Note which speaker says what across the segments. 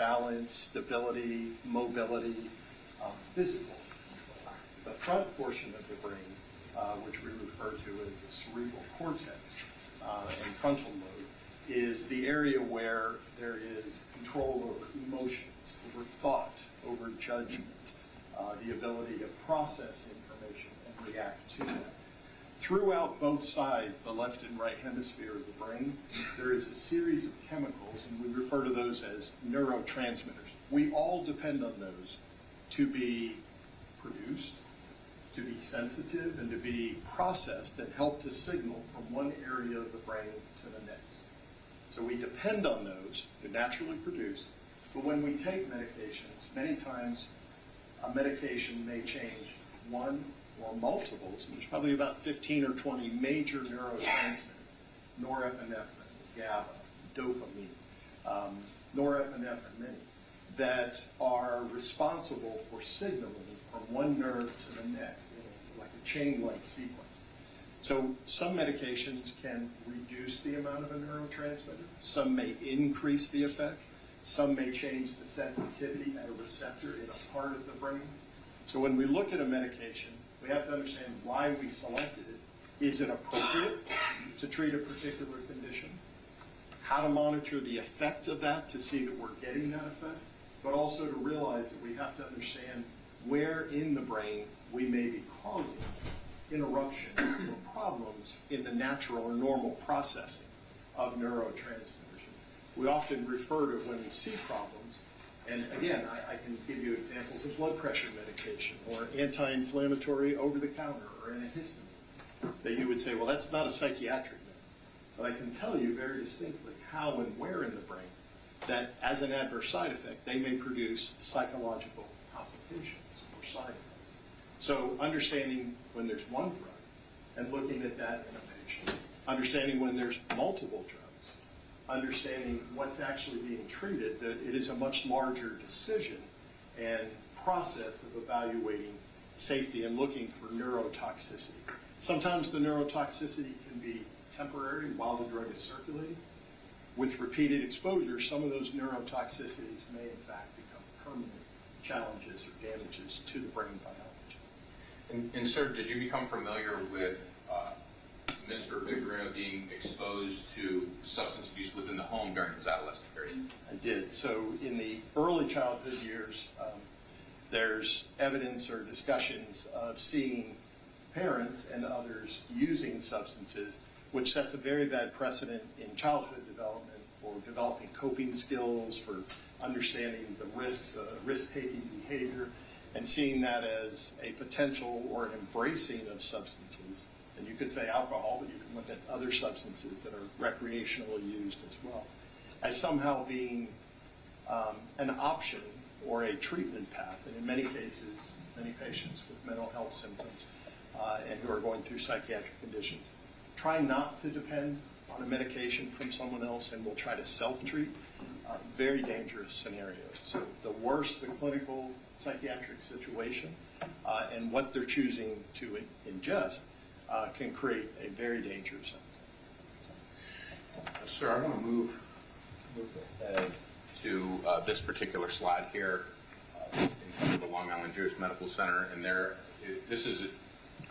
Speaker 1: balance, stability, mobility, physical control. The front portion of the brain, which we refer to as the cerebral cortex and frontal lobe, is the area where there is control over emotions, over thought, over judgment, the ability to process information and react to that. Throughout both sides, the left and right hemisphere of the brain, there is a series of chemicals, and we refer to those as neurotransmitters. We all depend on those to be produced, to be sensitive, and to be processed and help to signal from one area of the brain to the next. So we depend on those, they're naturally produced, but when we take medications, many times a medication may change one or multiples, and there's probably about 15 or 20 major neurotransmitters, norepinephrine, GABA, dopamine, norepinephrine, many, that are responsible for signaling from one nerve to the next, like a chain-like sequence. So some medications can reduce the amount of a neurotransmitter, some may increase the effect, some may change the sensitivity at a receptor in a part of the brain. So when we look at a medication, we have to understand why we selected it. Is it appropriate to treat a particular condition? How to monitor the effect of that to see that we're getting that effect, but also to realize that we have to understand where in the brain we may be causing interruption or problems in the natural or normal processing of neurotransmitters. We often refer to when we see problems, and again, I can give you examples of blood pressure medication or anti-inflammatory over-the-counter or antihistamine that you would say, well, that's not a psychiatric medicine. But I can tell you very distinctly how and where in the brain that as an adverse side effect, they may produce psychological complications or side effects. So understanding when there's one drug and looking at that in a patient, understanding when there's multiple drugs, understanding what's actually being treated, that it is a much larger decision and process of evaluating safety and looking for neurotoxicity. Sometimes the neurotoxicity can be temporary while the drug is circulating. With repeated exposure, some of those neurotoxicities may in fact become permanent challenges or damages to the brain biology.
Speaker 2: And sir, did you become familiar with Mr. Victorino being exposed to substance abuse within the home during his adolescent period?
Speaker 1: I did. So in the early childhood years, there's evidence or discussions of seeing parents and others using substances, which sets a very bad precedent in childhood development for developing coping skills, for understanding the risks, risk-taking behavior, and seeing that as a potential or an embracing of substances. And you could say alcohol, but you can look at other substances that are recreationally used as well, as somehow being an option or a treatment path. And in many cases, many patients with mental health symptoms and who are going through psychiatric conditions try not to depend on a medication from someone else and will try to self-treat. Very dangerous scenarios. So the worse the clinical psychiatric situation and what they're choosing to ingest can create a very dangerous outcome.
Speaker 2: Sir, I want to move ahead to this particular slide here in the Long Island Jewish Medical Center, and this is,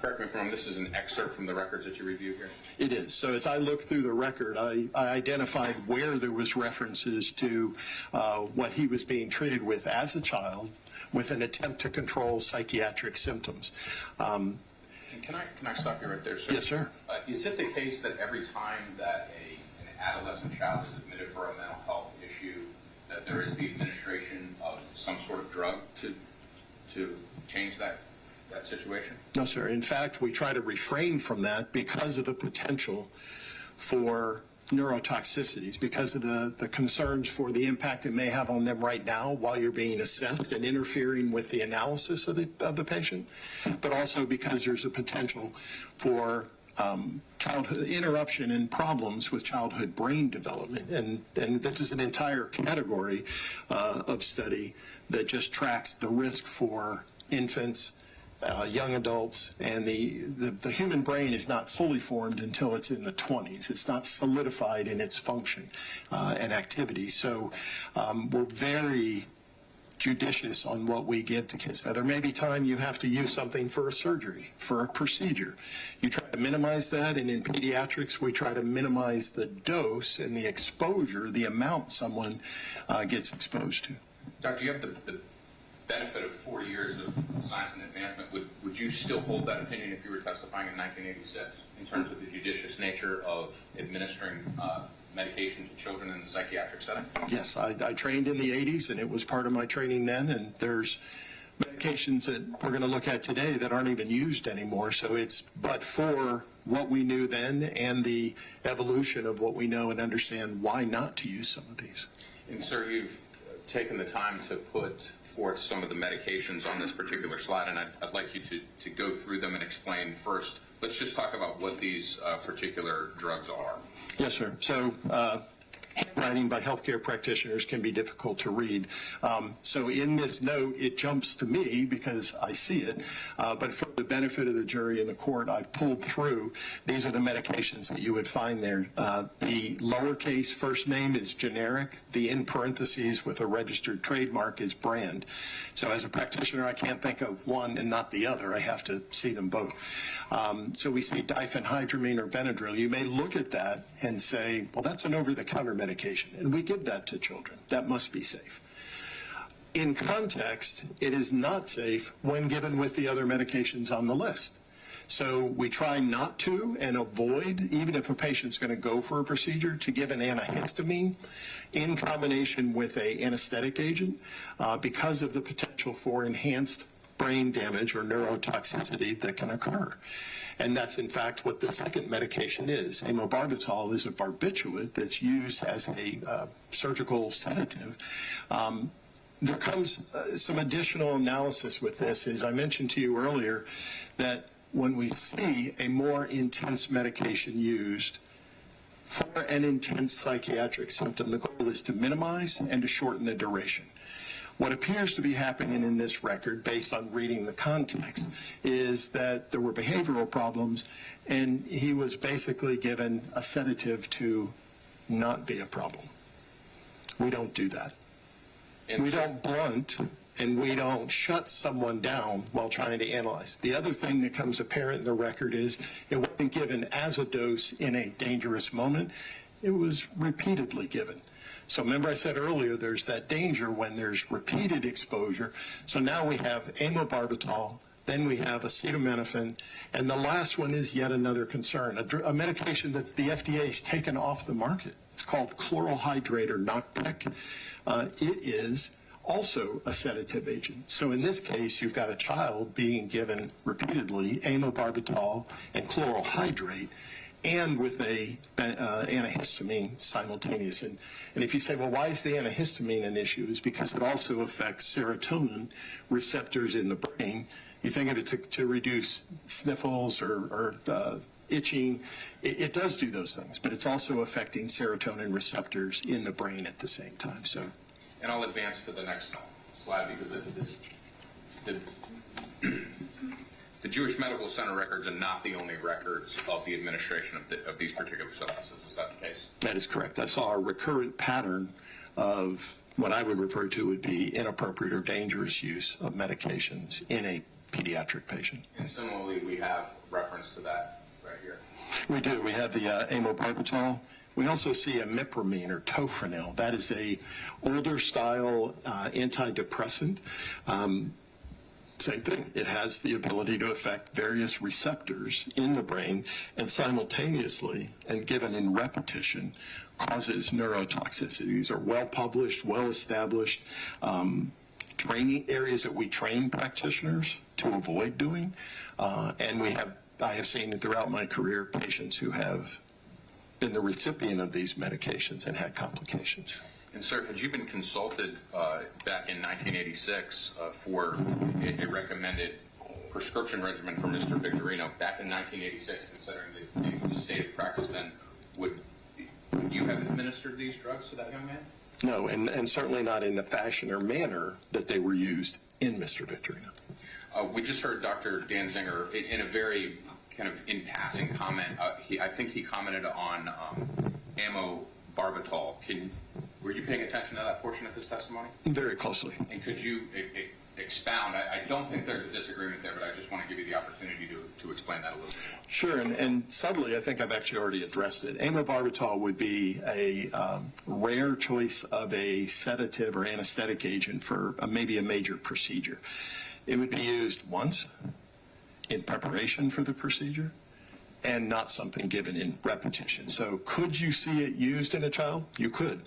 Speaker 2: correct me if I'm wrong, this is an excerpt from the records that you reviewed here?
Speaker 1: It is. So as I looked through the record, I identified where there was references to what he was being treated with as a child with an attempt to control psychiatric symptoms.
Speaker 2: Can I stop you right there, sir?
Speaker 1: Yes, sir.
Speaker 2: Is it the case that every time that an adolescent child is admitted for a mental health issue, that there is the administration of some sort of drug to change that situation?
Speaker 1: No, sir. In fact, we try to refrain from that because of the potential for neurotoxicities, because of the concerns for the impact it may have on them right now while you're being assessed and interfering with the analysis of the patient, but also because there's a potential for childhood interruption and problems with childhood brain development. And this is an entire category of study that just tracks the risk for infants young adults, and the human brain is not fully formed until it's in the 20s. It's not solidified in its function and activity. So we're very judicious on what we give to kids. Now, there may be time you have to use something for a surgery, for a procedure. You try to minimize that, and in pediatrics, we try to minimize the dose and the exposure, the amount someone gets exposed to.
Speaker 2: Doctor, you have the benefit of 40 years of science and advancement. Would you still hold that opinion if you were testifying in 1986 in terms of the judicious nature of administering medication to children in the psychiatric setting?
Speaker 1: Yes, I trained in the 80s, and it was part of my training then, and there's medications that we're going to look at today that aren't even used anymore, so it's but for what we knew then and the evolution of what we know and understand why not to use some of these.
Speaker 2: And sir, you've taken the time to put forth some of the medications on this particular slide, and I'd like you to go through them and explain first. Let's just talk about what these particular drugs are.
Speaker 1: Yes, sir. So handwriting by healthcare practitioners can be difficult to read. So in this note, it jumps to me because I see it. But for the benefit of the jury and the court, I've pulled through. These are the medications that you would find there. The lowercase first name is generic. The in parentheses with a registered trademark is brand. So as a practitioner, I can't think of one and not the other. I have to see them both. So we see diphenhydramine or Benadryl. You may look at that and say, well, that's an over-the-counter medication, and we give that to children. That must be safe. In context, it is not safe when given with the other medications on the list. So we try not to and avoid, even if a patient's going to go for a procedure, to give an antihistamine in combination with an anesthetic agent because of the potential for enhanced brain damage or neurotoxicity that can occur. And that's in fact what the second medication is. Amobarbital is a barbiturate that's used as a surgical sedative. There comes some additional analysis with this. As I mentioned to you earlier, that when we see a more intense medication used for an intense psychiatric symptom, the goal is to minimize and to shorten the duration. What appears to be happening in this record, based on reading the context, is that there were behavioral problems, and he was basically given a sedative to not be a problem. We don't do that. We don't blunt, and we don't shut someone down while trying to analyze. The other thing that comes apparent in the record is it wasn't given as a dose in a dangerous moment. It was repeatedly given. So remember I said earlier, there's that danger when there's repeated exposure. So now we have amobarbital, then we have acetaminophen, and the last one is yet another concern, a medication that the FDA's taken off the market. It's called chloral hydrate or Nocbec. It is also a sedative agent. So in this case, you've got a child being given repeatedly amobarbital and chloral hydrate, and with a antihistamine simultaneous. And if you say, well, why is the antihistamine an issue? It's because it also affects serotonin receptors in the brain. You think of it to reduce sniffles or itching. It does do those things, but it's also affecting serotonin receptors in the brain at the same time. So,
Speaker 2: and I'll advance to the next slide because the Jewish Medical Center records are not the only records of the administration of these particular substances. Is that the case?
Speaker 1: That is correct. I saw a recurrent pattern of what I would refer to would be inappropriate or dangerous use of medications in a pediatric patient.
Speaker 2: And similarly, we have reference to that right here.
Speaker 1: We do. We have the amobarbital. We also see imipramine or tofranil. That is a older style antidepressant. Same thing. It has the ability to affect various receptors in the brain and simultaneously, and given in repetition, causes neurotoxicity. These are well published, well established training areas that we train practitioners to avoid doing. And I have seen throughout my career patients who have been the recipient of these medications and had complications.
Speaker 2: And sir, had you been consulted back in 1986 for a recommended prescription regimen for Mr. Victorino back in 1986, considering the state of practice then, would you have administered these drugs to that young man?
Speaker 1: No, and certainly not in the fashion or manner that they were used in Mr. Victorino.
Speaker 2: We just heard Dr. Danzinger in a very kind of in passing comment. I think he commented on ammobarbital. Were you paying attention to that portion of his testimony?
Speaker 1: Very closely.
Speaker 2: And could you expound? I don't think there's a disagreement there, but I just want to give you the opportunity to explain that a little bit more.
Speaker 1: Sure, and subtly, I think I've actually already addressed it. Ammobarbital would be a rare choice of a sedative or anesthetic agent for maybe a major procedure. It would be used once in preparation for the procedure and not something given in repetition. So could you see it used in a child? You could.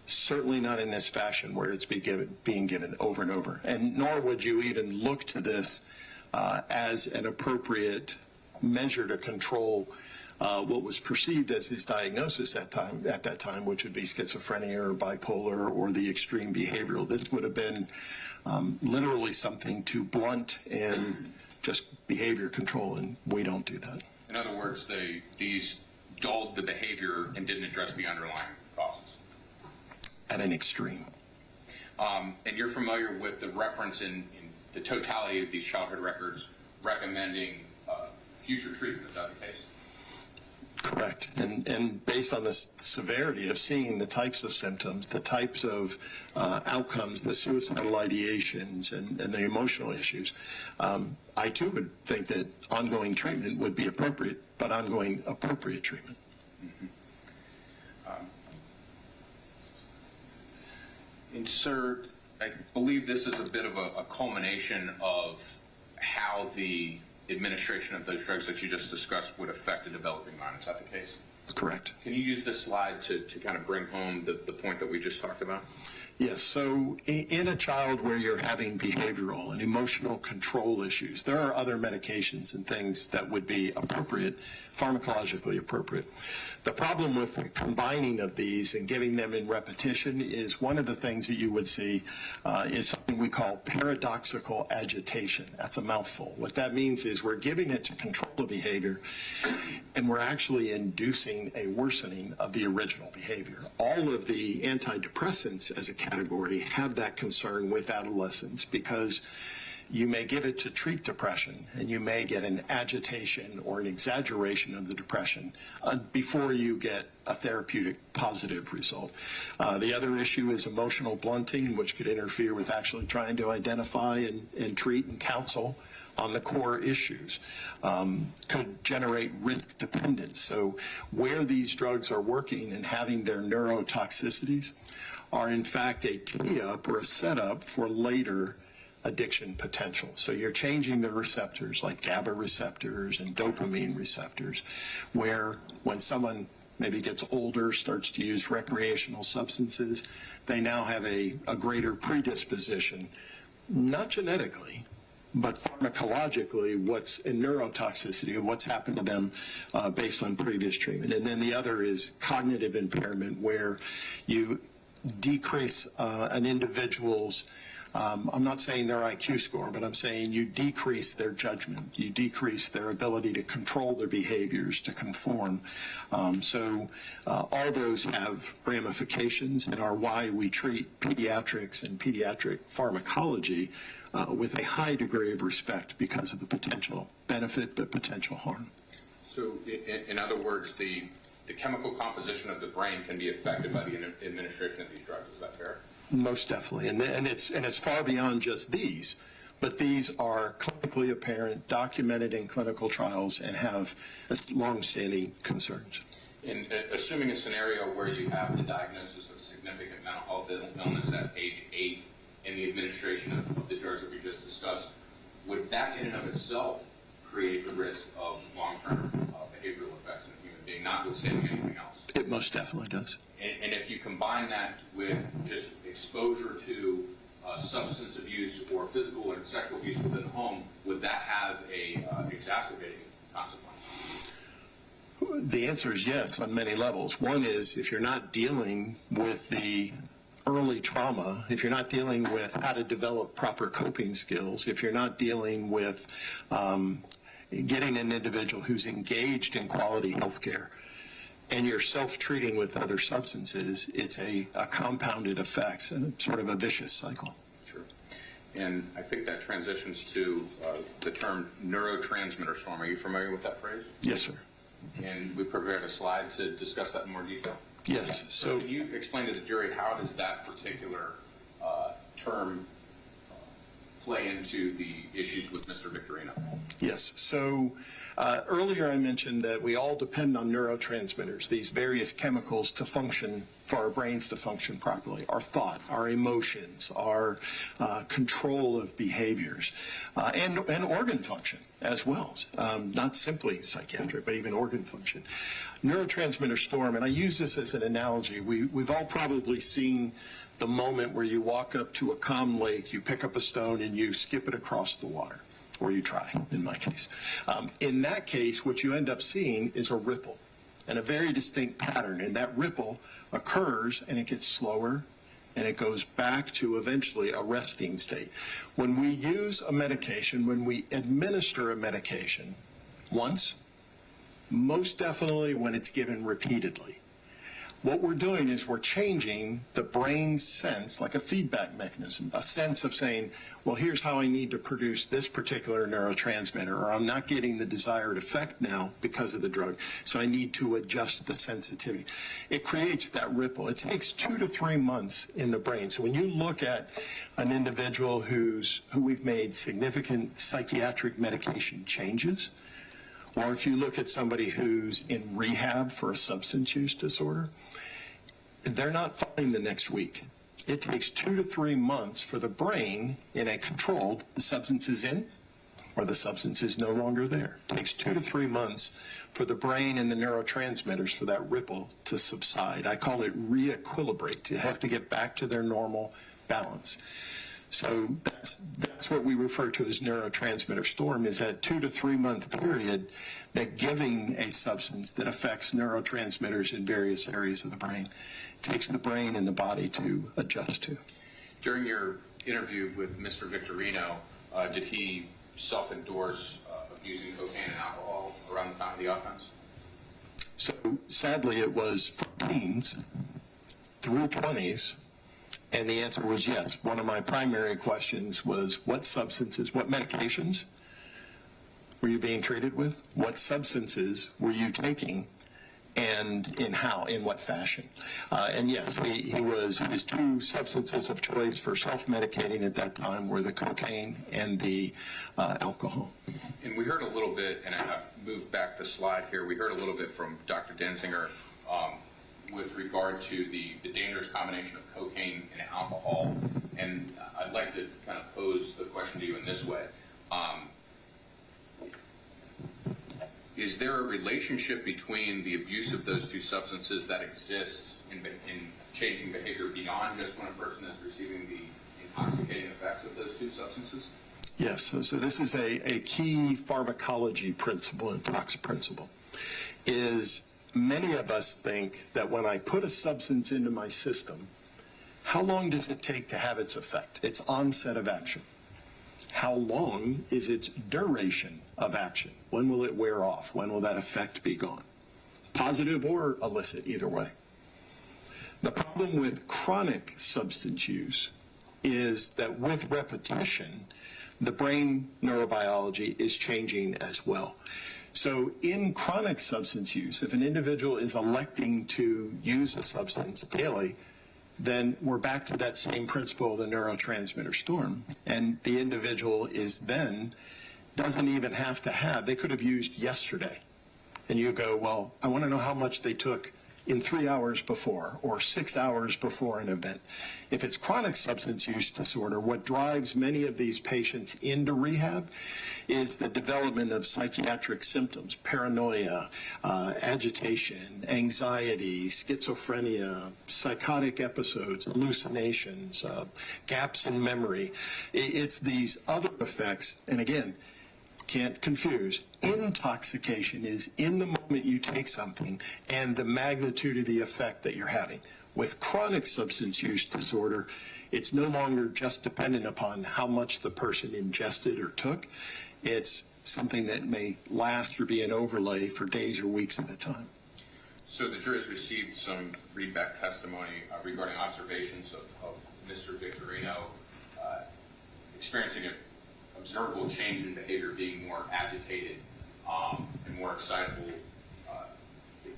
Speaker 1: Certainly not in this fashion where it's being given over and over. And nor would you even look to this as an appropriate measure to control what was perceived as his diagnosis at that time, which would be schizophrenia or bipolar or the extreme behavioral. This would have been literally something to blunt and just behavior control, and we don't do that.
Speaker 2: In other words, these dulled the behavior and didn't address the underlying causes.
Speaker 1: At an extreme.
Speaker 2: And you're familiar with the reference in the totality of these childhood records recommending future treatment. Is that the case?
Speaker 1: Correct. And based on the severity of seeing the types of symptoms, the types of outcomes, the suicidal ideations, and the emotional issues, I too would think that ongoing treatment would be appropriate, but ongoing appropriate treatment.
Speaker 2: Mm-hmm. And sir, I believe this is a bit of a culmination of how the administration of those drugs that you just discussed would affect a developing mind. Is that the case?
Speaker 1: Correct.
Speaker 2: Can you use this slide to kind of bring home the point that we just talked about?
Speaker 1: Yes. So in a child where you're having behavioral and emotional control issues, there are other medications and things that would be appropriate, pharmacologically appropriate. The problem with the combining of these and giving them in repetition is one of the things that you would see is something we call paradoxical agitation. That's a mouthful. What that means is we're giving it to control the behavior, and we're actually inducing a worsening of the original behavior. All of the antidepressants as a category have that concern with adolescents because you may give it to treat depression, and you may get an agitation or an exaggeration of the depression before you get a therapeutic positive result. The other issue is emotional blunting, which could interfere with actually trying to identify and treat and counsel on the core issues. Could generate risk dependence. So where these drugs are working and having their neurotoxicities are in fact a tee-up or a setup for later addiction potential. So you're changing the receptors like GABA receptors and dopamine receptors, where when someone maybe gets older, starts to use recreational substances, they now have a greater predisposition, not genetically, but pharmacologically, what's in neurotoxicity and what's happened to them based on previous treatment. And then the other is cognitive impairment, where you decrease an individual's I'm not saying their IQ score, but I'm saying you decrease their judgment. You decrease their ability to control their behaviors, to conform. So all those have ramifications and are why we treat pediatrics and pediatric pharmacology with a high degree of respect because of the potential benefit but potential harm. So
Speaker 2: in other words, the chemical composition of the brain can be affected by the administration of these drugs. Is that fair?
Speaker 1: Most definitely, and it's far beyond just these, but these are clinically apparent, documented in clinical trials, and have long-standing concerns.
Speaker 2: In assuming a scenario where you have the diagnosis of significant mental health illness at age 8 and the administration of the drugs that we just discussed, would that in and of itself create the risk of long-term behavioral effects in a human being, notwithstanding anything else?
Speaker 1: It most definitely does.
Speaker 2: And if you combine that with just exposure to substance abuse or physical or sexual abuse within the home, would that have a exacerbating consequence?
Speaker 1: The answer is yes on many levels. One is if you're not dealing with the early trauma, if you're not dealing with how to develop proper coping skills, if you're not dealing with getting an individual who's engaged in quality health care, and you're self-treating with other substances, it's a compounded effect, sort of a vicious cycle.
Speaker 2: Sure. And I think that transitions to the term neurotransmitter storm. Are you familiar with that phrase?
Speaker 1: Yes, sir.
Speaker 2: And we prepared a slide to discuss that in more detail.
Speaker 1: Yes.
Speaker 2: So can you explain to the jury how does that particular term play into the issues with Mr. Victorino?
Speaker 1: Yes. So earlier I mentioned that we all depend on neurotransmitters, these various chemicals to function, for our brains to function properly, our thought, our emotions, our control of behaviors, and organ function as well, not simply psychiatric, but even organ function. Neurotransmitter storm, and I use this as an analogy, we've all probably seen the moment where you walk up to a calm lake, you pick up a stone and you skip it across the water, or you try, in my case. In that case, what you end up seeing is a ripple, and a very distinct pattern, and that ripple occurs and it gets slower and it goes back to eventually a resting state. When we use a medication, when we administer a medication once, most definitely when it's given repeatedly, what we're doing is we're changing the brain's sense, like a feedback mechanism, a sense of saying, well, here's how I need to produce this particular neurotransmitter, or I'm not getting the desired effect now because of the drug, so I need to adjust the sensitivity. It creates that ripple. It takes 2 to 3 months in the brain. So when you look at an individual who we've made significant psychiatric medication changes, or if you look at somebody who's in rehab for a substance use disorder, they're not fine the next week. It takes 2 to 3 months for the brain in a controlled, the substance is in, or the substance is no longer there. It takes 2 to 3 months for the brain and the neurotransmitters for that ripple to subside. I call it re-equilibrate, to have to get back to their normal balance. So that's what we refer to as neurotransmitter storm, is that 2 to 3 month period that giving a substance that affects neurotransmitters in various areas of the brain takes the brain and the body to adjust to.
Speaker 2: During your interview with Mr. Victorino, did he self-endorse abusing cocaine and alcohol around the time of the offense?
Speaker 1: So sadly it was from teens through 20s. And the answer was yes. One of my primary questions was, what substances, what medications were you being treated with? What substances were you taking? And in what fashion? And yes, his 2 substances of choice for self-medicating at that time were the cocaine and the alcohol.
Speaker 2: And we heard a little bit, and I moved back the slide here, we heard a little bit from Dr. Denzinger with regard to the dangerous combination of cocaine and alcohol. And I'd like to kind of pose the question to you in this way. Is there a relationship between the abuse of those 2 substances that exists in changing behavior beyond just when a person is receiving the intoxicating effects of those 2 substances?
Speaker 1: Yes, so this is a key pharmacology principle and tox principle, is many of us think that when I put a substance into my system, how long does it take to have its effect, its onset of action? How long is its duration of action? When will it wear off? When will that effect be gone? Positive or illicit, either way. The problem with chronic substance use is that with repetition, the brain neurobiology is changing as well. So in chronic substance use, if an individual is electing to use a substance daily, then we're back to that same principle of the neurotransmitter storm. And the individual doesn't even have to have, they could have used yesterday. And you go, well, I want to know how much they took in 3 hours before or 6 hours before an event. If it's chronic substance use disorder, what drives many of these patients into rehab is the development of psychiatric symptoms, paranoia, agitation, anxiety, schizophrenia, psychotic episodes, hallucinations, gaps in memory. It's these other effects, and again, can't confuse. Intoxication is in the moment you take something and the magnitude of the effect that you're having. With chronic substance use disorder, it's no longer just dependent upon how much the person ingested or took. It's something that may last or be an overlay for days or weeks at a time.
Speaker 2: So the jury has received some readback testimony regarding observations of Mr. Victorino experiencing an observable change in behavior, being more agitated and more excitable.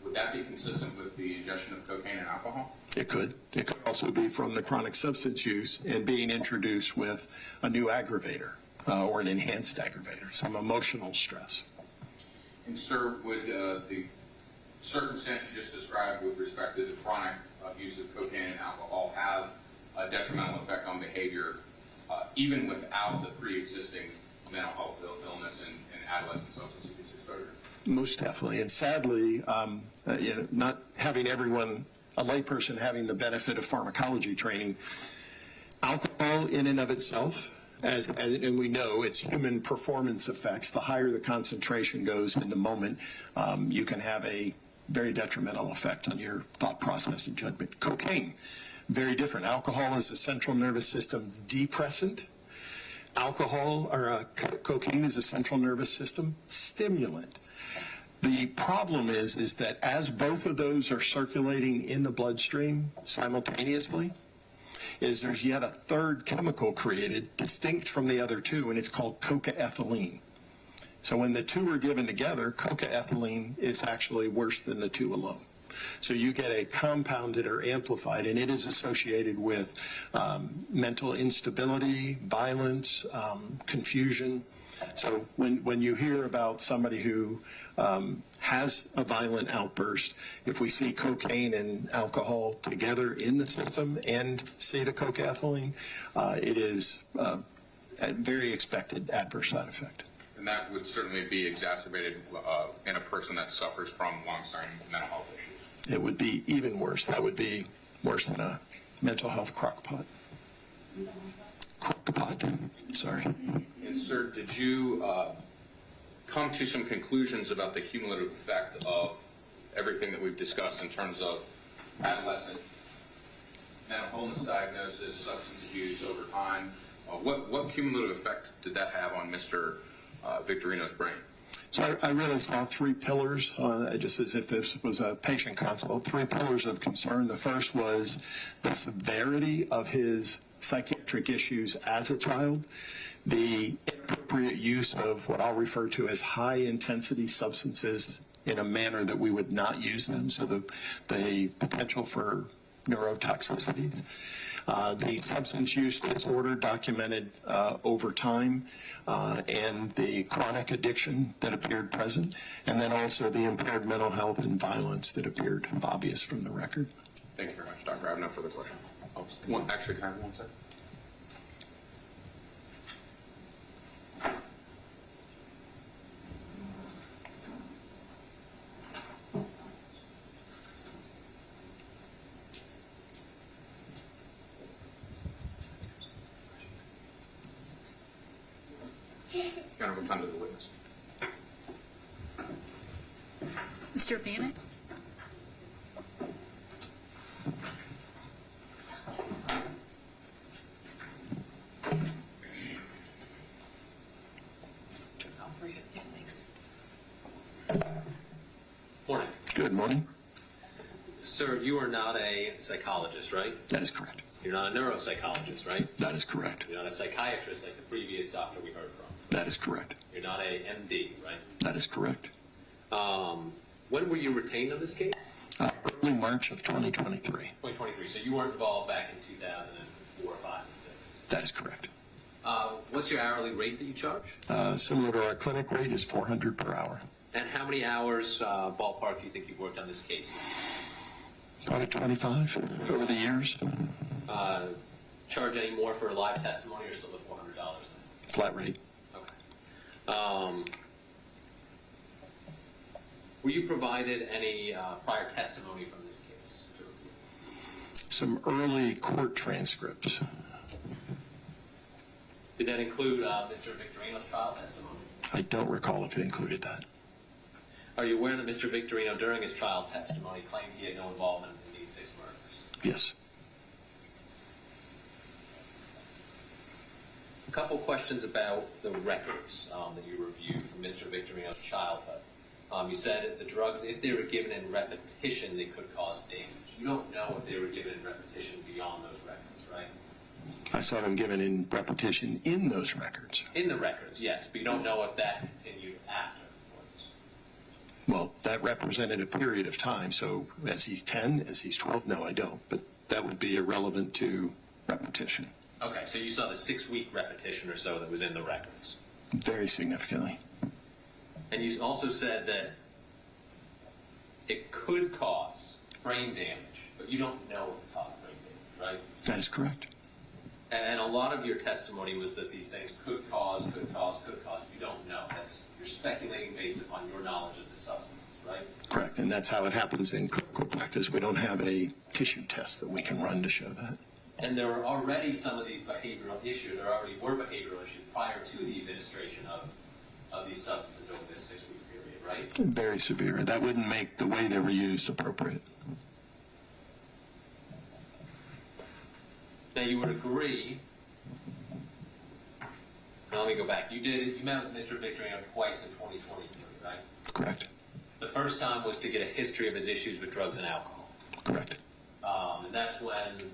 Speaker 2: Would that be consistent with the ingestion of cocaine and alcohol?
Speaker 1: It could. It could also be from the chronic substance use and being introduced with a new aggravator or an enhanced aggravator, some emotional stress.
Speaker 2: And sir, would the circumstance you just described with respect to the chronic use of cocaine and alcohol have a detrimental effect on behavior even without the pre-existing mental health illness and adolescent substance abuse exposure?
Speaker 1: Most definitely. And sadly, not having everyone, a layperson having the benefit of pharmacology training, alcohol in and of itself, and we know it's human performance effects, the higher the concentration goes in the moment, you can have a very detrimental effect on your thought process and judgment. Cocaine, very different. Alcohol is a central nervous system depressant. Cocaine is a central nervous system stimulant. The problem is that as both of those are circulating in the bloodstream simultaneously, there's yet a third chemical created distinct from the other two, and it's called cocaethylene. So when the two are given together, cocaethylene is actually worse than the two alone. So you get a compounded or amplified, and it is associated with mental instability, violence, confusion. So when you hear about somebody who has a violent outburst, if we see cocaine and alcohol together in the system and see the cocaethylene, it is a very expected adverse side effect.
Speaker 2: And that would certainly be exacerbated in a person that suffers from long-standing mental health issues.
Speaker 1: It would be even worse. That would be worse than a mental health crockpot. Crockpot, sorry.
Speaker 2: And sir, did you come to some conclusions about the cumulative effect of everything that we've discussed in terms of adolescent mental illness diagnosis, substance abuse over time? What cumulative effect did that have on Mr. Victorino's brain?
Speaker 1: So I really saw three pillars, just as if this was a patient consult, three pillars of concern. The first was the severity of his psychiatric issues as a child, the inappropriate use of what I'll refer to as high-intensity substances in a manner that we would not use them, so the potential for neurotoxicities. The substance use disorder documented over time, and the chronic addiction that appeared present, and then also the impaired mental health and violence that appeared obvious from the record.
Speaker 2: Thank you very much, Doctor. I have no further questions. Actually, can I have one second? Kind of attend to the witness.
Speaker 3: Mr. Bennett?
Speaker 4: Morning.
Speaker 1: Good morning.
Speaker 4: Sir, you are not a psychologist, right?
Speaker 1: That is correct.
Speaker 4: You're not a neuropsychologist, right?
Speaker 1: That is correct.
Speaker 4: You're not a psychiatrist like the previous doctor we heard from.
Speaker 1: That is correct.
Speaker 4: You're not a MD, right?
Speaker 1: That is correct.
Speaker 4: When were you retained on this case?
Speaker 1: Early March of 2023.
Speaker 4: 2023. So you weren't involved back in 2004, 5, and 6.
Speaker 1: That is correct.
Speaker 4: What's your hourly rate that you charge?
Speaker 1: Similar to our clinic rate is $400 per hour.
Speaker 4: And how many hours, ballpark, do you think you've worked on this case?
Speaker 1: Probably 25 over the years.
Speaker 4: Charge any more for live testimony or still the $400 then?
Speaker 1: Flat rate.
Speaker 4: Okay. Were you provided any prior testimony from this case?
Speaker 1: Some early court transcripts.
Speaker 4: Did that include Mr. Victorino's trial testimony?
Speaker 1: I don't recall if it included that.
Speaker 4: Are you aware that Mr. Victorino, during his trial testimony, claimed he had no involvement in these 6 murders?
Speaker 1: Yes.
Speaker 4: A couple questions about the records that you reviewed from Mr. Victorino's childhood. You said the drugs, if they were given in repetition, they could cause damage. You don't know if they were given in repetition beyond those records, right?
Speaker 5: I saw them given in repetition in those records.
Speaker 4: In the records, yes, but you don't know if that continued afterwards.
Speaker 5: Well, that represented a period of time, so as he's 10, as he's 12, no, I don't. But that would be irrelevant to repetition.
Speaker 4: Okay, so you saw the 6-week repetition or so that was in the records.
Speaker 5: Very significantly.
Speaker 4: And you also said that it could cause brain damage, but you don't know if it caused brain damage, right?
Speaker 5: That is correct.
Speaker 4: And a lot of your testimony was that these things could cause. You don't know. You're speculating based upon your knowledge of the substances, right?
Speaker 5: Correct, and that's how it happens in clinical practice. We don't have a tissue test that we can run to show that.
Speaker 4: And there were already some of these behavioral issues. There already were behavioral issues prior to the administration of these substances over this 6-week period, right?
Speaker 5: Very severe. That wouldn't make the way they were used appropriate.
Speaker 4: Now, you would agree. Now, let me go back. You met with Mr. Victorino twice in 2023, right?
Speaker 5: Correct.
Speaker 4: The first time was to get a history of his issues with drugs and alcohol.
Speaker 5: Correct.
Speaker 4: And that's when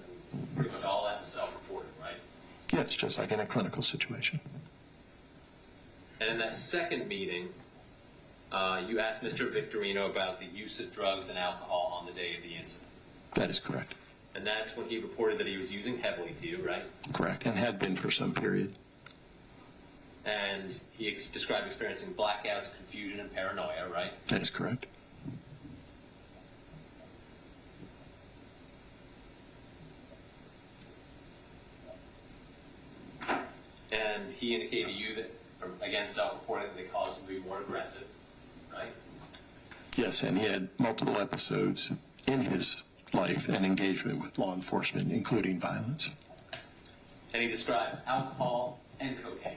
Speaker 4: pretty much all that was self-reported, right?
Speaker 5: Yes, just like in a clinical situation.
Speaker 4: And in that second meeting, you asked Mr. Victorino about the use of drugs and alcohol on the day of the incident.
Speaker 5: That is correct.
Speaker 4: And that's when he reported that he was using heavily to you, right?
Speaker 5: Correct, and had been for some period.
Speaker 4: And he described experiencing blackouts, confusion, and paranoia, right?
Speaker 5: That is correct.
Speaker 4: And he indicated to you that, again, self-reporting, that they caused him to be more aggressive, right?
Speaker 5: Yes, and he had multiple episodes in his life and engagement with law enforcement, including violence.
Speaker 4: And he described alcohol and cocaine.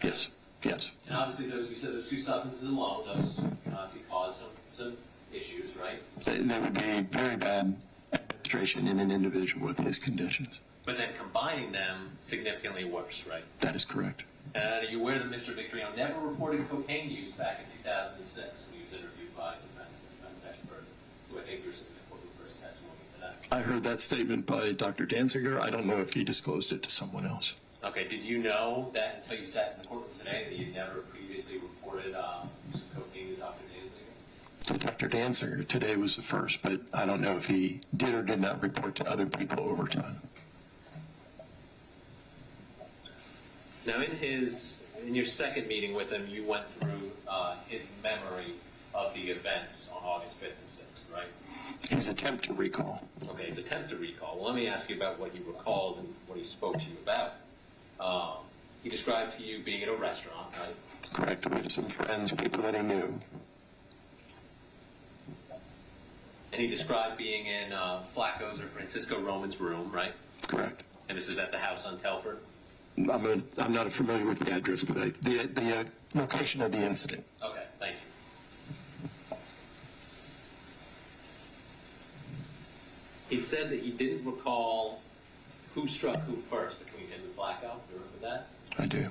Speaker 5: Yes, yes.
Speaker 4: And obviously, you said those two substances alone, those can obviously cause some issues, right?
Speaker 5: That would be very bad administration in an individual with his conditions.
Speaker 4: But then combining them, significantly worse, right?
Speaker 5: That is correct.
Speaker 4: And are you aware that Mr. Victorino never reported cocaine use back in 2006 when he was interviewed by a defense expert, who I think you're submitting for his testimony to that?
Speaker 5: I heard that statement by Dr. Danziger. I don't know if he disclosed it to someone else.
Speaker 4: Okay, did you know that until you sat in the courtroom today that you never previously reported use of cocaine to Dr. Danziger?
Speaker 5: To Dr. Danziger, today was the first, but I don't know if he did or did not report to other people over time.
Speaker 4: Now, in your second meeting with him, you went through his memory of the events on August 5th and 6th, right?
Speaker 5: His attempt to recall.
Speaker 4: Okay, his attempt to recall. Well, let me ask you about what you recalled and what he spoke to you about. He described to you being at a restaurant, right?
Speaker 5: Correct, with some friends, people that he knew.
Speaker 4: And he described being in Flacco's or Francisco Roman's room, right?
Speaker 5: Correct.
Speaker 4: And this is at the house on Telford?
Speaker 5: I'm not familiar with the address, but the location of the incident.
Speaker 4: Okay, thank you. He said that he didn't recall who struck who first between him and Flacco. Do you remember that?
Speaker 5: I do.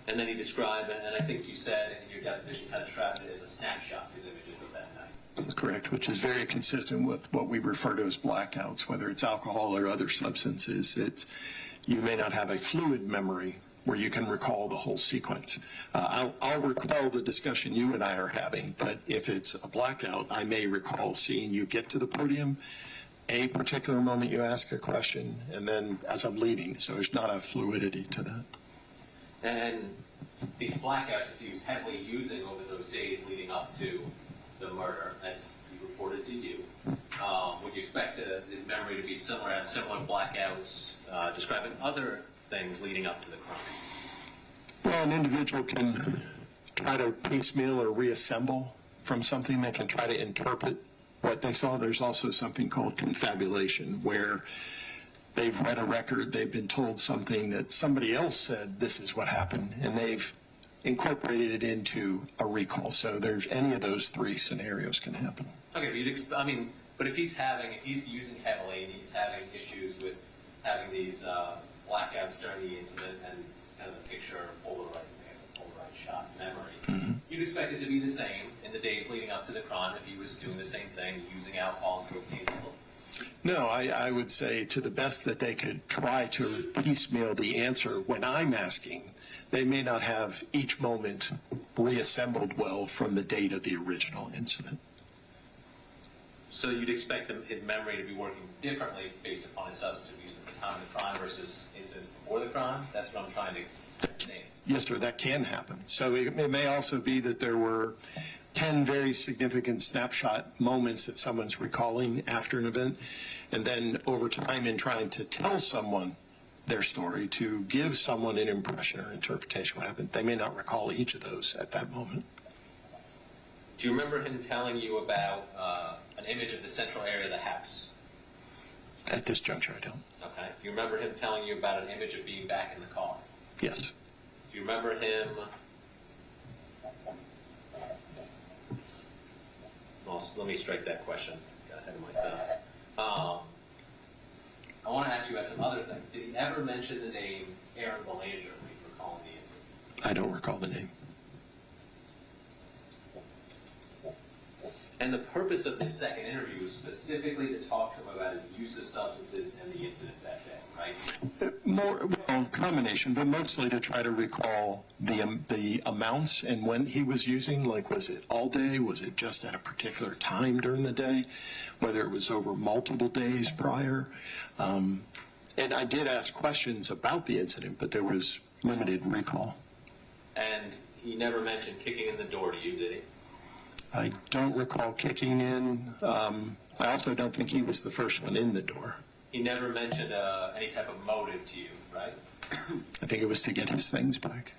Speaker 4: And then he described, and I think you said in your deposition, kind of described it as a snapshot, his images of that night.
Speaker 5: That's correct, which is very consistent with what we refer to as blackouts, whether it's alcohol or other substances. You may not have a fluid memory where you can recall the whole sequence. I'll recall the discussion you and I are having, but if it's a blackout, I may recall seeing you get to the podium, a particular moment you ask a question, and then as I'm leaving, so there's not a fluidity to that.
Speaker 4: And these blackouts that he was heavily using over those days leading up to the murder, as he reported to you, would you expect his memory to be similar, have similar blackouts describing other things leading up to the crime?
Speaker 5: Well, an individual can try to piecemeal or reassemble from something. They can try to interpret what they saw. There's also something called confabulation, where they've read a record, they've been told something that somebody else said this is what happened, and they've incorporated it into a recall. So there's any of those three scenarios can happen.
Speaker 4: Okay, but if he's using heavily and he's having issues with having these blackouts during the incident and kind of the picture of polarized shot memory, you'd expect it to be the same in the days leading up to the crime if he was doing the same thing, using alcohol and cocaine.
Speaker 5: No, I would say to the best that they could try to piecemeal the answer when I'm asking, they may not have each moment reassembled well from the date of the original incident.
Speaker 4: So you'd expect his memory to be working differently based upon his substance abuse at the time of the crime versus incidents before the crime? That's what I'm trying to understand.
Speaker 5: Yes, sir, that can happen. So it may also be that there were 10 very significant snapshot moments that someone's recalling after an event, and then over time in trying to tell someone their story, to give someone an impression or interpretation of what happened, they may not recall each of those at that moment.
Speaker 4: Do you remember him telling you about an image of the central area of the house?
Speaker 5: At this juncture, I don't.
Speaker 4: Okay. Do you remember him telling you about an image of being back in the car?
Speaker 5: Yes.
Speaker 4: Do you remember him... Well, let me strike that question. Got ahead of myself. I want to ask you about some other things. Did he ever mention the name Aaron Belanger when you were calling the incident?
Speaker 5: I don't recall the name.
Speaker 4: And the purpose of this second interview was specifically to talk to him about his use of substances and the incident that day, right?
Speaker 5: More, well, combination, but mostly to try to recall the amounts and when he was using. Like, was it all day? Was it just at a particular time during the day? Whether it was over multiple days prior. And I did ask questions about the incident, but there was limited recall.
Speaker 4: And he never mentioned kicking in the door to you, did he?
Speaker 5: I don't recall kicking in. I also don't think he was the first one in the door.
Speaker 4: He never mentioned any type of motive to you, right?
Speaker 5: I think it was to get his things back.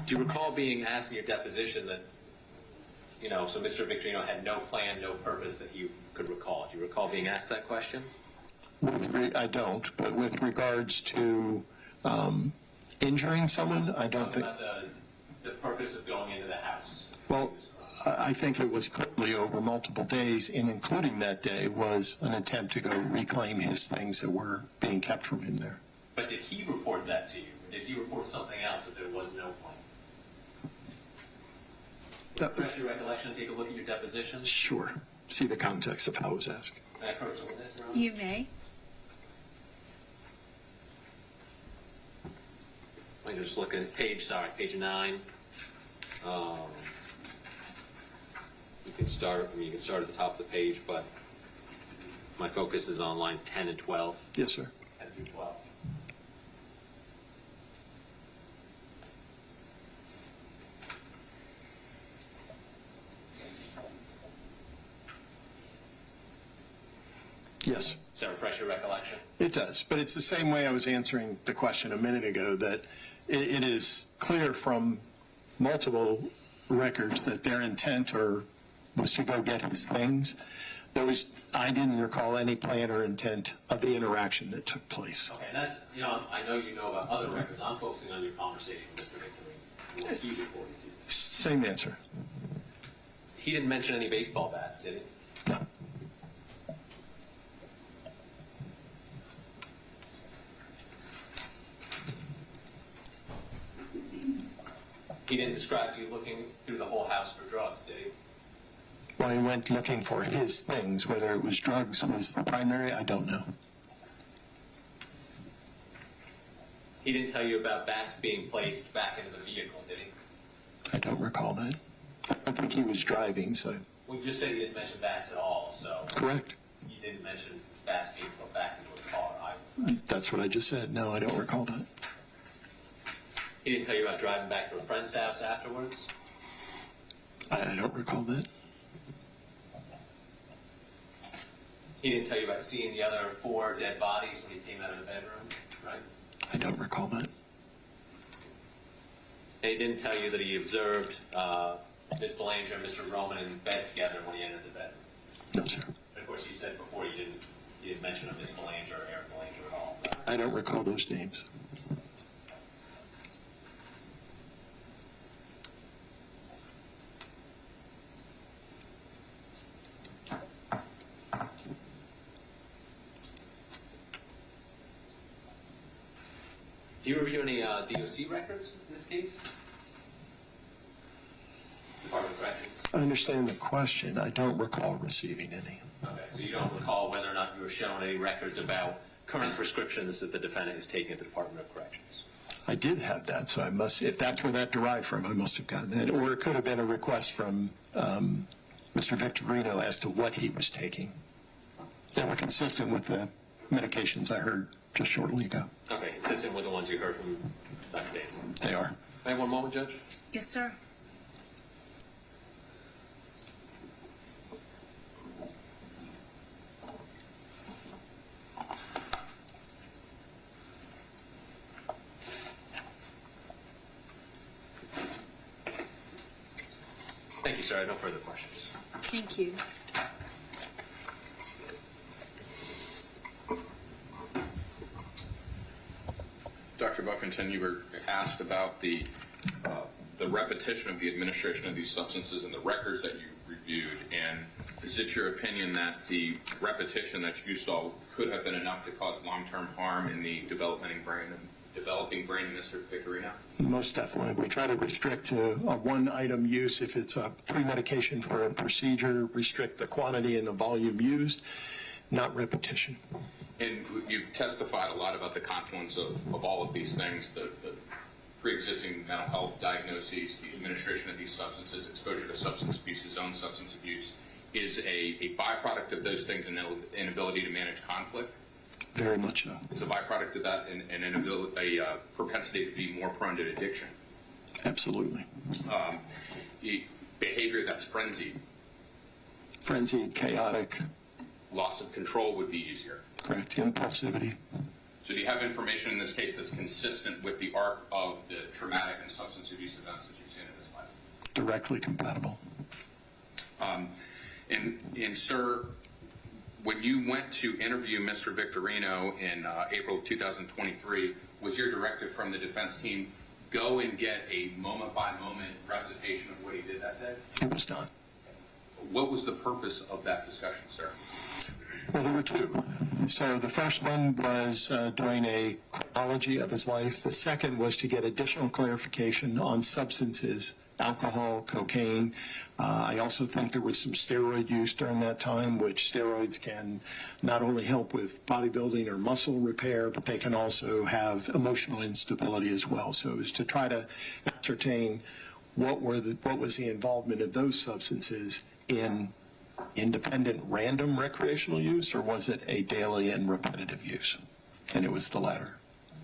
Speaker 4: Do you recall being asked in your deposition that, so Mr. Victorino had no plan, no purpose that you could recall? Do you recall being asked that question?
Speaker 5: I don't, but with regards to injuring someone, I don't think.
Speaker 4: About the purpose of going into the house.
Speaker 5: Well, I think it was clearly over multiple days, and including that day was an attempt to go reclaim his things that were being kept from him there.
Speaker 4: But did he report that to you? Or did he report something else that there was no plan? Refresh your recollection, take a look at your deposition.
Speaker 5: Sure. See the context of how it was asked.
Speaker 4: Can I approach the witness, Your Honor?
Speaker 3: You may.
Speaker 4: I'm just looking at page 9. You can start at the top of the page, but my focus is on lines 10 and 12.
Speaker 5: Yes, sir.
Speaker 4: 10 through 12.
Speaker 5: Yes.
Speaker 4: Does that refresh your recollection?
Speaker 5: It does, but it's the same way I was answering the question a minute ago, that it is clear from multiple records that their intent was to go get his things. I didn't recall any plan or intent of the interaction that took place.
Speaker 4: Okay, and that's, I know you know about other records. I'm focusing on your conversation with Mr. Victorino. What he reported to you.
Speaker 5: Same answer.
Speaker 4: He didn't mention any baseball bats, did he?
Speaker 5: No.
Speaker 4: He didn't describe you looking through the whole house for drugs, did he?
Speaker 5: Well, he went looking for his things. Whether it was drugs was the primary, I don't know.
Speaker 4: He didn't tell you about bats being placed back into the vehicle, did he?
Speaker 5: I don't recall that. I don't think he was driving, so.
Speaker 4: Well, you just said he didn't mention bats at all, so.
Speaker 5: Correct.
Speaker 4: You didn't mention bats being put back into a car either.
Speaker 5: That's what I just said. No, I don't recall that.
Speaker 4: He didn't tell you about driving back to a friend's house afterwards?
Speaker 5: I don't recall that.
Speaker 4: He didn't tell you about seeing the other 4 dead bodies when he came out of the bedroom, right?
Speaker 5: I don't recall that.
Speaker 4: And he didn't tell you that he observed Ms. Belanger and Mr. Roman in bed together when he entered the bedroom?
Speaker 5: No, sir.
Speaker 4: And of course, you said before you didn't mention a Ms. Belanger or Eric Belanger at all.
Speaker 5: I don't recall those names.
Speaker 4: Do you review any DOC records in this case? Department of Corrections.
Speaker 5: I understand the question. I don't recall receiving any.
Speaker 4: Okay, so you don't recall whether or not you were shown any records about current prescriptions that the defendant is taking at the Department of Corrections?
Speaker 5: I did have that, so I must, if that's where that derived from, I must have gotten that. Or it could have been a request from Mr. Victorino as to what he was taking. They were consistent with the medications I heard just shortly ago.
Speaker 4: Okay, consistent with the ones you heard from Dr. Danson.
Speaker 5: They are.
Speaker 4: May I have one moment, Judge?
Speaker 3: Yes, sir.
Speaker 4: Thank you, sir. I have no further questions.
Speaker 3: Thank you.
Speaker 2: Dr. Buffington, you were asked about the repetition of the administration of these substances and the records that you reviewed, and is it your opinion that the repetition that you saw could have been enough to cause long-term harm in the developing brain of Mr. Victorino?
Speaker 5: Most definitely. We try to restrict to a one-item use. If it's a pre-medication for a procedure, restrict the quantity and the volume used, not repetition.
Speaker 2: And you've testified a lot about the confluence of all of these things, the pre-existing mental health diagnoses, the administration of these substances, exposure to substance abuse, his own substance abuse, is a byproduct of those things an inability to manage conflict?
Speaker 5: Very much so.
Speaker 2: Is a byproduct of that an inability, a propensity to be more prone to addiction?
Speaker 5: Absolutely.
Speaker 2: Behavior that's frenzied.
Speaker 5: Frenzied, chaotic,
Speaker 2: Loss of control would be easier.
Speaker 5: correct, impulsivity.
Speaker 2: So do you have information in this case that's consistent with the arc of the traumatic and substance abuse events that you've seen in his life?
Speaker 5: Directly compatible.
Speaker 2: And sir, when you went to interview Mr. Victorino in April of 2023, was your directive from the defense team, go and get a moment-by-moment recitation of what he did that day?
Speaker 5: It was not.
Speaker 2: What was the purpose of that discussion, sir?
Speaker 5: Well, there were two. So the first one was doing a chronology of his life. The second was to get additional clarification on substances, alcohol, cocaine. I also think there was some steroid use during that time, which steroids can not only help with bodybuilding or muscle repair, but they can also have emotional instability as well. So it was to try to ascertain what was the involvement of those substances in independent random recreational use, or was it a daily and repetitive use? And it was the latter.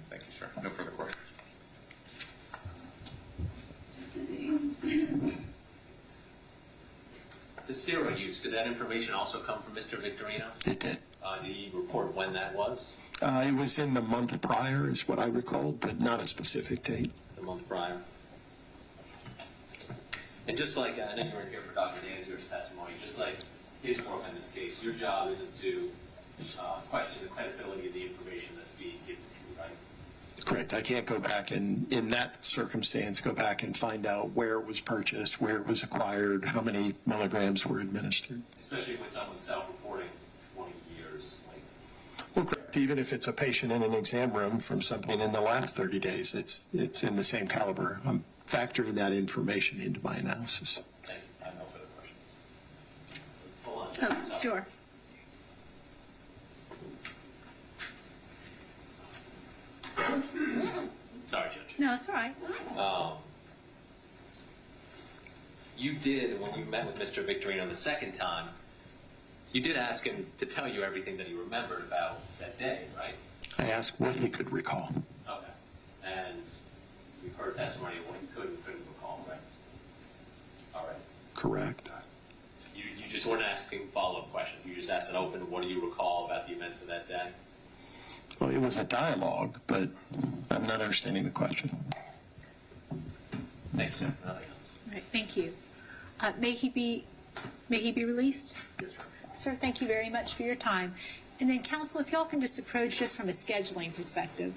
Speaker 2: Thank you, sir. No further questions.
Speaker 4: The steroid use, did that information also come from Mr. Victorino?
Speaker 5: It did.
Speaker 4: Did he report when that was?
Speaker 5: It was in the month prior, is what I recall, but not a specific date.
Speaker 4: The month prior. And just like, I know you weren't here for Dr. Danzier's testimony, just like his work in this case, your job isn't to question the credibility of the information that's being given to you, right?
Speaker 5: Correct. I can't go back and, in that circumstance, go back and find out where it was purchased, where it was acquired, how many milligrams were administered.
Speaker 4: Especially when someone's self-reporting 20 years.
Speaker 5: Well, correct. Even if it's a patient in an exam room from something in the last 30 days, it's in the same caliber. I'm factoring that information into my analysis.
Speaker 4: Thank you. I have no further questions. Hold on.
Speaker 3: Oh, sure.
Speaker 4: Sorry, Judge.
Speaker 3: No, it's all right.
Speaker 4: You did, when we met with Mr. Victorino the second time, you did ask him to tell you everything that he remembered about that day, right?
Speaker 5: I asked what he could recall.
Speaker 4: Okay. And you've heard testimony of what he could and couldn't recall, right? All right.
Speaker 5: Correct.
Speaker 4: You just weren't asking follow-up questions. You just asked an open, what do you recall about the events of that day?
Speaker 5: Well, it was a dialogue, but I'm not understanding the question.
Speaker 4: Thank you, sir. Nothing else.
Speaker 3: All right, thank you. May he be released?
Speaker 2: Yes, sir.
Speaker 3: Sir, thank you very much for your time. And then, counsel, if y'all can just approach just from a scheduling perspective.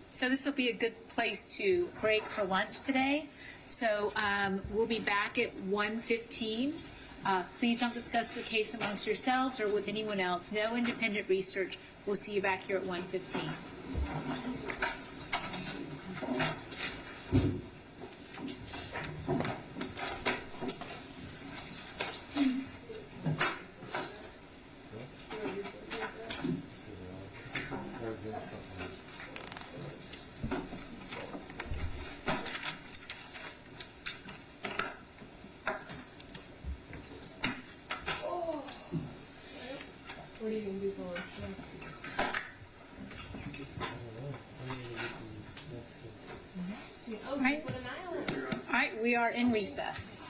Speaker 3: So this will be a good place to break for lunch today. So we'll be back at 1:15. Please don't discuss the case amongst yourselves or with anyone else. No independent research. We'll see you back here at 1:15.
Speaker 6: What are you gonna do for lunch?
Speaker 3: Right. All right, we are in recess.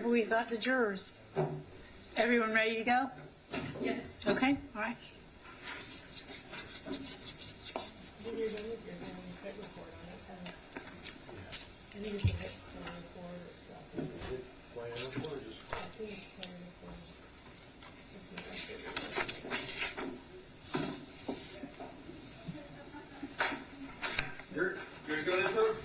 Speaker 3: whenever we've got the jurors. Everyone ready to go?
Speaker 6: Yes.
Speaker 3: Okay, all right.
Speaker 6: When you're done with your hit report on it, I think it's a hit plan report or something. I think it's plan report.
Speaker 4: You're going to go ahead, vote?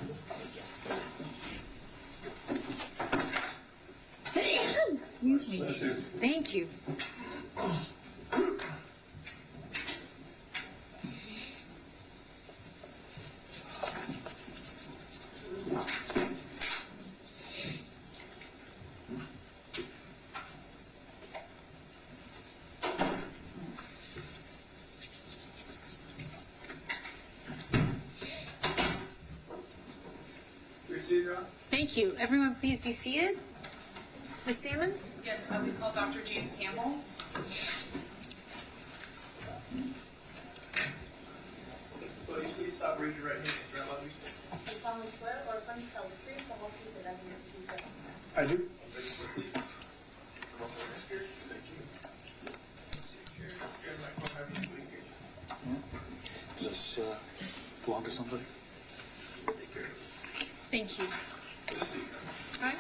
Speaker 3: Excuse me. Thank you. Thank you. Everyone, please be seated. Ms. Simmons?
Speaker 7: Yes, we call Dr. James Campbell.
Speaker 8: Please stop, raise your right hand. Is that allowed?
Speaker 9: You solemnly swear or affirm to tell the truth, the whole truth, and nothing but the truth, so help you God.
Speaker 5: I do.
Speaker 10: Does this belong to somebody?
Speaker 3: Thank you. All right.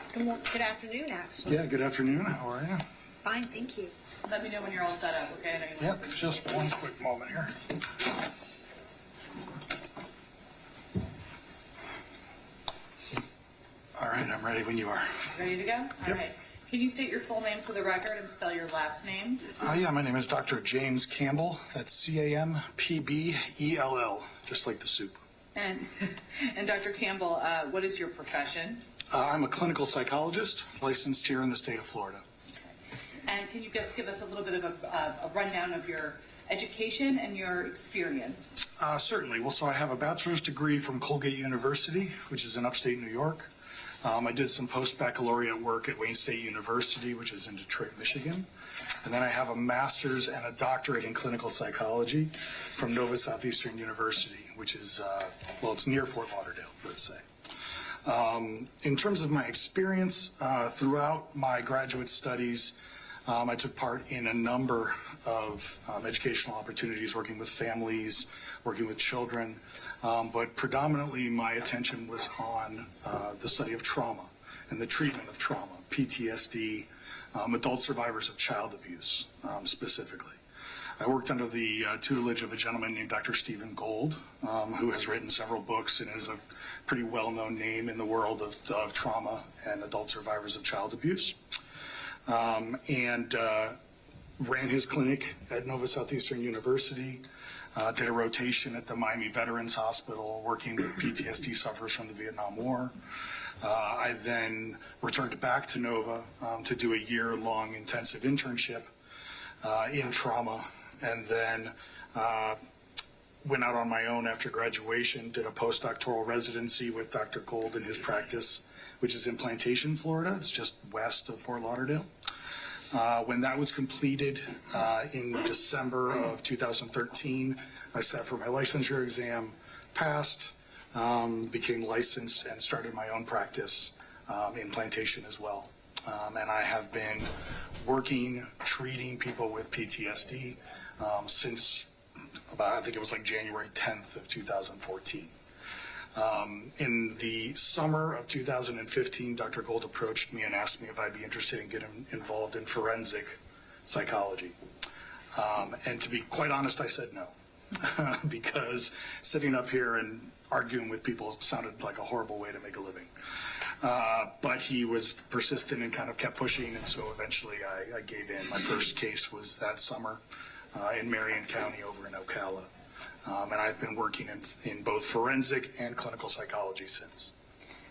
Speaker 3: Good afternoon, actually.
Speaker 10: Yeah, good afternoon. How are you?
Speaker 3: Fine, thank you.
Speaker 7: Let me know when you're all set up, okay? I know you
Speaker 10: Yep, just one quick moment here. All right, I'm ready when you are.
Speaker 7: ready to go? All right. Can you state your full name for the record and spell your last name?
Speaker 10: Yeah, my name is Dr. James Campbell. That's Campbell, just like the soup.
Speaker 7: And Dr. Campbell, what is your profession?
Speaker 10: I'm a clinical psychologist licensed here in the state of Florida.
Speaker 7: And can you just give us a little bit of a rundown of your education and your experience?
Speaker 10: Certainly. Well, so I have a bachelor's degree from Colgate University, which is in upstate New York. I did some post-baccalaureate work at Wayne State University, which is in Detroit, Michigan. And then I have a master's and a doctorate in clinical psychology from Nova Southeastern University, which is, well, it's near Fort Lauderdale, let's say. In terms of my experience throughout my graduate studies, I took part in a number of educational opportunities, working with families, working with children, but predominantly my attention was on the study of trauma and the treatment of trauma, PTSD, adult survivors of child abuse specifically. I worked under the tutelage of a gentleman named Dr. Stephen Gold, who has written several books and is a pretty well-known name in the world of trauma and adult survivors of child abuse. And ran his clinic at Nova Southeastern University, did a rotation at the Miami Veterans Hospital, working with PTSD sufferers from the Vietnam War. I then returned back to Nova to do a year-long intensive internship in trauma, and then went out on my own after graduation, did a postdoctoral residency with Dr. Gold in his practice, which is in Plantation, Florida. It's just west of Fort Lauderdale. When that was completed in December of 2013, I sat for my licensure exam, passed, became licensed, and started my own practice in Plantation as well. And I have been working, treating people with PTSD since about, I think it was like January 10th of 2014. In the summer of 2015, Dr. Gold approached me and asked me if I'd be interested in getting involved in forensic psychology. And to be quite honest, I said no, because sitting up here and arguing with people sounded like a horrible way to make a living. But he was persistent and kind of kept pushing, and so eventually I gave in. My first case was that summer in Marion County over in Ocala. And I've been working in both forensic and clinical psychology since.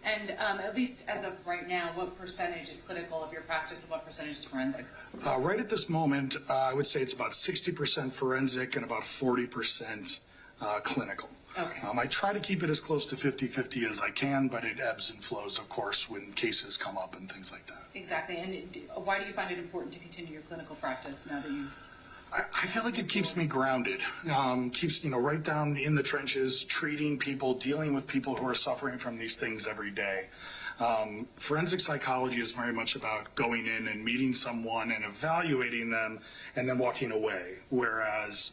Speaker 7: And at least as of right now, what percentage is clinical of your practice and what percentage is forensic?
Speaker 10: Right at this moment, I would say it's about 60% forensic and about 40% clinical.
Speaker 7: Okay.
Speaker 10: I try to keep it as close to 50-50 as I can, but it ebbs and flows, of course, when cases come up and things like that.
Speaker 7: Exactly. And why do you find it important to continue your clinical practice now that you...
Speaker 10: I feel like it keeps me grounded, keeps, right down in the trenches, treating people, dealing with people who are suffering from these things every day. Forensic psychology is very much about going in and meeting someone and evaluating them and then walking away, whereas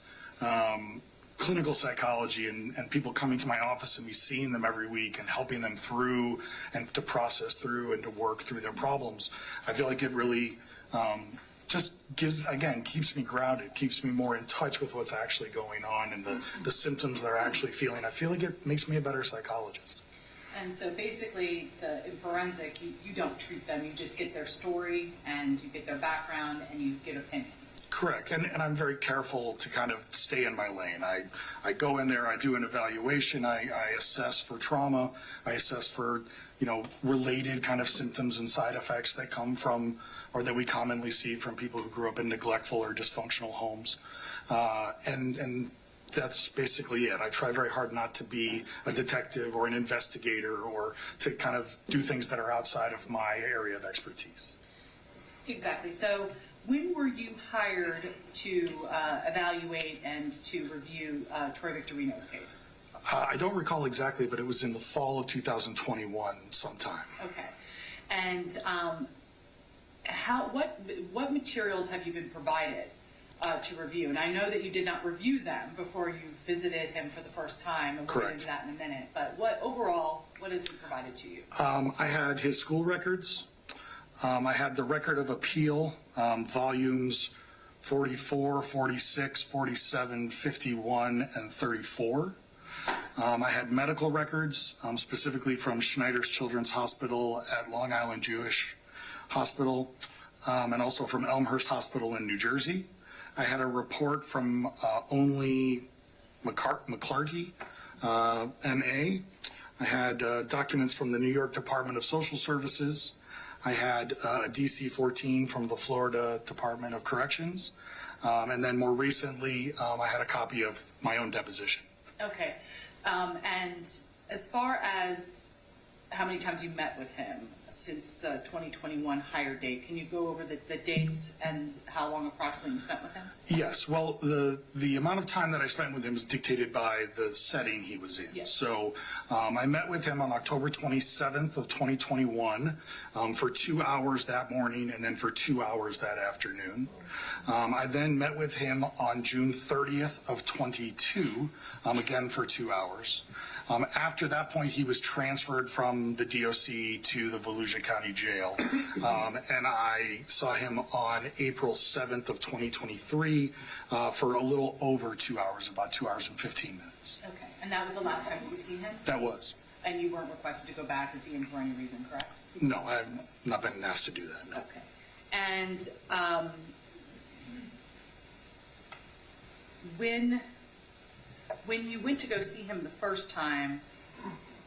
Speaker 10: clinical psychology and people coming to my office and me seeing them every week and helping them through and to process through and to work through their problems, I feel like it really just keeps me grounded, keeps me more in touch with what's actually going on and the symptoms they're actually feeling. I feel like it makes me a better psychologist.
Speaker 7: And so basically, in forensic, you don't treat them, you just get their story and you get their background and you give opinions.
Speaker 10: Correct, and I'm very careful to kind of stay in my lane. I go in there, I do an evaluation, I assess for trauma, I assess for, related kind of symptoms and side effects that come from, or that we commonly see from people who grew up in neglectful or dysfunctional homes. And that's basically it. I try very hard not to be a detective or an investigator or to kind of do things that are outside of my area of expertise.
Speaker 7: Exactly. So when were you hired to evaluate and to review Troy Victorino's case?
Speaker 10: I don't recall exactly, but it was in the fall of 2021 sometime.
Speaker 7: Okay. And what materials have you been provided to review? And I know that you did not review them before you visited him for the first time, and we'll get into that in a minute. But what has been provided to you?
Speaker 10: I had his school records. I had the record of appeal, volumes 44, 46, 47, 51, and 34. I had medical records, specifically from Schneider's Children's Hospital at Long Island Jewish Hospital, and also from Elmhurst Hospital in New Jersey. I had a report from Only McClarty, M.A. I had documents from the New York Department of Social Services. I had a DC-14 from the Florida Department of Corrections. And then more recently, I had a copy of my own deposition.
Speaker 7: Okay. And as far as how many times you met with him since the 2021 hire date, can you go over the dates and how long approximately you spent with him?
Speaker 10: Yes. Well, the amount of time that I spent with him is dictated by the setting he was in.
Speaker 7: Yes.
Speaker 10: So I met with him on October 27th of 2021 for 2 hours that morning and then for 2 hours that afternoon. I then met with him on June 30th of 22, again for 2 hours. After that point, he was transferred from the DOC to the Volusia County Jail, and I saw him on April 7th of 2023 for a little over 2 hours, about 2 hours and 15 minutes.
Speaker 7: Okay. And that was the last time you've seen him?
Speaker 10: That was.
Speaker 7: And you weren't requested to go back and see him for any reason, correct?
Speaker 10: No, I have not been asked to do that, no.
Speaker 7: Okay. And when you went to go see him the first time,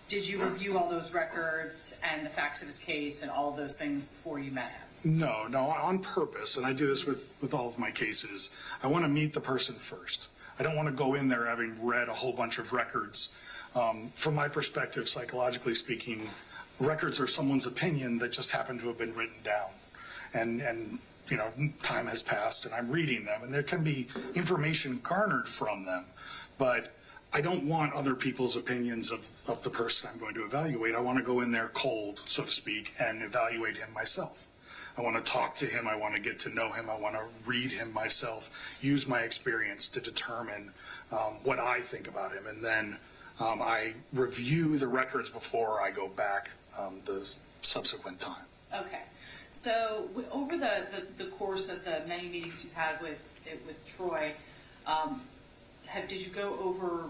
Speaker 7: did you review all those records and the facts of his case and all of those things before you met him?
Speaker 10: No, on purpose, and I do this with all of my cases. I want to meet the person first. I don't want to go in there having read a whole bunch of records. From my perspective, psychologically speaking, records are someone's opinion that just happened to have been written down. And time has passed and I'm reading them, and there can be information garnered from them, but I don't want other people's opinions of the person I'm going to evaluate. I want to go in there cold, so to speak, and evaluate him myself. I want to talk to him. I want to get to know him. I want to read him myself, use my experience to determine what I think about him. And then I review the records before I go back the subsequent time.
Speaker 7: Okay. So over the course of the many meetings you've had with Troy, did you go over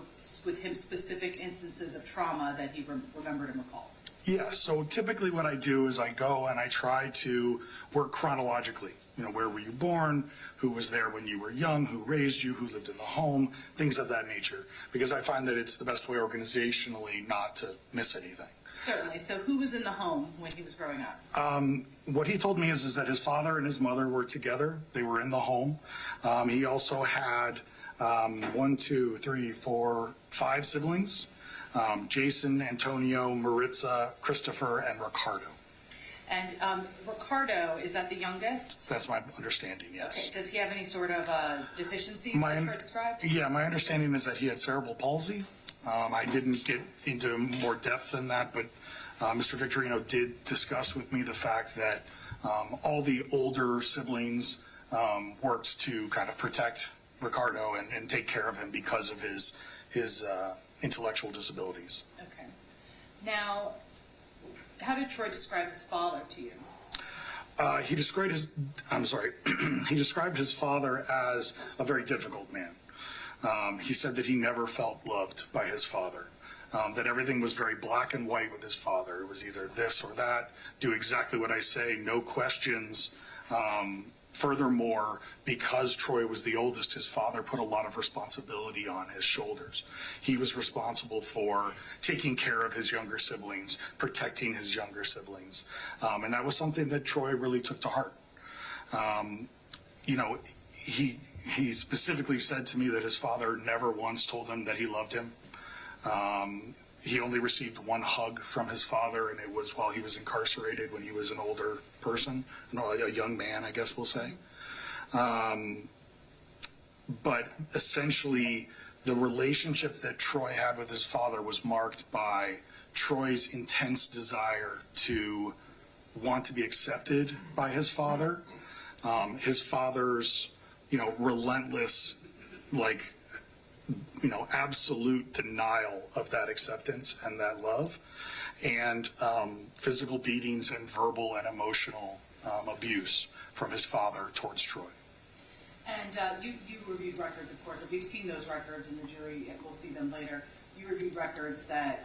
Speaker 7: with him specific instances of trauma that he remembered and recalled?
Speaker 10: Yes. So typically what I do is I go and I try to work chronologically. Where were you born? Who was there when you were young? Who raised you? Who lived in the home? Things of that nature. Because I find that it's the best way organizationally not to miss anything.
Speaker 7: Certainly. So who was in the home when he was growing up?
Speaker 10: What he told me is that his father and his mother were together. They were in the home. He also had 5 siblings. Jason, Antonio, Maritza, Christopher, and Ricardo.
Speaker 7: And Ricardo, is that the youngest?
Speaker 10: That's my understanding, yes.
Speaker 7: Okay. Does he have any sort of deficiencies that Troy described?
Speaker 10: Yeah, my understanding is that he had cerebral palsy. I didn't get into more depth than that, but Mr. Victorino did discuss with me the fact that all the older siblings worked to kind of protect Ricardo and take care of him because of his intellectual disabilities.
Speaker 7: Okay. Now, how did Troy describe his father to you?
Speaker 10: He described he described his father as a very difficult man. He said that he never felt loved by his father, that everything was very black and white with his father. It was either this or that, do exactly what I say, no questions. Furthermore, because Troy was the oldest, his father put a lot of responsibility on his shoulders. He was responsible for taking care of his younger siblings, protecting his younger siblings. And that was something that Troy really took to heart. He specifically said to me that his father never once told him that he loved him. He only received one hug from his father, and it was while he was incarcerated when he was an older person, a young man, I guess we'll say. But essentially, the relationship that Troy had with his father was marked by Troy's intense desire to want to be accepted by his father. His father's, relentless, absolute denial of that acceptance and that love, and physical beatings and verbal and emotional abuse from his father towards Troy.
Speaker 7: And you reviewed records, of course. If we've seen those records in the jury, and we'll see them later. You reviewed records that,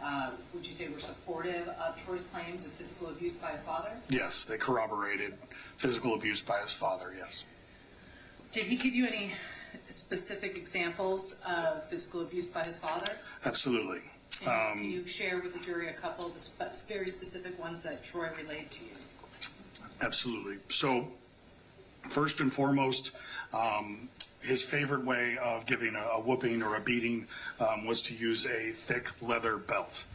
Speaker 7: would you say, were supportive of Troy's claims of physical abuse by his father?
Speaker 10: Yes, they corroborated physical abuse by his father, yes.
Speaker 7: Did he give you any specific examples of physical abuse by his father?
Speaker 10: Absolutely.
Speaker 7: Can you share with the jury a couple of the very specific ones that Troy relayed to you?
Speaker 10: Absolutely. So, first and foremost, his favorite way of giving a whooping or a beating was to use a thick leather belt,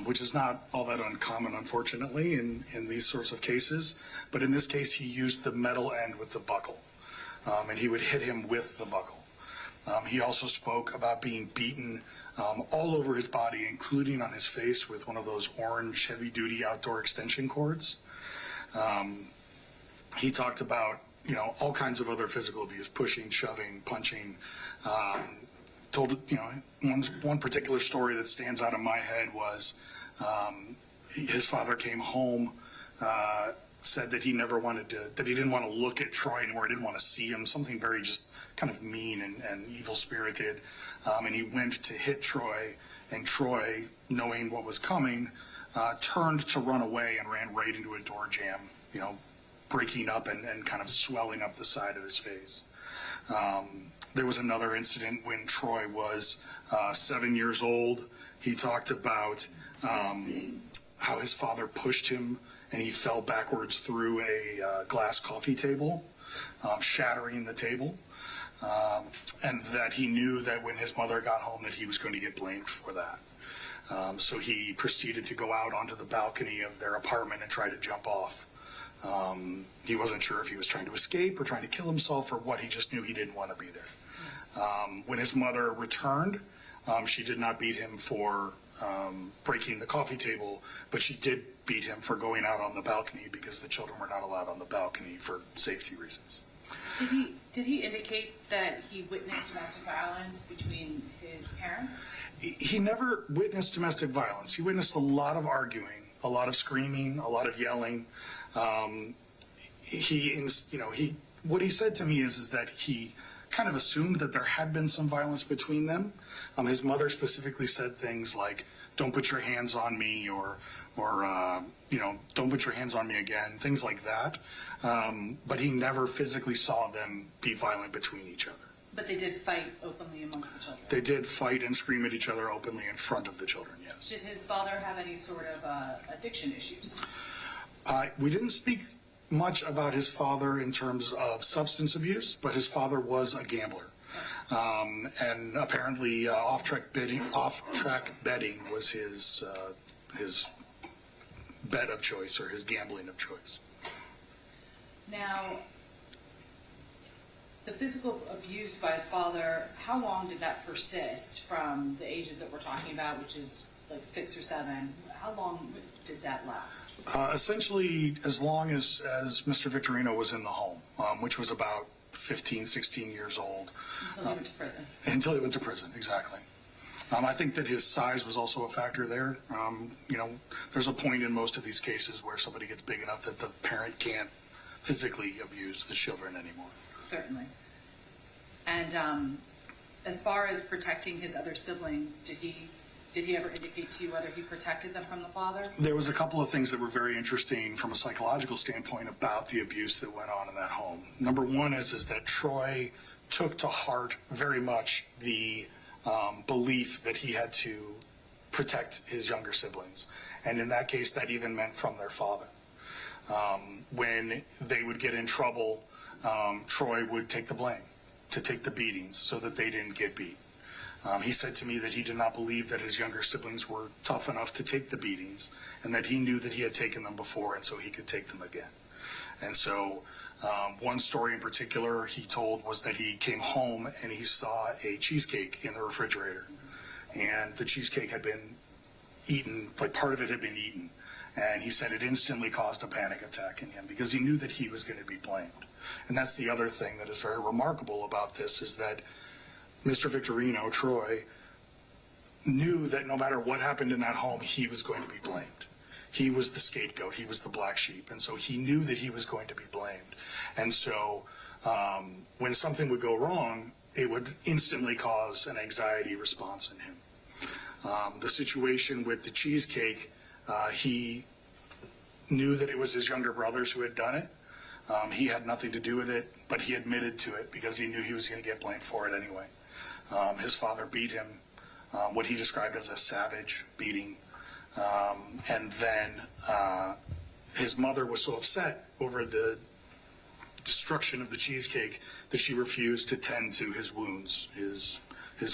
Speaker 10: which is not all that uncommon, unfortunately, in these sorts of cases. But in this case, he used the metal end with the buckle, and he would hit him with the buckle. He also spoke about being beaten all over his body, including on his face with one of those orange heavy-duty outdoor extension cords. He talked about all kinds of other physical abuse, pushing, shoving, punching. Told, one particular story that stands out in my head was his father came home, said that he didn't want to look at Troy anymore, didn't want to see him, something very just kind of mean and evil-spirited. And he went to hit Troy, and Troy, knowing what was coming, turned to run away and ran right into a door jam, breaking up and kind of swelling up the side of his face. There was another incident when Troy was 7 years old. He talked about how his father pushed him and he fell backwards through a glass coffee table, shattering the table, and that he knew that when his mother got home that he was going to get blamed for that. So he proceeded to go out onto the balcony of their apartment and try to jump off. He wasn't sure if he was trying to escape or trying to kill himself or what. He just knew he didn't want to be there. When his mother returned, she did not beat him for breaking the coffee table, but she did beat him for going out on the balcony because the children were not allowed on the balcony for safety reasons.
Speaker 7: Did he indicate that he witnessed domestic violence between his parents?
Speaker 10: He never witnessed domestic violence. He witnessed a lot of arguing, a lot of screaming, a lot of yelling. What he said to me is that he kind of assumed that there had been some violence between them. His mother specifically said things like, "Don't put your hands on me," or "Don't put your hands on me again," things like that. But he never physically saw them be violent between each other.
Speaker 7: But they did fight openly amongst the children?
Speaker 10: They did fight and scream at each other openly in front of the children, yes.
Speaker 7: Did his father have any sort of addiction issues?
Speaker 10: We didn't speak much about his father in terms of substance abuse, but his father was a gambler. And apparently off-track betting was his bet of choice or his gambling of choice.
Speaker 7: Now, the physical abuse by his father, how long did that persist from the ages that we're talking about, which is like 6 or 7? How long did that last?
Speaker 10: Essentially, as long as Mr. Victorino was in the home, which was about 15, 16 years old.
Speaker 7: Until he went to prison.
Speaker 10: Until he went to prison, exactly. I think that his size was also a factor there. There's a point in most of these cases where somebody gets big enough that the parent can't physically abuse the children anymore.
Speaker 7: Certainly. And as far as protecting his other siblings, did he ever indicate to you whether he protected them from the father?
Speaker 10: There was a couple of things that were very interesting from a psychological standpoint about the abuse that went on in that home. Number one is that Troy took to heart very much the belief that he had to protect his younger siblings. And in that case, that even meant from their father. When they would get in trouble, Troy would take the blame, to take the beatings so that they didn't get beat. He said to me that he did not believe that his younger siblings were tough enough to take the beatings, and that he knew that he had taken them before, and so he could take them again. And so one story in particular he told was that he came home and he saw a cheesecake in the refrigerator, and the cheesecake had been eaten, like part of it had been eaten. And he said it instantly caused a panic attack in him because he knew that he was going to be blamed. And that's the other thing that is very remarkable about this, is that Mr. Victorino, Troy, knew that no matter what happened in that home, he was going to be blamed. He was the scapegoat. He was the black sheep. And so he knew that he was going to be blamed. And so when something would go wrong, it would instantly cause an anxiety response in him. The situation with the cheesecake, he knew that it was his younger brothers who had done it. He had nothing to do with it, but he admitted to it because he knew he was going to get blamed for it anyway. His father beat him, what he described as a savage beating. And then his mother was so upset over the destruction of the cheesecake that she refused to tend to his wounds, his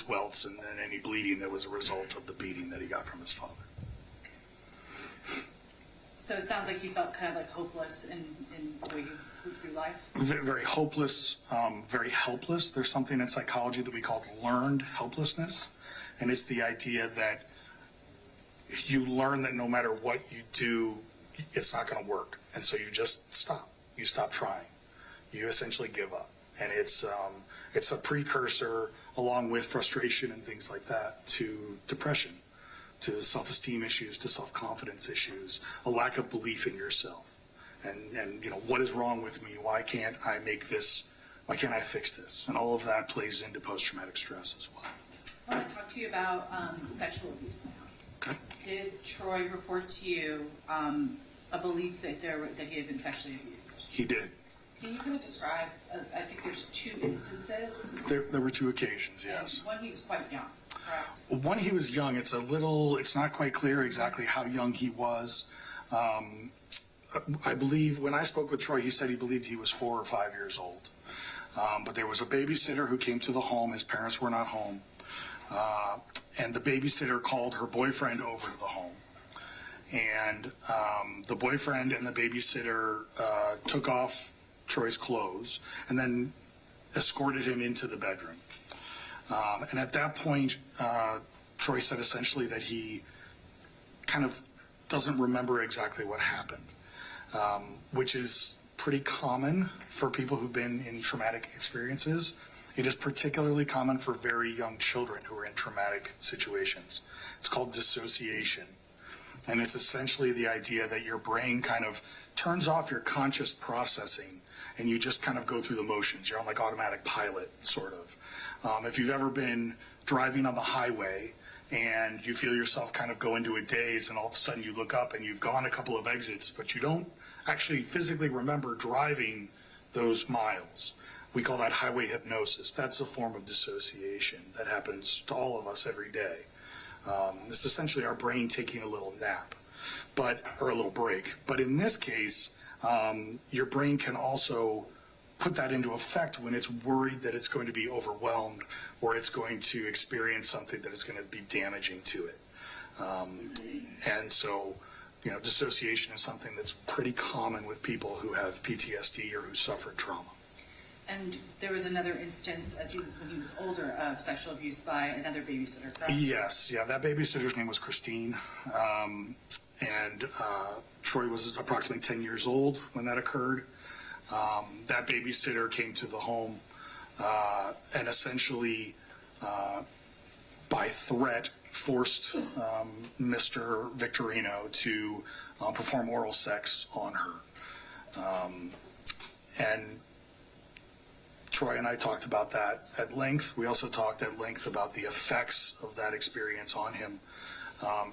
Speaker 10: welts, and any bleeding that was a result of the beating that he got from his father.
Speaker 7: So it sounds like you felt kind of like hopeless in the way you moved through life?
Speaker 10: Very hopeless, very helpless. There's something in psychology that we call learned helplessness. And it's the idea that you learn that no matter what you do, it's not going to work. And so you just stop. You stop trying. You essentially give up. And it's a precursor, along with frustration and things like that, to depression, to self-esteem issues, to self-confidence issues, a lack of belief in yourself. And what is wrong with me? Why can't I make this? Why can't I fix this? And all of that plays into post-traumatic stress as well.
Speaker 7: I want to talk to you about sexual abuse now.
Speaker 10: Okay.
Speaker 7: Did Troy report to you a belief that he had been sexually abused?
Speaker 10: He did.
Speaker 7: Can you kind of describe, I think there's two instances.
Speaker 10: There were two occasions, yes.
Speaker 7: One, he was quite young, correct?
Speaker 10: One, he was young. It's not quite clear exactly how young he was. I believe when I spoke with Troy, he said he believed he was 4 or 5 years old. But there was a babysitter who came to the home. His parents were not home. And the babysitter called her boyfriend over to the home. And the boyfriend and the babysitter took off Troy's clothes and then escorted him into the bedroom. And at that point, Troy said essentially that he kind of doesn't remember exactly what happened, which is pretty common for people who've been in traumatic experiences. It is particularly common for very young children who are in traumatic situations. It's called dissociation. And it's essentially the idea that your brain kind of turns off your conscious processing and you just kind of go through the motions. You're on like automatic pilot, sort of. If you've ever been driving on the highway and you feel yourself kind of go into a daze and all of a sudden you look up and you've gone a couple of exits, but you don't actually physically remember driving those miles. We call that highway hypnosis. That's a form of dissociation that happens to all of us every day. It's essentially our brain taking a little nap, or a little break. But in this case, your brain can also put that into effect when it's worried that it's going to be overwhelmed or it's going to experience something that is going to be damaging to it. And so, dissociation is something that's pretty common with people who have PTSD or who suffered trauma.
Speaker 7: And there was another instance when he was older of sexual abuse by another babysitter, correct?
Speaker 10: Yes, yeah, that babysitter's name was Christine. and Troy was approximately 10 years old when that occurred. That babysitter came to the home and essentially, by threat, forced Mr. Victorino to perform oral sex on her. And Troy and I talked about that at length. We also talked at length about the effects of that experience on him.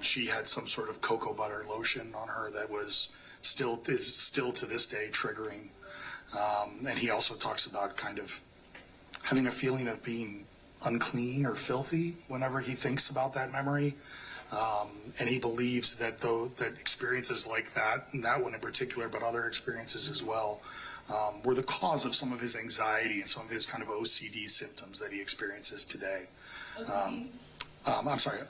Speaker 10: She had some sort of cocoa butter lotion on her that is still to this day triggering. And he also talks about kind of having a feeling of being unclean or filthy whenever he thinks about that memory. And he believes that that experiences like that, and that one in particular, but other experiences as well, were the cause of some of his anxiety and some of his kind of OCD symptoms that he experiences today.
Speaker 7: OCD?
Speaker 10: I'm sorry,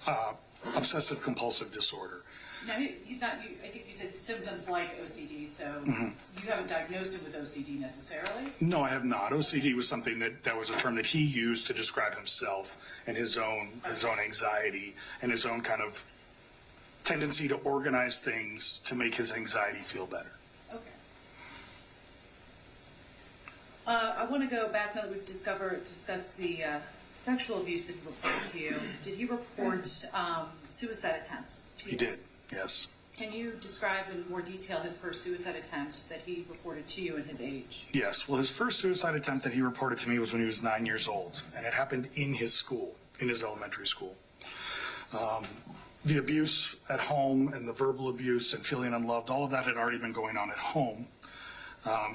Speaker 10: obsessive compulsive disorder.
Speaker 7: No, he's not, I think you said symptoms like OCD, so you haven't diagnosed him with OCD necessarily?
Speaker 10: No, I have not. OCD was something that was a term that he used to describe himself and his own anxiety and his own kind of tendency to organize things to make his anxiety feel better.
Speaker 7: Okay. I want to go back now that we've discussed the sexual abuse that he reported to you. Did he report suicide attempts to you?
Speaker 10: He did, yes.
Speaker 7: Can you describe in more detail his first suicide attempt that he reported to you and his age?
Speaker 10: Yes. Well, his first suicide attempt that he reported to me was when he was 9 years old, and it happened in his school, in his elementary school. The abuse at home and the verbal abuse and feeling unloved, all of that had already been going on at home.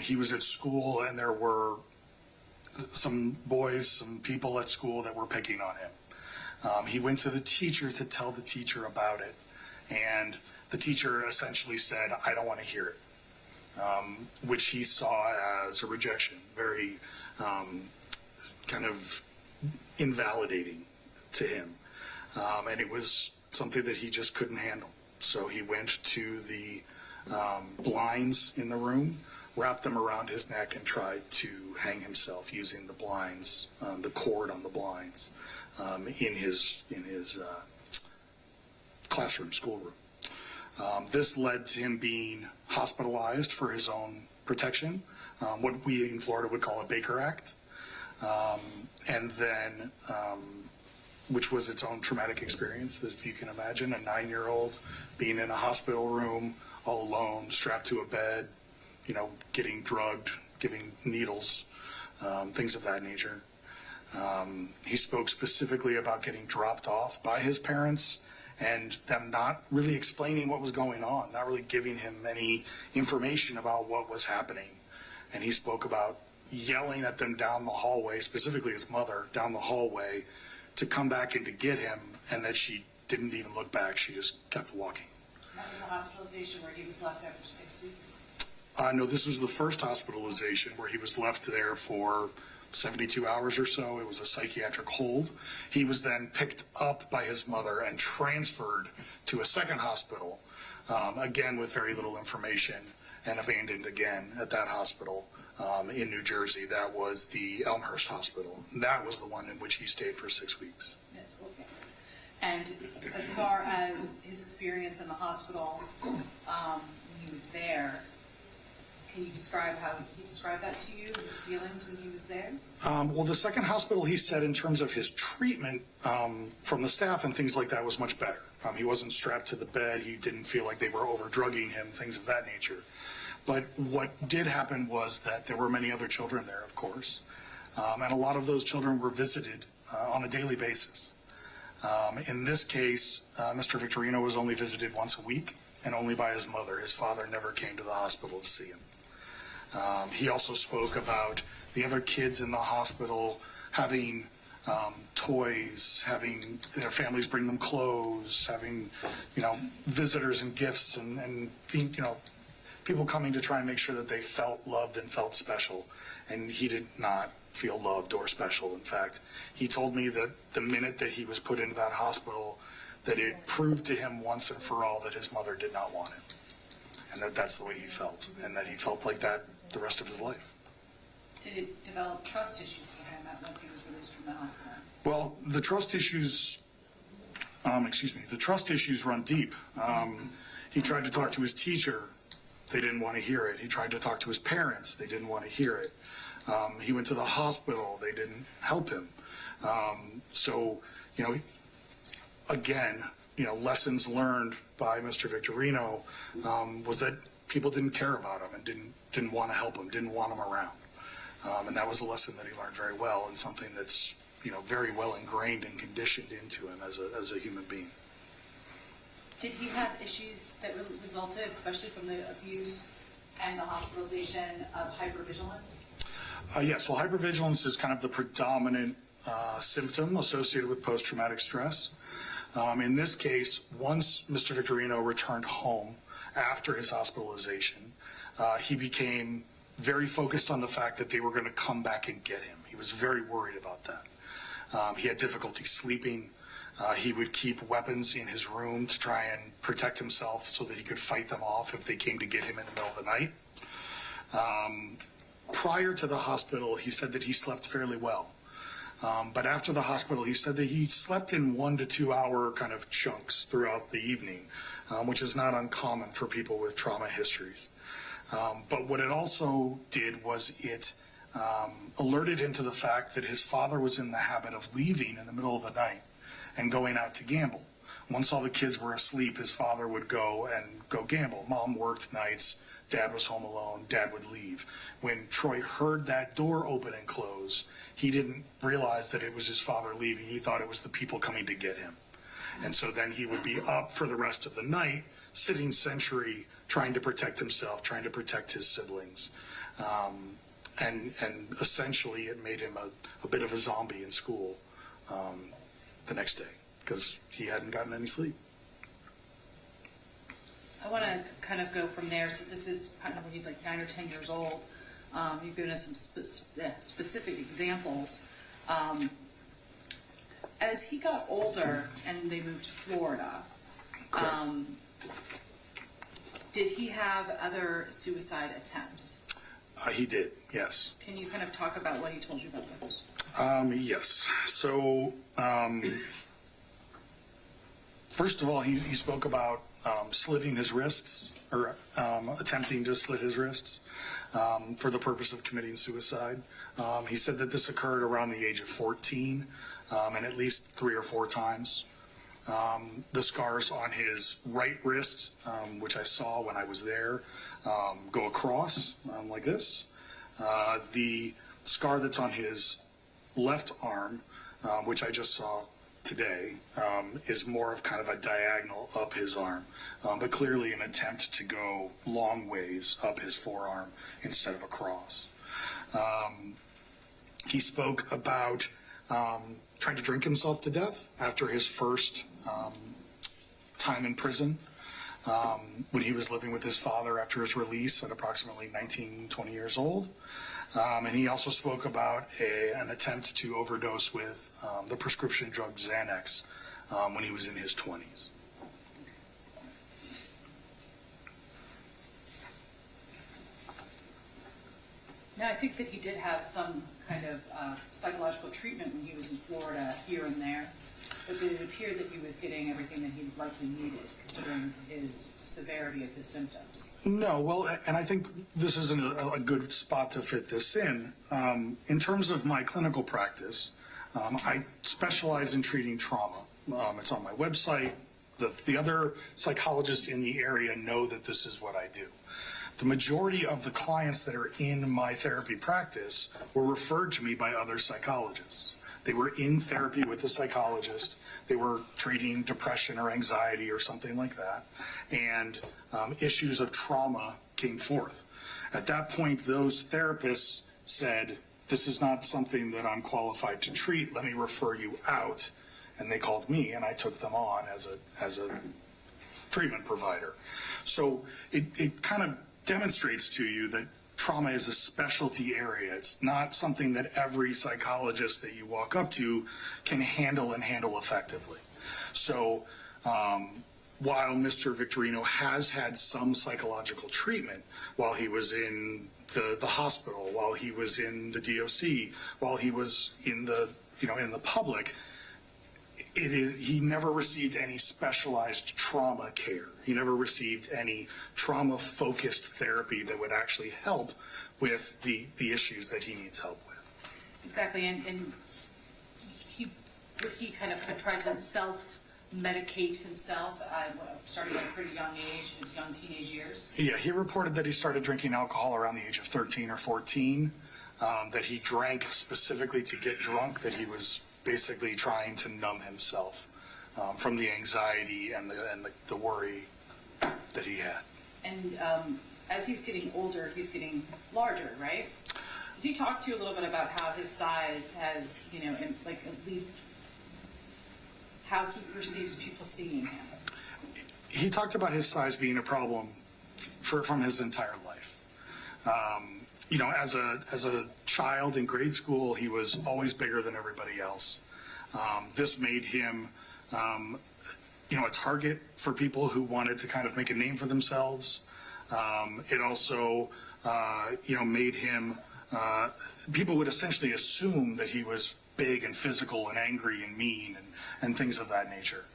Speaker 10: He was at school, and there were some boys, some people at school that were picking on him. He went to the teacher to tell the teacher about it, and the teacher essentially said, "I don't want to hear it," which he saw as a rejection, very kind of invalidating to him. And it was something that he just couldn't handle. So he went to the blinds in the room, wrapped them around his neck, and tried to hang himself using the blinds, the cord on the blinds, in his classroom, schoolroom. This led to him being hospitalized for his own protection, what we in Florida would call a Baker Act, and then, which was its own traumatic experience, if you can imagine, a 9-year-old being in a hospital room all alone, strapped to a bed, getting drugged, giving needles, things of that nature. He spoke specifically about getting dropped off by his parents and them not really explaining what was going on, not really giving him any information about what was happening. And he spoke about yelling at them down the hallway, specifically his mother, down the hallway, to come back and to get him, and that she didn't even look back. She just kept walking.
Speaker 7: That was a hospitalization where he was left after 6 weeks?
Speaker 10: No, this was the first hospitalization where he was left there for 72 hours or so. It was a psychiatric hold. He was then picked up by his mother and transferred to a second hospital, again with very little information, and abandoned again at that hospital in New Jersey. That was the Elmhurst Hospital. That was the one in which he stayed for 6 weeks.
Speaker 7: Yes, okay. And as far as his experience in the hospital, when he was there, can you describe how he described that to you, his feelings when he was there?
Speaker 10: Well, the second hospital, he said, in terms of his treatment from the staff and things like that, was much better. He wasn't strapped to the bed. He didn't feel like they were over-drugging him, things of that nature. But what did happen was that there were many other children there, of course, and a lot of those children were visited on a daily basis. In this case, Mr. Victorino was only visited once a week, and only by his mother. His father never came to the hospital to see him. He also spoke about the other kids in the hospital having toys, having their families bring them clothes, having, visitors and gifts, and being, people coming to try and make sure that they felt loved and felt special. And he did not feel loved or special. In fact, he told me that the minute that he was put into that hospital, that it proved to him once and for all that his mother did not want him. And that's the way he felt, and that he felt like that the rest of his life.
Speaker 7: Did it develop trust issues for him once he was released from the hospital?
Speaker 10: Well, the trust issues run deep. He tried to talk to his teacher. They didn't want to hear it. He tried to talk to his parents. They didn't want to hear it. He went to the hospital. They didn't help him. So, again, lessons learned by Mr. Victorino was that people didn't care about him and didn't want to help him, didn't want him around. And that was a lesson that he learned very well, and something that's very well ingrained and conditioned into him as a human being.
Speaker 7: Did he have issues that resulted, especially from the abuse and the hospitalization, of hypervigilance?
Speaker 10: Yes, well, hypervigilance is kind of the predominant symptom associated with post-traumatic stress. In this case, once Mr. Victorino returned home after his hospitalization, he became very focused on the fact that they were going to come back and get him. He was very worried about that. He had difficulty sleeping. He would keep weapons in his room to try and protect himself so that he could fight them off if they came to get him in the middle of the night. Prior to the hospital, he said that he slept fairly well. But after the hospital, he said that he slept in 1 to 2 hour kind of chunks throughout the evening, which is not uncommon for people with trauma histories. But what it also did was it alerted him to the fact that his father was in the habit of leaving in the middle of the night and going out to gamble. Once all the kids were asleep, his father would go gamble. Mom worked nights, Dad was home alone, Dad would leave. When Troy heard that door open and close, he didn't realize that it was his father leaving. He thought it was the people coming to get him. And so then he would be up for the rest of the night, sitting sentry, trying to protect himself, trying to protect his siblings. And essentially it made him a bit of a zombie in school the next day because he hadn't gotten any sleep.
Speaker 7: I want to kind of go from there. So this is kind of when he's like 9 or 10 years old. You've given us some specific examples. As he got older and they moved to Florida, did he have other suicide attempts?
Speaker 10: He did, yes.
Speaker 7: Can you kind of talk about what he told you about those?
Speaker 10: Yes. So, first of all, he spoke about slitting his wrists, or attempting to slit his wrists for the purpose of committing suicide. He said that this occurred around the age of 14 and at least 3 or 4 times. The scars on his right wrist, which I saw when I was there, go across like this. The scar that's on his left arm, which I just saw today, is more of kind of a diagonal up his arm, but clearly an attempt to go long ways up his forearm instead of across. He spoke about trying to drink himself to death after his first time in prison, when he was living with his father after his release at approximately 19, 20 years old. And he also spoke about an attempt to overdose with the prescription drug Xanax when he was in his 20s.
Speaker 7: Now, I think that he did have some kind of psychological treatment when he was in Florida, here and there. But did it appear that he was getting everything that he likely needed, considering his severity of his symptoms? No, well, and I think this isn't a good spot to fit this in. In terms of my clinical practice, I specialize in treating trauma. It's on my website. The other psychologists in the area know that this is what I do. The majority of the clients that are in my therapy practice were referred to me by other psychologists. They were in therapy with a psychologist. They were treating depression or anxiety or something like that. And issues of trauma came forth. At that point, those therapists said, this is not something that I'm qualified to treat. Let me refer you out. And they called me, and I took them on as a treatment provider. So it kind of demonstrates to you that trauma is a specialty area. It's not something that every psychologist that you walk up to can handle and handle effectively. So while Mr. Victorino has had some psychological treatment while he was in the hospital, while he was in the DOC, while he was in the, in the public,
Speaker 10: He never received any specialized trauma care. He never received any trauma-focused therapy that would actually help with the issues that he needs help with.
Speaker 7: Exactly, and he kind of tried to self-medicate himself, starting at a pretty young age, in his young teenage years.
Speaker 10: Yeah, he reported that he started drinking alcohol around the age of 13 or 14, that he drank specifically to get drunk, that he was basically trying to numb himself from the anxiety and the worry that he had.
Speaker 7: And as he's getting older, he's getting larger, right? Did he talk to you a little bit about how his size has, like at least how he perceives people seeing him?
Speaker 10: He talked about his size being a problem from his entire life. As a child in grade school, he was always bigger than everybody else. This made him, a target for people who wanted to kind of make a name for themselves. It also, made him, people would essentially assume that he was big and physical and angry and mean and things of that nature.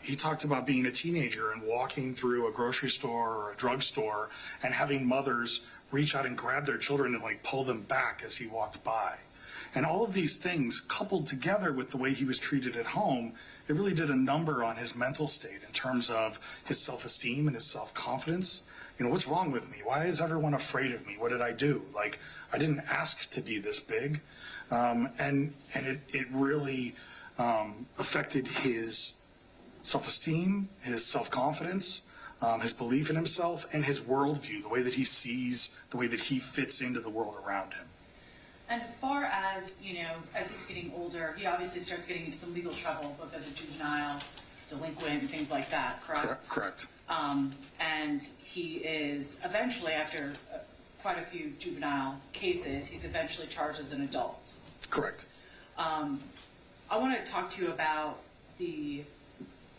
Speaker 10: He talked about being a teenager and walking through a grocery store or a drugstore and having mothers reach out and grab their children and like pull them back as he walked by. And all of these things coupled together with the way he was treated at home, it really did a number on his mental state in terms of his self-esteem and his self-confidence. What's wrong with me? Why is everyone afraid of me? What did I do? Like, I didn't ask to be this big. And it really affected his self-esteem, his self-confidence, his belief in himself, and his worldview, the way that he sees, the way that he fits into the world around him.
Speaker 7: And as far as, as he's getting older, he obviously starts getting into some legal trouble, both as a juvenile, delinquent, and things like that, correct?
Speaker 10: Correct.
Speaker 7: And he is eventually, after quite a few juvenile cases, he's eventually charged as an adult.
Speaker 10: Correct.
Speaker 7: I want to talk to you about the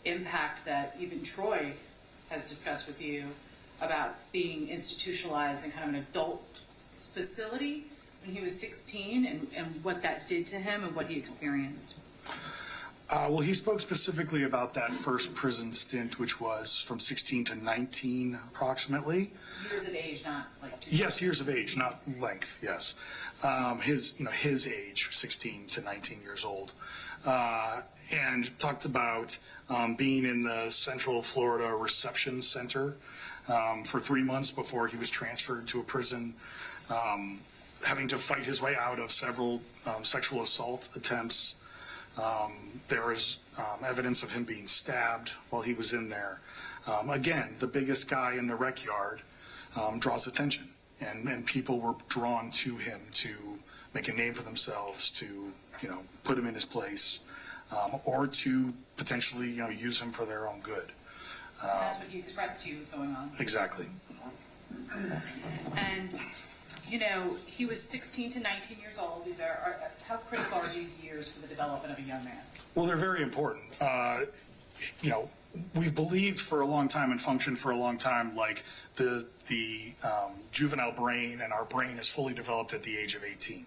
Speaker 7: impact that even Troy has discussed with you about being institutionalized in kind of an adult facility when he was 16 and what that did to him and what he experienced.
Speaker 10: Well, he spoke specifically about that first prison stint, which was from 16 to 19 approximately.
Speaker 7: Years of age, not like 2
Speaker 10: Yes, years of age, not length, yes. His age, 16 to 19 years old. And talked about being in the Central Florida Reception Center for 3 months before he was transferred to a prison, having to fight his way out of several sexual assault attempts. There was evidence of him being stabbed while he was in there. Again, the biggest guy in the rec yard draws attention, and people were drawn to him to make a name for themselves, to put him in his place, or to potentially use him for their own good.
Speaker 7: That's what he expressed to you was going on.
Speaker 10: Exactly.
Speaker 7: And he was 16 to 19 years old. These are how critical are these years for the development of a young man?
Speaker 10: Well, they're very important. We've believed for a long time and functioned for a long time like the juvenile brain and our brain is fully developed at the age of 18.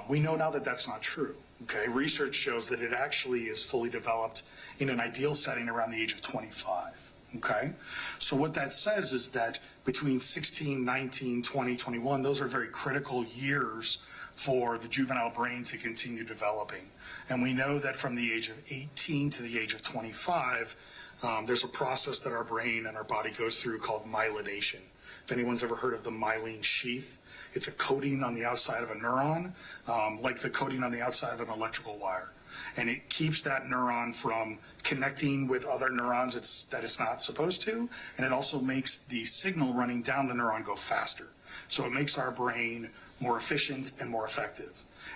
Speaker 10: We know now that that's not true. Okay, research shows that it actually is fully developed in an ideal setting around the age of 25. Okay, so what that says is that between 16, 19, 20, 21, those are very critical years for the juvenile brain to continue developing. And we know that from the age of 18 to the age of 25, there's a process that our brain and our body goes through called myelination. If anyone's ever heard of the myelin sheath, it's a coating on the outside of a neuron, like the coating on the outside of an electrical wire. And it keeps that neuron from connecting with other neurons that it's not supposed to, and it also makes the signal running down the neuron go faster. So it makes our brain more efficient and more effective.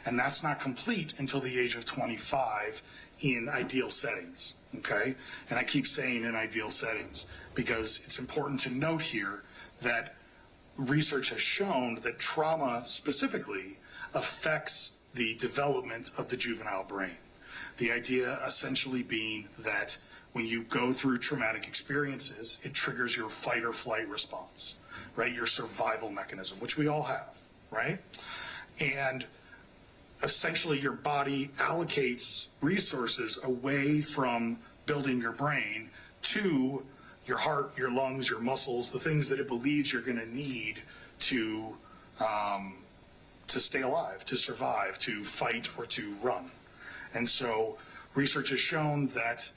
Speaker 10: And that's not complete until the age of 25 in ideal settings, okay? And I keep saying in ideal settings because it's important to note here that research has shown that trauma specifically affects the development of the juvenile brain. The idea essentially being that when you go through traumatic experiences, it triggers your fight or flight response, right? Your survival mechanism, which we all have, right? And essentially your body allocates resources away from building your brain to your heart, your lungs, your muscles, the things that it believes you're going to need to stay alive, to survive, to fight, or to run. And so research has shown that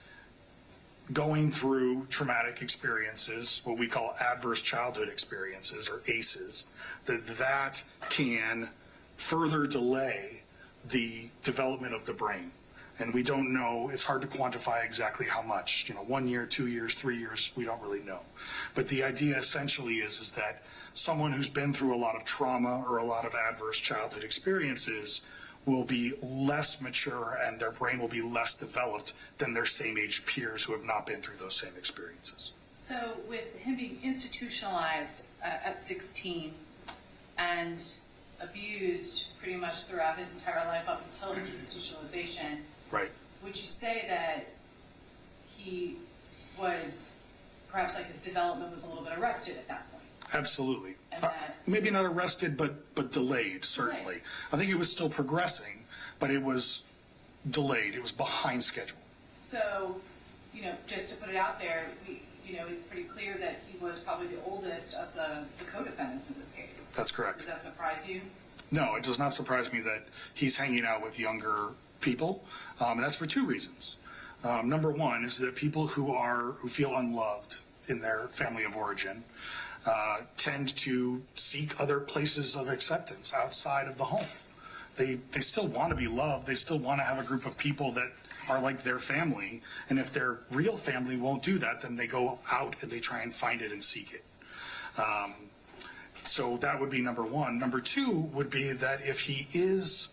Speaker 10: going through traumatic experiences, what we call adverse childhood experiences, or ACEs, that can further delay the development of the brain. And we don't know, it's hard to quantify exactly how much, 1 year, 2 years, 3 years, we don't really know. But the idea essentially is that someone who's been through a lot of trauma or a lot of adverse childhood experiences will be less mature and their brain will be less developed than their same age peers who have not been through those same experiences.
Speaker 7: So with him being institutionalized at 16 and abused pretty much throughout his entire life up until his institutionalization,
Speaker 10: Right.
Speaker 7: would you say that he was, perhaps like his development was a little bit arrested at that point?
Speaker 10: Absolutely.
Speaker 7: And that-
Speaker 10: Maybe not arrested, but delayed, certainly.
Speaker 7: Right.
Speaker 10: I think it was still progressing, but it was delayed. It was behind schedule.
Speaker 7: So, just to put it out there, it's pretty clear that he was probably the oldest of the co-defendants in this case.
Speaker 10: That's correct.
Speaker 7: Does that surprise you?
Speaker 10: No, it does not surprise me that he's hanging out with younger people, and that's for 2 reasons. Number one is that people who feel unloved in their family of origin tend to seek other places of acceptance outside of the home. They still want to be loved. They still want to have a group of people that are like their family. And if their real family won't do that, then they go out and they try and find it and seek it. So that would be number one. Number two would be that if he is,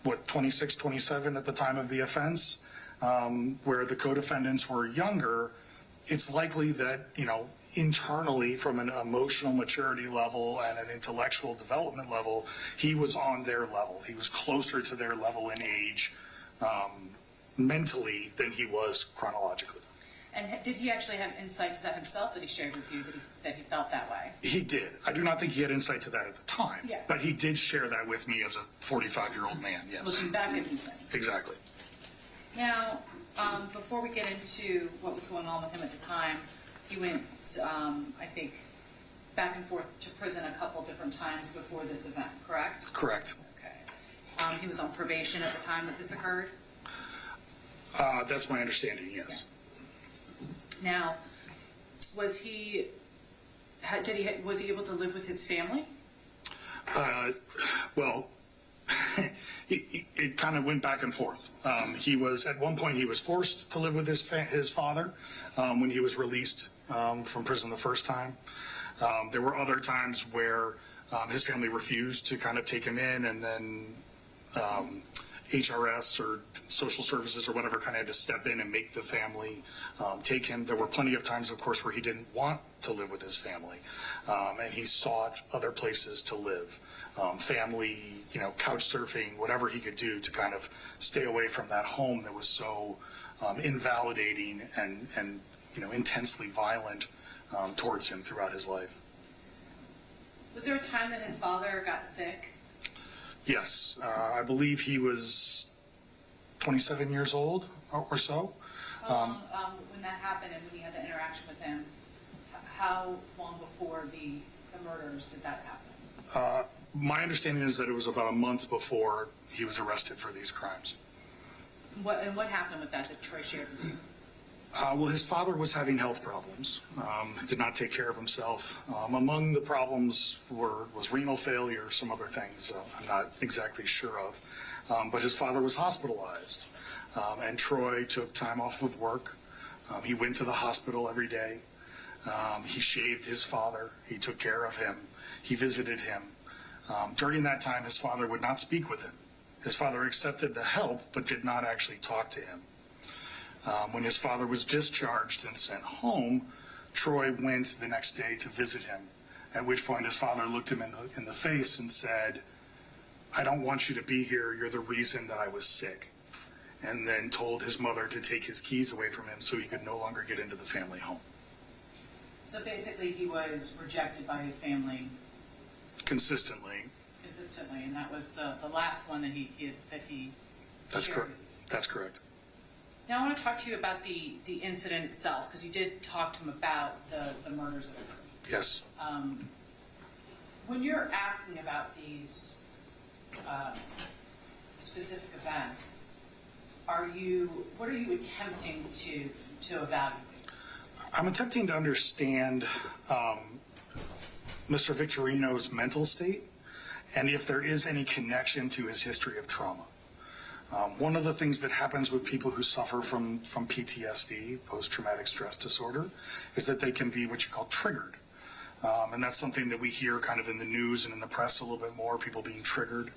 Speaker 10: 26, 27 at the time of the offense, where the co-defendants were younger, it's likely that, internally from an emotional maturity level and an intellectual development level, he was on their level. He was closer to their level in age mentally than he was chronologically.
Speaker 7: And did he actually have insight to that himself that he shared with you, that he felt that way?
Speaker 10: He did. I do not think he had insight to that at the time,
Speaker 7: Yeah.
Speaker 10: but he did share that with me as a 45-year-old man, yes.
Speaker 7: Looking back at these things.
Speaker 10: Exactly.
Speaker 7: Now, before we get into what was going on with him at the time, he went, I think, back and forth to prison a couple different times before this event, correct?
Speaker 10: Correct.
Speaker 7: Okay. He was on probation at the time that this occurred?
Speaker 10: That's my understanding, yes.
Speaker 7: Now, was he able to live with his family?
Speaker 10: Well, it kind of went back and forth. At one point, he was forced to live with his father when he was released from prison the first time. There were other times where his family refused to kind of take him in, and then HRS or social services or whatever kind of had to step in and make the family take him. There were plenty of times, of course, where he didn't want to live with his family, and he sought other places to live. Family, couch surfing, whatever he could do to kind of stay away from that home that was so invalidating and intensely violent towards him throughout his life.
Speaker 7: Was there a time that his father got sick?
Speaker 10: Yes, I believe he was 27 years old or so.
Speaker 7: How long, when that happened and when you had the interaction with him, how long before the murders did that happen?
Speaker 10: My understanding is that it was about a month before he was arrested for these crimes.
Speaker 7: What happened with that Troy shared with you?
Speaker 10: Well, his father was having health problems, did not take care of himself. Among the problems was renal failure, some other things I'm not exactly sure of. But his father was hospitalized, and Troy took time off of work. He went to the hospital every day. He shaved his father. He took care of him. He visited him. During that time, his father would not speak with him. His father accepted the help, but did not actually talk to him. When his father was discharged and sent home, Troy went the next day to visit him, at which point his father looked him in the face and said, "I don't want you to be here. You're the reason that I was sick." And then told his mother to take his keys away from him so he could no longer get into the family home.
Speaker 7: So basically he was rejected by his family.
Speaker 10: Consistently.
Speaker 7: consistently, and that was the last one that he
Speaker 10: That's
Speaker 7: shared.
Speaker 10: correct. That's correct.
Speaker 7: Now, I want to talk to you about the incident itself, because you did talk to him about the murders that occurred.
Speaker 10: Yes.
Speaker 7: When you're asking about these specific events, what are you attempting to evaluate?
Speaker 10: I'm attempting to understand Mr. Victorino's mental state and if there is any connection to his history of trauma. One of the things that happens with people who suffer from PTSD, post-traumatic stress disorder, is that they can be what you call triggered. And that's something that we hear kind of in the news and in the press a little bit more, people being triggered.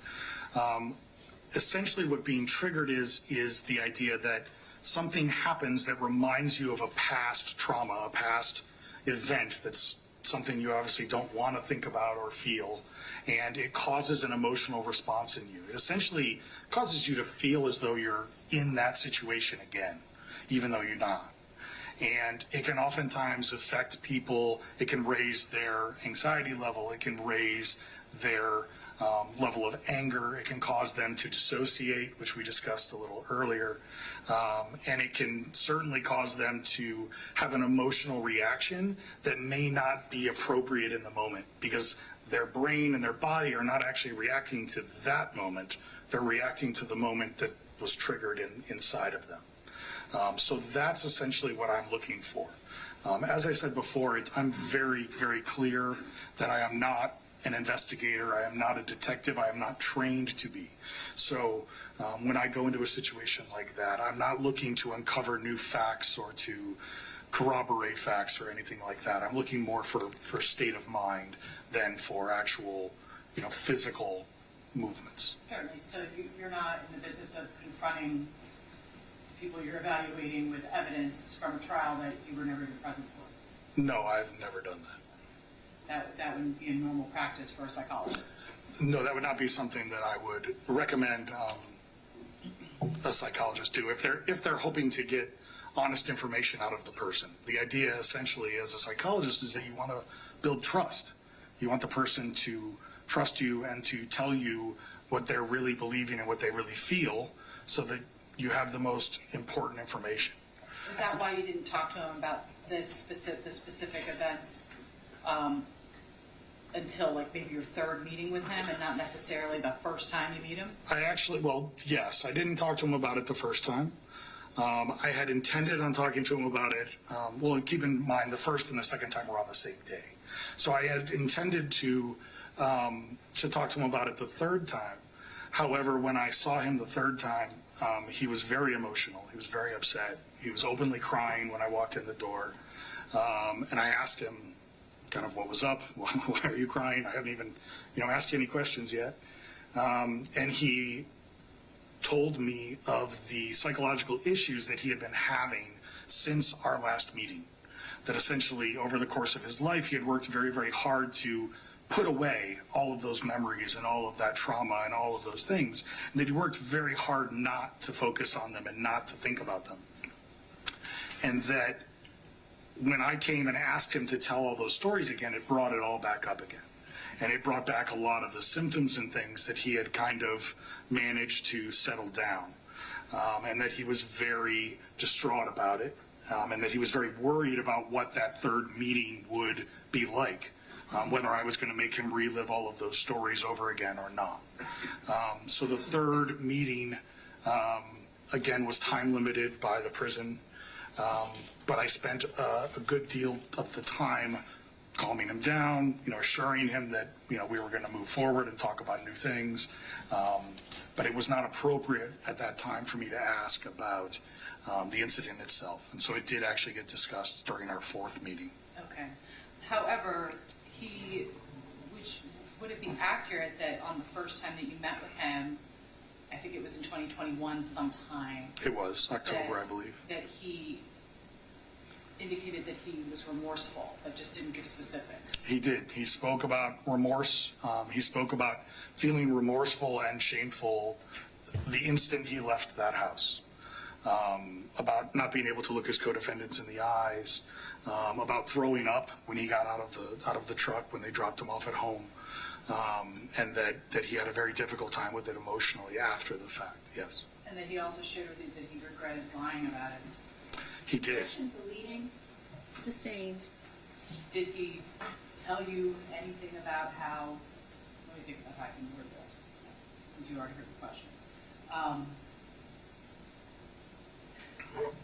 Speaker 10: Essentially what being triggered is the idea that something happens that reminds you of a past trauma, a past event that's something you obviously don't want to think about or feel, and it causes an emotional response in you. It essentially causes you to feel as though you're in that situation again, even though you're not. And it can oftentimes affect people. It can raise their anxiety level. It can raise their level of anger. It can cause them to dissociate, which we discussed a little earlier. And it can certainly cause them to have an emotional reaction that may not be appropriate in the moment, because their brain and their body are not actually reacting to that moment. They're reacting to the moment that was triggered inside of them. So that's essentially what I'm looking for. As I said before, I'm very, very clear that I am not an investigator. I am not a detective. I am not trained to be. So when I go into a situation like that, I'm not looking to uncover new facts or to corroborate facts or anything like that. I'm looking more for state of mind than for actual, physical movements.
Speaker 7: Certainly. So you're not in the business of confronting people you're evaluating with evidence from a trial that you were never even present for?
Speaker 10: No, I've never done that.
Speaker 7: That wouldn't be a normal practice for a psychologist?
Speaker 10: No, that would not be something that I would recommend a psychologist do if they're hoping to get honest information out of the person. The idea essentially as a psychologist is that you want to build trust. You want the person to trust you and to tell you what they're really believing and what they really feel, so that you have the most important information.
Speaker 7: Is that why you didn't talk to him about the specific events until like maybe your third meeting with him, and not necessarily the first time you meet him?
Speaker 10: Yes, I didn't talk to him about it the first time. I had intended on talking to him about it. Keep in mind the first and the second time were on the same day. So I had intended to talk to him about it the third time. However, when I saw him the third time, he was very emotional. He was very upset. He was openly crying when I walked in the door. And I asked him kind of what was up. Why are you crying? I haven't even, asked you any questions yet. And he told me of the psychological issues that he had been having since our last meeting. That essentially over the course of his life, he had worked very, very hard to put away all of those memories and all of that trauma and all of those things. And that he worked very hard not to focus on them and not to think about them. And that when I came and asked him to tell all those stories again, it brought it all back up again. And it brought back a lot of the symptoms and things that he had kind of managed to settle down. And that he was very distraught about it. And that he was very worried about what that third meeting would be like. Whether I was going to make him relive all of those stories over again or not. So the third meeting, again, was time limited by the prison. But I spent a good deal of the time calming him down, assuring him that, we were going to move forward and talk about new things. But it was not appropriate at that time for me to ask about the incident itself. And so it did actually get discussed during our fourth meeting.
Speaker 7: Okay. However, would it be accurate that on the first time that you met with him, I think it was in 2021 sometime.
Speaker 10: It was October, I believe.
Speaker 7: That he indicated that he was remorseful, but just didn't give specifics.
Speaker 10: He did. He spoke about remorse. He spoke about feeling remorseful and shameful the instant he left that house. About not being able to look his co-defendants in the eyes, about throwing up when he got out of the truck when they dropped him off at home. and that he had a very difficult time with it emotionally after the fact, yes.
Speaker 7: And that he also shared with you that he regretted lying about it.
Speaker 10: He did.
Speaker 3: Questions are leading. Sustained.
Speaker 7: Did he tell you anything about how, let me think if I can word this, since you already heard the question.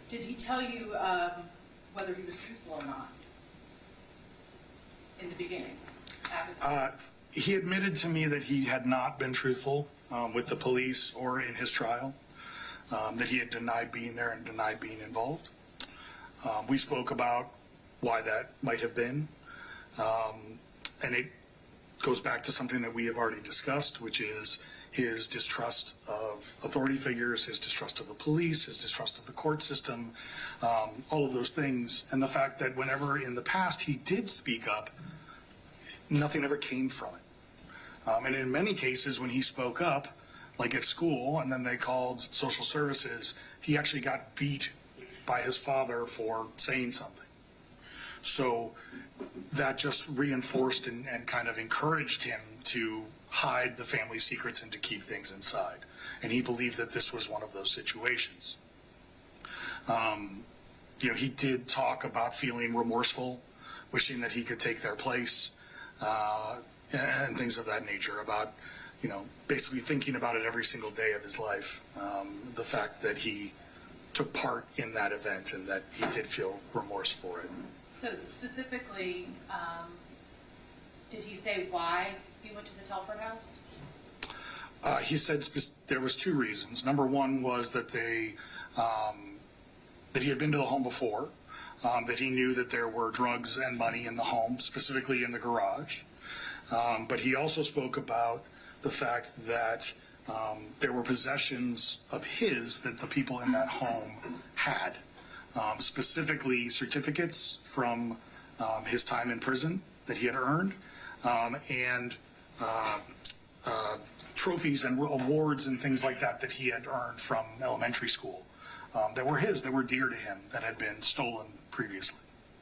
Speaker 7: Did he tell you whether he was truthful or not in the beginning? After
Speaker 10: He admitted to me that he had not been truthful with the police or in his trial, that he had denied being there and denied being involved. We spoke about why that might have been, and it goes back to something that we have already discussed, which is his distrust of authority figures, his distrust of the police, his distrust of the court system, all of those things, and the fact that whenever in the past he did speak up, nothing ever came from it. And in many cases, when he spoke up, like at school, and then they called social services, he actually got beat by his father for saying something. So that just reinforced and kind of encouraged him to hide the family secrets and to keep things inside. And he believed that this was one of those situations. He did talk about feeling remorseful, wishing that he could take their place, and things of that nature, about, basically thinking about it every single day of his life. The fact that he took part in that event and that he did feel remorse for it.
Speaker 7: So specifically, did he say why he went to the Telford house?
Speaker 10: He said there was two reasons. Number one was that that he had been to the home before, that he knew that there were drugs and money in the home, specifically in the garage. But he also spoke about the fact that there were possessions of his that the people in that home had, specifically certificates from his time in prison that he had earned, and trophies and awards and things like that he had earned from elementary school that were his, that were dear to him, that had been stolen previously.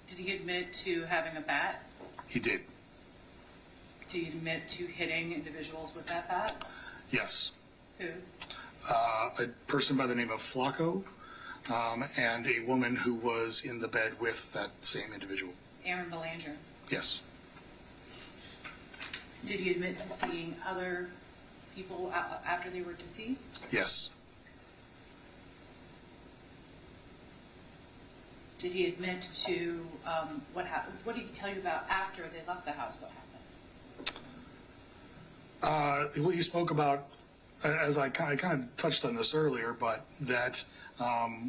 Speaker 7: Did he admit to having a bat?
Speaker 10: He did.
Speaker 7: Did he admit to hitting individuals with that bat?
Speaker 10: Yes.
Speaker 7: Who?
Speaker 10: A person by the name of Flacco, and a woman who was in the bed with that same individual.
Speaker 7: Aaron Belanger.
Speaker 10: Yes.
Speaker 7: Did he admit to seeing other people after they were deceased?
Speaker 10: Yes.
Speaker 7: Did he admit to what happened? What did he tell you about after they left the house? What happened?
Speaker 10: Well, he spoke about, as I kind of touched on this earlier, but that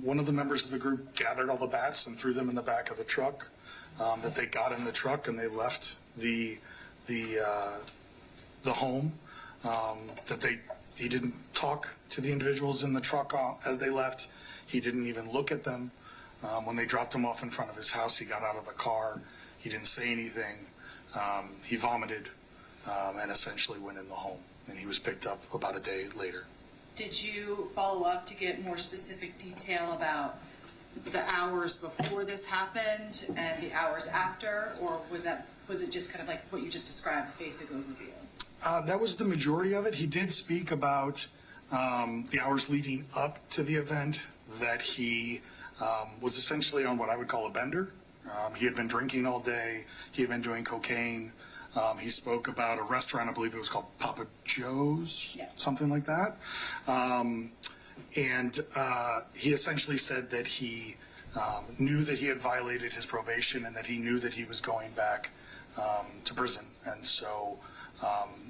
Speaker 10: one of the members of the group gathered all the bats and threw them in the back of the truck, that they got in the truck and they left the home, that he didn't talk to the individuals in the truck as they left. He didn't even look at them. When they dropped him off in front of his house, he got out of the car. He didn't say anything. He vomited and essentially went in the home. And he was picked up about a day later.
Speaker 7: Did you follow up to get more specific detail about the hours before this happened and the hours after, or was it just kind of like what you just described, the basic overview?
Speaker 10: That was the majority of it. He did speak about the hours leading up to the event, that he was essentially on what I would call a bender. He had been drinking all day. He had been doing cocaine. He spoke about a restaurant, I believe it was called Papa Joe's,
Speaker 7: Yeah.
Speaker 10: something like that. And he essentially said that he knew that he had violated his probation and that he knew that he was going back to prison. And so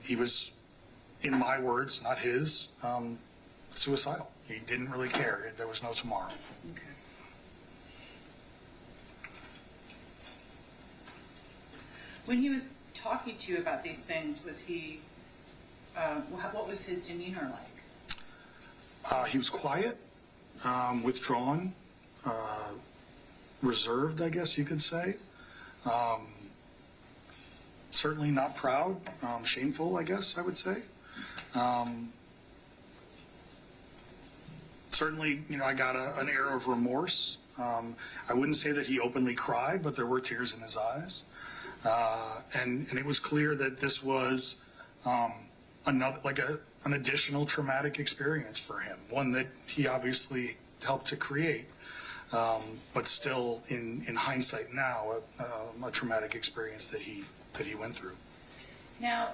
Speaker 10: he was, in my words, not his, suicidal. He didn't really care. There was no tomorrow.
Speaker 7: Okay. When he was talking to you about these things, was he, what was his demeanor like?
Speaker 10: He was quiet, withdrawn, reserved, I guess you could say. Certainly not proud, shameful, I guess I would say. Certainly, I got an air of remorse. I wouldn't say that he openly cried, but there were tears in his eyes. And it was clear that this was an additional traumatic experience for him, one that he obviously helped to create, but still, in hindsight now, a traumatic experience that he went through.
Speaker 7: Now,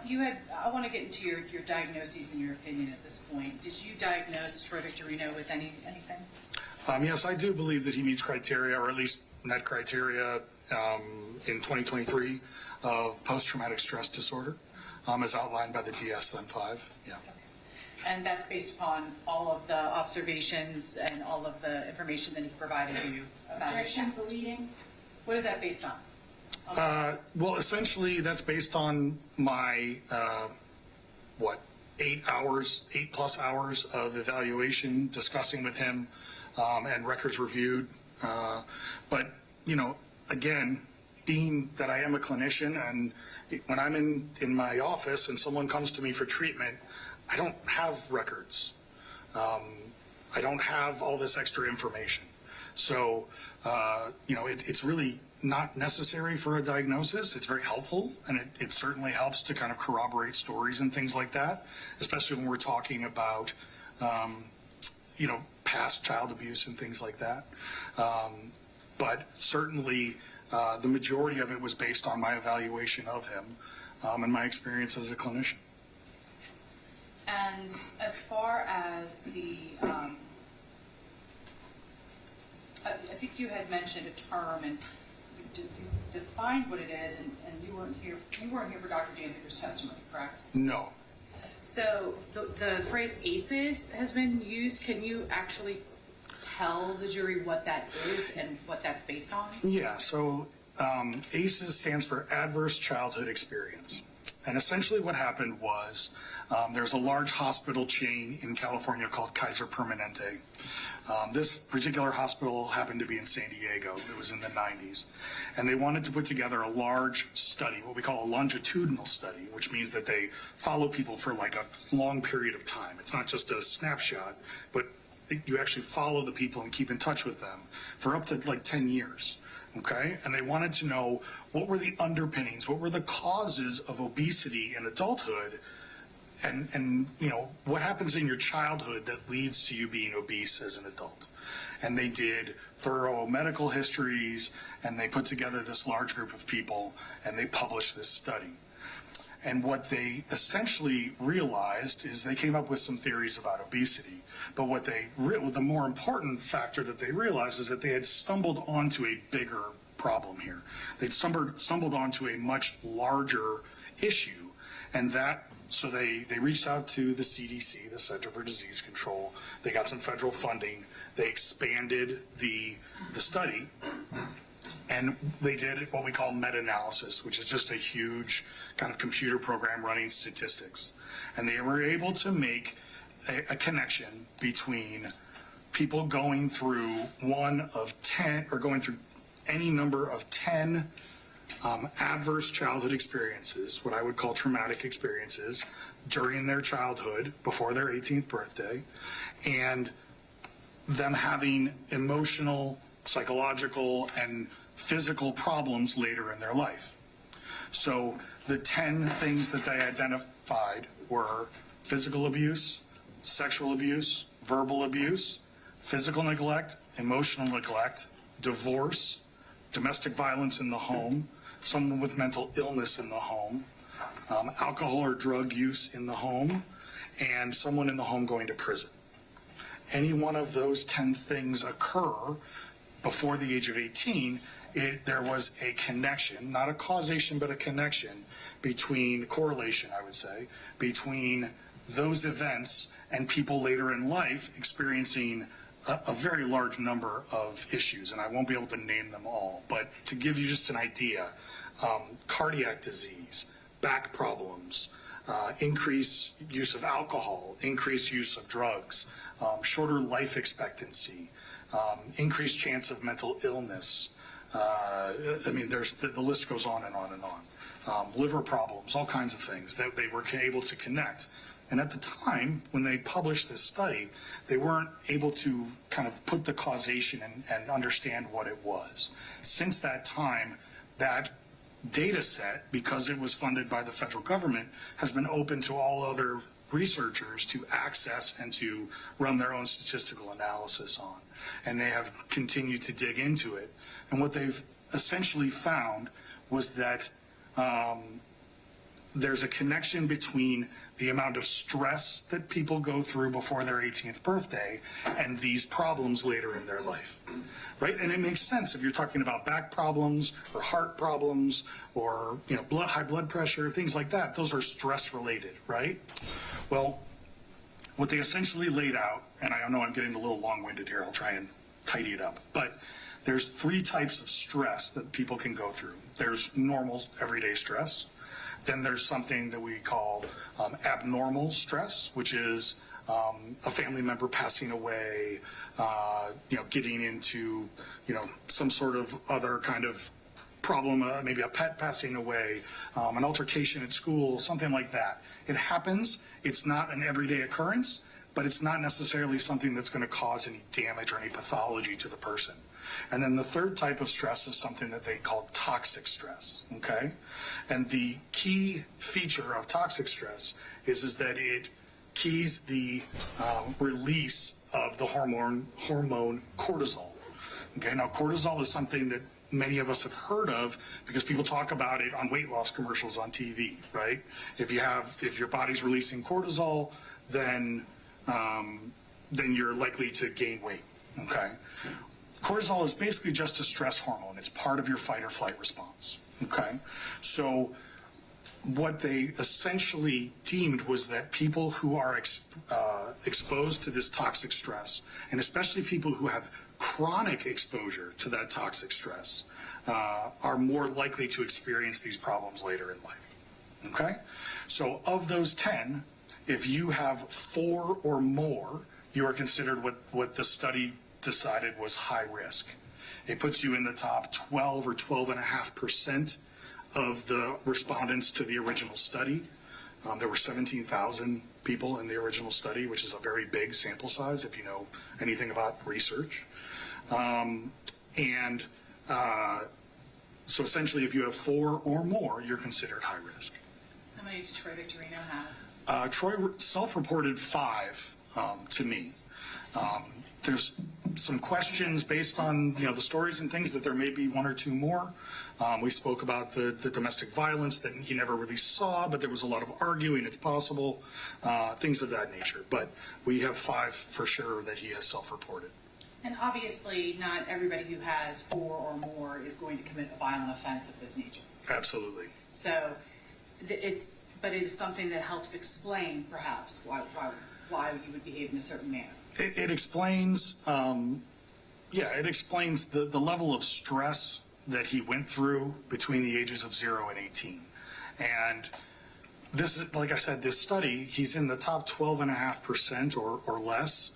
Speaker 7: I want to get into your diagnoses and your opinion at this point. Did you diagnose Troy Victorino with anything?
Speaker 10: Yes, I do believe that he meets criteria, or at least met criteria in 2023 of post-traumatic stress disorder, as outlined by the DSM-5. Yeah.
Speaker 7: And that's based upon all of the observations and all of the information that he provided you about his
Speaker 9: Objection
Speaker 7: test?
Speaker 9: for reading?
Speaker 7: What is that based on?
Speaker 10: Well, essentially, that's based on my 8+ hours of evaluation, discussing with him, and records reviewed. But again, being that I am a clinician, and when I'm in my office and someone comes to me for treatment, I don't have records. I don't have all this extra information. So, it's really not necessary for a diagnosis. It's very helpful, and it certainly helps to kind of corroborate stories and things like that, especially when we're talking about, past child abuse and things like that. But certainly, the majority of it was based on my evaluation of him and my experience as a clinician.
Speaker 7: And as far as I think you had mentioned a term and you defined what it is, and you weren't here for Dr. Danziger's testimony, correct?
Speaker 10: No.
Speaker 7: So the phrase ACEs has been used. Can you actually tell the jury what that is and what that's based on?
Speaker 10: Yeah, so ACEs stands for Adverse Childhood Experience. And essentially what happened was there's a large hospital chain in California called Kaiser Permanente. This particular hospital happened to be in San Diego. It was in the 90s. And they wanted to put together a large study, what we call a longitudinal study, which means that they follow people for like a long period of time. It's not just a snapshot, but you actually follow the people and keep in touch with them for up to like 10 years. Okay, and they wanted to know what were the underpinnings, what were the causes of obesity in adulthood, and what happens in your childhood that leads to you being obese as an adult. And they did thorough medical histories, and they put together this large group of people, and they published this study. And what they essentially realized is they came up with some theories about obesity. But the more important factor that they realized is that they had stumbled onto a bigger problem here. They'd stumbled onto a much larger issue, and so they reached out to the CDC, the Center for Disease Control. They got some federal funding. They expanded the study, and they did what we call meta-analysis, which is just a huge kind of computer program running statistics. And they were able to make a connection between people going through one of 10, or going through any number of 10 adverse childhood experiences, what I would call traumatic experiences, during their childhood, before their 18th birthday, and them having emotional, psychological, and physical problems later in their life. So the 10 things that they identified were physical abuse, sexual abuse, verbal abuse, physical neglect, emotional neglect, divorce, domestic violence in the home, someone with mental illness in the home, alcohol or drug use in the home, and someone in the home going to prison. Any one of those 10 things occur before the age of 18, there was a connection, not a causation, but a connection correlation, I would say, between those events and people later in life experiencing a very large number of issues. And I won't be able to name them all, but to give you just an idea, cardiac disease, back problems, increased use of alcohol, increased use of drugs, shorter life expectancy, increased chance of mental illness. The list goes on and on and on. Liver problems, all kinds of things that they were able to connect. And at the time, when they published this study, they weren't able to kind of put the causation and understand what it was. Since that time, that data set, because it was funded by the federal government, has been open to all other researchers to access and to run their own statistical analysis on. And they have continued to dig into it. And what they've essentially found was that there's a connection between the amount of stress that people go through before their 18th birthday and these problems later in their life, right? And it makes sense if you're talking about back problems or heart problems or, you know, high blood pressure, things like that. Those are stress related, right? Well, what they essentially laid out, and I know I'm getting a little long-winded here, I'll try and tidy it up, but there's 3 types of stress that people can go through. There's normal everyday stress. Then there's something that we call abnormal stress, which is a family member passing away, getting into, some sort of other kind of problem, maybe a pet passing away, an altercation at school, something like that. It happens. It's not an everyday occurrence, but it's not necessarily something that's going to cause any damage or any pathology to the person. And then the third type of stress is something that they call toxic stress, okay? And the key feature of toxic stress is that it keys the release of the hormone cortisol. Okay, now cortisol is something that many of us have heard of because people talk about it on weight loss commercials on TV, right? If your body's releasing cortisol, then you're likely to gain weight, okay? Cortisol is basically just a stress hormone. It's part of your fight or flight response, okay? So what they essentially deemed was that people who are exposed to this toxic stress, and especially people who have chronic exposure to that toxic stress, are more likely to experience these problems later in life, okay? So of those 10, if you have 4 or more, you are considered what the study decided was high risk. It puts you in the top 12 or 12.5% of the respondents to the original study. There were 17,000 people in the original study, which is a very big sample size if you know anything about research. So essentially, if you have 4 or more, you're considered high risk.
Speaker 7: How many does Troy Victorino have?
Speaker 10: Troy self-reported 5 to me. There's some questions based on the stories and things that there may be 1 or 2 more. We spoke about the domestic violence that he never really saw, but there was a lot of arguing it's possible, things of that nature. But we have 5 for sure that he has self-reported.
Speaker 7: And obviously, not everybody who has 4 or more is going to commit a violent offense of this nature.
Speaker 10: Absolutely.
Speaker 7: So but it is something that helps explain perhaps why you would behave in a certain manner.
Speaker 10: It explains, it explains the level of stress that he went through between the ages of 0 and 18. And this is, like I said, this study, he's in the top 12.5% or less.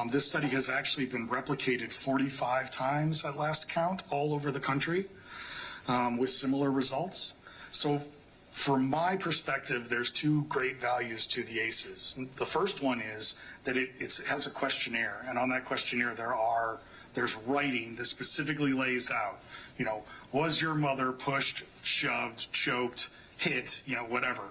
Speaker 10: This study has actually been replicated 45 times at last count all over the country with similar results. So from my perspective, there's 2 great values to the ACEs. The first one is that it has a questionnaire, and on that questionnaire there's writing that specifically lays out, was your mother pushed, shoved, choked, hit, whatever.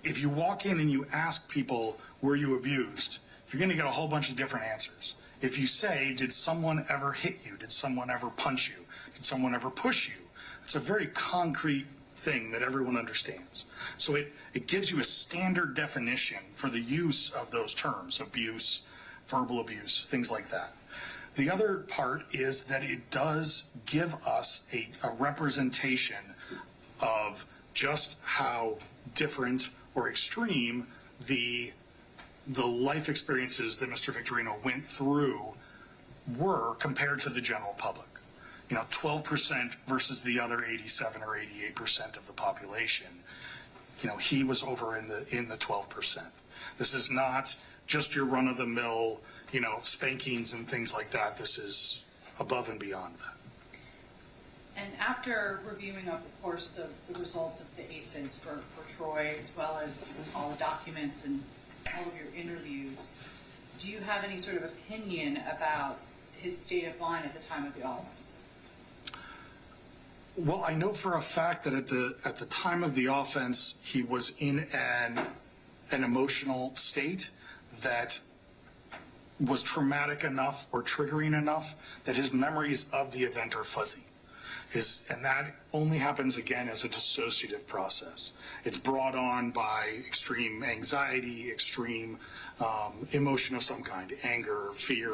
Speaker 10: If you walk in and you ask people, were you abused, you're going to get a whole bunch of different answers. If you say, did someone ever hit you? Did someone ever punch you? Did someone ever push you? It's a very concrete thing that everyone understands. So it gives you a standard definition for the use of those terms, abuse, verbal abuse, things like that. The other part is that it does give us a representation of just how different or extreme the life experiences that Mr. Victorino went through were compared to the general public. 12% versus the other 87 or 88% of the population. He was over in the 12%. This is not just your run-of-the-mill, spankings and things like that. This is above and beyond that.
Speaker 7: And after reviewing, of course, the results of the ACEs for Troy, as well as all the documents and all of your interviews, do you have any sort of opinion about his state of mind at the time of the offense?
Speaker 10: Well, I know for a fact that at the time of the offense, he was in an emotional state that was traumatic enough or triggering enough that his memories of the event are fuzzy. And that only happens again as a dissociative process. It's brought on by extreme anxiety, extreme emotion of some kind, anger, fear,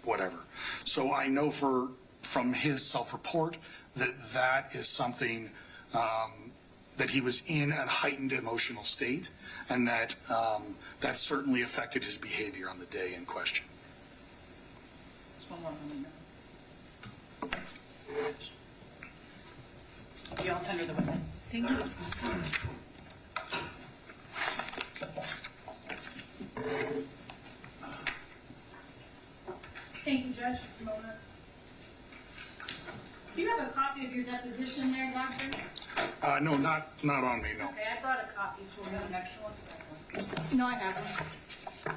Speaker 10: whatever. So I know from his self-report that is something that he was in a heightened emotional state, and that certainly affected his behavior on the day in question.
Speaker 7: Just one more moment. You all tender the witness.
Speaker 3: Thank you.
Speaker 6: Thank you, Judge. Just a moment. Do you have a copy of your deposition there, Doctor?
Speaker 10: No, not on me, no.
Speaker 6: Okay, I brought a copy for you.
Speaker 7: An extra one? Is that one?
Speaker 6: No, I haven't.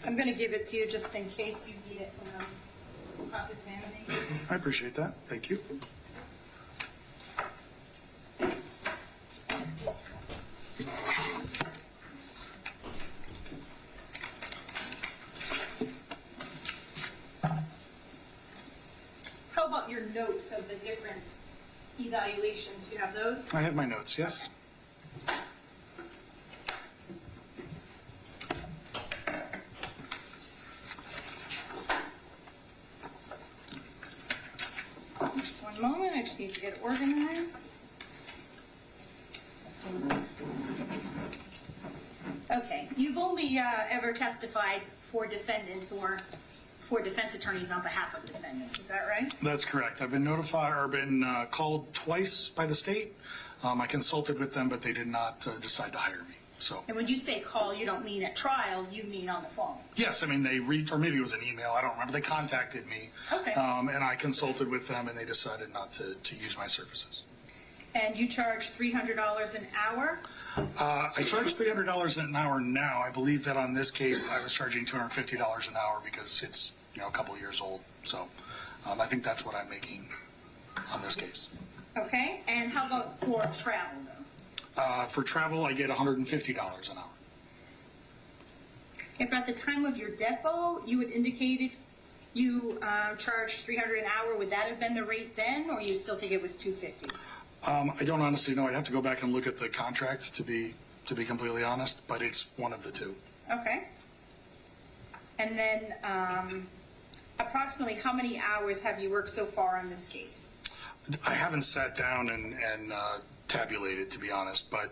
Speaker 6: I'm going to give it to you just in case you need it when I'm cross-examining.
Speaker 10: I appreciate that. Thank you.
Speaker 6: How about your notes of the different evaluations? You have those?
Speaker 10: I have my notes, yes?
Speaker 6: Just one moment. I just need to get organized. Okay. You've only ever testified for defendants or for defense attorneys on behalf of defendants. Is that right?
Speaker 10: That's correct. I've been notified or been called twice by the state. I consulted with them, but they did not decide to hire me. So
Speaker 6: And when you say call, you don't mean at trial, you mean on the phone.
Speaker 10: yes, I mean they or maybe it was an email. I don't remember. They contacted me,
Speaker 6: Okay.
Speaker 10: and I consulted with them, and they decided not to use my services.
Speaker 6: And you charge $300 an hour?
Speaker 10: I charge $300 an hour now. I believe that on this case, I was charging $250 an hour because it's a couple of years old. So I think that's what I'm making on this case.
Speaker 6: Okay. And how about for travel, though?
Speaker 10: For travel, I get $150 an hour.
Speaker 6: If at the time of your depo, you had indicated you charged $300 an hour, would that have been the rate then, or you still think it was $250?
Speaker 10: I don't honestly know. I'd have to go back and look at the contract to be completely honest, but it's one of the two.
Speaker 6: Okay. And then approximately how many hours have you worked so far on this case?
Speaker 10: I haven't sat down and tabulated, to be honest, but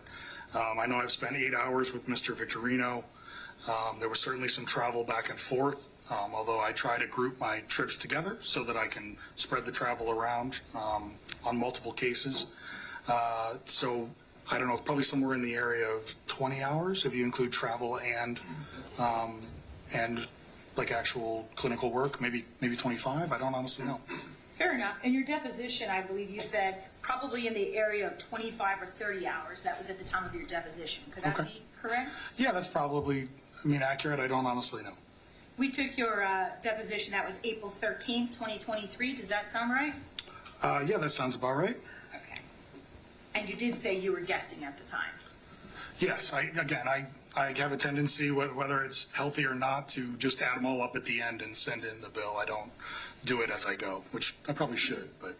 Speaker 10: I know I've spent 8 hours with Mr. Victorino. There was certainly some travel back and forth, although I try to group my trips together so that I can spread the travel around on multiple cases. So I don't know, probably somewhere in the area of 20 hours if you include travel and like actual clinical work, maybe 25. I don't honestly know.
Speaker 6: Fair enough. In your deposition, I believe you said probably in the area of 25 or 30 hours. That was at the time of your deposition. Could that
Speaker 10: Okay.
Speaker 6: be correct?
Speaker 10: Yeah, that's probably, accurate. I don't honestly know.
Speaker 6: We took your deposition. That was April 13th, 2023. Does that sound right?
Speaker 10: Yeah, that sounds about right.
Speaker 6: Okay. And you did say you were guessing at the time.
Speaker 10: Yes, I have a tendency, whether it's healthy or not, to just add them all up at the end and send in the bill. I don't do it as I go, which I probably should, but.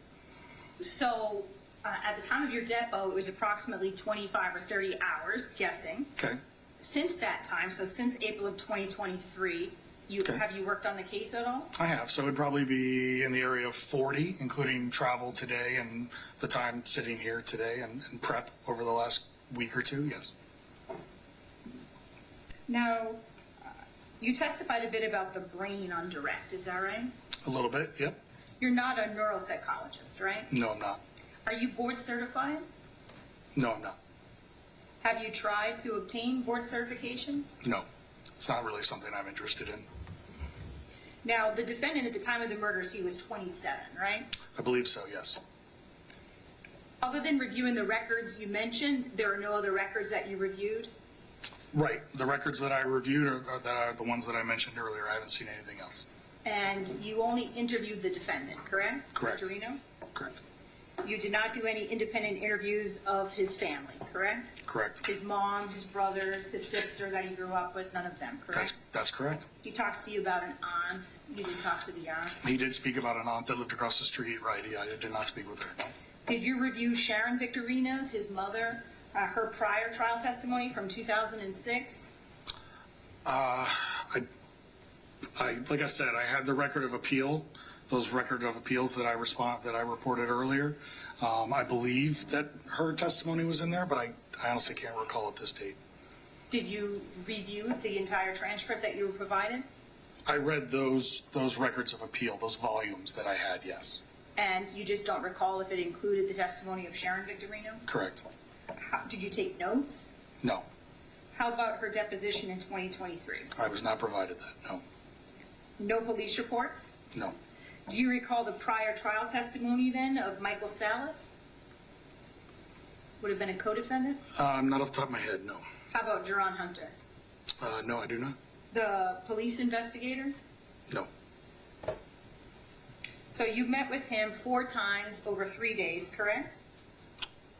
Speaker 6: So at the time of your depo, it was approximately 25 or 30 hours, guessing.
Speaker 10: Okay.
Speaker 6: Since that time, so since April of 2023,
Speaker 10: Okay.
Speaker 6: have you worked on the case at all?
Speaker 10: I have, so it'd probably be in the area of 40, including travel today and the time sitting here today and prep over the last week or two, yes.
Speaker 6: Now, you testified a bit about the brain on direct, is that right?
Speaker 10: A little bit, yep.
Speaker 6: You're not a neuropsychologist, right?
Speaker 10: No, I'm not.
Speaker 6: Are you board certified?
Speaker 10: No, I'm not.
Speaker 6: Have you tried to obtain board certification?
Speaker 10: No, it's not really something I'm interested in.
Speaker 6: Now, the defendant at the time of the murders, he was 27, right?
Speaker 10: I believe so, yes.
Speaker 6: Other than reviewing the records you mentioned, there are no other records that you reviewed?
Speaker 10: Right, the records that I reviewed are the ones that I mentioned earlier. I haven't seen anything else.
Speaker 6: And you only interviewed the defendant, correct?
Speaker 10: Correct.
Speaker 6: Victorino?
Speaker 10: Correct.
Speaker 7: You did not do any independent interviews of his family, correct?
Speaker 10: Correct.
Speaker 7: His mom, his brothers, his sister that he grew up with, none of them, correct?
Speaker 10: That's correct.
Speaker 7: He talks to you about an aunt. You didn't talk to the aunt.
Speaker 10: He did speak about an aunt that lived across the street, right? Yeah, I did not speak with her, no.
Speaker 7: Did you review Sharon Victorino's, his mother, her prior trial testimony from 2006?
Speaker 10: Like I said, I had the record of appeal, those record of appeals that I reported earlier. I believe that her testimony was in there, but I honestly can't recall at this date.
Speaker 7: Did you review the entire transcript that you were provided?
Speaker 10: I read those records of appeal, those volumes that I had, yes.
Speaker 7: And you just don't recall if it included the testimony of Sharon Victorino?
Speaker 10: Correct.
Speaker 7: Did you take notes?
Speaker 10: No,
Speaker 7: How about her deposition in 2023?
Speaker 10: I was not provided that, no.
Speaker 7: No police reports?
Speaker 10: No.
Speaker 7: Do you recall the prior trial testimony then of Michael Salas? Would have been a co-defendant?
Speaker 10: Not off the top of my head, no.
Speaker 7: How about Jerone Hunter?
Speaker 10: No, I do not.
Speaker 7: The police investigators?
Speaker 10: No.
Speaker 7: So you met with him 4 times over 3 days, correct?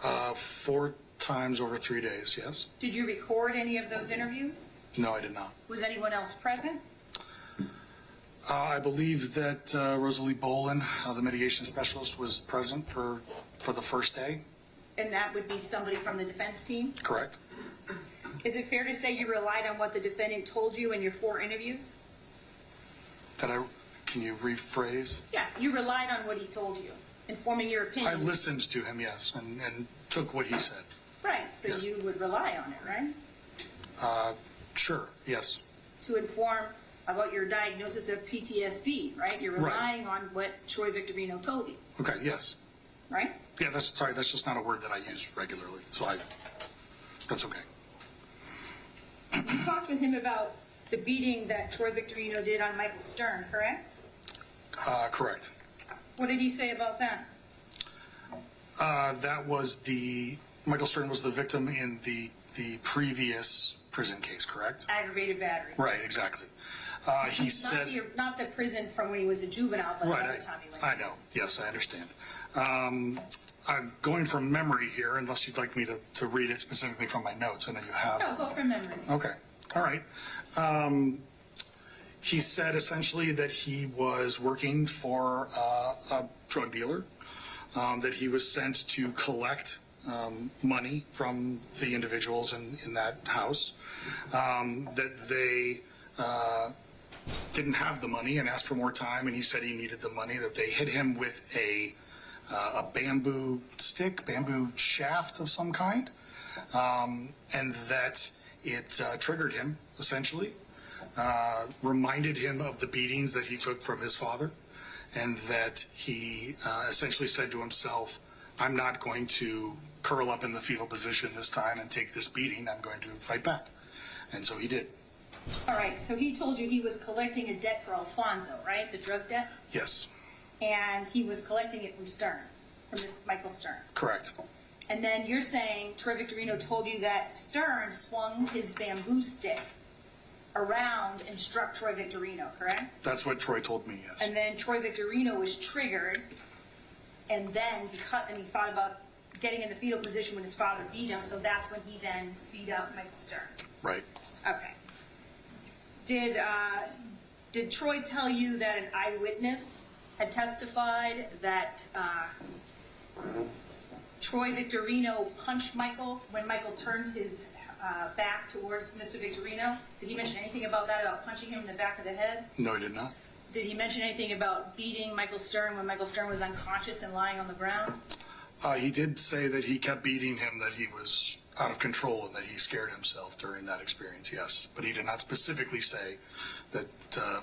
Speaker 10: 4 times over 3 days, yes.
Speaker 7: Did you record any of those interviews?
Speaker 10: No, I did not.
Speaker 7: Was anyone else present?
Speaker 10: I believe that Rosalie Bolin, the mitigation specialist, was present for the first day.
Speaker 7: And that would be somebody from the defense team?
Speaker 10: Correct.
Speaker 7: Is it fair to say you relied on what the defendant told you in your 4 interviews?
Speaker 10: Can you rephrase?
Speaker 7: Yeah, you relied on what he told you, informing your
Speaker 10: I
Speaker 7: opinion.
Speaker 10: listened to him, yes, and took what he said.
Speaker 7: Right, so
Speaker 10: Yes.
Speaker 7: you would rely on it, right?
Speaker 10: Sure, yes.
Speaker 7: To inform about your diagnosis of PTSD, right? You're
Speaker 10: Right.
Speaker 7: relying on what Troy Victorino told you,
Speaker 10: Okay, yes.
Speaker 7: right?
Speaker 10: Yeah, that's just not a word that I use regularly, so that's okay.
Speaker 7: You talked with him about the beating that Troy Victorino did on Michael Stern, correct?
Speaker 10: Correct.
Speaker 7: What did he say about that?
Speaker 10: That was Michael Stern was the victim in the previous prison case, correct?
Speaker 7: Aggravated battery.
Speaker 10: Right, exactly. He said.
Speaker 7: Not the prison from when he was a juvenile, but
Speaker 10: Right,
Speaker 7: another time he went to
Speaker 10: I know.
Speaker 7: prison.
Speaker 10: Yes, I understand. I'm going from memory here, unless you'd like me to read it specifically from my notes. I know you have.
Speaker 7: No, go from memory.
Speaker 10: Okay. All right. He said essentially that he was working for a drug dealer, that he was sent to collect money from the individuals in that house, that they didn't have the money and asked for more time, and he said he needed the money, that they hit him with a bamboo stick, bamboo shaft of some kind, and that it triggered him, essentially, reminded him of the beatings that he took from his father, and that he essentially said to himself, I'm not going to curl up in the fetal position this time and take this beating, I'm going to fight back. And so he did.
Speaker 7: All right, so he told you he was collecting a debt for Alfonso, right? The drug debt?
Speaker 10: Yes,
Speaker 7: And he was collecting it from Stern, from this Michael Stern.
Speaker 10: correct.
Speaker 7: And then you're saying Troy Victorino told you that Stern swung his bamboo stick around and struck Troy Victorino, correct?
Speaker 10: That's what Troy told me, yes.
Speaker 7: And then Troy Victorino was triggered, and then he thought about getting in the fetal position when his father beat him, so that's when he then beat up Michael Stern.
Speaker 10: Right.
Speaker 7: Okay. Did Troy tell you that an eyewitness had testified that Troy Victorino punched Michael when Michael turned his back towards Mr. Victorino? Did he mention anything about that, about punching him in the back of the head?
Speaker 10: No, he did not.
Speaker 7: Did he mention anything about beating Michael Stern when Michael Stern was unconscious and lying on the ground?
Speaker 10: He did say that he kept beating him, that he was out of control and that he scared himself during that experience, yes. But he did not specifically say that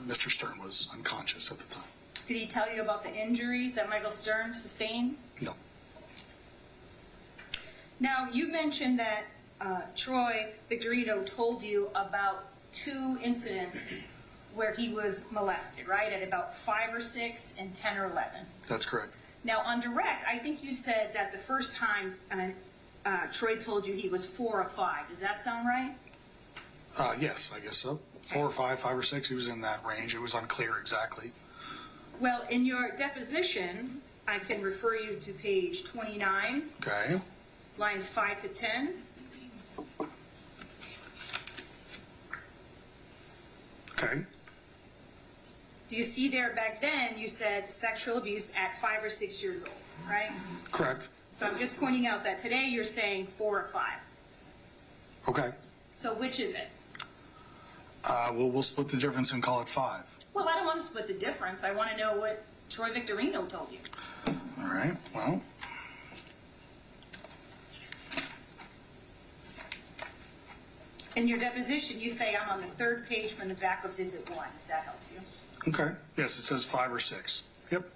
Speaker 10: Mr. Stern was unconscious at the time.
Speaker 7: Did he tell you about the injuries that Michael Stern sustained?
Speaker 10: No.
Speaker 7: Now, you mentioned that Troy Victorino told you about 2 incidents where he was molested, right? At about 5 or 6 and 10 or 11.
Speaker 10: That's correct.
Speaker 7: Now, on direct, I think you said that the first time Troy told you he was 4 or 5. Does that sound right?
Speaker 10: Yes, I guess so. 4 or 5, 5 or 6, he was in that range. It was unclear exactly.
Speaker 7: Well, in your deposition, I can refer you to page 29,
Speaker 10: Okay,
Speaker 7: lines 5 to 10.
Speaker 10: okay,
Speaker 7: Do you see there, back then, you said sexual abuse at 5 or 6 years old, right?
Speaker 10: correct.
Speaker 7: So I'm just pointing out that today you're saying 4 or 5.
Speaker 10: Okay.
Speaker 7: So which is it?
Speaker 10: Well, we'll split the difference and call it 5.
Speaker 7: Well, I don't want to split the difference. I want to know what Troy Victorino told you.
Speaker 10: All right, well,
Speaker 7: In your deposition, you say I'm on the 3rd page from the back of visit 1, if that helps you.
Speaker 10: okay. Yes, it says 5 or 6. Yep.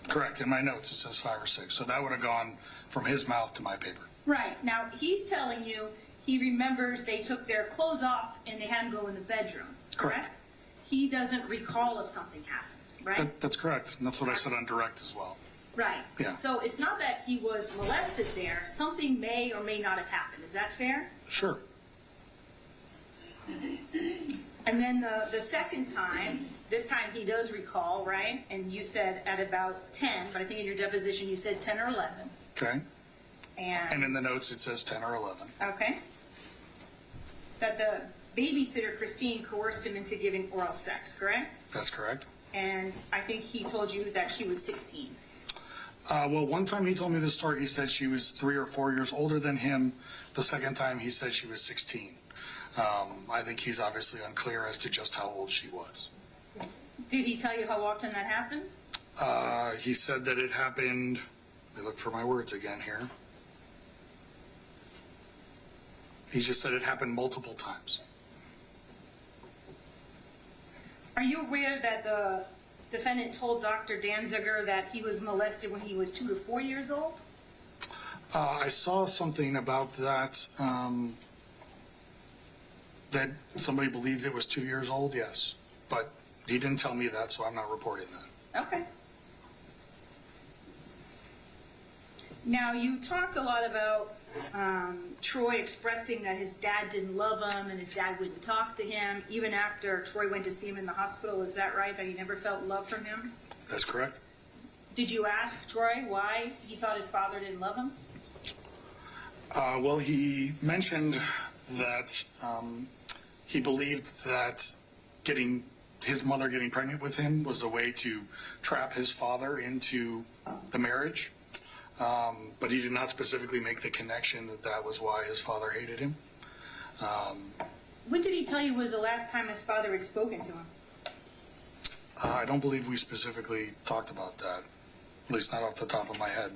Speaker 10: Correct. In my notes, it says 5 or 6. So that would have gone from his mouth to my paper.
Speaker 7: Right. Now, he's telling you he remembers they took their clothes off and they had him go in the bedroom, correct?
Speaker 10: Correct.
Speaker 7: He doesn't recall if something happened, right?
Speaker 10: That's correct. And that's what I said on direct as well.
Speaker 7: Right.
Speaker 10: Yeah.
Speaker 7: So it's not that he was molested there. Something may or may not have happened. Is that fair?
Speaker 10: Sure.
Speaker 7: And then the second time, this time he does recall, right? And you said at about 10, but I think in your deposition you said 10 or 11.
Speaker 10: Okay. And in
Speaker 7: And,
Speaker 10: the notes, it says 10 or 11.
Speaker 7: okay. That the babysitter, Christine, coerced him into giving oral sex, correct?
Speaker 10: That's correct.
Speaker 7: And I think he told you that she was 16.
Speaker 10: Well, one time he told me this story. He said she was 3 or 4 years older than him. The second time he said she was 16. I think he's obviously unclear as to just how old she was.
Speaker 7: Did he tell you how often that happened?
Speaker 10: He said that it happened, let me look for my words again here. He just said it happened multiple times.
Speaker 7: Are you aware that the defendant told Dr. Danziger that he was molested when he was 2 to 4 years old?
Speaker 10: I saw something about that, that somebody believed it was 2 years old, yes. But he didn't tell me that, so I'm not reporting that.
Speaker 7: Okay. Now, you talked a lot about Troy expressing that his dad didn't love him and his dad wouldn't talk to him, even after Troy went to see him in the hospital. Is that right, that he never felt love from him?
Speaker 10: That's correct.
Speaker 7: Did you ask Troy why he thought his father didn't love him?
Speaker 10: Well, he mentioned that he believed that his mother getting pregnant with him was a way to trap his father into the marriage. But he did not specifically make the connection that that was why his father hated him.
Speaker 7: When did he tell you was the last time his father had spoken to him?
Speaker 10: I don't believe we specifically talked about that, at least not off the top of my head.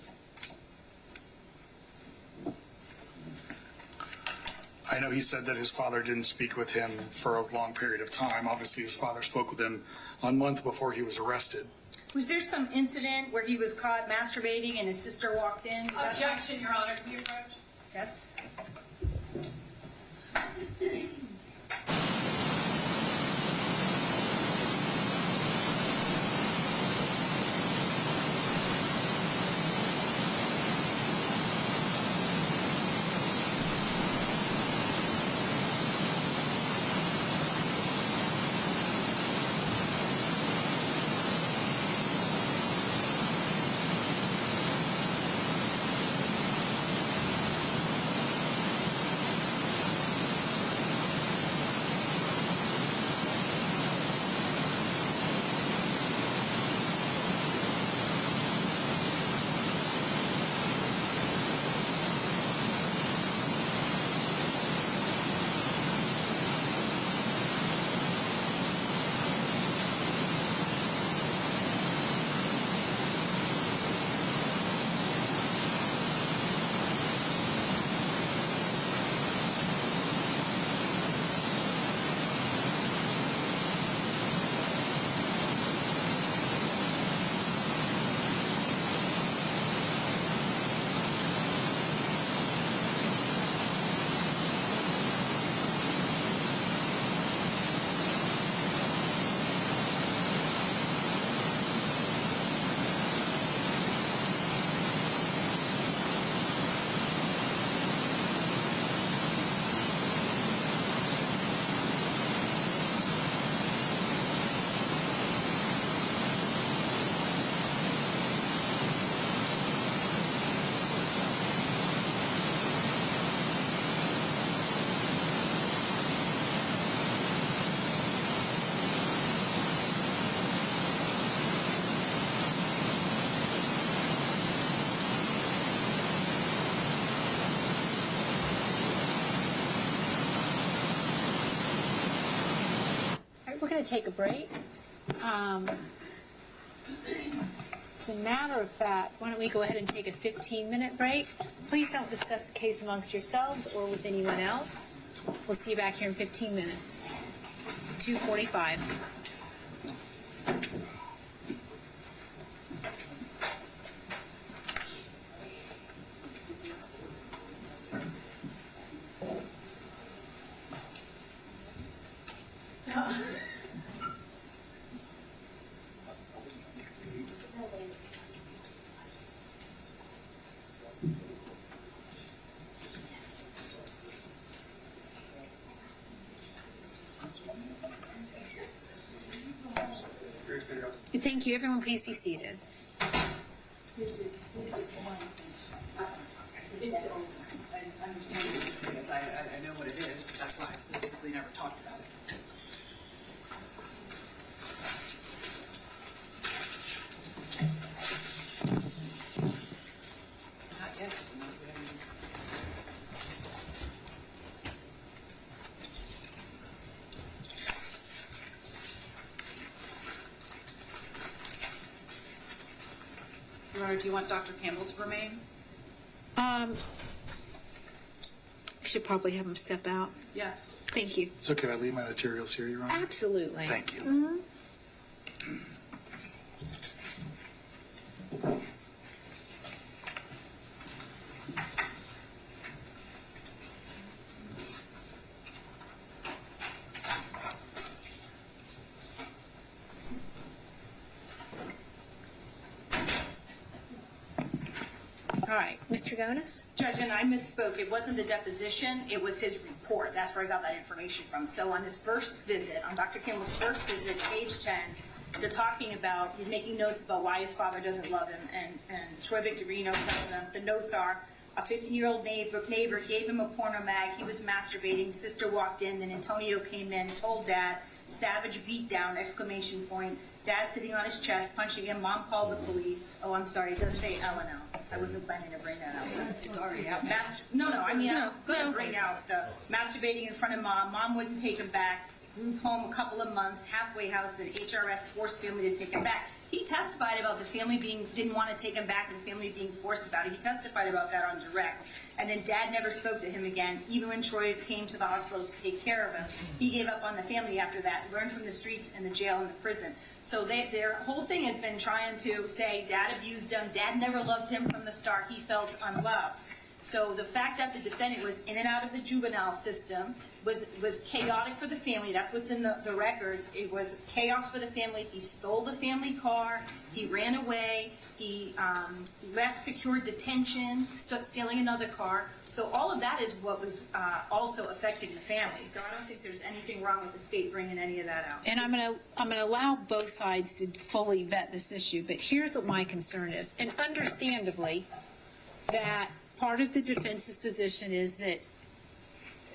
Speaker 10: I know he said that his father didn't speak with him for a long period of time. Obviously, his father spoke with him a month before he was arrested.
Speaker 7: Was there some incident where he was caught masturbating and his sister walked in? Objection, Your Honor. Can you approach? Yes.
Speaker 3: we're going to take a break. As a matter of fact, why don't we go ahead and take a 15-minute break? Please don't discuss the case amongst yourselves or with anyone else. We'll see you back here in 15 minutes. 2:45. Thank you. Everyone, please be seated.
Speaker 7: I understand because I know what it is, because that's why I specifically never talked about it. Not yet, because I'm not getting this. Your Honor, do you want Dr. Campbell to remain?
Speaker 3: I should probably have him step out.
Speaker 7: Yes.
Speaker 3: Thank you.
Speaker 10: So can I leave my materials here, Your Honor?
Speaker 3: Absolutely.
Speaker 10: Thank you.
Speaker 3: All right, Mr. Gonis?
Speaker 11: Judge, and I misspoke. It wasn't the deposition, it was his report. That's where I got that information from. So on his first visit, on Dr. Kimball's first visit, page 10, they're talking about, he's making notes about why his father doesn't love him, and Troy Victorino tells them, the notes are, a 15-year-old neighbor gave him a porno mag, he was masturbating, sister walked in, then Antonio came in, told dad, savage beatdown, exclamation point, dad sitting on his chest, punching him, mom called the police. Oh, I'm sorry, it does say L&L. I wasn't planning to bring that out.
Speaker 7: It's already out.
Speaker 11: I was going to bring out the masturbating in front of mom. Mom wouldn't take him back. Group home a couple of months, halfway house, and HRS forced family to take him back. He testified about the family didn't want to take him back and the family being forced about it. He testified about that on direct. And then dad never spoke to him again, even when Troy came to the hospital to take care of him. He gave up on the family after that, learned from the streets and the jail and the prison. So their whole thing has been trying to say dad abused him, dad never loved him from the start, he felt unloved. So the fact that the defendant was in and out of the juvenile system was chaotic for the family. That's what's in the records. It was chaos for the family. He stole the family car. He ran away. He left secured detention, stealing another car. So all of that is what was also affecting the family. So I don't think there's anything wrong with the state bringing any of that out.
Speaker 3: And I'm going to allow both sides to fully vet this issue, but here's what my concern is. And understandably, that part of the defense's position is that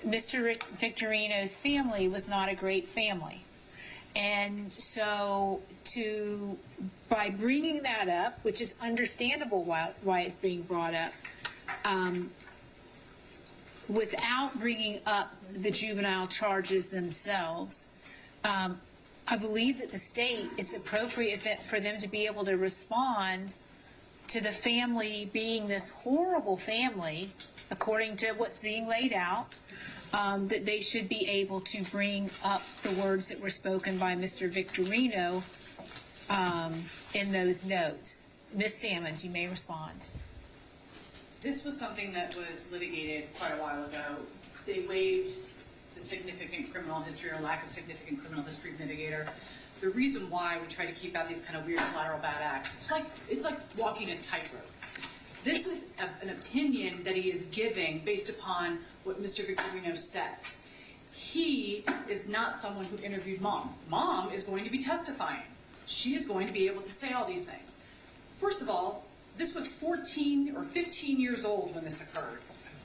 Speaker 3: Mr. Victorino's family was not a great family. And so by bringing that up, which is understandable why it's being brought up, without bringing up the juvenile charges themselves, I believe that the state, it's appropriate for them to be able to respond to the family being this horrible family, according to what's being laid out, that they should be able to bring up the words that were spoken by Mr. Victorino in those notes. Ms. Sammons, you may respond.
Speaker 7: This was something that was litigated quite a while ago. They waived the significant criminal history or lack of significant criminal history mitigator. The reason why we try to keep out these kind of weird collateral bad acts, it's like walking a tightrope. This is an opinion that he is giving based upon what Mr. Victorino says. He is not someone who interviewed mom. Mom is going to be testifying. She is going to be able to say all these things. First of all, this was 14 or 15 years old when this occurred.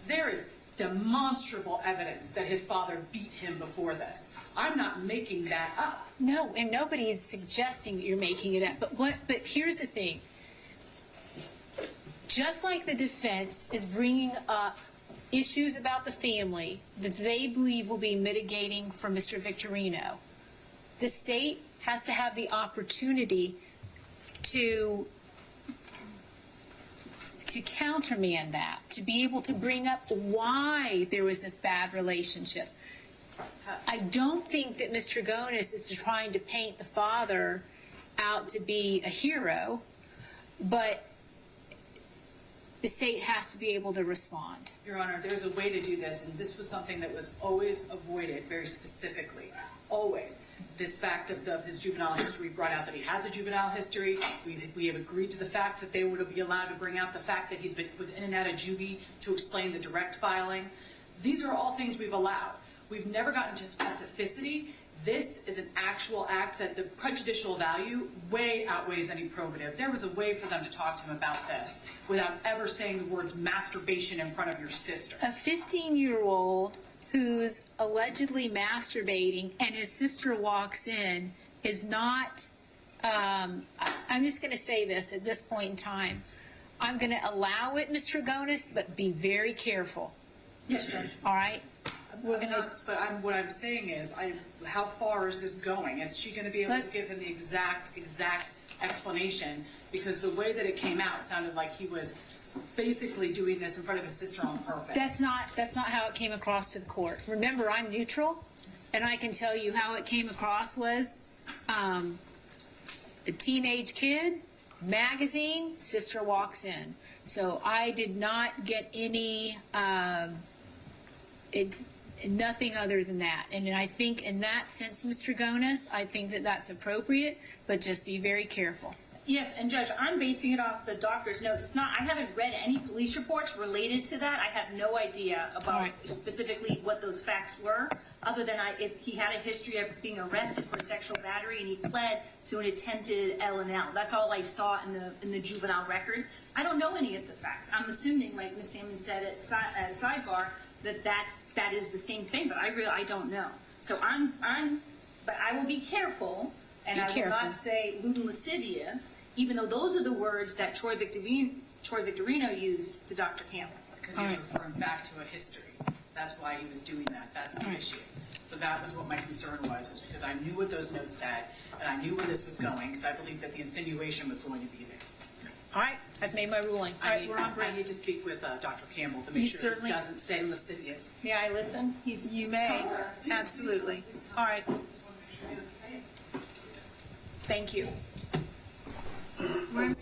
Speaker 7: There is demonstrable evidence that his father beat him before this. I'm not making that up.
Speaker 3: No, and nobody's suggesting that you're making it up. But here's the thing. Just like the defense is bringing up issues about the family that they believe will be mitigating for Mr. Victorino, the state has to have the opportunity to countermand that, to be able to bring up why there was this bad relationship. I don't think that Mr. Gonis is trying to paint the father out to be a hero, but the state has to be able to respond.
Speaker 7: Your Honor, there's a way to do this, and this was something that was always avoided very specifically. Always. This fact of his juvenile history brought out that he has a juvenile history. We have agreed to the fact that they would be allowed to bring out the fact that was in and out of juvie to explain the direct filing. These are all things we've allowed. We've never gotten to specificity. This is an actual act that the prejudicial value way outweighs any probative. There was a way for them to talk to him about this without ever saying the words masturbation in front of your sister.
Speaker 3: A 15-year-old who's allegedly masturbating and his sister walks in is not, I'm just going to say this at this point in time. I'm going to allow it, Mr. Gonis, but be very careful.
Speaker 7: Yes, Judge.
Speaker 3: All right? We're going to...
Speaker 7: What I'm saying is, how far is this going? Is she going to be able to give him the exact explanation? Because the way that it came out sounded like he was basically doing this in front of his sister on purpose.
Speaker 3: That's not how it came across to the court. Remember, I'm neutral, and I can tell you how it came across was a teenage kid, magazine, sister walks in. So I did not get any, nothing other than that. And I think in that sense, Mr. Gonis, I think that that's appropriate, but just be very careful.
Speaker 11: Yes, and Judge, I'm basing it off the doctor's notes. It's not, I haven't read any police reports related to that. I have no idea about specifically what those facts were, other than he had a history of being arrested for sexual battery and he pled to an attempted L&L. That's all I saw in the juvenile records. I don't know any of the facts. I'm assuming, like Ms. Salmon said at Sidebar, that is the same thing, but I don't know. So but I will be careful. And I will not say lewd and lascivious, even though those are the words that Troy Victorino used to Dr. Campbell.
Speaker 7: Because he was referring back to a history. That's why he was doing that. That's the issue. So that was what my concern was, is because I knew what those notes said, and I knew where this was going, because I believed that the insinuation was going to be there.
Speaker 3: All right, I've made my ruling. All right, we're on break.
Speaker 7: I need to speak with Dr. Campbell to make sure it doesn't say lascivious.
Speaker 11: May I listen?
Speaker 3: You may. Absolutely. All right.
Speaker 7: Just want to make sure he doesn't say it.
Speaker 3: Thank you.
Speaker 9: We're in recess.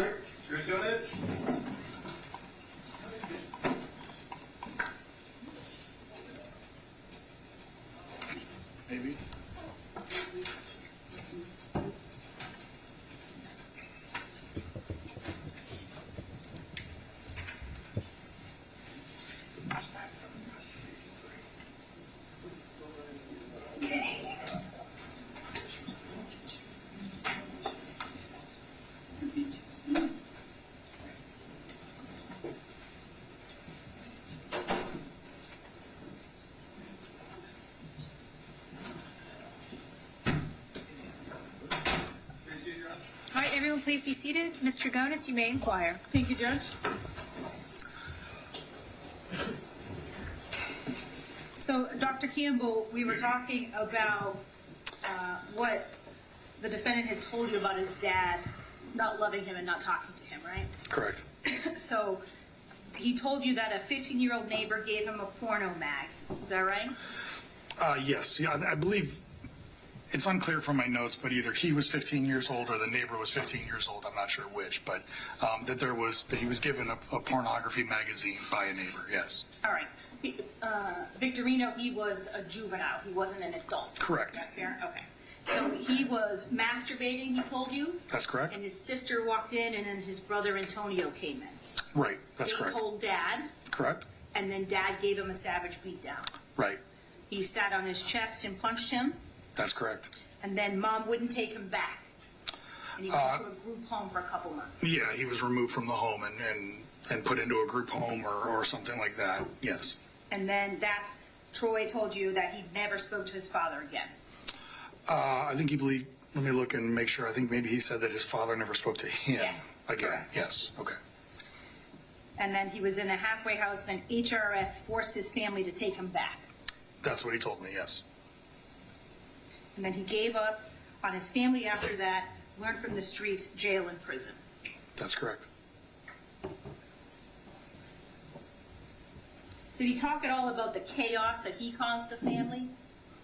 Speaker 8: Rick, you ready to go ahead?
Speaker 10: Maybe.
Speaker 3: All right, everyone, please be seated. Mr. Gonis, you may inquire.
Speaker 11: Thank you, Judge. So, Dr. Campbell, we were talking about what the defendant had told you about his dad not loving him and not talking to him, right?
Speaker 10: Correct.
Speaker 11: So, he told you that a 15-year-old neighbor gave him a porno mag. Is that right?
Speaker 10: Yes, yeah, I believe, it's unclear from my notes, but either he was 15 years old or the neighbor was 15 years old, I'm not sure which, but that he was given a pornography magazine by a neighbor, yes.
Speaker 11: All right. Victorino, he was a juvenile. He wasn't an adult.
Speaker 10: Correct.
Speaker 11: Is that fair? Okay. So he was masturbating, he told you?
Speaker 10: That's correct.
Speaker 11: And his sister walked in, and then his brother Antonio came in.
Speaker 10: Right, that's correct.
Speaker 11: He told Dad,
Speaker 10: Correct?
Speaker 11: and then Dad gave him a savage beatdown.
Speaker 10: Right,
Speaker 11: He sat on his chest and punched him,
Speaker 10: that's correct.
Speaker 11: and then Mom wouldn't take him back. And he went to a group home for a couple months.
Speaker 10: Yeah, he was removed from the home and put into a group home or something like that, yes.
Speaker 11: And then Troy told you that he never spoke to his father again.
Speaker 10: I think let me look and make sure, I think maybe he said that his father never spoke to him
Speaker 11: Yes,
Speaker 10: again.
Speaker 11: correct.
Speaker 10: Yes, okay.
Speaker 11: And then he was in a halfway house, then HRS forced his family to take him back.
Speaker 10: That's what he told me, yes.
Speaker 11: And then he gave up on his family after that, learned from the streets, jail and prison.
Speaker 10: That's correct.
Speaker 11: Did he talk at all about the chaos that he caused the family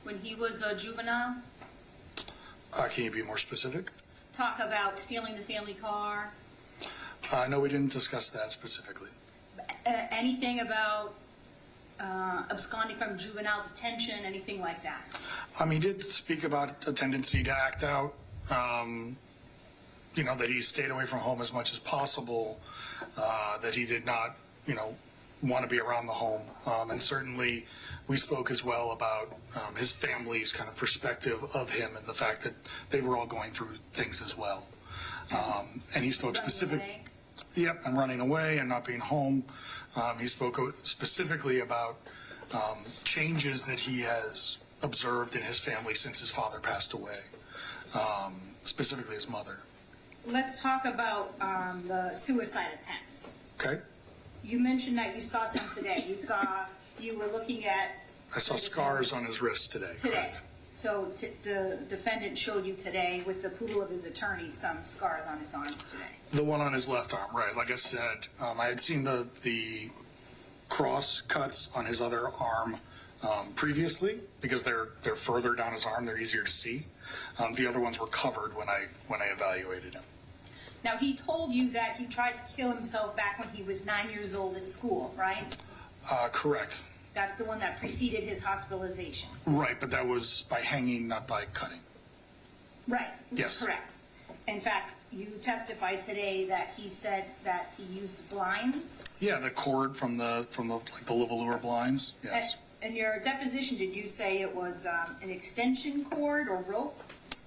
Speaker 11: when he was a juvenile?
Speaker 10: Can you be more specific?
Speaker 11: Talk about stealing the family car?
Speaker 10: No, we didn't discuss that specifically.
Speaker 11: Anything about absconding from juvenile detention, anything like that?
Speaker 10: He did speak about a tendency to act out, that he stayed away from home as much as possible, that he did not, want to be around the home. And certainly we spoke as well about his family's kind of perspective of him and the fact that they were all going through things as well. And he spoke specifically. Yep, and running away and not being home. He spoke specifically about changes that he has observed in his family since his father passed away, specifically his mother.
Speaker 11: Let's talk about the suicide attempts.
Speaker 10: Okay?
Speaker 11: You mentioned that you saw some today. You were looking at...
Speaker 10: I saw scars on his wrist today. Correct.
Speaker 11: So the defendant showed you today, with the approval of his attorney, some scars on his arms today.
Speaker 10: The one on his left arm, right. Like I said, I had seen the cross cuts on his other arm previously because they're further down his arm. They're easier to see. The other ones were covered when I evaluated him.
Speaker 11: Now, he told you that he tried to kill himself back when he was 9 years old at school, right?
Speaker 10: Correct.
Speaker 11: That's the one that preceded his hospitalization.
Speaker 10: Right, but that was by hanging, not by cutting.
Speaker 11: Right.
Speaker 10: Yes.
Speaker 11: Correct. In fact, you testified today that he said that he used blinds.
Speaker 10: Yeah, the cord from the lavalier blinds. Yes.
Speaker 11: In your deposition, did you say it was an extension cord or rope?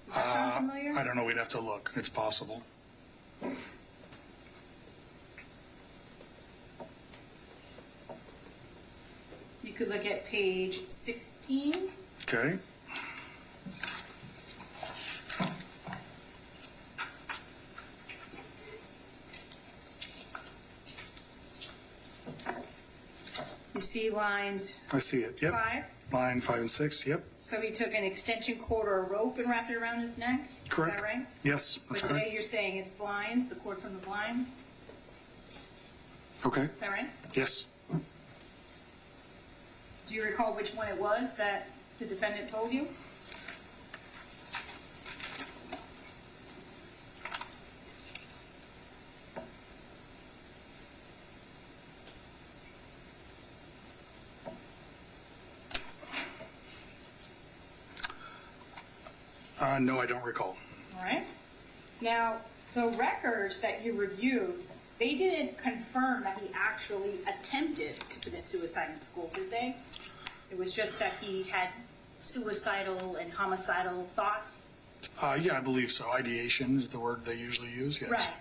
Speaker 11: Does that sound familiar?
Speaker 10: I don't know. We'd have to look. It's possible.
Speaker 11: You could look at page 16.
Speaker 10: Okay.
Speaker 11: You see lines
Speaker 10: I see it. Yep.
Speaker 11: 5.
Speaker 10: Line 5 and 6. Yep.
Speaker 11: So he took an extension cord or a rope and wrapped it around his neck?
Speaker 10: Correct.
Speaker 11: Is that right?
Speaker 10: Yes,
Speaker 11: But
Speaker 10: that's
Speaker 11: today
Speaker 10: correct.
Speaker 11: you're saying it's blinds, the cord from the blinds?
Speaker 10: Okay.
Speaker 11: Is that right?
Speaker 10: Yes.
Speaker 11: Do you recall which one it was that the defendant told you?
Speaker 10: No, I don't recall.
Speaker 11: All right. Now, the records that you reviewed, they didn't confirm that he actually attempted to commit suicide in school, did they? It was just that he had suicidal and homicidal thoughts?
Speaker 10: Yeah, I believe so. Ideation is the word they usually use, yes.
Speaker 11: Right.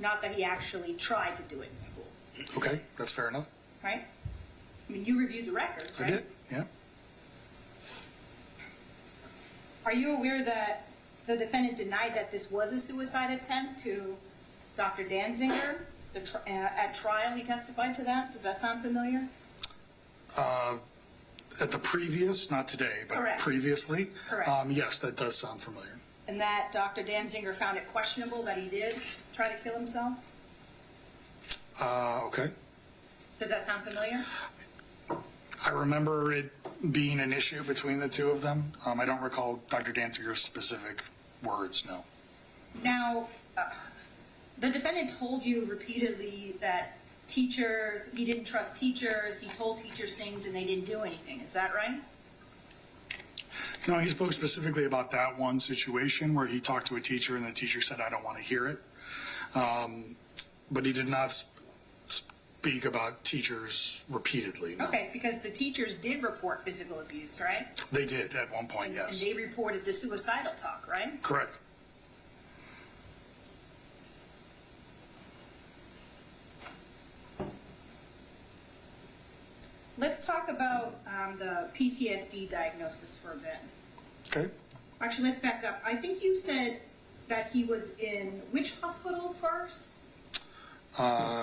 Speaker 11: Not that he actually tried to do it in school,
Speaker 10: Okay, that's fair enough.
Speaker 11: right? I mean, you reviewed the records,
Speaker 10: I
Speaker 11: right?
Speaker 10: did, yeah.
Speaker 11: Are you aware that the defendant denied that this was a suicide attempt to Dr. Danziger? At trial, he testified to that. Does that sound familiar?
Speaker 10: At the previous, not today, but
Speaker 11: Correct.
Speaker 10: previously?
Speaker 11: Correct.
Speaker 10: Yes, that does sound familiar.
Speaker 11: And that Dr. Danziger found it questionable that he did try to kill himself?
Speaker 10: Okay.
Speaker 11: Does that sound familiar?
Speaker 10: I remember it being an issue between the two of them. I don't recall Dr. Danziger's specific words, no.
Speaker 11: Now, the defendant told you repeatedly that teachers, he didn't trust teachers, he told teachers things and they didn't do anything. Is that right?
Speaker 10: No, he spoke specifically about that one situation where he talked to a teacher and the teacher said, I don't want to hear it. But he did not speak about teachers repeatedly, no.
Speaker 11: Okay, because the teachers did report physical abuse, right?
Speaker 10: They did at one point, yes.
Speaker 11: And they reported the suicidal talk, right?
Speaker 10: Correct.
Speaker 11: Let's talk about the PTSD diagnosis for a bit.
Speaker 10: Okay.
Speaker 11: Actually, let's back up. I think you said that he was in which hospital first?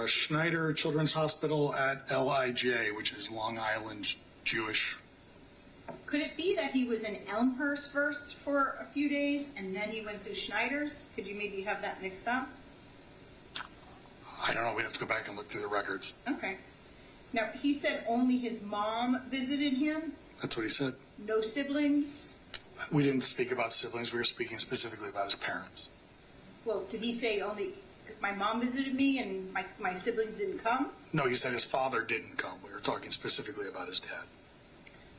Speaker 10: Schneider Children's Hospital at LIJ, which is Long Island Jewish.
Speaker 11: Could it be that he was in Elmhurst first for a few days and then he went to Schneider's? Could you maybe have that mixed up?
Speaker 10: I don't know. We'd have to go back and look through the records.
Speaker 11: Okay. Now, he said only his mom visited him?
Speaker 10: That's what he said.
Speaker 11: No siblings?
Speaker 10: We didn't speak about siblings. We were speaking specifically about his parents.
Speaker 11: Well, did he say only my mom visited me and my siblings didn't come?
Speaker 10: No, he said his father didn't come. We were talking specifically about his dad.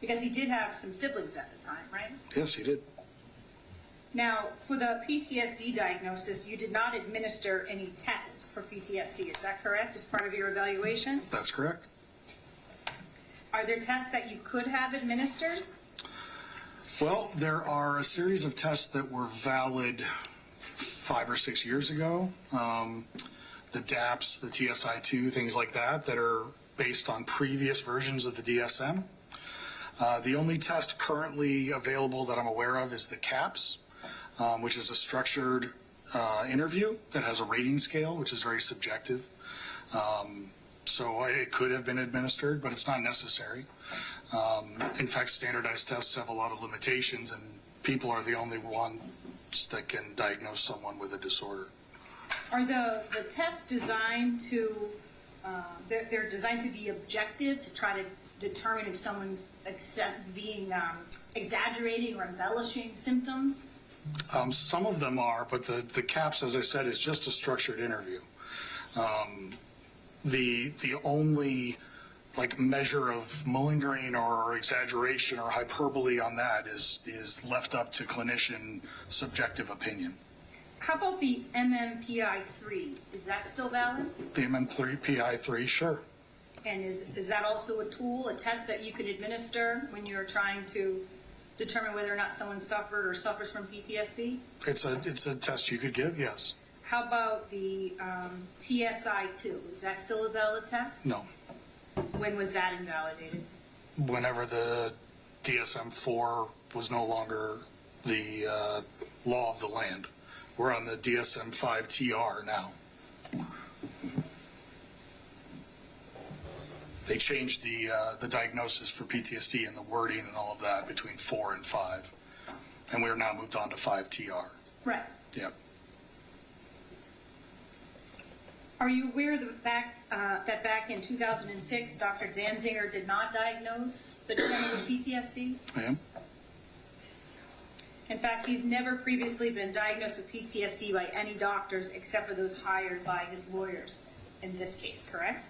Speaker 11: Because he did have some siblings at the time, right?
Speaker 10: Yes, he did.
Speaker 11: Now, for the PTSD diagnosis, you did not administer any tests for PTSD. Is that correct, as part of your evaluation?
Speaker 10: That's correct.
Speaker 11: Are there tests that you could have administered?
Speaker 10: Well, there are a series of tests that were valid 5 or 6 years ago. The DAPS, the TSI-2, things like that, that are based on previous versions of the DSM. The only test currently available that I'm aware of is the CAPS, which is a structured interview that has a rating scale, which is very subjective. So it could have been administered, but it's not necessary. In fact, standardized tests have a lot of limitations, and people are the only ones that can diagnose someone with a disorder.
Speaker 11: Are the tests designed to, they're designed to be objective, to try to determine if someone's being exaggerating or embellishing symptoms?
Speaker 10: Some of them are, but the CAPS, as I said, is just a structured interview. The only measure of malingering or exaggeration or hyperbole on that is left up to clinician subjective opinion.
Speaker 11: How about the MMPI-3? Is that still valid?
Speaker 10: The MMPI-3, sure.
Speaker 11: And is that also a tool, a test that you could administer when you're trying to determine whether or not someone suffered or suffers from PTSD?
Speaker 10: It's a test you could give, yes.
Speaker 11: How about the TSI-2? Is that still a valid test?
Speaker 10: No.
Speaker 11: When was that invalidated?
Speaker 10: Whenever the DSM-4 was no longer the law of the land. We're on the DSM-5 TR now. They changed the diagnosis for PTSD and the wording and all of that between 4 and 5. And we're now moved on to 5 TR.
Speaker 11: Right.
Speaker 10: Yep.
Speaker 11: Are you aware that back in 2006, Dr. Danziger did not diagnose the defendant with PTSD?
Speaker 10: I am.
Speaker 11: In fact, he's never previously been diagnosed with PTSD by any doctors except for those hired by his lawyers in this case, correct?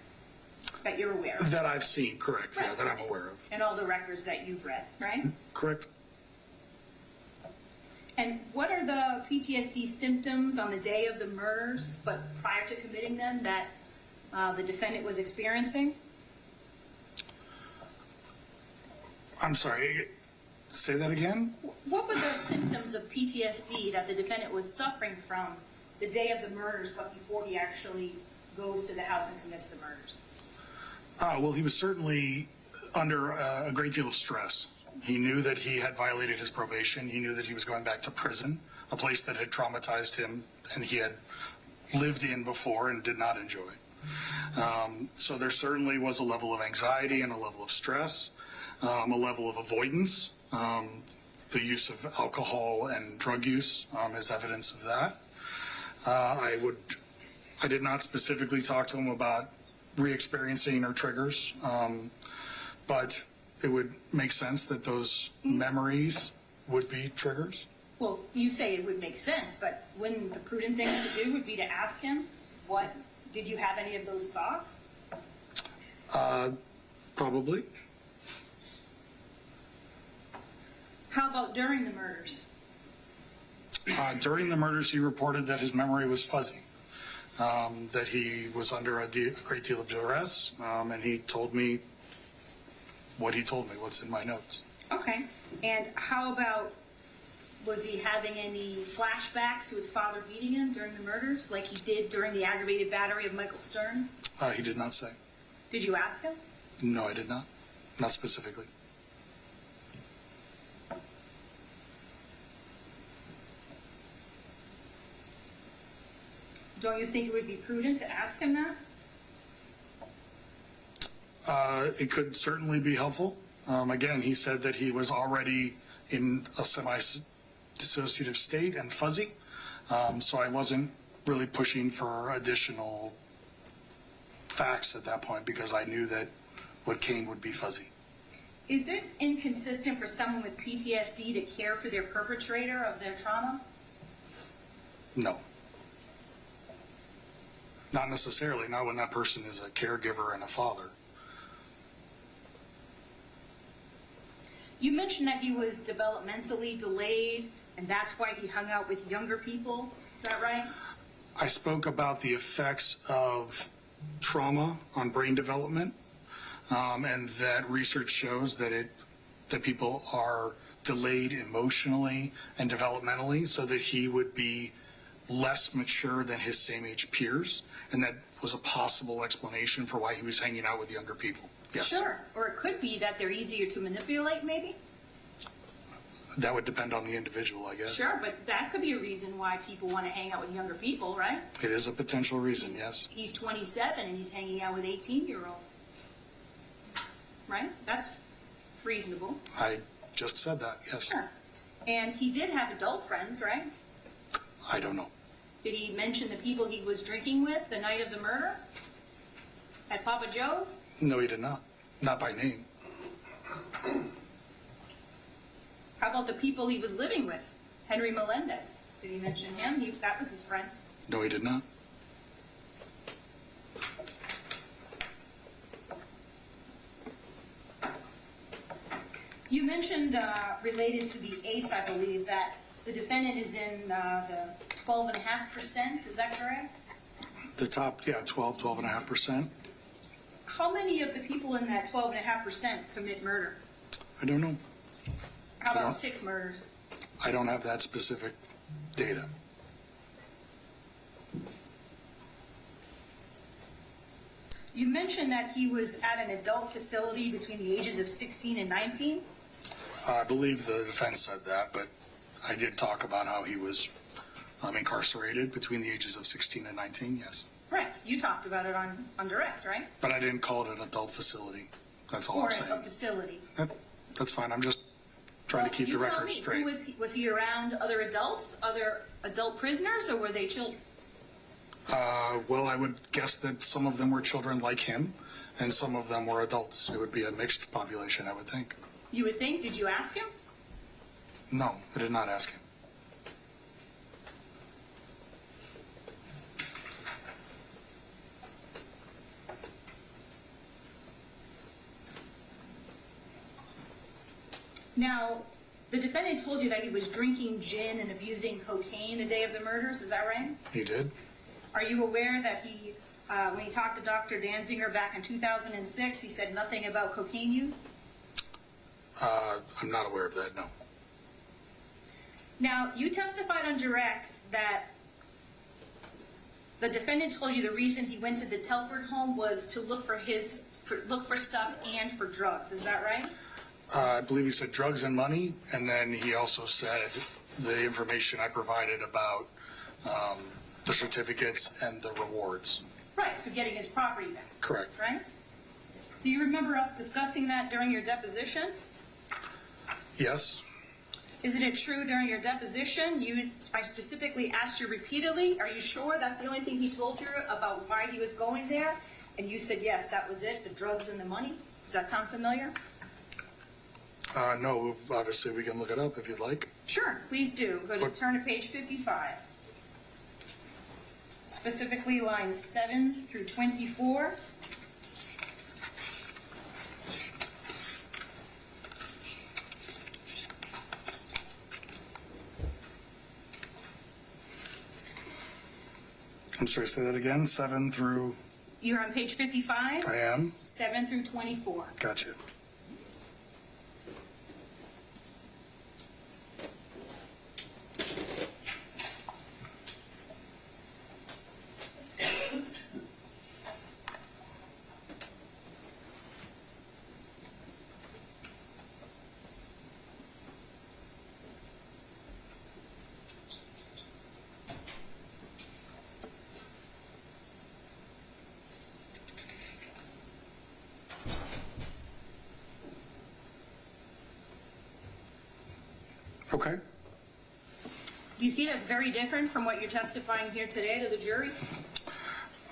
Speaker 11: That you're aware of.
Speaker 10: That I've seen, correct.
Speaker 11: Right.
Speaker 10: Yeah, that I'm aware of.
Speaker 11: And all the records that you've read, right?
Speaker 10: Correct.
Speaker 11: And what are the PTSD symptoms on the day of the murders, but prior to committing them, that the defendant was experiencing?
Speaker 10: I'm sorry, say that again?
Speaker 11: What were the symptoms of PTSD that the defendant was suffering from the day of the murders, but before he actually goes to the house and commits the murders?
Speaker 10: Well, he was certainly under a great deal of stress. He knew that he had violated his probation. He knew that he was going back to prison, a place that had traumatized him and he had lived in before and did not enjoy. So there certainly was a level of anxiety and a level of stress, a level of avoidance. The use of alcohol and drug use is evidence of that. I did not specifically talk to him about re-experiencing or triggers, but it would make sense that those memories would be triggers.
Speaker 11: Well, you say it would make sense, but wouldn't the prudent thing to do would be to ask him, did you have any of those thoughts?
Speaker 10: Probably.
Speaker 11: How about during the murders?
Speaker 10: During the murders, he reported that his memory was fuzzy, that he was under a great deal of duress, and he told me what he told me, what's in my notes.
Speaker 11: Okay. And how about, was he having any flashbacks to his father beating him during the murders, like he did during the aggravated battery of Michael Stern?
Speaker 10: He did not say.
Speaker 11: Did you ask him?
Speaker 10: No, I did not. Not specifically.
Speaker 11: Don't you think it would be prudent to ask him that?
Speaker 10: It could certainly be helpful. Again, he said that he was already in a semi-dissociative state and fuzzy, so I wasn't really pushing for additional facts at that point because I knew that what came would be fuzzy.
Speaker 11: Is it inconsistent for someone with PTSD to care for their perpetrator of their trauma?
Speaker 10: No. Not necessarily, not when that person is a caregiver and a father.
Speaker 11: You mentioned that he was developmentally delayed, and that's why he hung out with younger people. Is that right?
Speaker 10: I spoke about the effects of trauma on brain development, and that research shows that people are delayed emotionally and developmentally, so that he would be less mature than his same age peers, and that was a possible explanation for why he was hanging out with younger people. Yes.
Speaker 11: Sure. Or it could be that they're easier to manipulate, maybe?
Speaker 10: That would depend on the individual, I guess.
Speaker 11: Sure, but that could be a reason why people want to hang out with younger people, right?
Speaker 10: It is a potential reason, yes.
Speaker 11: He's 27 and he's hanging out with 18-year-olds. Right? That's reasonable.
Speaker 10: I just said that, yes.
Speaker 11: Sure. And he did have adult friends, right?
Speaker 10: I don't know.
Speaker 11: Did he mention the people he was drinking with the night of the murder? At Papa Joe's?
Speaker 10: No, he did not. Not by name.
Speaker 11: How about the people he was living with? Henry Melendez. Did he mention him? That was his friend.
Speaker 10: No, he did not.
Speaker 11: You mentioned, related to the ACE, I believe, that the defendant is in the 12.5%. Is that correct?
Speaker 10: The top, 12.5%.
Speaker 11: How many of the people in that 12.5% commit murder?
Speaker 10: I don't know.
Speaker 11: How
Speaker 10: I don't-
Speaker 11: about 6 murders?
Speaker 10: I don't have that specific data.
Speaker 11: You mentioned that he was at an adult facility between the ages of 16 and 19.
Speaker 10: I believe the defense said that, but I did talk about how he was incarcerated between the ages of 16 and 19, yes.
Speaker 11: Right. You talked about it on direct, right?
Speaker 10: But I didn't call it an adult facility. That's all
Speaker 11: Or
Speaker 10: I'm
Speaker 11: a
Speaker 10: saying.
Speaker 11: facility.
Speaker 10: That's fine. I'm just trying to keep the record straight.
Speaker 11: Was he around other adults, other adult prisoners, or were they children?
Speaker 10: Well, I would guess that some of them were children like him, and some of them were adults. It would be a mixed population, I would think.
Speaker 11: You would think. Did you ask him?
Speaker 10: No, I did not ask him.
Speaker 11: Now, the defendant told you that he was drinking gin and abusing cocaine the day of the murders, is that right?
Speaker 10: He did.
Speaker 11: Are you aware that he, when he talked to Dr. Danziger back in 2006, he said nothing about cocaine use?
Speaker 10: I'm not aware of that, no.
Speaker 11: Now, you testified on direct that the defendant told you the reason he went to the Telford home was to look for stuff and for drugs. Is that right?
Speaker 10: I believe he said drugs and money, and then he also said the information I provided about the certificates and the rewards.
Speaker 11: Right, so getting his property back.
Speaker 10: Correct.
Speaker 11: Right? Do you remember us discussing that during your deposition?
Speaker 10: Yes.
Speaker 11: Isn't it true during your deposition, I specifically asked you repeatedly, are you sure that's the only thing he told you about why he was going there? And you said, yes, that was it, the drugs and the money. Does that sound familiar?
Speaker 10: No, obviously we can look it up if you'd like.
Speaker 11: Sure, please do. Turn to page 55. Specifically lines 7 through 24.
Speaker 10: I'm sorry, say that again, 7 through...
Speaker 11: You're on page 55?
Speaker 10: I am.
Speaker 11: 7 through 24.
Speaker 10: Gotcha. Okay.
Speaker 11: Do you see that's very different from what you're testifying here today to the jury?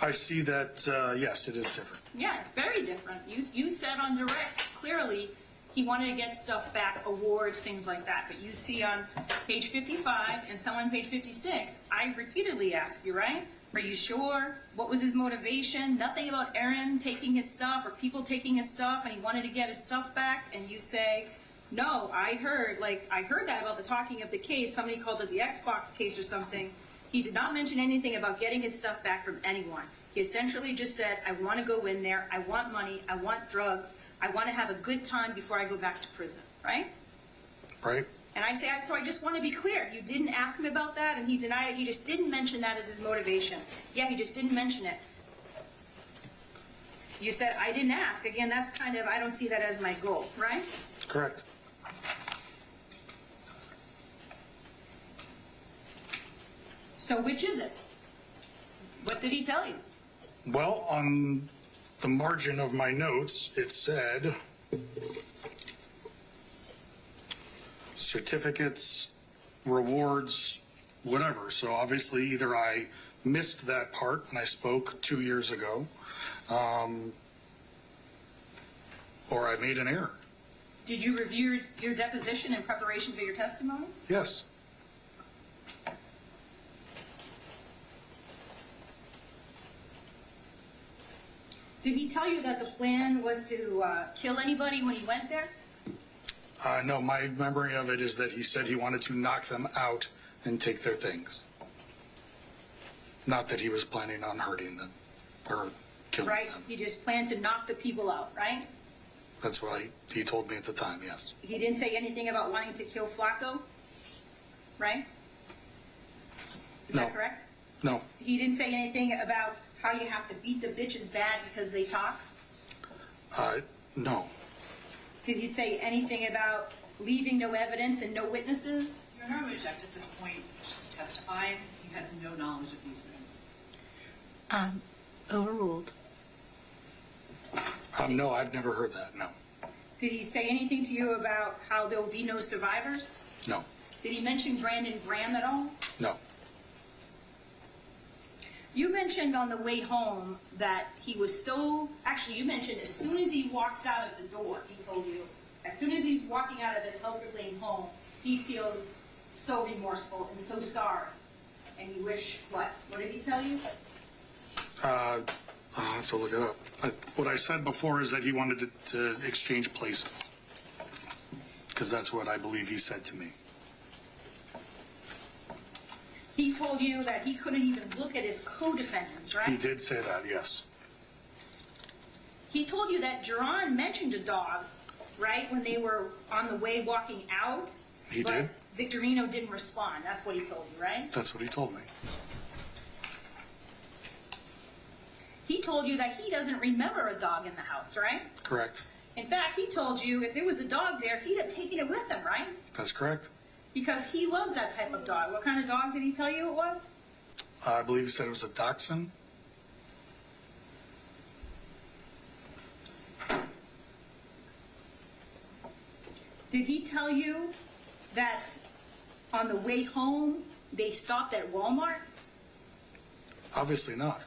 Speaker 10: I see that, yes, it is different.
Speaker 11: Yeah, it's very different. You said on direct, clearly, he wanted to get stuff back, awards, things like that. But you see on page 55 and some on page 56, I repeatedly ask you, right? Are you sure? What was his motivation? Nothing about Aaron taking his stuff or people taking his stuff and he wanted to get his stuff back. And you say, no, I heard that about the talking of the case. Somebody called it the Xbox case or something. He did not mention anything about getting his stuff back from anyone. He essentially just said, I want to go in there. I want money. I want drugs. I want to have a good time before I go back to prison, right?
Speaker 10: Right.
Speaker 11: And I say, so I just want to be clear. You didn't ask him about that, and he denied it. He just didn't mention that as his motivation. Yeah, he just didn't mention it. You said, I didn't ask. Again, that's kind of, I don't see that as my goal, right?
Speaker 10: Correct.
Speaker 11: So which is it? What did he tell you?
Speaker 10: Well, on the margin of my notes, it said certificates, rewards, whatever. So obviously either I missed that part and I spoke 2 years ago, or I made an error.
Speaker 11: Did you review your deposition in preparation for your testimony?
Speaker 10: Yes.
Speaker 11: Did he tell you that the plan was to kill anybody when he went there?
Speaker 10: No, my memory of it is that he said he wanted to knock them out and take their things. Not that he was planning on hurting them or killing
Speaker 11: Right,
Speaker 10: them.
Speaker 11: he just planned to knock the people out, right?
Speaker 10: That's what he told me at the time, yes.
Speaker 11: He didn't say anything about wanting to kill Flacco, right? Is
Speaker 10: No.
Speaker 11: that correct?
Speaker 10: No,
Speaker 11: He didn't say anything about how you have to beat the bitches bad because they talk?
Speaker 10: no.
Speaker 7: Did he say anything about leaving no evidence and no witnesses?
Speaker 12: Your Honor, would object at this point, just testify. He has no knowledge of these things.
Speaker 3: Overruled.
Speaker 10: No, I've never heard that, no.
Speaker 11: Did he say anything to you about how there will be no survivors?
Speaker 10: No,
Speaker 11: Did he mention Brandon Graham at all?
Speaker 10: no.
Speaker 11: You mentioned on the way home that he was so, actually you mentioned as soon as he walks out of the door, he told you, as soon as he's walking out of the Telford Lane home, he feels so remorseful and so sorry. And you wish, what? What did he tell you?
Speaker 10: I'll have to look it up. What I said before is that he wanted to exchange places. because that's what I believe he said to me.
Speaker 11: He told you that he couldn't even look at his co-defendants, right?
Speaker 10: He did say that, yes.
Speaker 11: He told you that Jerone mentioned a dog, right, when they were on the way walking out.
Speaker 10: He
Speaker 11: but
Speaker 10: did.
Speaker 11: Victorino didn't respond. That's what he told you, right?
Speaker 10: That's what he told me.
Speaker 11: He told you that he doesn't remember a dog in the house, right?
Speaker 10: Correct.
Speaker 11: In fact, he told you if there was a dog there, he'd have taken it with him, right?
Speaker 10: That's correct.
Speaker 11: Because he loves that type of dog. What kind of dog did he tell you it was?
Speaker 10: I believe he said it was a dachshund.
Speaker 11: Did he tell you that on the way home, they stopped at Walmart?
Speaker 10: Obviously not.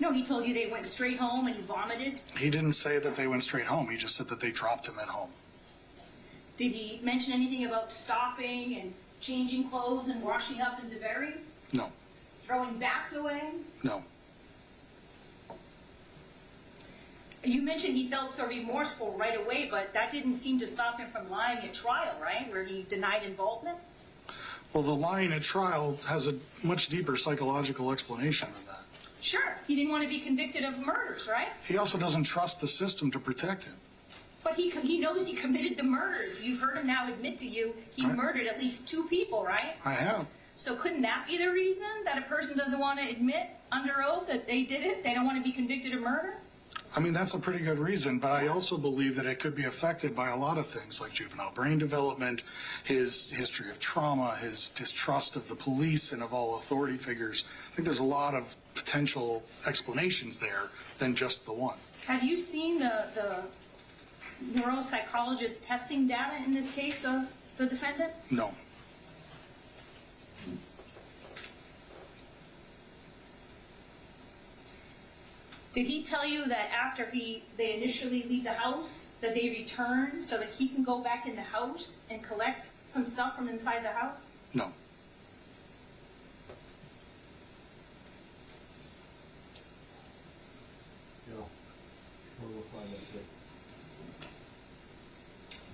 Speaker 11: No, he told you they went straight home and he vomited.
Speaker 10: He didn't say that they went straight home. He just said that they dropped him at home.
Speaker 11: Did he mention anything about stopping and changing clothes and washing up in DeBerry?
Speaker 10: No.
Speaker 11: Throwing bats away?
Speaker 10: No.
Speaker 11: You mentioned he felt so remorseful right away, but that didn't seem to stop him from lying at trial, right? Where he denied involvement?
Speaker 10: Well, the lying at trial has a much deeper psychological explanation than that.
Speaker 11: Sure, he didn't want to be convicted of murders, right?
Speaker 10: He also doesn't trust the system to protect him.
Speaker 11: But he knows he committed the murders. You've heard him now admit to you he murdered at least 2 people, right?
Speaker 10: I have.
Speaker 11: So couldn't that be the reason that a person doesn't want to admit under oath that they did it? They don't want to be convicted of murder?
Speaker 10: I mean, that's a pretty good reason, but I also believe that it could be affected by a lot of things like juvenile brain development, his history of trauma, his distrust of the police and of all authority figures. I think there's a lot of potential explanations there than just the one.
Speaker 11: Have you seen the neuropsychologist testing data in this case of the defendant?
Speaker 10: No.
Speaker 11: Did he tell you that after they initially leave the house, that they return so that he can go back in the house and collect some stuff from inside the house?
Speaker 10: No.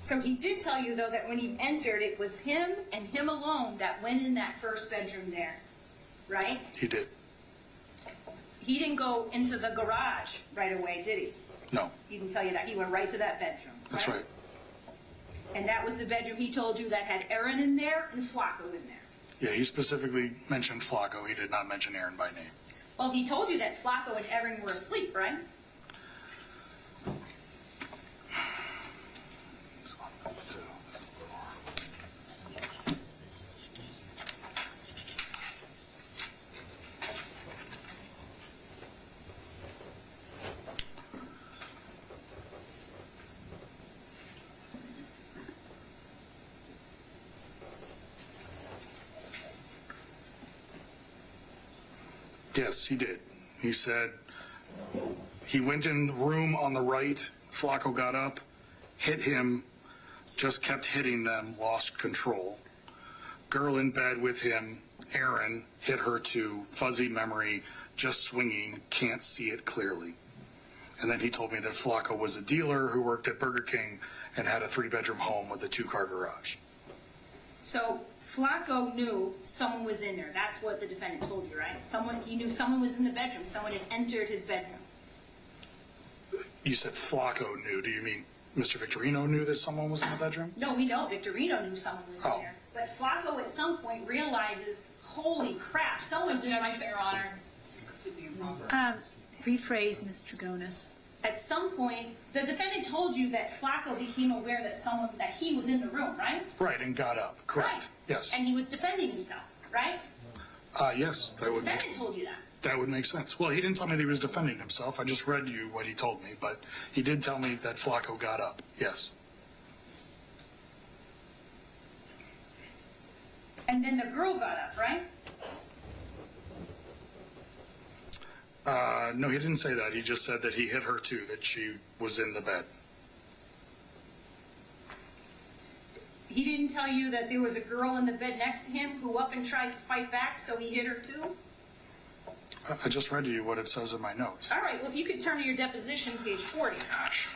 Speaker 10: So he did tell you, though, that when he entered, it was him and him alone that went in that first bedroom there, right? He did.
Speaker 11: He didn't go into the garage right away, did he?
Speaker 10: No.
Speaker 11: He didn't tell you that. He went right to that bedroom.
Speaker 10: That's right.
Speaker 11: And that was the bedroom he told you that had Aaron in there and Flacco in there.
Speaker 10: Yeah, he specifically mentioned Flacco. He did not mention Aaron by name.
Speaker 11: Well, he told you that Flacco and Aaron were asleep, right?
Speaker 10: Yes, he did. He said he went in the room on the right. Flacco got up, hit him, just kept hitting them, lost control. Girl in bed with him, Aaron, hit her too, fuzzy memory, just swinging, can't see it clearly. And then he told me that Flacco was a dealer who worked at Burger King and had a 3-bedroom home with a 2-car garage.
Speaker 11: So Flacco knew someone was in there. That's what the defendant told you, right? He knew someone was in the bedroom. Someone had entered his bedroom.
Speaker 10: You said Flacco knew. Do you mean Mr. Victorino knew that someone was in the bedroom?
Speaker 11: No, we know Victorino knew someone was in
Speaker 10: Oh.
Speaker 11: there. But Flacco at some point realizes, holy crap, someone's in my
Speaker 12: Objection,
Speaker 11: bedroom.
Speaker 12: Your Honor. This is completely improper.
Speaker 3: Rephrase, Ms. Dragonis.
Speaker 11: At some point, the defendant told you that Flacco became aware that he was in the room, right?
Speaker 10: Right, and got up. Correct.
Speaker 11: Right.
Speaker 10: Yes.
Speaker 11: And he was defending himself, right?
Speaker 10: Yes,
Speaker 11: The defendant told you that.
Speaker 10: that would make sense. Well, he didn't tell me that he was defending himself. I just read you what he told me, but he did tell me that Flacco got up. Yes.
Speaker 11: And then the girl got up, right?
Speaker 10: No, he didn't say that. He just said that he hit her too, that she was in the bed.
Speaker 11: He didn't tell you that there was a girl in the bed next to him who up and tried to fight back, so he hit her too?
Speaker 10: I just read to you what it says in my notes.
Speaker 11: All right, well, if you could turn to your deposition, page 40.
Speaker 10: Gosh.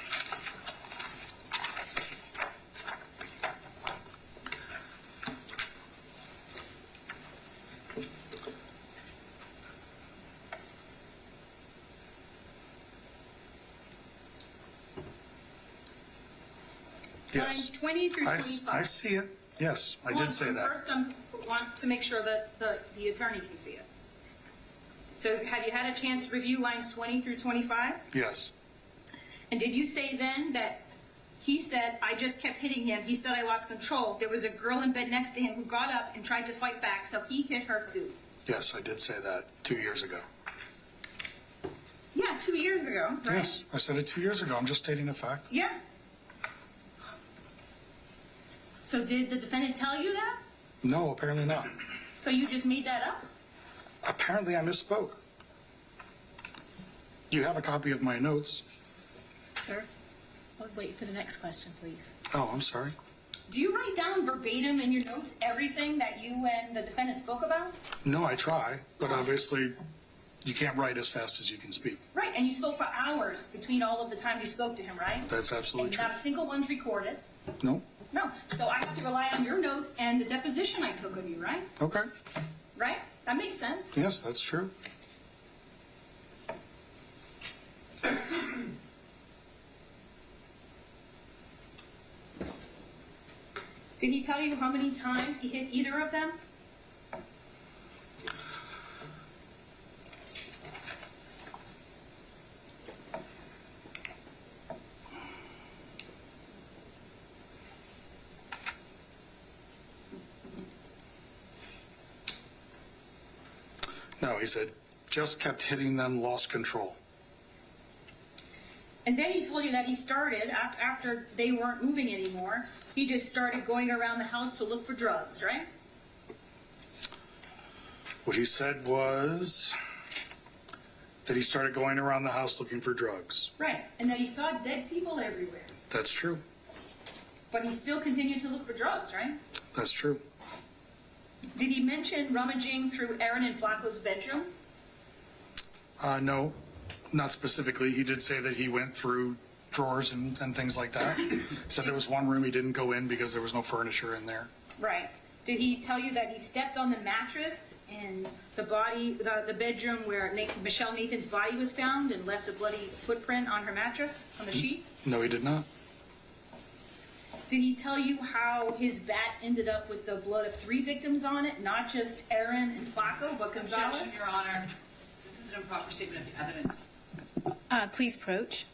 Speaker 10: Yes.
Speaker 11: Lines 20 through 25.
Speaker 10: I see it. Yes, I did say that.
Speaker 11: First, I want to make sure that the attorney can see it. So have you had a chance to review lines 20 through 25?
Speaker 10: Yes.
Speaker 11: And did you say then that he said, I just kept hitting him, he said I lost control, there was a girl in bed next to him who got up and tried to fight back, so he hit her too?
Speaker 10: Yes, I did say that 2 years ago.
Speaker 11: Yeah, 2 years ago, right?
Speaker 10: Yes, I said it 2 years ago. I'm just stating a fact.
Speaker 11: Yeah. So did the defendant tell you that?
Speaker 10: No, apparently not.
Speaker 11: So you just made that up?
Speaker 10: Apparently I misspoke. You have a copy of my notes.
Speaker 3: Sir, I'll wait for the next question, please.
Speaker 10: Oh, I'm sorry.
Speaker 11: Do you write down verbatim in your notes everything that you and the defendant spoke about?
Speaker 10: No, I try, but obviously you can't write as fast as you can speak.
Speaker 11: Right, and you spoke for hours between all of the time you spoke to him, right?
Speaker 10: That's absolutely
Speaker 11: And
Speaker 10: true.
Speaker 11: not a single one's recorded.
Speaker 10: No?
Speaker 11: No, so I have to rely on your notes and the deposition I took of you, right?
Speaker 10: Okay.
Speaker 11: Right? That makes sense.
Speaker 10: Yes, that's true.
Speaker 11: Did he tell you how many times he hit either of them?
Speaker 10: No, he said, just kept hitting them, lost control.
Speaker 11: And then he told you that he started, after they weren't moving anymore, he just started going around the house to look for drugs, right?
Speaker 10: What he said was that he started going around the house looking for drugs.
Speaker 11: Right, and that he saw dead people everywhere.
Speaker 10: That's true.
Speaker 11: But he still continued to look for drugs, right?
Speaker 10: That's true.
Speaker 11: Did he mention rummaging through Aaron and Flacco's bedroom?
Speaker 10: No, not specifically. He did say that he went through drawers and things like that. Said there was one room he didn't go in because there was no furniture in there.
Speaker 11: Right. Did he tell you that he stepped on the mattress in the bedroom where Michelle Nathan's body was found and left a bloody footprint on her mattress, on the sheet?
Speaker 10: No, he did not.
Speaker 11: Did he tell you how his bat ended up with the blood of 3 victims on it, not just Aaron and Flacco, but Gonzalez?
Speaker 12: Objection, Your Honor. This is an improper statement of the evidence.
Speaker 3: Please approach.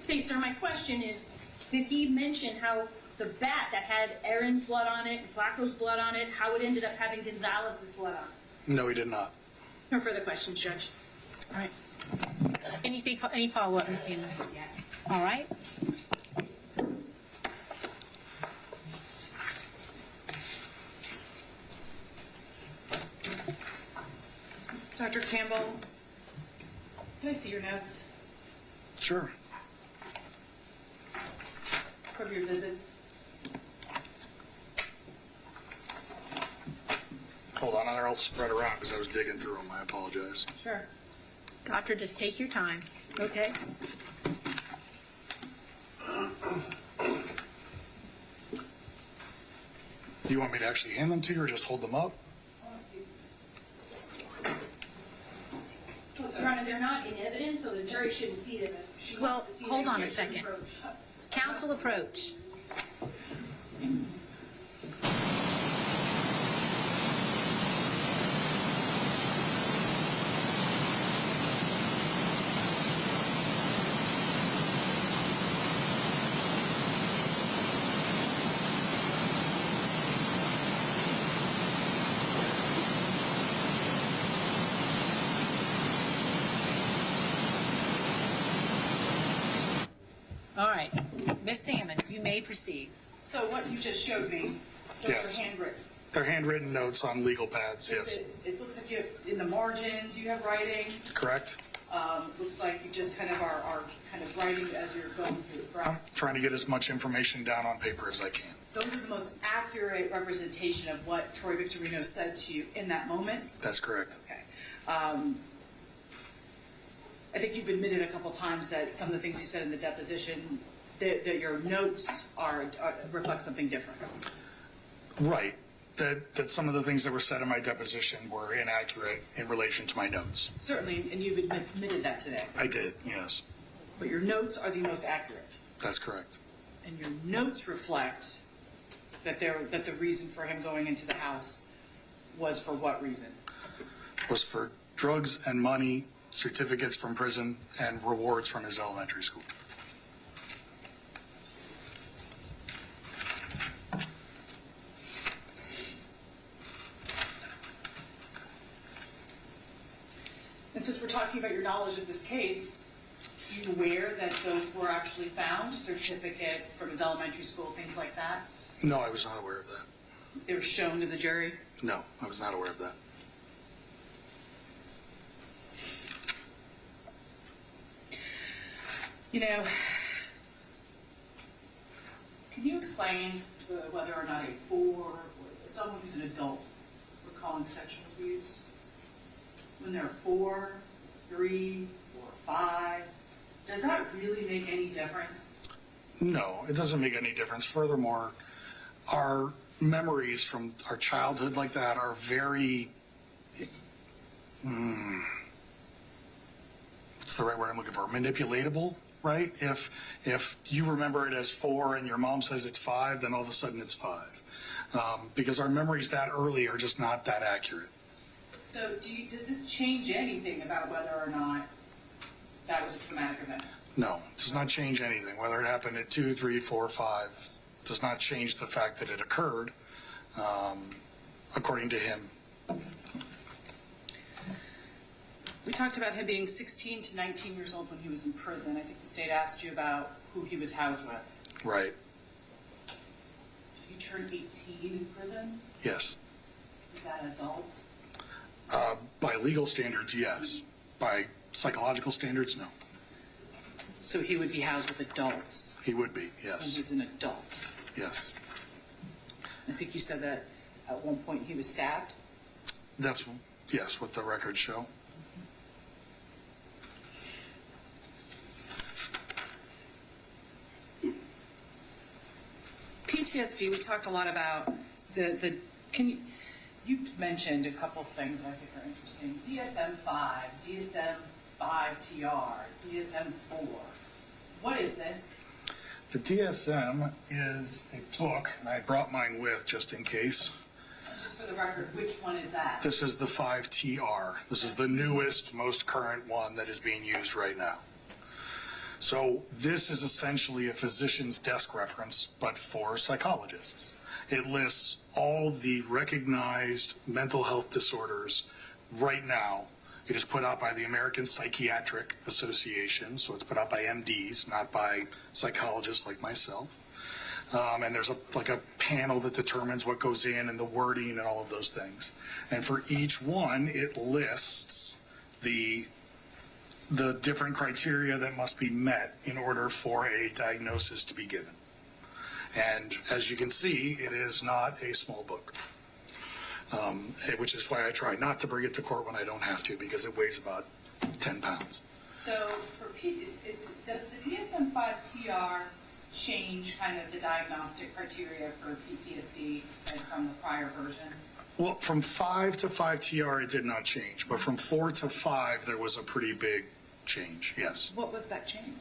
Speaker 11: Okay, sir, my question is, did he mention how the bat that had Aaron's blood on it and Flacco's blood on it, how it ended up having Gonzalez's blood on it?
Speaker 10: No, he did not.
Speaker 11: No further questions, Judge.
Speaker 3: All right. Any follow-up, Ms. Stevens?
Speaker 12: Yes.
Speaker 3: All right.
Speaker 7: Dr. Campbell, can I see your notes
Speaker 10: Sure.
Speaker 7: from your visits?
Speaker 10: Hold on, I'll spread around because I was digging through them. I apologize.
Speaker 7: Sure.
Speaker 3: Doctor, just take your time, okay?
Speaker 10: Do you want me to actually hand them to you or just hold them up?
Speaker 11: Your Honor, they're not in evidence, so the jury shouldn't see them. If she
Speaker 3: Well,
Speaker 11: wants to see
Speaker 3: hold
Speaker 11: them,
Speaker 3: on a
Speaker 11: she should
Speaker 3: second.
Speaker 11: approach.
Speaker 3: Counsel approach. All right, Ms. Salmon, you may proceed.
Speaker 7: So what you just showed me, those
Speaker 10: Yes.
Speaker 7: are handwritten.
Speaker 10: They're handwritten notes on legal pads, yes.
Speaker 7: It looks like you have, in the margins, you have writing.
Speaker 10: Correct?
Speaker 7: Looks like you just kind of are kind of writing as you're going through,
Speaker 10: I'm
Speaker 7: correct?
Speaker 10: trying to get as much information down on paper as I can.
Speaker 7: Those are the most accurate representation of what Troy Victorino said to you in that moment?
Speaker 10: That's correct.
Speaker 7: Okay. I think you've admitted a couple times that some of the things you said in the deposition, that your notes reflect something different.
Speaker 10: Right. That some of the things that were said in my deposition were inaccurate in relation to my notes.
Speaker 7: Certainly, and you've admitted that today.
Speaker 10: I did, yes.
Speaker 7: But your notes are the most accurate.
Speaker 10: That's correct.
Speaker 7: And your notes reflect that the reason for him going into the house was for what reason?
Speaker 10: Was for drugs and money, certificates from prison, and rewards from his elementary school.
Speaker 7: And since we're talking about your knowledge of this case, are you aware that those were actually found, certificates from his elementary school, things like that?
Speaker 10: No, I was not aware of that.
Speaker 7: They were shown to the jury?
Speaker 10: No, I was not aware of that.
Speaker 7: You know, can you explain whether or not a 4 or someone who's an adult recalling sexual abuse? When they're 4, 3, or 5, does that really make any difference?
Speaker 10: No, it doesn't make any difference. Furthermore, our memories from our childhood like that are very, what's the right word I'm looking for? Manipulatable, right? If you remember it as 4 and your mom says it's 5, then all of a sudden it's 5. Because our memories that early are just not that accurate.
Speaker 7: So does this change anything about whether or not that was a traumatic event?
Speaker 10: No, it does not change anything. Whether it happened at 2, 3, 4, 5, does not change the fact that it occurred, according to him.
Speaker 7: We talked about him being 16 to 19 years old when he was in prison. I think the state asked you about who he was housed with.
Speaker 10: Right.
Speaker 7: Did he turn 18 in prison?
Speaker 10: Yes.
Speaker 7: Is that adult?
Speaker 10: By legal standards, yes. By psychological standards, no.
Speaker 7: So he would be housed with adults
Speaker 10: He would be,
Speaker 7: when
Speaker 10: yes.
Speaker 7: he's an adult.
Speaker 10: Yes.
Speaker 7: I think you said that at one point he was stabbed.
Speaker 10: That's, yes, what the records show.
Speaker 7: PTSD, we talked a lot about you mentioned a couple things that I think are interesting. DSM-5, DSM-5-TR, DSM-4. What is this?
Speaker 10: The DSM is a book, and I brought mine with just in case.
Speaker 7: Just for the record, which one is that?
Speaker 10: This is the 5TR. This is the newest, most current one that is being used right now. So this is essentially a physician's desk reference, but for psychologists. It lists all the recognized mental health disorders right now. It is put out by the American Psychiatric Association, so it's put out by MDs, not by psychologists like myself. And there's a panel that determines what goes in and the wording and all of those things. And for each one, it lists the different criteria that must be met in order for a diagnosis to be given. And as you can see, it is not a small book, which is why I try not to bring it to court when I don't have to, because it weighs about 10 pounds.
Speaker 7: So for does the DSM-5-TR
Speaker 12: change kind of the diagnostic criteria for PTSD and from the prior versions?
Speaker 10: Well, from 5 to 5TR, it did not change, but from 4 to 5, there was a pretty big change, yes.
Speaker 12: What was that change?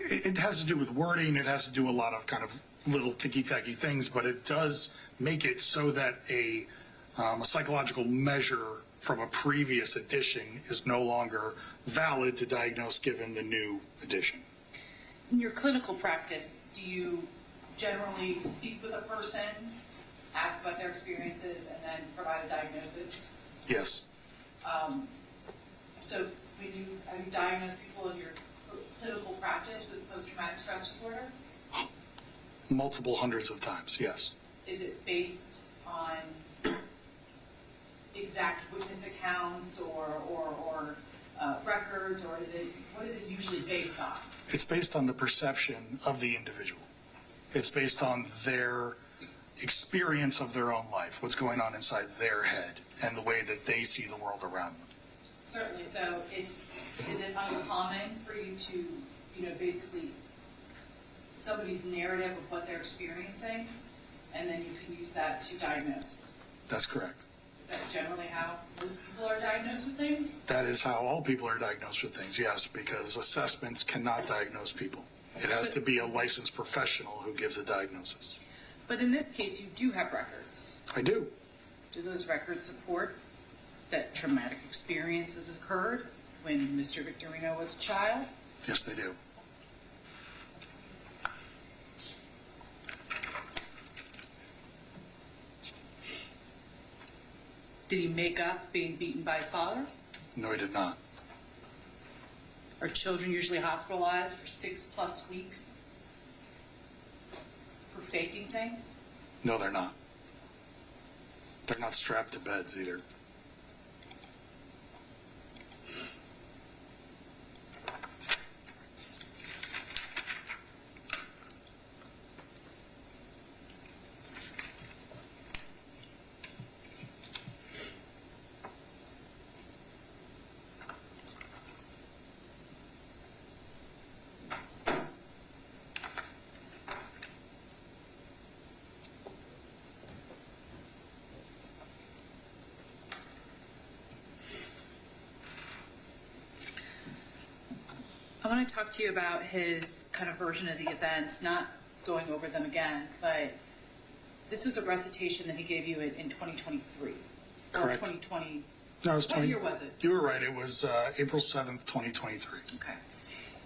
Speaker 10: It has to do with wording, it has to do a lot of kind of little ticky-tacky things, but it does make it so that a psychological measure from a previous edition is no longer valid to diagnose given the new edition.
Speaker 12: In your clinical practice, do you generally speak with a person, ask about their experiences, and then provide a diagnosis?
Speaker 10: Yes,
Speaker 12: So have you diagnosed people in your clinical practice with post-traumatic stress disorder?
Speaker 10: multiple hundreds of times, yes.
Speaker 12: Is it based on exact witness accounts or records, or what is it usually based on?
Speaker 10: It's based on the perception of the individual. It's based on their experience of their own life, what's going on inside their head, and the way that they see the world around them.
Speaker 12: Certainly. So is it uncommon for you to, basically somebody's narrative of what they're experiencing, and then you can use that to diagnose?
Speaker 10: That's correct.
Speaker 12: Is that generally how most people are diagnosed with things?
Speaker 10: That is how all people are diagnosed with things, yes, because assessments cannot diagnose people. It has to be a licensed professional who gives a diagnosis.
Speaker 12: But in this case, you do have records.
Speaker 10: I do.
Speaker 12: Do those records support that traumatic experiences occurred when Mr. Victorino was a child?
Speaker 10: Yes, they do.
Speaker 12: Did he make up being beaten by his father?
Speaker 10: No, I did not.
Speaker 12: Are children usually hospitalized for 6+ weeks for faking things?
Speaker 10: No, they're not. They're not strapped to beds either.
Speaker 12: I want to talk to you about his kind of version of the events, not going over them again, but this was a recitation that he gave you in 2023.
Speaker 10: Correct.
Speaker 12: Or 2020.
Speaker 10: No, it was
Speaker 12: What year was it?
Speaker 10: You were right. It was April 7th, 2023.
Speaker 12: Okay.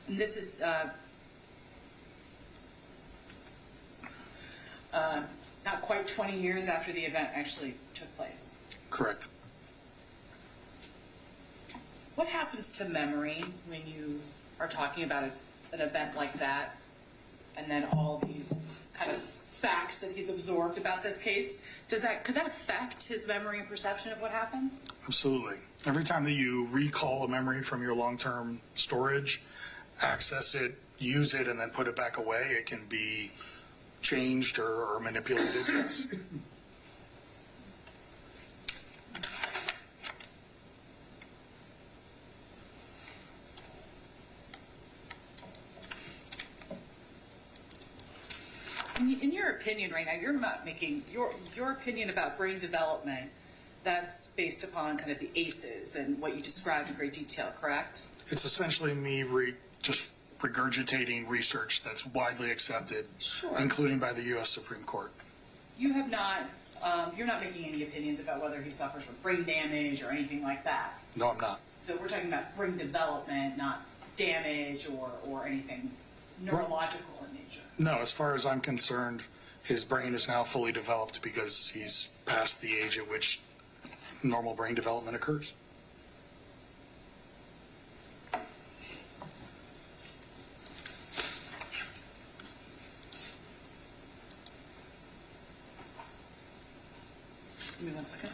Speaker 12: And this is not quite 20 years after the event actually took place.
Speaker 10: Correct.
Speaker 12: What happens to memory when you are talking about an event like that, and then all these kind of facts that he's absorbed about this case? Could that affect his memory and perception of what happened?
Speaker 10: Absolutely. Every time that you recall a memory from your long-term storage, access it, use it, and then put it back away, it can be changed or manipulated, yes.
Speaker 12: In your opinion right now, you're not making your opinion about brain development. That's based upon kind of the ACEs and what you described in great detail, correct?
Speaker 10: It's essentially me just regurgitating research that's widely accepted,
Speaker 12: Sure.
Speaker 10: including by the U.S. Supreme Court.
Speaker 12: You have not. You're not making any opinions about whether he suffers from brain damage or anything like that.
Speaker 10: No, I'm not.
Speaker 12: So we're talking about brain development, not damage or anything neurological in nature.
Speaker 10: No, as far as I'm concerned, his brain is now fully developed because he's past the age at which normal brain development occurs.
Speaker 12: Just give me 1 second.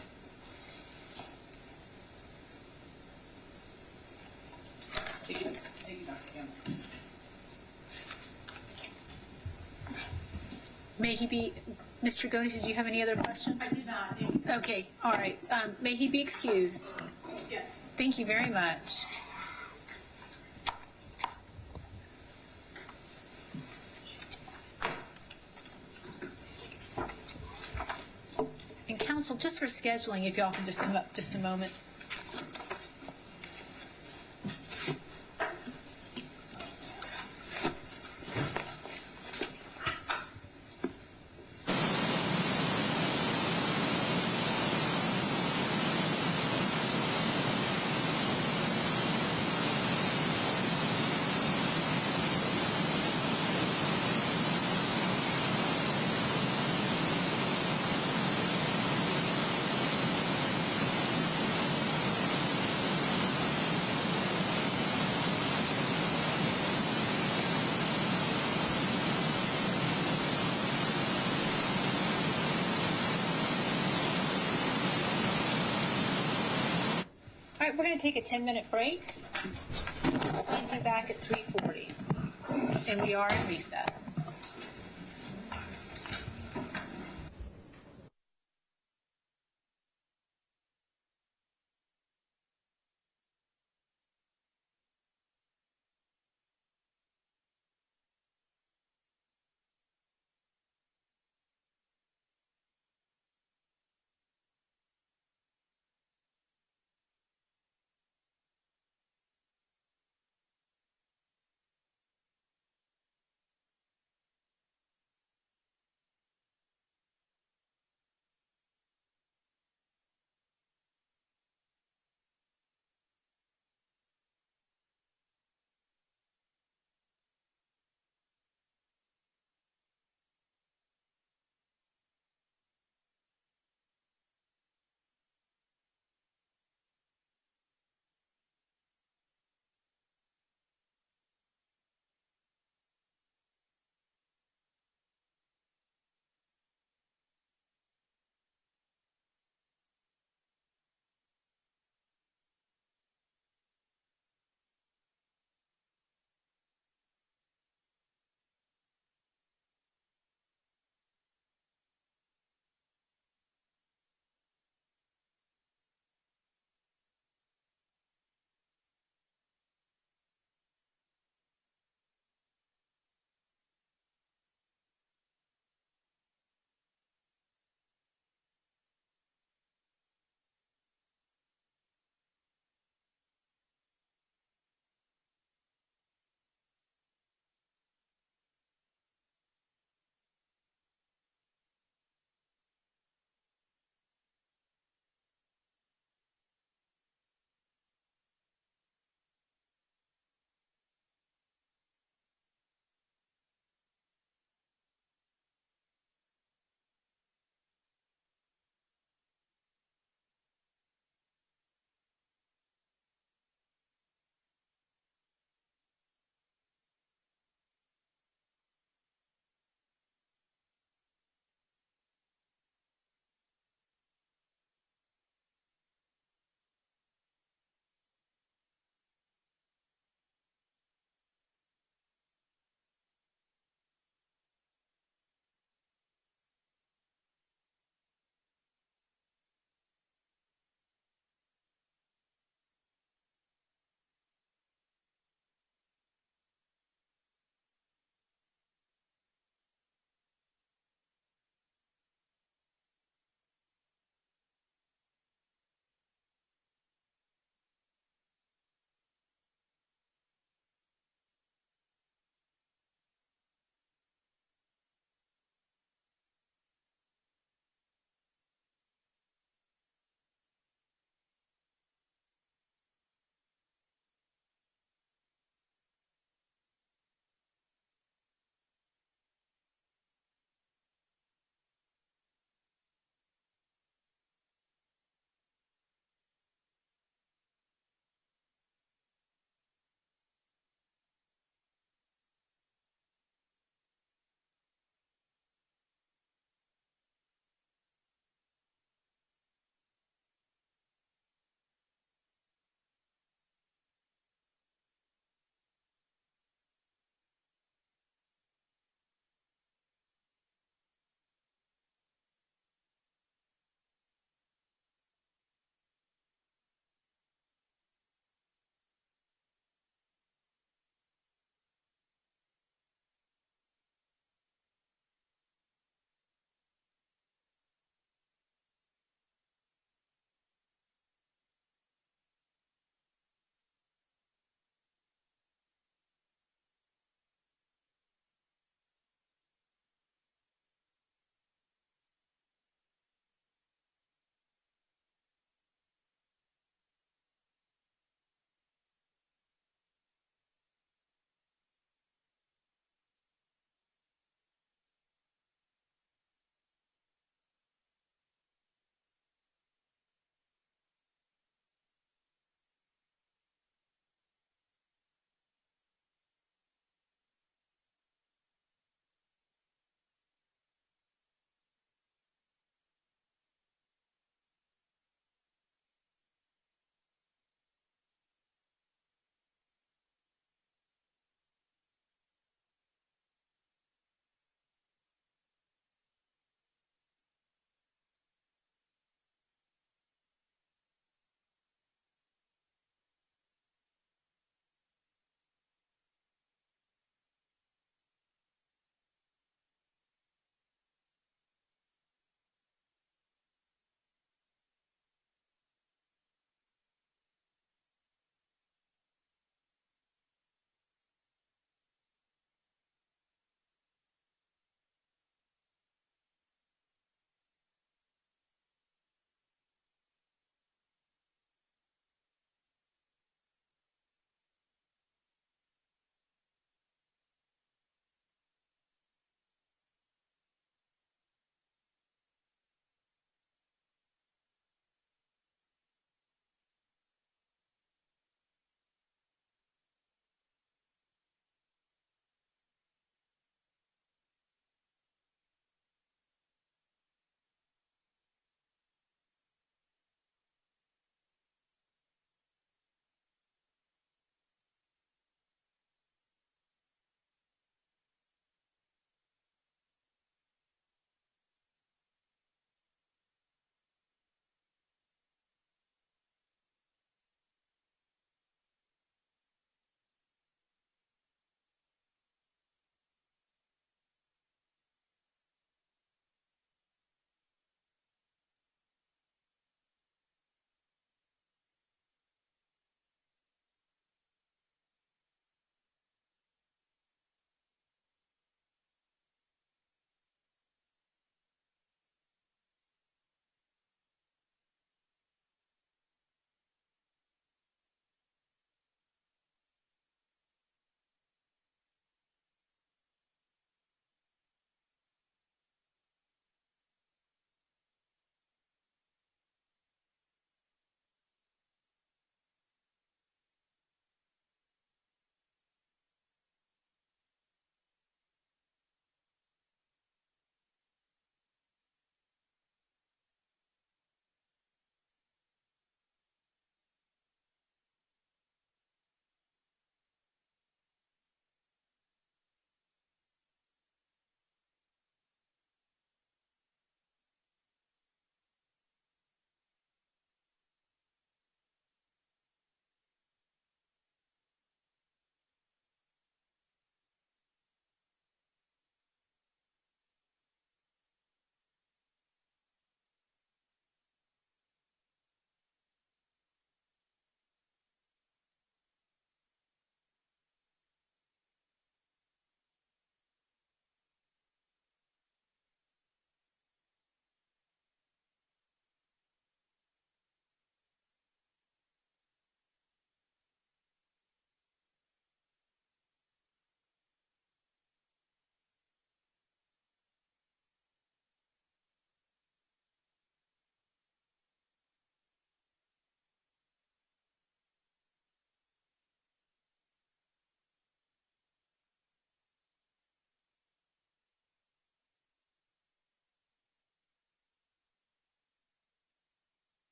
Speaker 12: Thank you, Dr. Campbell.
Speaker 3: May he be, Mr. Gones, did you have any other questions?
Speaker 12: I did not. Thank you.
Speaker 3: Okay, all right. May he be excused?
Speaker 12: Yes.
Speaker 3: Thank you very much. council, just for scheduling, if y'all can just come up just a moment. All right, we're going to take a 10-minute break. Please be back at 3:40. And we are in recess.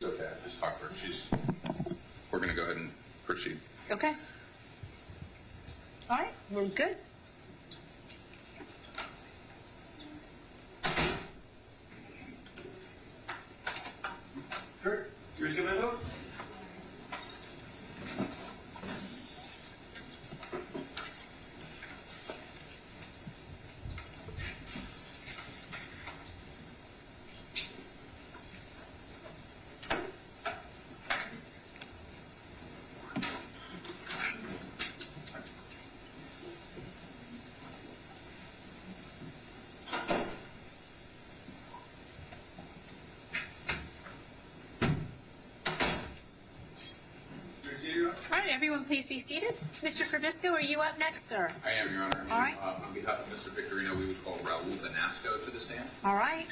Speaker 2: Okay, I just talked to her. We're going to go ahead and proceed.
Speaker 3: Okay. All right, we're good.
Speaker 8: Sure. You ready to get my votes?
Speaker 3: All right, everyone, please be seated. Mr. Krabisco, are you up next, sir?
Speaker 2: I am, Your Honor.
Speaker 3: All right.
Speaker 2: On behalf of Mr. Victorino, we would call Raul Benasco to the stand.
Speaker 3: All right.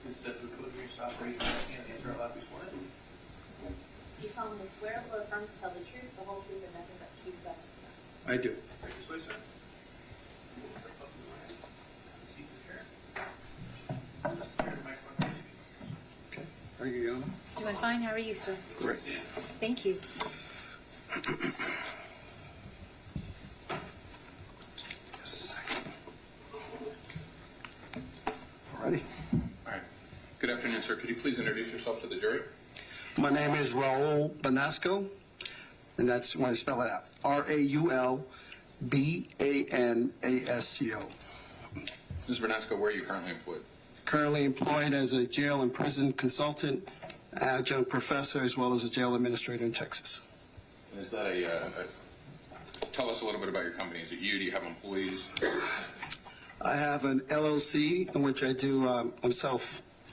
Speaker 8: Instead of closing your stop, raise your right hand and answer out loud, please.
Speaker 9: You solemnly swear or affirm to tell the truth, the whole truth, and nothing but the truth, so help you God.
Speaker 10: I do.
Speaker 8: Right this way, sir. Step up to the line. Have a seat in the chair. Just turn the microphone.
Speaker 10: Okay. Are you Yana?
Speaker 3: Doing fine. How are you, sir?
Speaker 10: Great.
Speaker 3: Thank you.
Speaker 10: Ready?
Speaker 2: All right. Good afternoon, sir. Could you please introduce yourself to the jury?
Speaker 13: My name is Raul Benasco, and that's when I spell it out. Raulbanasco.
Speaker 2: Ms. Benasco, where are you currently employed?
Speaker 13: Currently employed as a jail and prison consultant, adjunct professor, as well as a jail administrator in Texas.
Speaker 2: And is that tell us a little bit about your company. Is it you? Do you have employees?
Speaker 13: I have an LLC in which I do, I'm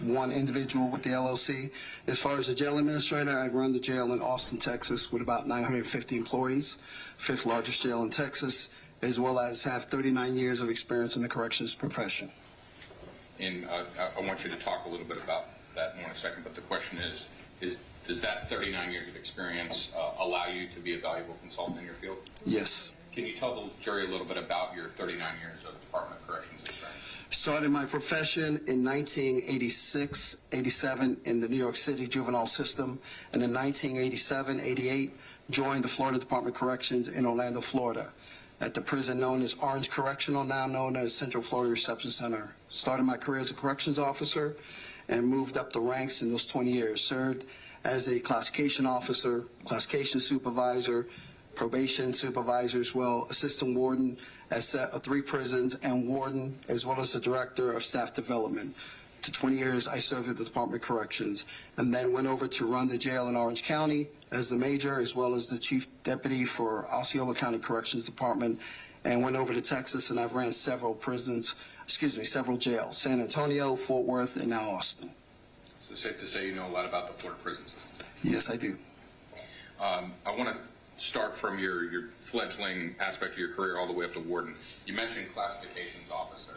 Speaker 13: one individual with the LLC. As far as a jail administrator, I run the jail in Austin, Texas with about 950 employees, fifth largest jail in Texas, as well as have 39 years of experience in the corrections profession.
Speaker 2: And I want you to talk a little bit about that more in a second, but the question is does that 39 years of experience allow you to be a valuable consultant in your field?
Speaker 13: Yes.
Speaker 2: Can you tell the jury a little bit about your 39 years of Department of Corrections experience?
Speaker 13: Started my profession in 1986, 87 in the New York City juvenile system, and in 1987, 88, joined the Florida Department of Corrections in Orlando, Florida, at the prison known as Orange Correctional, now known as Central Florida Reception Center. Started my career as a corrections officer and moved up the ranks in those 20 years. Served as a classification officer, classification supervisor, probation supervisor as well, assistant warden at 3 prisons, and warden as well as the director of staff development. To 20 years, I served at the Department of Corrections, and then went over to run the jail in Orange County as the major, as well as the chief deputy for Osceola County Corrections Department, and went over to Texas, and I've ran several jails, San Antonio, Fort Worth, and now Austin.
Speaker 2: So safe to say you know a lot about the Florida prison system.
Speaker 13: Yes, I do.
Speaker 2: I want to start from your fledgling aspect of your career all the way up to warden. You mentioned classifications officer.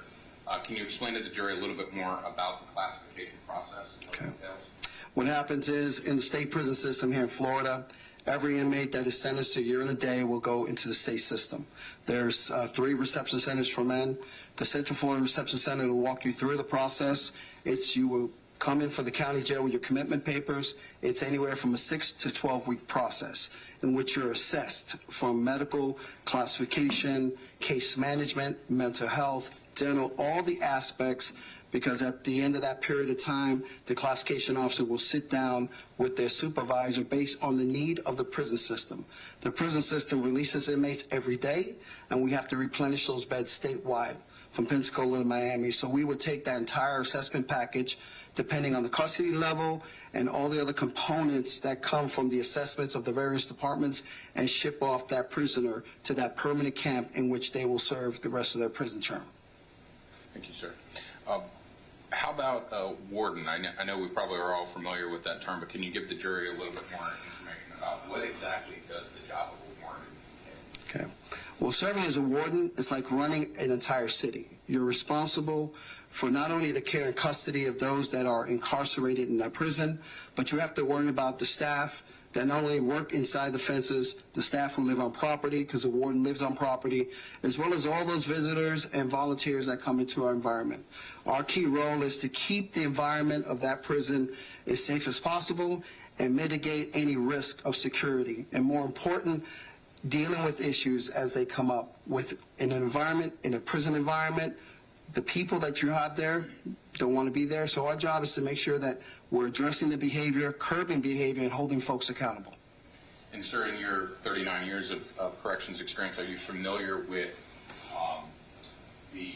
Speaker 2: Can you explain to the jury a little bit more about the classification process?
Speaker 13: Okay. What happens is, in the state prison system here in Florida, every inmate that is sentenced to a year and a day will go into the state system. There's 3 reception centers for men. The Central Florida Reception Center will walk you through the process. You will come in for the county jail with your commitment papers. It's anywhere from a 6 to 12-week process in which you're assessed from medical, classification, case management, mental health, dental, all the aspects, because at the end of that period of time, the classification officer will sit down with their supervisor based on the need of the prison system. The prison system releases inmates every day, and we have to replenish those beds statewide from Pensacola to Miami. So we would take that entire assessment package, depending on the custody level and all the other components that come from the assessments of the various departments, and ship off that prisoner to that permanent camp in which they will serve the rest of their prison term.
Speaker 2: Thank you, sir. How about warden? I know we probably are all familiar with that term, but can you give the jury a little bit more information about what exactly does the job of a warden entail?
Speaker 13: Okay. Well, serving as a warden is like running an entire city. You're responsible for not only the care and custody of those that are incarcerated in a prison, but you have to worry about the staff that not only work inside the fences, the staff who live on property, because the warden lives on property, as well as all those visitors and volunteers that come into our environment. Our key role is to keep the environment of that prison as safe as possible and mitigate any risk of security. And more important, dealing with issues as they come up with an environment, in a prison environment. The people that you have there don't want to be there, so our job is to make sure that we're addressing the behavior, curbing behavior, and holding folks accountable.
Speaker 2: And sir, in your 39 years of corrections experience, are you familiar with the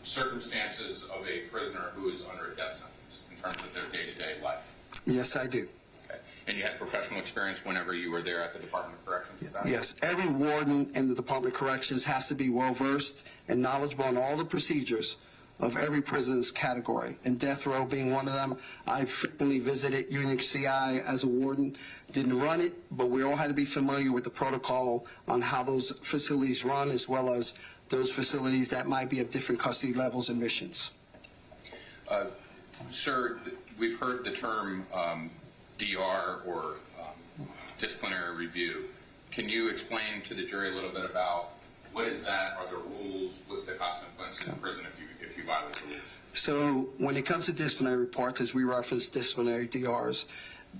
Speaker 2: circumstances of a prisoner who is under a death sentence in terms of their day-to-day life?
Speaker 13: Yes, I do.
Speaker 2: Okay. And you had professional experience whenever you were there at the Department of Corrections? With that?
Speaker 13: Yes, every warden in the Department of Corrections has to be well-versed and knowledgeable on all the procedures of every prison's category, and death row being one of them. I frequently visited UNCI as a warden, didn't run it, but we all had to be familiar with the protocol on how those facilities run, as well as those facilities that might be of different custody levels and missions.
Speaker 2: Sir, we've heard the term DR or disciplinary review. Can you explain to the jury a little bit about what is that? Are there rules? What's the consequences in prison if you violate the rules?
Speaker 13: So when it comes to disciplinary reports, as we reference disciplinary DRs,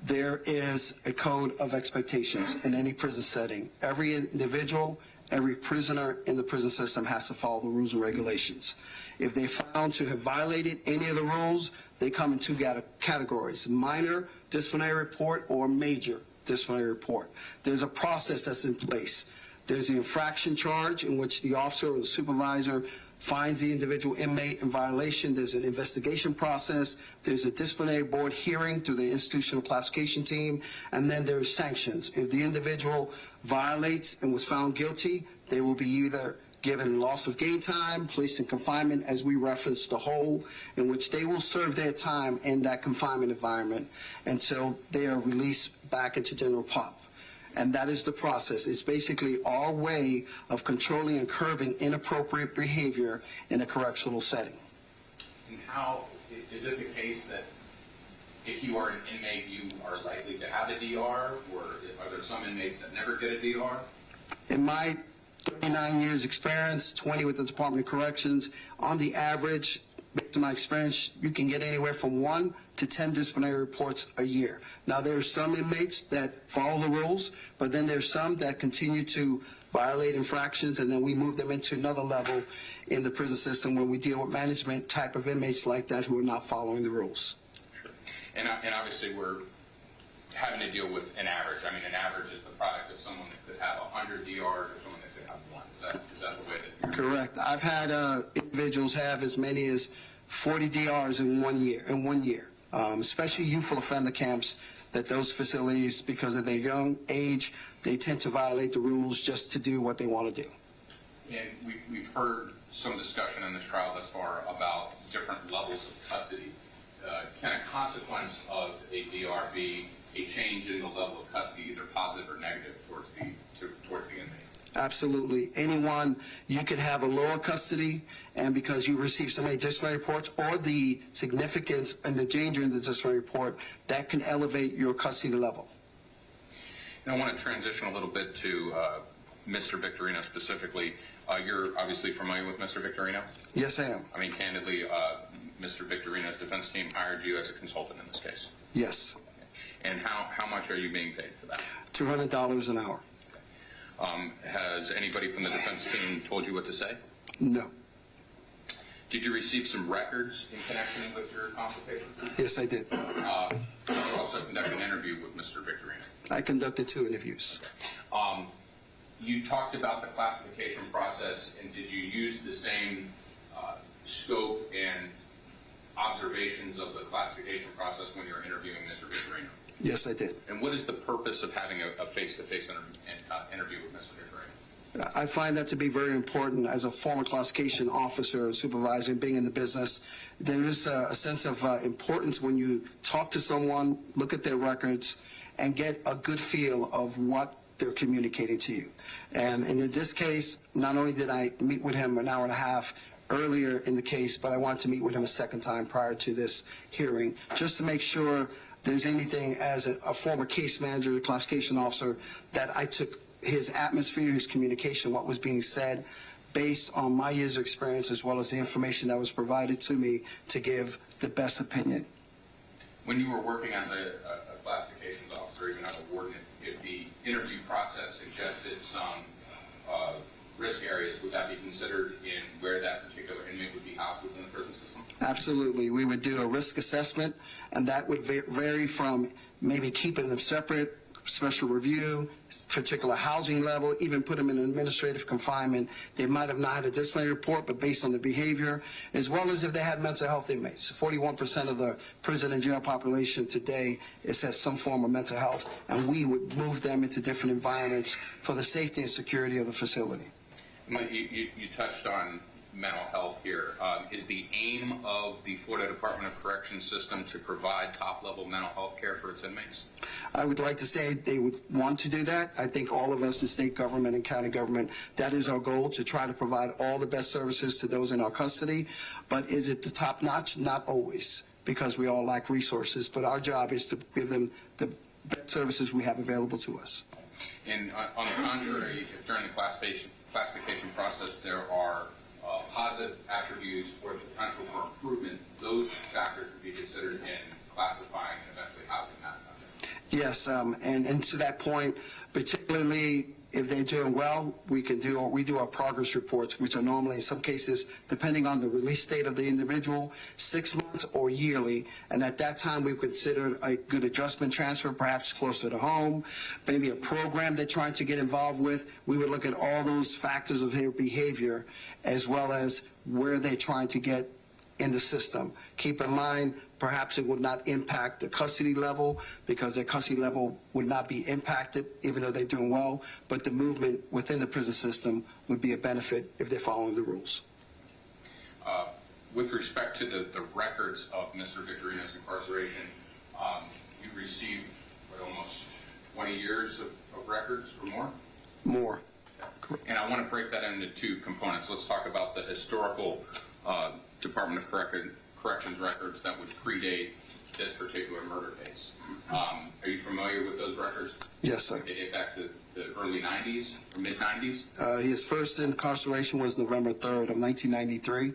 Speaker 13: there is a code of expectations in any prison setting. Every individual, every prisoner in the prison system has to follow the rules and regulations. If they're found to have violated any of the rules, they come in two categories: minor disciplinary report or major disciplinary report. There's a process that's in place. There's the infraction charge, in which the officer or the supervisor finds the individual inmate in violation. There's an investigation process. There's a disciplinary board hearing through the institutional classification team. And then there's sanctions. If the individual violates and was found guilty, they will be either given loss of gain time, placed in confinement, as we referenced the whole, in which they will serve their time in that confinement environment until they are released back into general pop. And that is the process. It's basically our way of controlling and curbing inappropriate behavior in a correctional setting.
Speaker 2: And how is it the case that if you are an inmate, you are likely to have a DR, or are there some inmates that never get a DR?
Speaker 13: In my 39 years experience, 20 with the Department of Corrections, on the average, based on my experience, you can get anywhere from 1 to 10 disciplinary reports a year. Now, there are some inmates that follow the rules, but then there's some that continue to violate infractions, and then we move them into another level in the prison system when we deal with management type of inmates like that who are not following the rules.
Speaker 2: Sure. And obviously we're having to deal with an average. I mean, an average is the product of someone that could have 100 DRs or someone that could have 1. Is that the way that you're...
Speaker 13: Correct. I've had individuals have as many as 40 DRs in 1 year. Especially youthful offender camps, that those facilities, because of their young age, they tend to violate the rules just to do what they want to do.
Speaker 2: And we've heard some discussion in this trial thus far about different levels of custody. Can a consequence of a DR be a change in the level of custody, either positive or negative, towards the inmate?
Speaker 13: Absolutely. Anyone, you could have a lower custody, and because you receive so many disciplinary reports, or the significance and the danger in the disciplinary report, that can elevate your custody level.
Speaker 2: And I want to transition a little bit to Mr. Victorino specifically. You're obviously familiar with Mr. Victorino?
Speaker 13: Yes, I am.
Speaker 2: I mean, candidly, Mr. Victorino's defense team hired you as a consultant in this case.
Speaker 13: Yes.
Speaker 2: And how much are you being paid for that?
Speaker 13: $200 an hour.
Speaker 2: Has anybody from the defense team told you what to say?
Speaker 13: No.
Speaker 2: Did you receive some records in connection with your consultation?
Speaker 13: Yes, I did.
Speaker 2: Did you also conduct an interview with Mr. Victorino?
Speaker 13: I conducted 2 interviews.
Speaker 2: You talked about the classification process, and did you use the same scope and observations of the classification process when you were interviewing Mr. Victorino?
Speaker 13: Yes, I did.
Speaker 2: And what is the purpose of having a face-to-face interview with Mr. Victorino?
Speaker 13: I find that to be very important as a former classification officer and supervisor and being in the business. There is a sense of importance when you talk to someone, look at their records, and get a good feel of what they're communicating to you. And in this case, not only did I meet with him an hour and a half earlier in the case, but I wanted to meet with him a second time prior to this hearing, just to make sure there's anything as a former case manager, classification officer, that I took his atmosphere, his communication, what was being said, based on my years of experience as well as the information that was provided to me to give the best opinion.
Speaker 2: When you were working as a classifications officer, even as a warden, if the interview process suggested some risk areas, would that be considered in where that particular inmate would be housed within the prison system?
Speaker 13: Absolutely. We would do a risk assessment, and that would vary from maybe keeping them separate, special review, particular housing level, even put them in administrative confinement. They might have not had a disciplinary report, but based on the behavior, as well as if they had mental health inmates. 41% of the prison and jail population today has some form of mental health, and we would move them into different environments for the safety and security of the facility.
Speaker 2: You touched on mental health here. Is the aim of the Florida Department of Corrections system to provide top-level mental health care for its inmates?
Speaker 13: I would like to say they would want to do that. I think all of us in state government and county government, that is our goal, to try to provide all the best services to those in our custody. But is it the top notch? Not always, because we all lack resources. But our job is to give them the best services we have available to us.
Speaker 2: And on the contrary, if during the classification process there are positive attributes or the potential for improvement, those factors would be considered in classifying and eventually housing that member.
Speaker 13: Yes, and to that point, particularly if they're doing well, we do our progress reports, which are normally in some cases, depending on the release date of the individual, 6 months or yearly. And at that time, we considered a good adjustment transfer, perhaps closer to home, maybe a program they're trying to get involved with. We would look at all those factors of their behavior, as well as where they're trying to get in the system. Keep in mind, perhaps it would not impact the custody level, because their custody level would not be impacted, even though they're doing well, but the movement within the prison system would be a benefit if they're following the rules.
Speaker 2: With respect to the records of Mr. Victorino's incarceration, you received almost 20 years of records or more?
Speaker 13: More.
Speaker 2: And I want to break that into two components. Let's talk about the historical Department of Corrections records that would predate this particular murder case. Are you familiar with those records?
Speaker 13: Yes, sir.
Speaker 2: They date back to the early 90s or mid-90s?
Speaker 13: His first incarceration was November 3rd of 1993.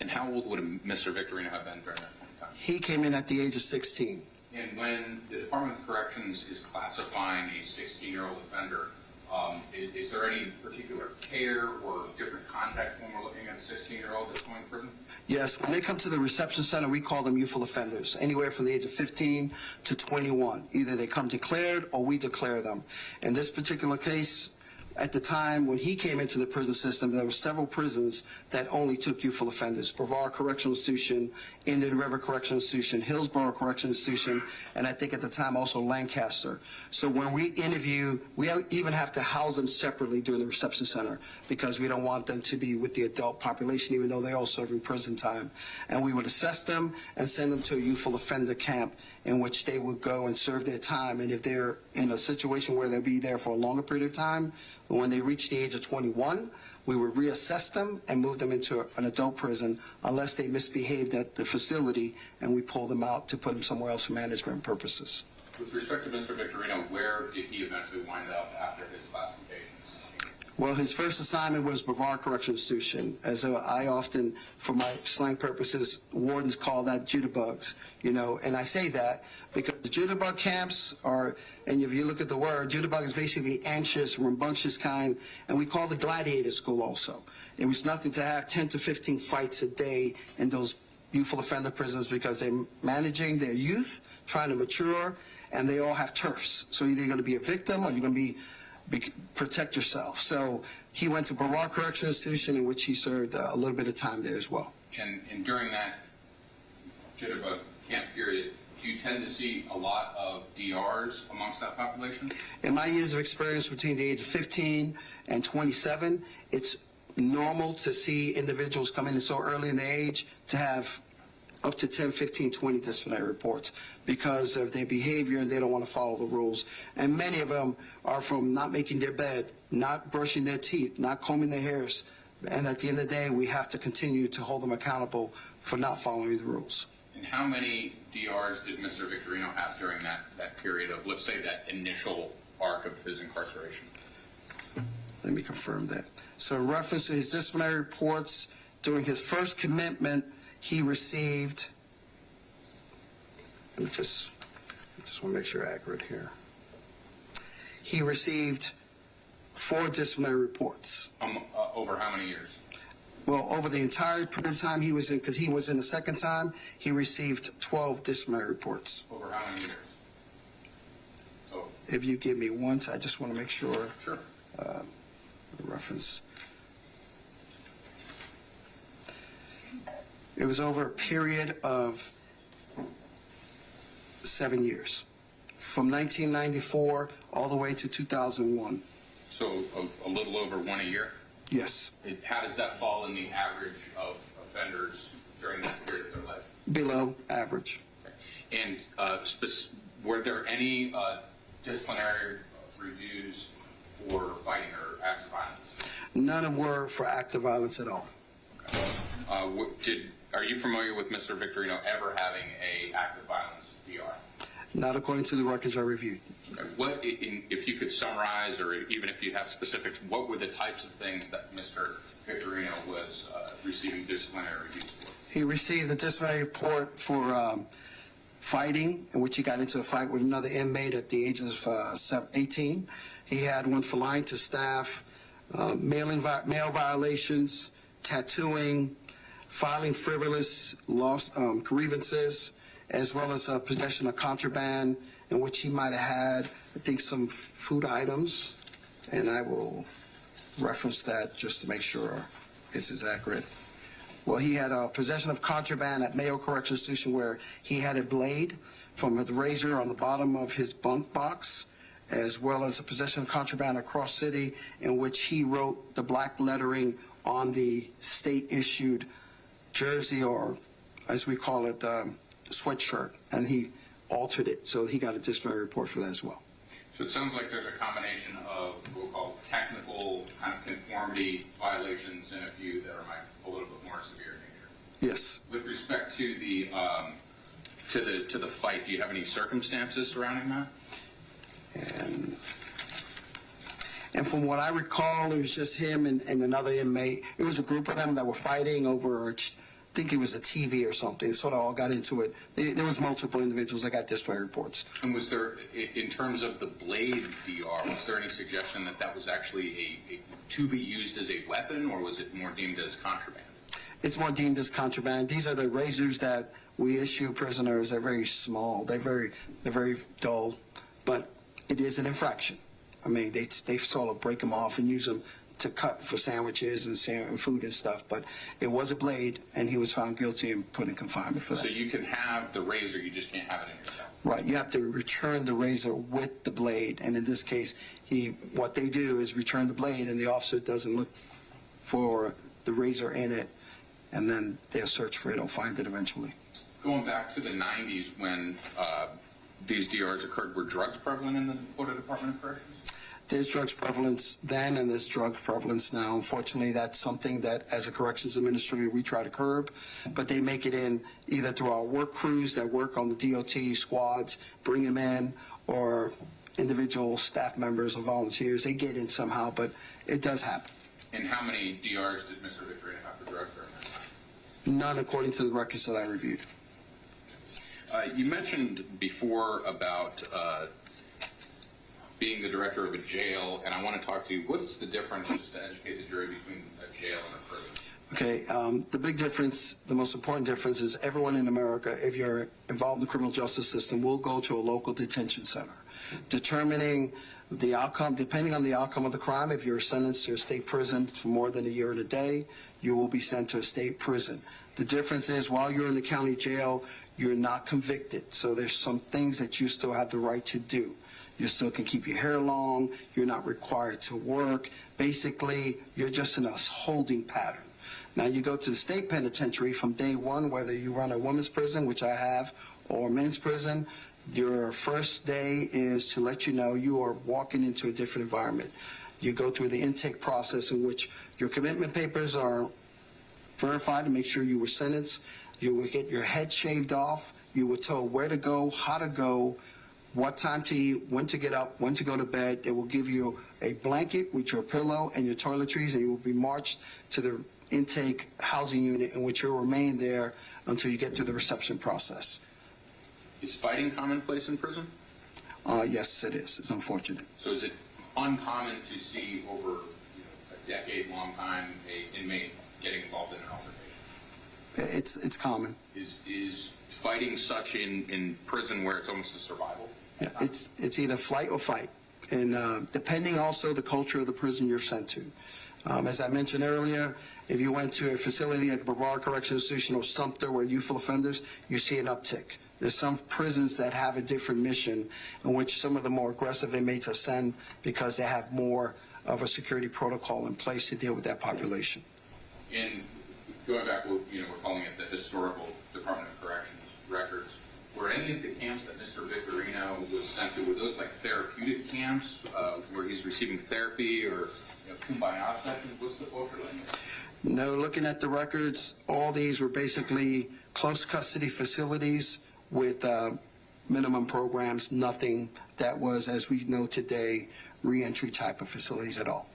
Speaker 2: And how old would Mr. Victorino have been during that time?
Speaker 13: He came in at the age of 16.
Speaker 2: And when the Department of Corrections is classifying a 16-year-old offender, is there any particular care or different context when we're looking at a 16-year-old that's going to prison?
Speaker 13: Yes, when they come to the reception center, we call them youthful offenders, anywhere from the age of 15 to 21. Either they come declared or we declare them. In this particular case, at the time when he came into the prison system, there were several prisons that only took youthful offenders. Brevard Correctional Institution, Indian River Correctional Institution, Hillsborough Correctional Institution, and I think at the time also Lancaster. So when we interview, we even have to house them separately during the reception center, because we don't want them to be with the adult population, even though they're all serving prison time. And we would assess them and send them to a youthful offender camp in which they would go and serve their time. And if they're in a situation where they'll be there for a longer period of time, when they reach the age of 21, we would reassess them and move them into an adult prison unless they misbehaved at the facility, and we pull them out to put them somewhere else for management purposes.
Speaker 2: With respect to Mr. Victorino, where did he eventually wind up after his classification?
Speaker 13: Well, his first assignment was Brevard Correctional Institution. As I often, for my slang purposes, wardens call that jitterbugs, and I say that because the jitterbug camps are, and if you look at the word, jitterbug is basically anxious, rambunctious kind, and we call the gladiator school also. It was nothing to have 10 to 15 fights a day in those youthful offender prisons, because they're managing their youth, trying to mature, and they all have turfs. So either you're going to be a victim or you're going to protect yourself. So he went to Brevard Correctional Institution, in which he served a little bit of time there as well.
Speaker 2: And during that jitterbug camp period, do you tend to see a lot of DRs amongst that population?
Speaker 13: In my years of experience between the age of 15 and 27, it's normal to see individuals come in so early in the age to have up to 10, 15, 20 disciplinary reports because of their behavior and they don't want to follow the rules. And many of them are from not making their bed, not brushing their teeth, not combing their hairs. And at the end of the day, we have to continue to hold them accountable for not following the rules.
Speaker 2: And how many DRs did Mr. Victorino have during that period of, let's say, that initial arc of his incarceration?
Speaker 13: Let me confirm that. So in reference to his disciplinary reports, during his first commitment, he received, I just want to make sure accurate here. He received 4 disciplinary reports.
Speaker 2: Over how many years?
Speaker 13: Well, over the entire period of time he was in, because he was in the second time, he received 12 disciplinary reports.
Speaker 2: Over how many years? So,
Speaker 13: If you give me one, I just want to make sure.
Speaker 2: sure.
Speaker 13: The reference. It was over a period of 7 years, from 1994 all the way to 2001.
Speaker 2: So a little over 1 a year?
Speaker 13: Yes,
Speaker 2: How does that fall in the average of offenders during that period of their life?
Speaker 13: below average.
Speaker 2: And were there any disciplinary reviews for fighting or acts of violence?
Speaker 13: None of them were for active violence at all.
Speaker 2: Are you familiar with Mr. Victorino ever having a act of violence DR?
Speaker 13: Not according to the records I reviewed.
Speaker 2: What, if you could summarize, or even if you have specifics, what were the types of things that Mr. Victorino was receiving disciplinary reviews for?
Speaker 13: He received a disciplinary report for fighting, in which he got into a fight with another inmate at the age of 18. He had one for lying to staff, mail violations, tattooing, filing frivolous grievances, as well as possession of contraband, in which he might have had, I think, some food items, and I will reference that just to make sure this is accurate. Well, he had a possession of contraband at Mayo Correctional Institution where he had a blade from the razor on the bottom of his bunk box, as well as a possession of contraband across city in which he wrote the black lettering on the state-issued jersey, or as we call it, sweatshirt, and he altered it, so he got a disciplinary report for that as well.
Speaker 2: So it sounds like there's a combination of what we'll call technical kind of conformity violations and a few that are a little bit more severe in nature.
Speaker 13: Yes.
Speaker 2: With respect to the fight, do you have any circumstances surrounding that?
Speaker 13: And from what I recall, it was just him and another inmate. It was a group of them that were fighting over, I think it was a TV or something. Sort of all got into it. There was multiple individuals that got disciplinary reports.
Speaker 2: And was there, in terms of the blade DR, was there any suggestion that that was actually to be used as a weapon, or was it more deemed as contraband?
Speaker 13: It's more deemed as contraband. These are the razors that we issue prisoners. They're very small. They're very dull, but it is an infraction. I mean, they sort of break them off and use them to cut for sandwiches and food and stuff, but it was a blade, and he was found guilty and put in confinement for that.
Speaker 2: So you can have the razor, you just can't have it in your cell?
Speaker 13: Right, you have to return the razor with the blade, and in this case, what they do is return the blade, and the officer doesn't look for the razor in it, and then they'll search for it, they'll find it eventually.
Speaker 2: Going back to the 90s when these DRs occurred, were drugs prevalent in the Florida Department of Corrections?
Speaker 13: There's drugs prevalence then, and there's drug prevalence now. Unfortunately, that's something that, as a corrections administrator, we try to curb, but they make it in either through our work crews that work on the DOT squads, bring them in, or individual staff members or volunteers. They get in somehow, but it does happen.
Speaker 2: And how many DRs did Mr. Victorino have for drugs during that time?
Speaker 13: None according to the records that I reviewed.
Speaker 2: You mentioned before about being the director of a jail, and I want to talk to you, what's the difference, just to educate the jury, between a jail and a prison?
Speaker 13: Okay, the big difference, the most important difference is everyone in America, if you're involved in the criminal justice system, will go to a local detention center. Determining the outcome, depending on the outcome of the crime, if you're sentenced to a state prison for more than a year and a day, you will be sent to a state prison. The difference is while you're in the county jail, you're not convicted. So there's some things that you still have the right to do. You still can keep your hair long. You're not required to work. Basically, you're just in a holding pattern. Now, you go to the state penitentiary from day one, whether you run a women's prison, which I have, or men's prison, your first day is to let you know you are walking into a different environment. You go through the intake process in which your commitment papers are verified to make sure you were sentenced. You will get your head shaved off. You were told where to go, how to go, what time to eat, when to get up, when to go to bed. They will give you a blanket with your pillow and your toiletries, and you will be marched to the intake housing unit in which you'll remain there until you get through the reception process.
Speaker 2: Is fighting commonplace in prison?
Speaker 13: Yes, it is. It's unfortunate.
Speaker 2: So is it uncommon to see over a decade-long time a inmate getting involved in an altercation?
Speaker 13: It's common.
Speaker 2: Is fighting such in prison where it's almost a survival?
Speaker 13: Yeah, it's either flight or fight, and depending also the culture of the prison you're sent to. As I mentioned earlier, if you went to a facility like Brevard Correctional Institution or Sumter where youthful offenders, you see an uptick. There's some prisons that have a different mission in which some of the more aggressive inmates are sent because they have more of a security protocol in place to deal with that population.
Speaker 2: And going back, we're calling it the historical Department of Corrections records. Were any of the camps that Mr. Victorino was sent to, were those like therapeutic camps where he's receiving therapy or kumbaya sessions? What's the culture like?
Speaker 13: No, looking at the records, all these were basically close custody facilities with minimum programs, nothing that was, as we know today, reentry type of facilities at all.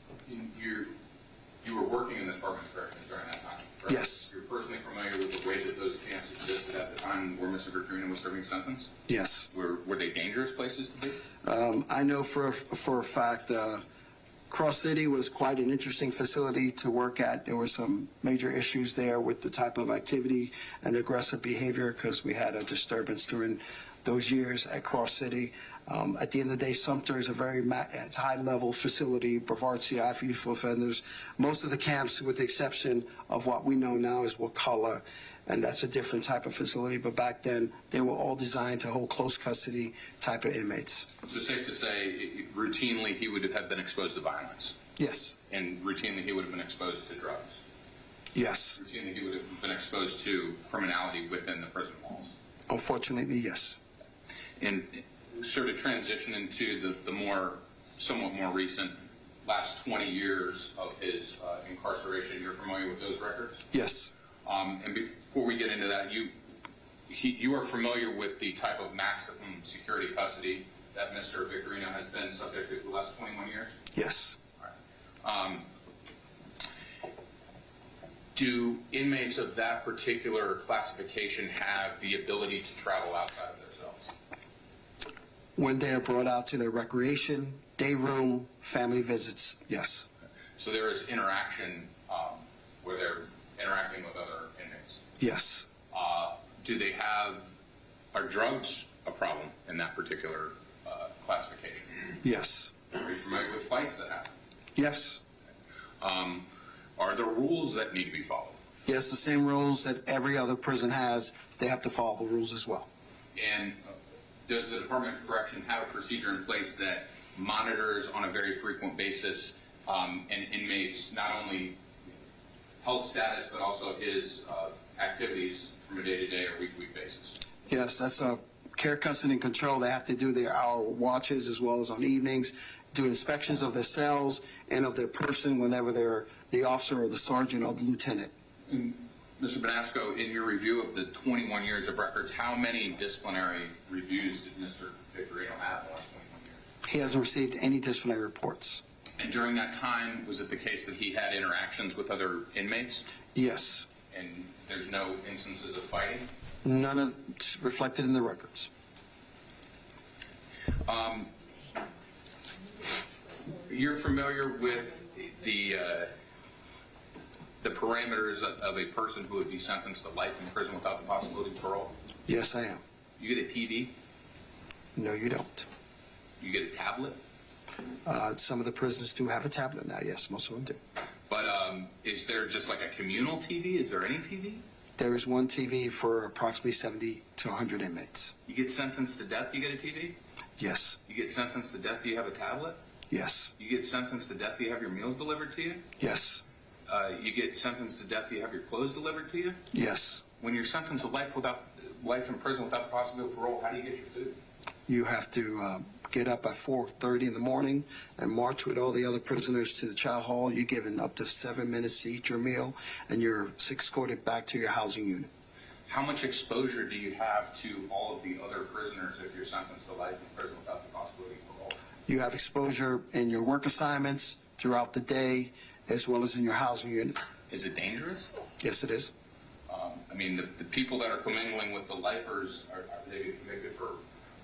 Speaker 2: You were working in the Department of Corrections during that time, right?
Speaker 13: Yes.
Speaker 2: You're personally familiar with the way that those camps existed at the time where Mr. Victorino was serving sentence?
Speaker 13: Yes.
Speaker 2: Were they dangerous places to be?
Speaker 13: I know for a fact Cross City was quite an interesting facility to work at. There were some major issues there with the type of activity and aggressive behavior because we had a disturbance during those years at Cross City. At the end of the day, Sumter is a very high-level facility, Brevard CI for youthful offenders. Most of the camps, with the exception of what we know now is Wakulla, and that's a different type of facility, but back then they were all designed to hold close custody type of inmates.
Speaker 2: So safe to say, routinely he would have been exposed to violence?
Speaker 13: Yes.
Speaker 2: And routinely he would have been exposed to drugs?
Speaker 13: Yes.
Speaker 2: Routinely he would have been exposed to criminality within the prison walls?
Speaker 13: Unfortunately, yes.
Speaker 2: And sort of transition into the somewhat more recent last 20 years of his incarceration. You're familiar with those records?
Speaker 13: Yes.
Speaker 2: And before we get into that, you are familiar with the type of maximum security custody that Mr. Victorino has been subject to for the last 21 years?
Speaker 13: Yes.
Speaker 2: All right. Do inmates of that particular classification have the ability to travel outside of their cells?
Speaker 13: When they are brought out to their recreation, day room, family visits, yes.
Speaker 2: So there is interaction where they're interacting with other inmates?
Speaker 13: Yes.
Speaker 2: Are drugs a problem in that particular classification?
Speaker 13: Yes.
Speaker 2: Are you familiar with fights that happen?
Speaker 13: Yes.
Speaker 2: Are there rules that need to be followed?
Speaker 13: Yes, the same rules that every other prison has, they have to follow the rules as well.
Speaker 2: And does the Department of Correction have a procedure in place that monitors on a very frequent basis an inmate's not only health status but also his activities from a day-to-day or week-to-week basis?
Speaker 13: Yes, that's a care, custody, and control. They have to do their hour watches as well as on evenings, do inspections of their cells and of their person whenever they're the officer or the sergeant or the lieutenant.
Speaker 2: And Mr. Bonasco, in your review of the 21 years of records, how many disciplinary reviews did Mr. Victorino have in the last 21 years?
Speaker 13: He hasn't received any disciplinary reports.
Speaker 2: And during that time, was it the case that he had interactions with other inmates?
Speaker 13: Yes.
Speaker 2: And there's no instances of fighting?
Speaker 13: None of it's reflected in the records.
Speaker 2: You're familiar with the parameters of a person who would be sentenced to life in prison without the possibility of parole?
Speaker 13: Yes, I am.
Speaker 2: You get a TV?
Speaker 13: No, you don't.
Speaker 2: You get a tablet?
Speaker 13: Some of the prisons do have a tablet now. Yes, most of them do.
Speaker 2: But is there just like a communal TV? Is there any TV?
Speaker 13: There is one TV for approximately 70 to 100 inmates.
Speaker 2: You get sentenced to death, you get a TV?
Speaker 13: Yes,
Speaker 2: You get sentenced to death, you have a tablet?
Speaker 13: yes,
Speaker 2: You get sentenced to death, you have your meals delivered to you?
Speaker 13: yes,
Speaker 2: You get sentenced to death, you have your clothes delivered to you?
Speaker 13: yes.
Speaker 2: When you're sentenced to life in prison without the possibility of parole, how do you get your food?
Speaker 13: You have to get up at 4:30 in the morning and march with all the other prisoners to the child hall. You're given up to 7 minutes to eat your meal, and you're escorted back to your housing unit.
Speaker 2: How much exposure do you have to all of the other prisoners if you're sentenced to life in prison without the possibility of parole?
Speaker 13: You have exposure in your work assignments throughout the day, as well as in your housing unit.
Speaker 2: Is it dangerous?
Speaker 13: Yes, it is.
Speaker 2: I mean, the people that are commingling with the lifers, are they convicted for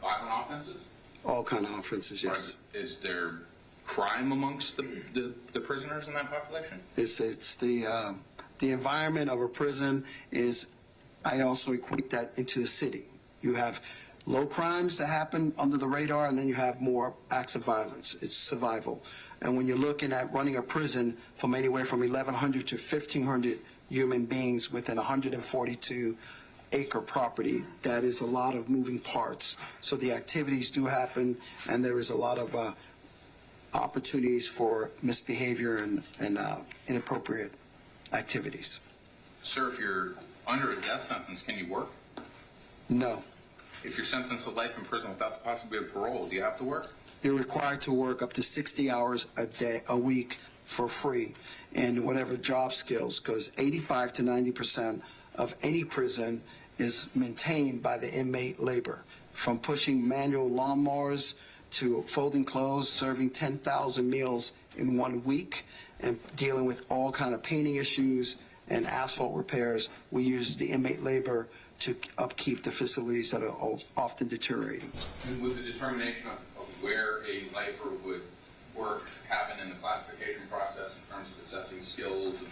Speaker 2: violent offenses?
Speaker 13: All kind of offenses, yes.
Speaker 2: Is there crime amongst the prisoners in that population?
Speaker 13: It's the environment of a prison is, I also equate that into the city. You have low crimes that happen under the radar, and then you have more acts of violence. It's survival. And when you're looking at running a prison from anywhere from 1,100 to 1,500 human beings within 142-acre property, that is a lot of moving parts. So the activities do happen, and there is a lot of opportunities for misbehavior and inappropriate activities.
Speaker 2: Sir, if you're under a death sentence, can you work?
Speaker 13: No.
Speaker 2: If you're sentenced to life in prison without the possibility of parole, do you have to work?
Speaker 13: You're required to work up to 60 hours a week for free in whatever job skills, because 85 to 90% of any prison is maintained by the inmate labor, from pushing manual lawnmowers to folding clothes, serving 10,000 meals in 1 week, and dealing with all kind of painting issues and asphalt repairs. We use the inmate labor to upkeep the facilities that are often deteriorating.
Speaker 2: And would the determination of where a lifer would work happen in the classification process in terms of assessing skills and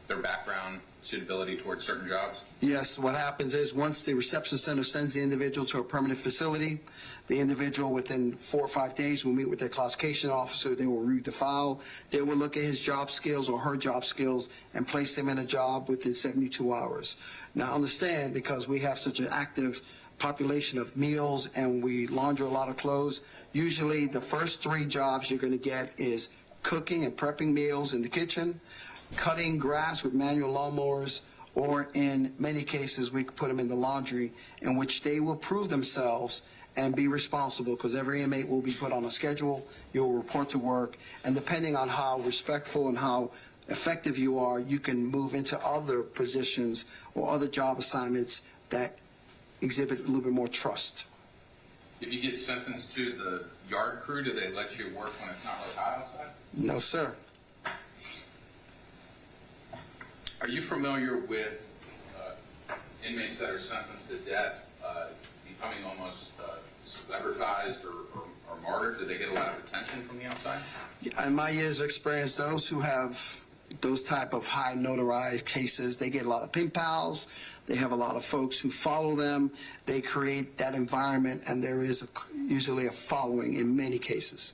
Speaker 2: their background suitability towards certain jobs?
Speaker 13: Yes, what happens is once the reception center sends the individual to a permanent facility, the individual within 4 or 5 days will meet with their classification officer. They will read the file. They will look at his job skills or her job skills and place him in a job within 72 hours. Now understand, because we have such an active population of meals and we launder a lot of clothes, usually the first 3 jobs you're going to get is cooking and prepping meals in the kitchen, cutting grass with manual lawnmowers, or in many cases we put them in the laundry, in which they will prove themselves and be responsible, because every inmate will be put on a schedule. You'll report to work, and depending on how respectful and how effective you are, you can move into other positions or other job assignments that exhibit a little bit more trust.
Speaker 2: If you get sentenced to the yard crew, do they let you work when it's not really hot outside?
Speaker 13: No, sir.
Speaker 2: Are you familiar with inmates that are sentenced to death becoming almost celebritized or martyred? Do they get a lot of attention from the outside?
Speaker 13: In my years of experience, those who have those type of high notarized cases, they get a lot of pen pals. They have a lot of folks who follow them. They create that environment, and there is usually a following in many cases.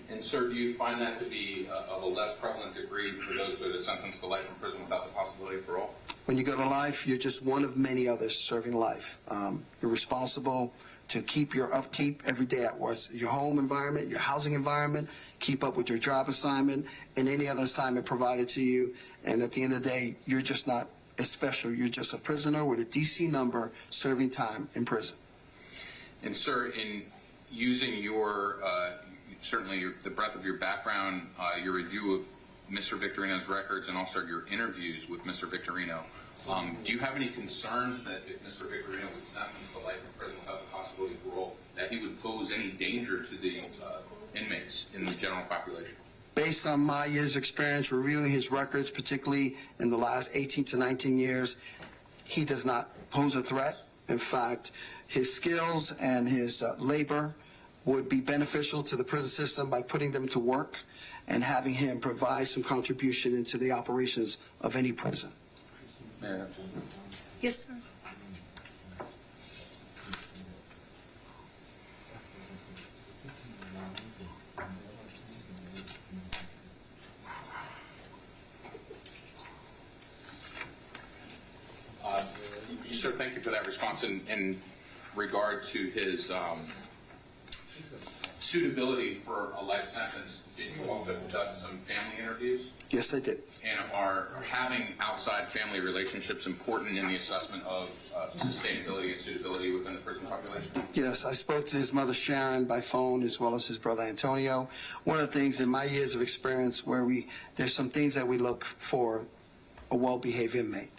Speaker 2: And sir, do you find that to be of a less prevalent degree for those that are sentenced to life in prison without the possibility of parole?
Speaker 13: When you go to life, you're just one of many others serving life. You're responsible to keep your upkeep every day at work, your home environment, your housing environment, keep up with your job assignment and any other assignment provided to you. And at the end of the day, you're just not as special. You're just a prisoner with a DC number serving time in prison.
Speaker 2: And sir, in using your the breadth of your background, your review of Mr. Victorino's records, and also your interviews with Mr. Victorino, do you have any concerns that if Mr. Victorino was sentenced to life in prison without the possibility of parole, that he would pose any danger to the inmates in the general population?
Speaker 13: Based on my years' experience reviewing his records, particularly in the last 18 to 19 years, he does not pose a threat. In fact, his skills and his labor would be beneficial to the prison system by putting them to work and having him provide some contribution into the operations of any prison.
Speaker 3: Yes, sir.
Speaker 2: Sir, thank you for that response. In regard to his suitability for a life sentence, did you also conduct some family interviews?
Speaker 13: Yes, I did.
Speaker 2: And are having outside family relationships important in the assessment of sustainability and suitability within the prison population?
Speaker 13: Yes, I spoke to his mother Sharon by phone as well as his brother Antonio. One of the things in my years of experience where there's some things that we look for a well-behaved inmate.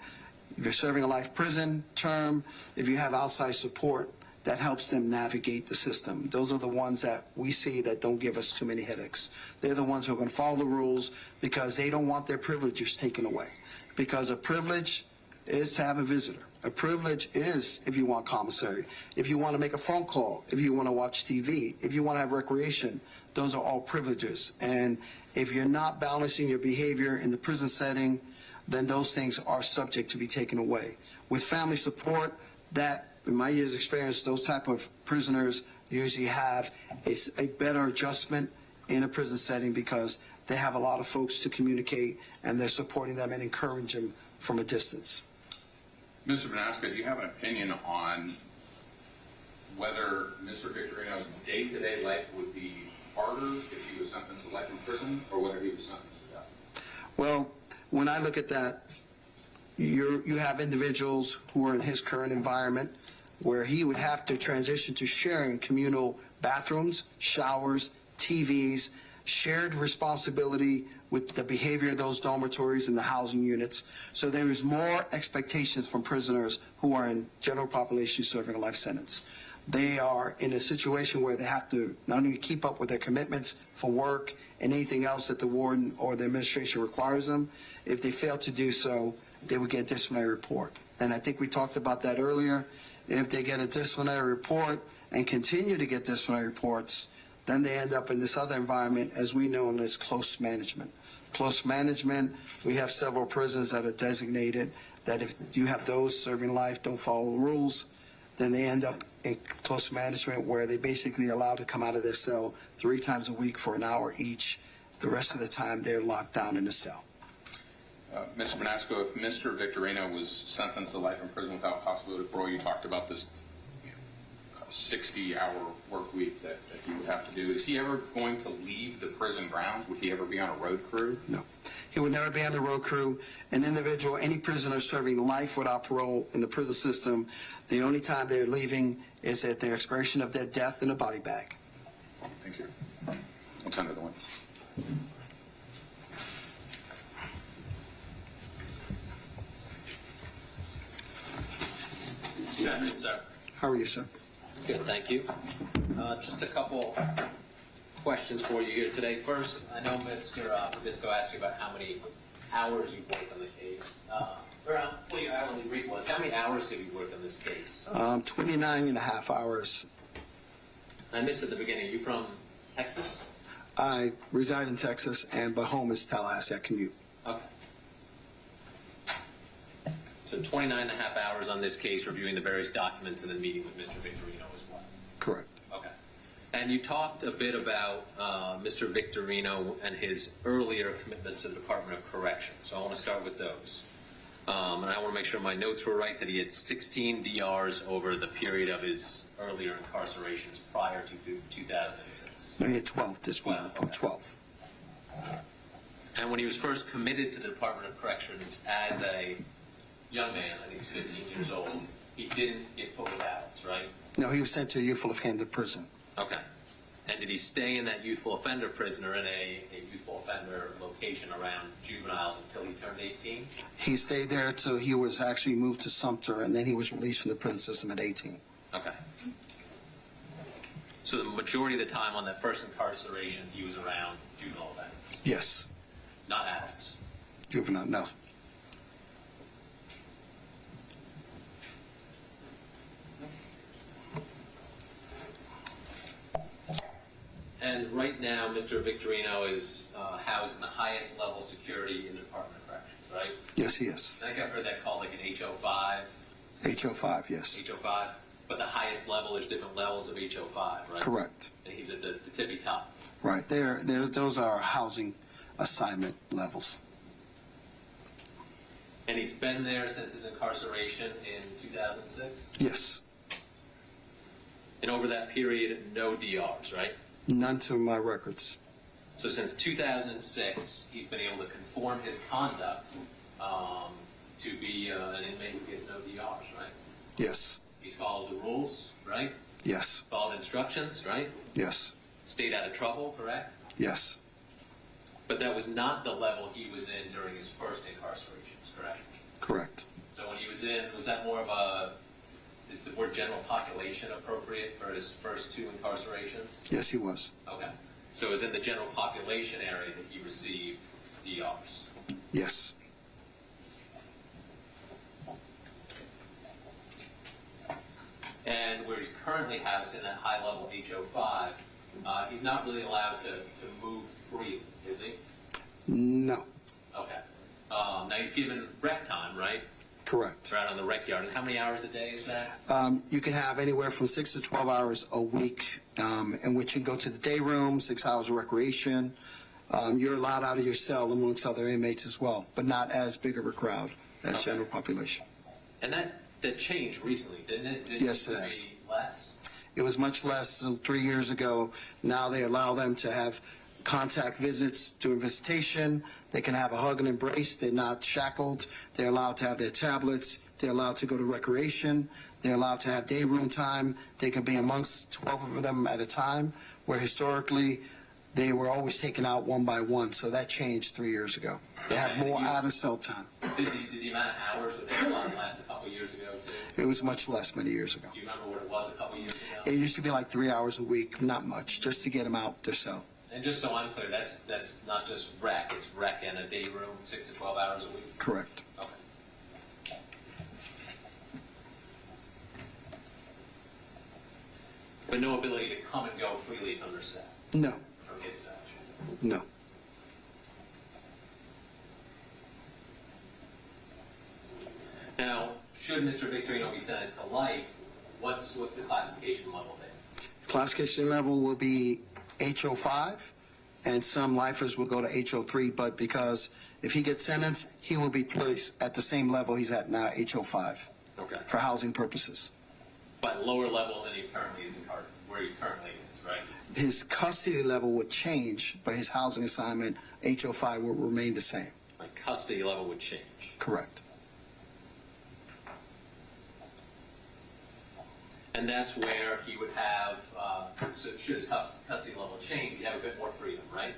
Speaker 13: If you're serving a life prison term, if you have outside support, that helps them navigate the system. Those are the ones that we see that don't give us too many headaches. They're the ones who are going to follow the rules because they don't want their privileges taken away. Because a privilege is to have a visitor. A privilege is if you want commissary, if you want to make a phone call, if you want to watch TV, if you want to have recreation. Those are all privileges. And if you're not balancing your behavior in the prison setting, then those things are subject to be taken away. With family support, that, in my years of experience, those type of prisoners usually have a better adjustment in a prison setting because they have a lot of folks to communicate and they're supporting them and encourage them from a distance.
Speaker 2: Mr. Benasca, do you have an opinion on whether Mr. Victorino's day-to-day life would be harder if he was sentenced to life in prison or whether he was sentenced to death?
Speaker 13: Well, when I look at that, you have individuals who are in his current environment where he would have to transition to sharing communal bathrooms, showers, TVs, shared responsibility with the behavior of those dormitories and the housing units. So there is more expectations from prisoners who are in general population serving a life sentence. They are in a situation where they have to not only keep up with their commitments for work and anything else that the warden or the administration requires them. If they fail to do so, they would get a disciplinary report. And I think we talked about that earlier. If they get a disciplinary report and continue to get disciplinary reports, then they end up in this other environment as we know as close management. Close management, we have several prisons that are designated that if you have those serving life don't follow the rules, then they end up in close management where they basically allowed to come out of their cell 3 times a week for an hour each. The rest of the time they're locked down in the cell.
Speaker 2: Mr. Benasco, if Mr. Victorino was sentenced to life in prison without possibility of parole, you talked about this 60-hour work week that he would have to do. Is he ever going to leave the prison grounds? Would he ever be on a road crew?
Speaker 13: No. He would never be on the road crew. An individual, any prisoner serving life without parole in the prison system, the only time they're leaving is at their expiration of their death in a body bag.
Speaker 2: Thank you. I'll turn to the one.
Speaker 4: Good afternoon, sir.
Speaker 13: How are you, sir?
Speaker 4: Good, thank you. Just a couple questions for you here today. First, I know Mr. Visco asked you about how many hours you worked on the case, or what your hourly rate was. How many hours have you worked on this case?
Speaker 13: 29 and a half hours.
Speaker 4: I missed at the beginning. Are you from Texas?
Speaker 13: I reside in Texas, but home is Tallahassee. I commute.
Speaker 4: Okay. So 29 and a half hours on this case, reviewing the various documents and then meeting with Mr. Victorino as well.
Speaker 13: Correct.
Speaker 4: Okay. And you talked a bit about Mr. Victorino and his earlier commitments to the Department of Corrections. So I want to start with those. And I want to make sure my notes were right, that he had 16 DRs over the period of his earlier incarcerations prior to 2006.
Speaker 13: I had 12 this week.
Speaker 4: 12, okay.
Speaker 13: 12.
Speaker 4: And when he was first committed to the Department of Corrections as a young man, I think 15 years old, he didn't get put with adults, right?
Speaker 13: No, he was sent to a youthful offender prison.
Speaker 4: Okay. And did he stay in that youthful offender prison or in a youthful offender location around juveniles until he turned 18?
Speaker 13: He stayed there till he was actually moved to Sumter, and then he was released from the prison system at 18.
Speaker 4: Okay. So the majority of the time on that first incarceration, he was around juvenile offenders?
Speaker 13: Yes.
Speaker 4: Not adults?
Speaker 13: Juvenile, no.
Speaker 4: And right now, Mr. Victorino is housed in the highest level security in the Department of Corrections, right?
Speaker 13: Yes, he is.
Speaker 4: I think I've heard that called like an HO5.
Speaker 13: HO5, yes.
Speaker 4: HO5, but the highest level, there's different levels of HO5, right?
Speaker 13: Correct.
Speaker 4: And he's at the tippy top.
Speaker 13: Right. Those are housing assignment levels.
Speaker 4: And he's been there since his incarceration in 2006?
Speaker 13: Yes.
Speaker 4: And over that period, no DRs, right?
Speaker 13: None to my records.
Speaker 4: So since 2006, he's been able to conform his conduct to be an inmate who gets no DRs, right?
Speaker 13: Yes.
Speaker 4: He's followed the rules, right?
Speaker 13: Yes.
Speaker 4: Followed instructions, right?
Speaker 13: Yes.
Speaker 4: Stayed out of trouble, correct?
Speaker 13: Yes.
Speaker 4: But that was not the level he was in during his first incarcerations, correct?
Speaker 13: Correct.
Speaker 4: So when he was in, was that more of a, is the word general population appropriate for his first 2 incarcerations?
Speaker 13: Yes, he was.
Speaker 4: Okay. So it was in the general population area that he received DRs?
Speaker 13: Yes.
Speaker 4: And where he's currently housed in that high-level HO5, he's not really allowed to move freely, is he?
Speaker 13: No.
Speaker 4: Okay. Now he's given rec time, right?
Speaker 13: Correct.
Speaker 4: Right on the rec yard. And how many hours a day is that?
Speaker 13: You can have anywhere from 6 to 12 hours a week, in which you go to the day room, 6 hours of recreation. You're allowed out of your cell amongst other inmates as well, but not as big of a crowd as general population.
Speaker 4: And that changed recently, didn't it?
Speaker 13: Yes, it
Speaker 4: used
Speaker 13: has.
Speaker 4: to be less?
Speaker 13: It was much less than 3 years ago. Now they allow them to have contact visits during visitation. They can have a hug and embrace. They're not shackled. They're allowed to have their tablets. They're allowed to go to recreation. They're allowed to have day room time. They can be amongst 12 of them at a time, where historically they were always taken out one by one. So that changed 3 years ago. They have more out-of-cell time.
Speaker 4: Did the amount of hours with it last a couple years ago, too?
Speaker 13: It was much less many years ago.
Speaker 4: Do you remember what it was a couple years ago?
Speaker 13: It used to be like 3 hours a week, not much, just to get them out their cell.
Speaker 4: And just so I'm clear, that's not just rec, it's rec and a day room, 6 to 12 hours a week?
Speaker 13: Correct.
Speaker 4: Okay. But no ability to come and go freely from their cell?
Speaker 13: No.
Speaker 4: From his cell, I should say.
Speaker 13: No.
Speaker 4: Now, should Mr. Victorino be sentenced to life, what's the classification level there?
Speaker 13: Classification level will be HO5, and some lifers will go to HO3, but because if he gets sentenced, he will be placed at the same level he's at now, HO5,
Speaker 4: Okay.
Speaker 13: for housing purposes.
Speaker 4: But lower level than he currently is where he currently is, right?
Speaker 13: His custody level would change, but his housing assignment, HO5, will remain the same.
Speaker 4: Like custody level would change.
Speaker 13: Correct.
Speaker 4: And that's where he would have, so should his custody level change, he'd have a bit more freedom, right?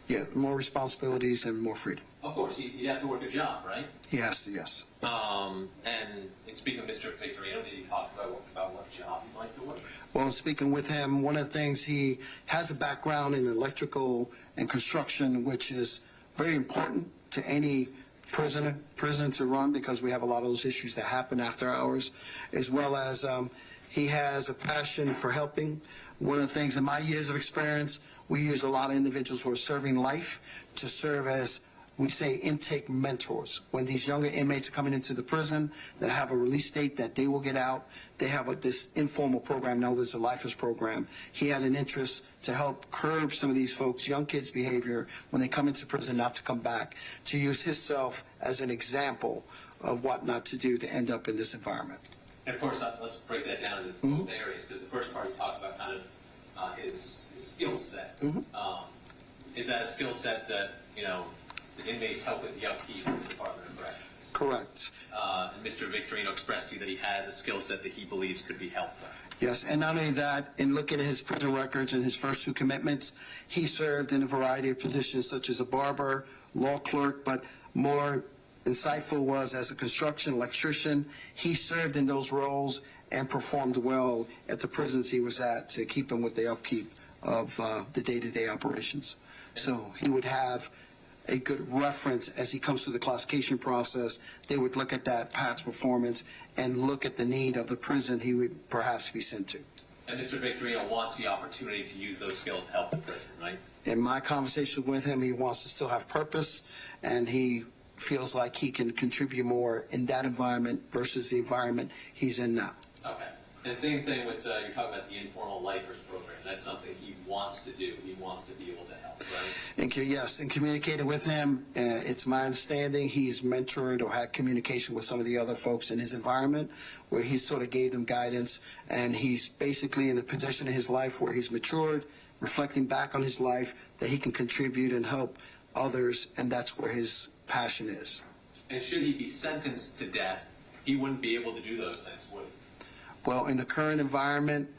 Speaker 13: Yeah, more responsibilities and more freedom.
Speaker 4: Of course, he'd have to work a job, right?
Speaker 13: He has to, yes.
Speaker 4: And speaking of Mr. Victorino, did he talk about what job he'd like to work?
Speaker 13: Well, speaking with him, one of the things, he has a background in electrical and construction, which is very important to any prison to run, because we have a lot of those issues that happen after hours, as well as he has a passion for helping. One of the things in my years of experience, we use a lot of individuals who are serving life to serve as, we say, intake mentors. When these younger inmates are coming into the prison that have a release date that they will get out, they have this informal program known as the Lifers Program. He had an interest to help curb some of these folks, young kids' behavior when they come into prison not to come back, to use himself as an example of what not to do to end up in this environment.
Speaker 4: And of course, let's break that down into both areas, because the first part we talked about kind of his skill set. Is that a skill set that, the inmates help with the upkeep of the Department of Corrections?
Speaker 13: Correct.
Speaker 4: And Mr. Victorino expressed to you that he has a skill set that he believes could be helpful.
Speaker 13: Yes, and not only that, in looking at his prison records and his first 2 commitments, he served in a variety of positions such as a barber, law clerk, but more insightful was as a construction electrician. He served in those roles and performed well at the prisons he was at to keep him with the upkeep of the day-to-day operations. So he would have a good reference as he comes through the classification process. They would look at that past performance and look at the need of the prison he would perhaps be sent to.
Speaker 4: And Mr. Victorino wants the opportunity to use those skills to help the prison, right?
Speaker 13: In my conversation with him, he wants to still have purpose, and he feels like he can contribute more in that environment versus the environment he's in now.
Speaker 4: Okay. And same thing with, you're talking about the informal lifers program. That's something he wants to do. He wants to be able to help, right?
Speaker 13: Yes, and communicated with him. It's my understanding he's mentored or had communication with some of the other folks in his environment where he sort of gave them guidance, and he's basically in a position in his life where he's matured, reflecting back on his life, that he can contribute and help others, and that's where his passion is.
Speaker 4: And should he be sentenced to death, he wouldn't be able to do those things, would he?
Speaker 13: Well, in the current environment,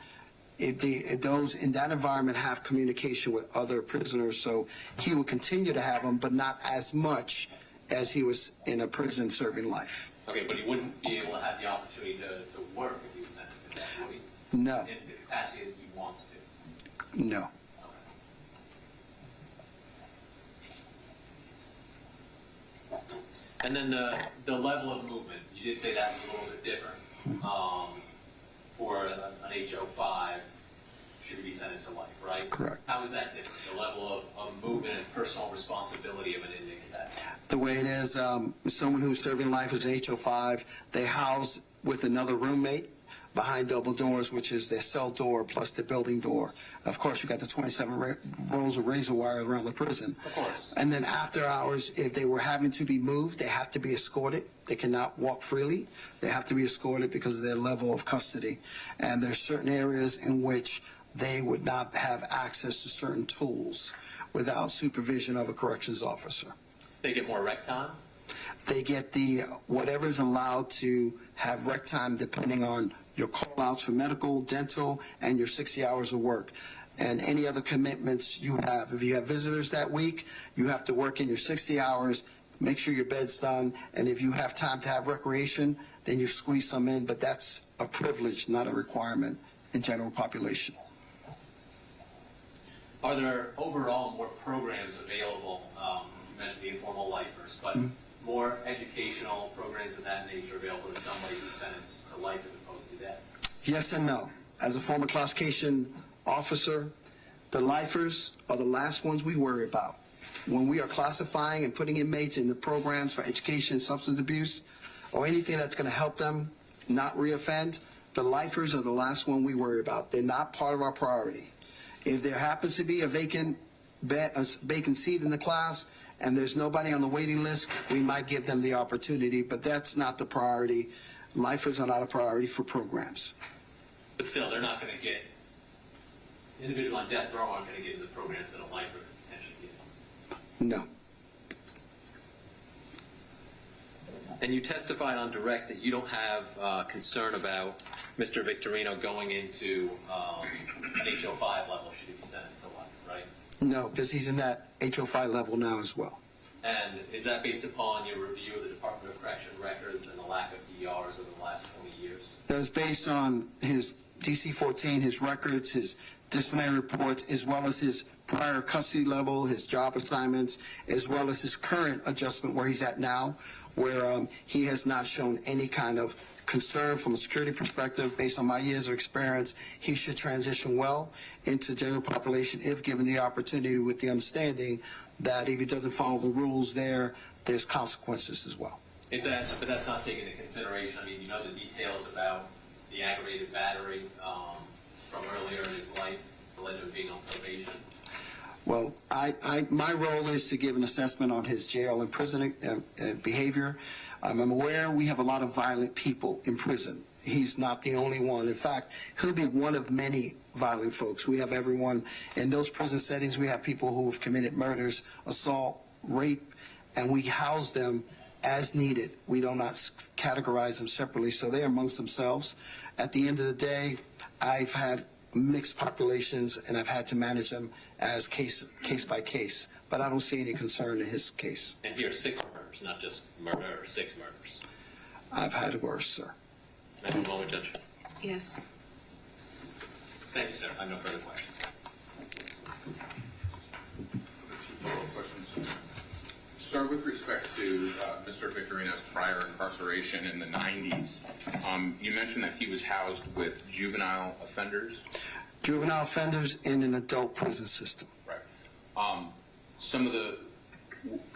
Speaker 13: those in that environment have communication with other prisoners, so he will continue to have them, but not as much as he was in a prison serving life.
Speaker 4: Okay, but he wouldn't be able to have the opportunity to work if he was sentenced to death, would he?
Speaker 13: No.
Speaker 4: In the capacity that he wants to?
Speaker 13: No.
Speaker 4: And then the level of movement, you did say that was a little bit different. For an HO5, should be sentenced to life, right?
Speaker 13: Correct.
Speaker 4: How is that different? The level of movement and personal responsibility of an inmate at that time?
Speaker 13: The way it is, someone who's serving life as an HO5, they house with another roommate behind double doors, which is their cell door plus the building door. Of course, you got the 27 rolls of razor wire around the prison.
Speaker 4: Of course.
Speaker 13: And then after hours, if they were having to be moved, they have to be escorted. They cannot walk freely. They have to be escorted because of their level of custody. And there's certain areas in which they would not have access to certain tools without supervision of a corrections officer.
Speaker 4: They get more rec time?
Speaker 13: They get whatever is allowed to have rec time depending on your call-outs for medical, dental, and your 60 hours of work. And any other commitments you have. If you have visitors that week, you have to work in your 60 hours, make sure your bed's done, and if you have time to have recreation, then you squeeze some in, but that's a privilege, not a requirement in general population.
Speaker 4: Are there overall more programs available? You mentioned the informal lifers, but more educational programs of that nature available to somebody who's sentenced to life as opposed to death?
Speaker 13: Yes and no. As a former classification officer, the lifers are the last ones we worry about. When we are classifying and putting inmates in the programs for education, substance abuse, or anything that's going to help them not reoffend, the lifers are the last one we worry about. They're not part of our priority. If there happens to be a vacant seat in the class and there's nobody on the waiting list, we might give them the opportunity, but that's not the priority. Lifers are not a priority for programs.
Speaker 4: But still, they're not going to get, individual on death row aren't going to get into the programs that a lifer could potentially get into.
Speaker 13: No.
Speaker 4: And you testified on direct that you don't have concern about Mr. Victorino going into an HO5 level should he be sentenced to life, right?
Speaker 13: No, because he's in that HO5 level now as well.
Speaker 4: And is that based upon your review of the Department of Correction records and the lack of DRs over the last 20 years?
Speaker 13: That was based on his DC-14, his records, his disciplinary reports, as well as his prior custody level, his job assignments, as well as his current adjustment where he's at now, where he has not shown any kind of concern from a security perspective. Based on my years of experience, he should transition well into general population if given the opportunity, with the understanding that if he doesn't follow the rules there's consequences as well.
Speaker 4: But that's not taken into consideration. I mean, you know the details about the aggravated battery from earlier in his life that led to him being on probation?
Speaker 13: Well, my role is to give an assessment on his jail and prison behavior. I'm aware we have a lot of violent people in prison. He's not the only one. In fact, he'll be one of many violent folks. We have everyone in those prison settings. We have people who have committed murders, assault, rape, and we house them as needed. We do not categorize them separately, so they're amongst themselves. At the end of the day, I've had mixed populations, and I've had to manage them as case by case, but I don't see any concern in his case.
Speaker 4: And here, 6 murders, not just murder, 6 murders.
Speaker 13: I've had worse, sir.
Speaker 4: May I have a moment, Judge?
Speaker 3: Yes.
Speaker 4: Thank you, sir. I have no further questions.
Speaker 2: Follow-up questions. Start with respect to Mr. Victorino's prior incarceration in the 90s. You mentioned that he was housed with juvenile offenders.
Speaker 13: Juvenile offenders in an adult prison system.
Speaker 2: Right.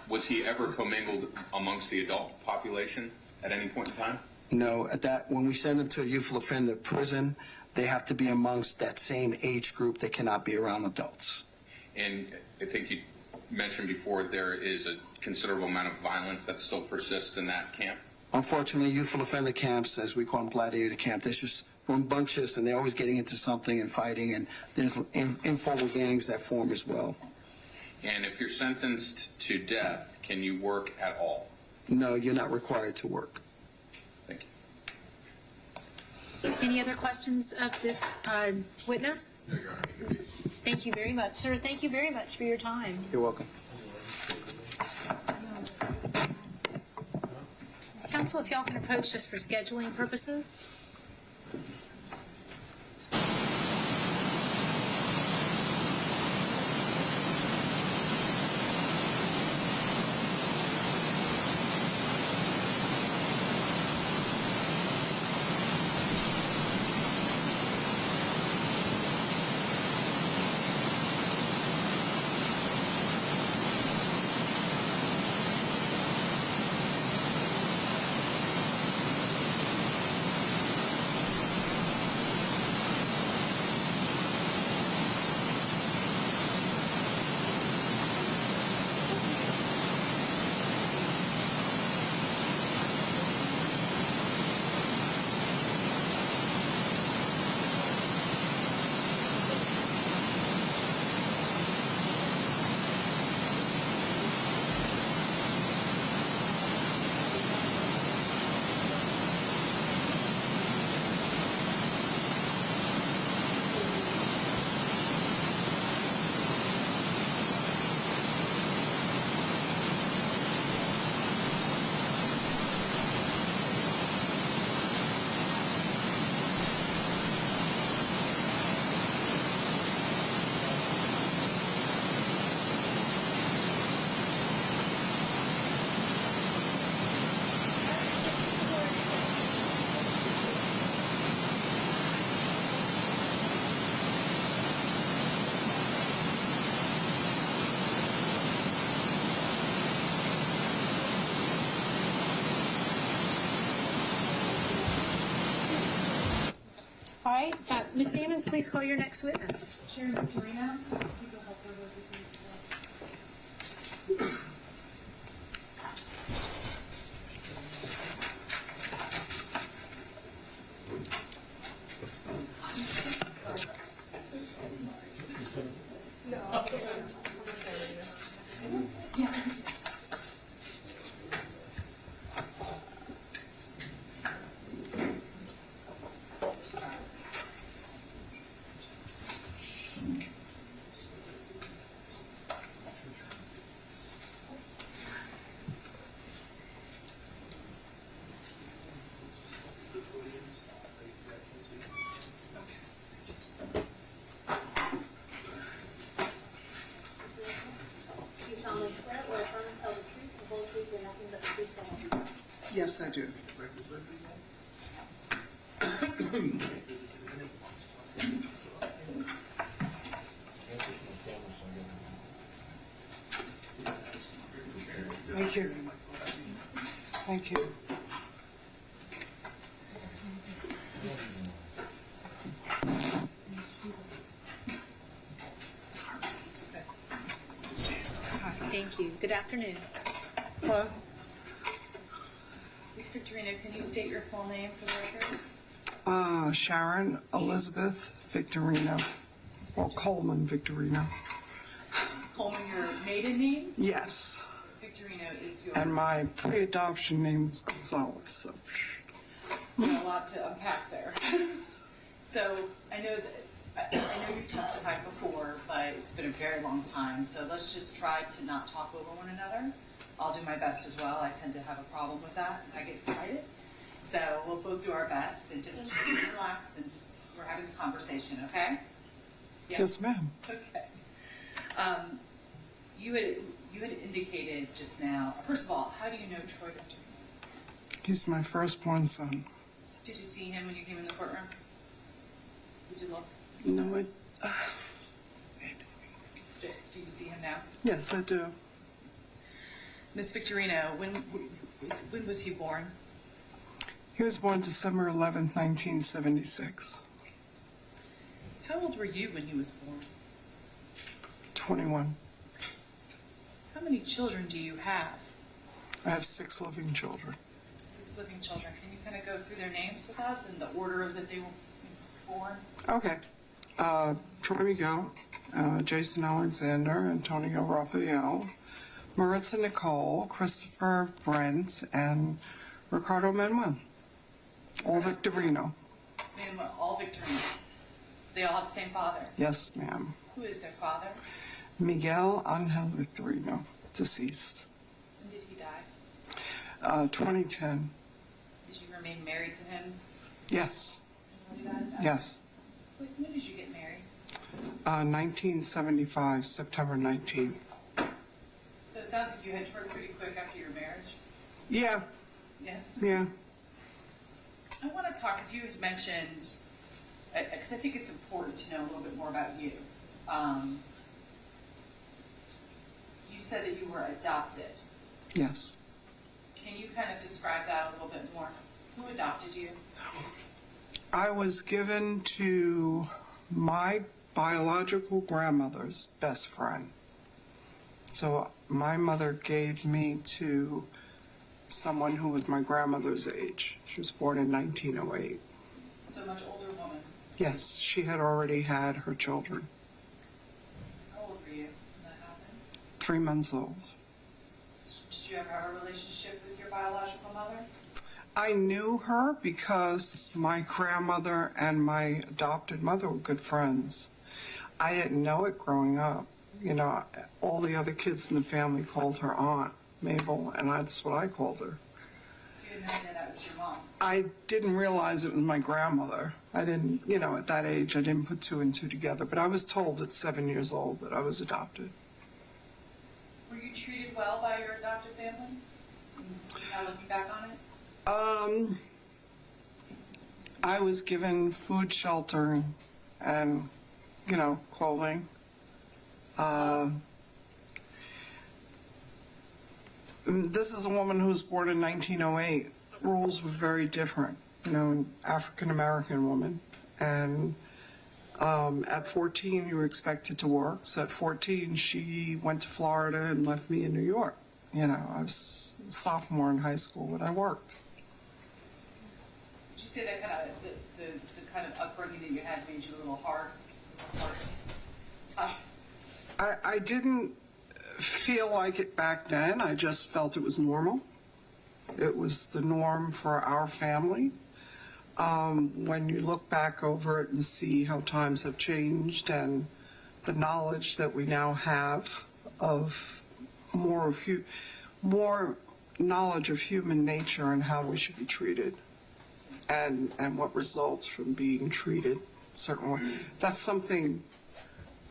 Speaker 2: Was he ever commingled amongst the adult population at any point in time?
Speaker 13: No, when we send them to a youthful offender prison, they have to be amongst that same age group. They cannot be around adults.
Speaker 2: And I think you mentioned before there is a considerable amount of violence that still persists in that camp.
Speaker 13: Unfortunately, youthful offender camps, as we call them, gladiator camp, they're just rambunctious, and they're always getting into something and fighting, and there's informal gangs that form as well.
Speaker 2: And if you're sentenced to death, can you work at all?
Speaker 13: No, you're not required to work.
Speaker 2: Thank you.
Speaker 3: Any other questions of this witness?
Speaker 2: No, Your Honor.
Speaker 3: Thank you very much, sir. Thank you very much for your time.
Speaker 13: You're welcome.
Speaker 3: Counsel, if y'all can approach just for scheduling purposes. All right, Ms. Sammons, please call your next witness.
Speaker 12: Sharon Victorino, people help her those things as well.
Speaker 9: Do you solemnly swear or affirm to tell the truth, the whole truth, and nothing but the truth, so help you God?
Speaker 14: Yes, I do. Thank you. Thank you.
Speaker 3: Thank you. Good afternoon.
Speaker 14: Hello.
Speaker 12: Ms. Victorino, can you state your full name for the record?
Speaker 14: Sharon Elizabeth Victorino, or Coleman Victorino.
Speaker 12: Coleman, your maiden name?
Speaker 14: Yes.
Speaker 12: Victorino is your...
Speaker 14: And my pre-adoption name is Gonzalez. So.
Speaker 12: a lot to unpack there. So I know you've testified before, but it's been a very long time. So let's just try to not talk over one another. I'll do my best as well. I tend to have a problem with that. I get excited. So we'll both do our best and just relax and just we're having a conversation, okay? Yeah?
Speaker 14: Yes, ma'am.
Speaker 12: Okay. You had indicated just now. First of all, how do you know Troy Victorino?
Speaker 14: He's my firstborn son.
Speaker 12: Did you see him when you came in the courtroom? Did you look?
Speaker 14: No,
Speaker 12: Do you see him now?
Speaker 14: yes, I do.
Speaker 12: Miss Victorino, when was he born?
Speaker 14: He He was born December 11th, 1976.
Speaker 12: How old were you when he was born?
Speaker 14: 21.
Speaker 12: How many children do you have?
Speaker 14: I have 6 living children.
Speaker 12: 6 living children. Can you kind of go through their names with us in the order that they were born?
Speaker 14: Okay. Troy Miguel, Jason Alexander, Antonio Raphael, Maritza Nicole, Christopher Brent, and Ricardo Manuel. All Victorino.
Speaker 12: All Victorino. They all have the same father.
Speaker 14: Yes, ma'am.
Speaker 12: Who is their father?
Speaker 14: Miguel Angel Victorino, deceased.
Speaker 12: When did he die?
Speaker 14: 2010.
Speaker 12: Did you remain married to him
Speaker 14: Yes.
Speaker 12: until he died?
Speaker 14: Yes.
Speaker 12: When did you get married?
Speaker 14: 1975, September 19th.
Speaker 12: So it sounds like you had her pretty quick after your marriage.
Speaker 14: Yeah.
Speaker 12: Yes.
Speaker 14: Yeah.
Speaker 12: I want to talk, because you had mentioned, because I think it's important to know a little bit more about you. You said that you were adopted.
Speaker 14: Yes.
Speaker 12: Can you kind of describe that a little bit more? Who adopted you?
Speaker 14: I was given to my biological grandmother's best friend. So my mother gave me to someone who was my grandmother's age. She was born in 1908.
Speaker 12: So much older woman.
Speaker 14: Yes, she had already had her children.
Speaker 12: How old were you when that happened?
Speaker 14: 3 months old.
Speaker 12: Did you ever have a relationship with your biological mother?
Speaker 14: I knew her because my grandmother and my adopted mother were good friends. I didn't know it growing up. You know, all the other kids in the family called her Aunt Mabel, and that's what I called her.
Speaker 12: So you didn't know that was your mom?
Speaker 14: I didn't realize it was my grandmother. I didn't, you know, at that age, I didn't put 2 and 2 together, but I was told at 7 years old that I was adopted.
Speaker 12: Were you treated well by your adopted family? Now looking back on it?
Speaker 14: I was given food, shelter, and, you know, clothing. This is a woman who was born in 1908. Rules were very different, you know, an African-American woman. And at 14, you were expected to work. So at 14, she went to Florida and left me in New York. You know, I was a sophomore in high school when I worked.
Speaker 12: Would you say that kind of the kind of upbringing that you had made you a little hard, tough?
Speaker 14: I didn't feel like it back then. I just felt it was normal. It was the norm for our family. When you look back over it and see how times have changed and the knowledge that we now have of more knowledge of human nature and how we should be treated and what results from being treated a certain way. That's something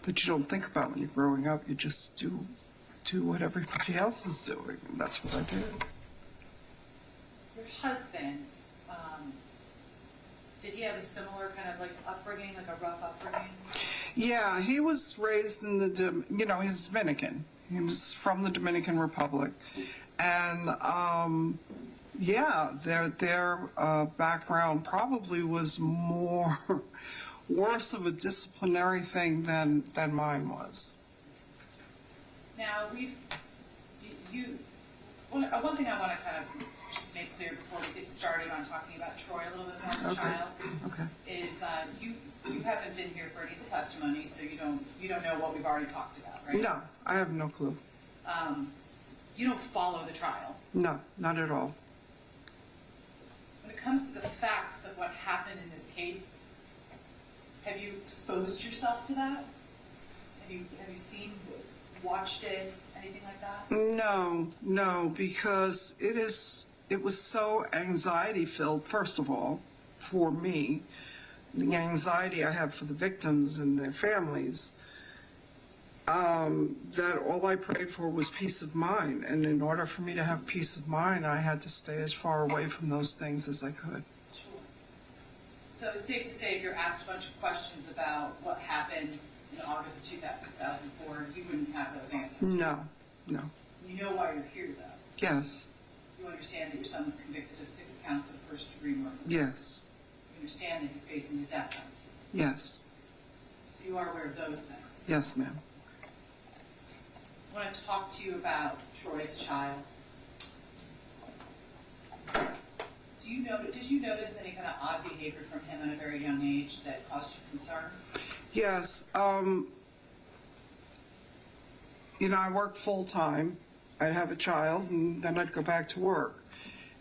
Speaker 14: that you don't think about when you're growing up. You just do what everybody else is doing. And that's what I did.
Speaker 12: Your husband, did he have a similar kind of like upbringing, like a rough upbringing?
Speaker 14: Yeah, he was raised in he's Dominican. He was from the Dominican Republic. And, their background probably was worse of a disciplinary thing than mine was.
Speaker 12: Now, one thing I want to kind of just make clear before we get started on talking about Troy a little bit more as a child, is you haven't been here for any of the testimony, so you don't know what we've already talked about, right?
Speaker 14: No, I have no clue.
Speaker 12: You don't follow the trial.
Speaker 14: No, not at all.
Speaker 12: When it comes to the facts of what happened in this case, have you exposed yourself to that? Have you seen, watched it, anything like that?
Speaker 14: No, because it was so anxiety filled, first of all, for me. The anxiety I have for the victims and their families, that all I prayed for was peace of mind. And in order for me to have peace of mind, I had to stay as far away from those things as I could.
Speaker 12: Sure. So it's safe to say if you're asked a bunch of questions about what happened in August of 2004, you wouldn't have those answers?
Speaker 14: No.
Speaker 12: You know why you're here, though?
Speaker 14: Yes.
Speaker 12: You understand that your son was convicted of 6 counts of first-degree murder?
Speaker 14: Yes,
Speaker 7: You understand that he's facing the death penalty.
Speaker 14: yes,
Speaker 7: So you are aware of those things.
Speaker 14: yes, ma'am.
Speaker 7: I want to talk to you about Troy's child. Did you notice any kind of odd behavior from him at a very young age that caused you concern?
Speaker 14: Yes, I work full-time. I'd have a child, and then I'd go back to work.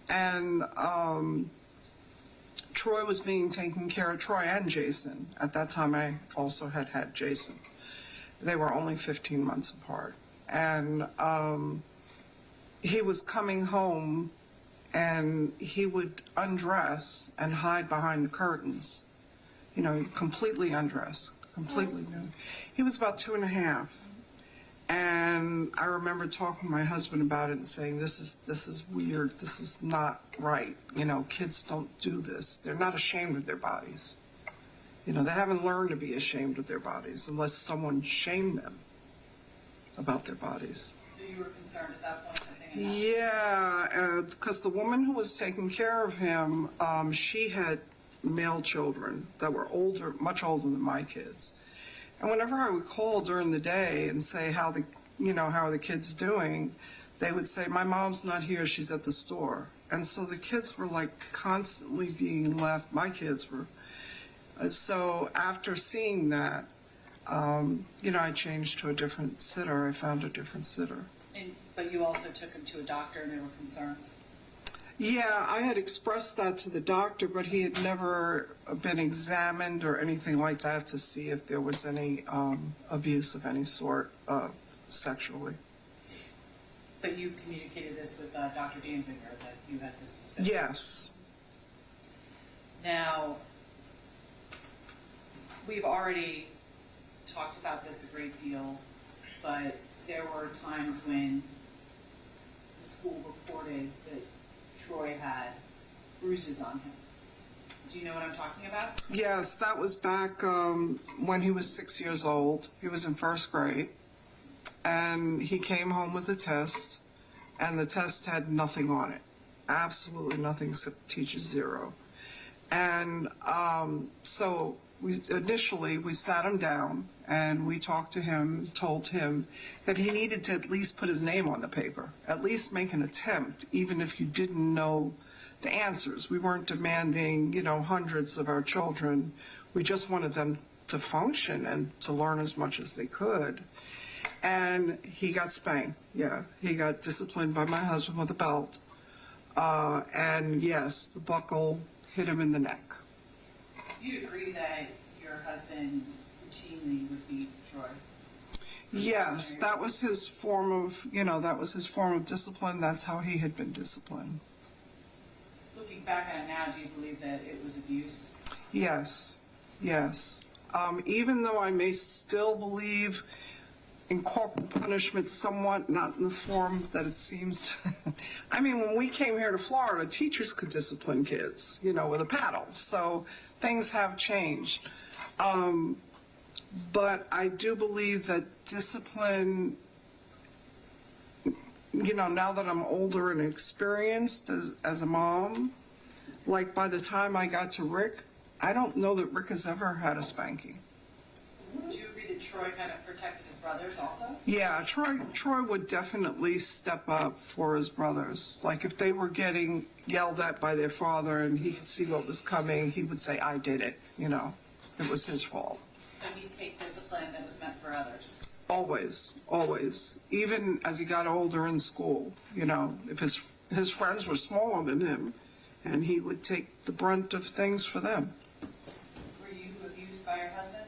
Speaker 14: And Troy was being taken care of, Troy and Jason. At that time, I also had Jason. They were only 15 months apart. And he was coming home, and he would undress and hide behind the curtains. Completely undressed, completely nude. He was about 2.5. And I remember talking to my husband about it and saying, this is weird. This is not right. Kids don't do this. They're not ashamed of their bodies. They haven't learned to be ashamed of their bodies unless someone shamed them about their bodies.
Speaker 7: So you were concerned at that point, something enough?
Speaker 14: Yeah, because the woman who was taking care of him, she had male children that were older, much older than my kids. And whenever I would call during the day and say how are the kids doing, they would say, my mom's not here, she's at the store. And so the kids were like constantly being left, my kids were. So after seeing that, I changed to a different sitter. I found a different sitter.
Speaker 7: But you also took him to a doctor and there were concerns?
Speaker 14: Yeah, I had expressed that to the doctor, but he had never been examined or anything like that to see if there was any abuse of any sort sexually.
Speaker 7: But you communicated this with Dr. Danziger, that you had this discussion?
Speaker 14: Yes.
Speaker 7: Now, we've already talked about this a great deal, but there were times when the school reported that Troy had bruises on him. Do you know what I'm talking about?
Speaker 14: Yes, that was back when he was 6 years old. He was in first grade, and he came home with a test, and the test had nothing on it. Absolutely nothing except teacher's 0. And so initially we sat him down and we talked to him, told him that he needed to at least put his name on the paper, at least make an attempt, even if you didn't know the answers. We weren't demanding, hundreds of our children. We just wanted them to function and to learn as much as they could. And he got spanked. Yeah, he got disciplined by my husband with a belt. And yes, the buckle hit him in the neck.
Speaker 7: You agree that your husband routinely would beat Troy?
Speaker 14: Yes, that was his form of discipline. That's how he had been disciplined.
Speaker 7: Looking back on it now, do you believe that it was abuse?
Speaker 14: Yes, yes. Even though I may still believe in corporal punishment somewhat, not in the form that it seems to. I mean, when we came here to Florida, teachers could discipline kids, with a paddle. So things have changed. But I do believe that discipline, now that I'm older and experienced as a mom, like by the time I got to Rick, I don't know that Rick has ever had a spanking.
Speaker 7: Would you agree that Troy kind of protected his brothers also?
Speaker 14: Yeah, Troy would definitely step up for his brothers. Like if they were getting yelled at by their father and he could see what was coming, he would say, I did it, it was his fault.
Speaker 7: So he'd take discipline that was meant for others?
Speaker 14: Always, always. Even as he got older in school, if his friends were smaller than him, and he would take the brunt of things for them.
Speaker 7: Were you abused by your husband?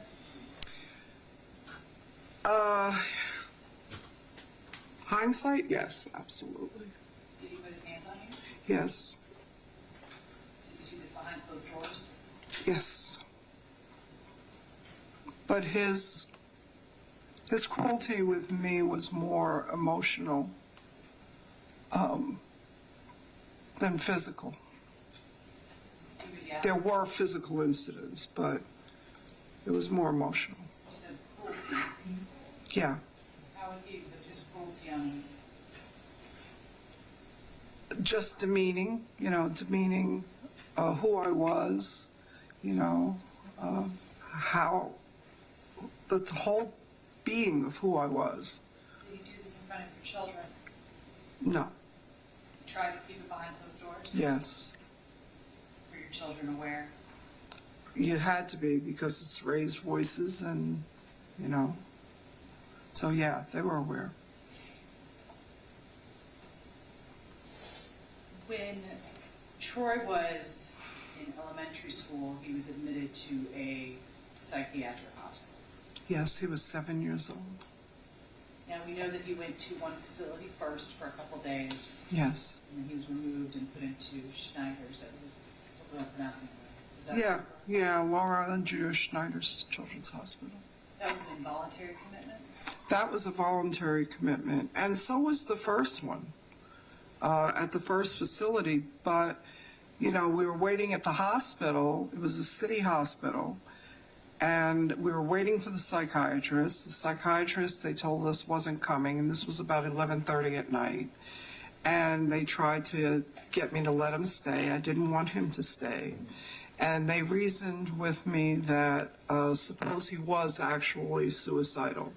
Speaker 14: Hindsight, yes, absolutely.
Speaker 7: Did he put his hands on you?
Speaker 14: Yes,
Speaker 7: Did you do this behind closed doors?
Speaker 14: yes. But his cruelty with me was more emotional than physical.
Speaker 7: He would yell?
Speaker 14: There were physical incidents, but it was more emotional.
Speaker 7: You said cruelty.
Speaker 14: Yeah.
Speaker 7: How would he exhibit his cruelty on you?
Speaker 14: Just demeaning, demeaning who I was, how the whole being of who I was.
Speaker 7: Did you do this in front of your children?
Speaker 14: No.
Speaker 7: You tried to keep it behind closed doors?
Speaker 14: Yes.
Speaker 7: Were your children aware?
Speaker 14: You had to be, because it's raised voices and, so yeah, they were aware.
Speaker 7: When Troy was in elementary school, he was admitted to a psychiatric hospital.
Speaker 14: Yes, he was 7 years old.
Speaker 7: Now, we know that he went to one facility first for a couple days,
Speaker 14: Yes.
Speaker 7: and then he was removed and put into Schneider's. Hopefully I'm pronouncing it right. Is that
Speaker 14: Yeah,
Speaker 7: correct?
Speaker 14: yeah, Laura and Jewish Schneider's Children's Hospital.
Speaker 7: That was an involuntary commitment?
Speaker 14: That was a voluntary commitment, and so was the first one at the first facility. But, we were waiting at the hospital. It was a city hospital, and we were waiting for the psychiatrist. The psychiatrist, they told us, wasn't coming, and this was about 11:30 at night. And they tried to get me to let him stay. I didn't want him to stay. And they reasoned with me that suppose he was actually suicidal,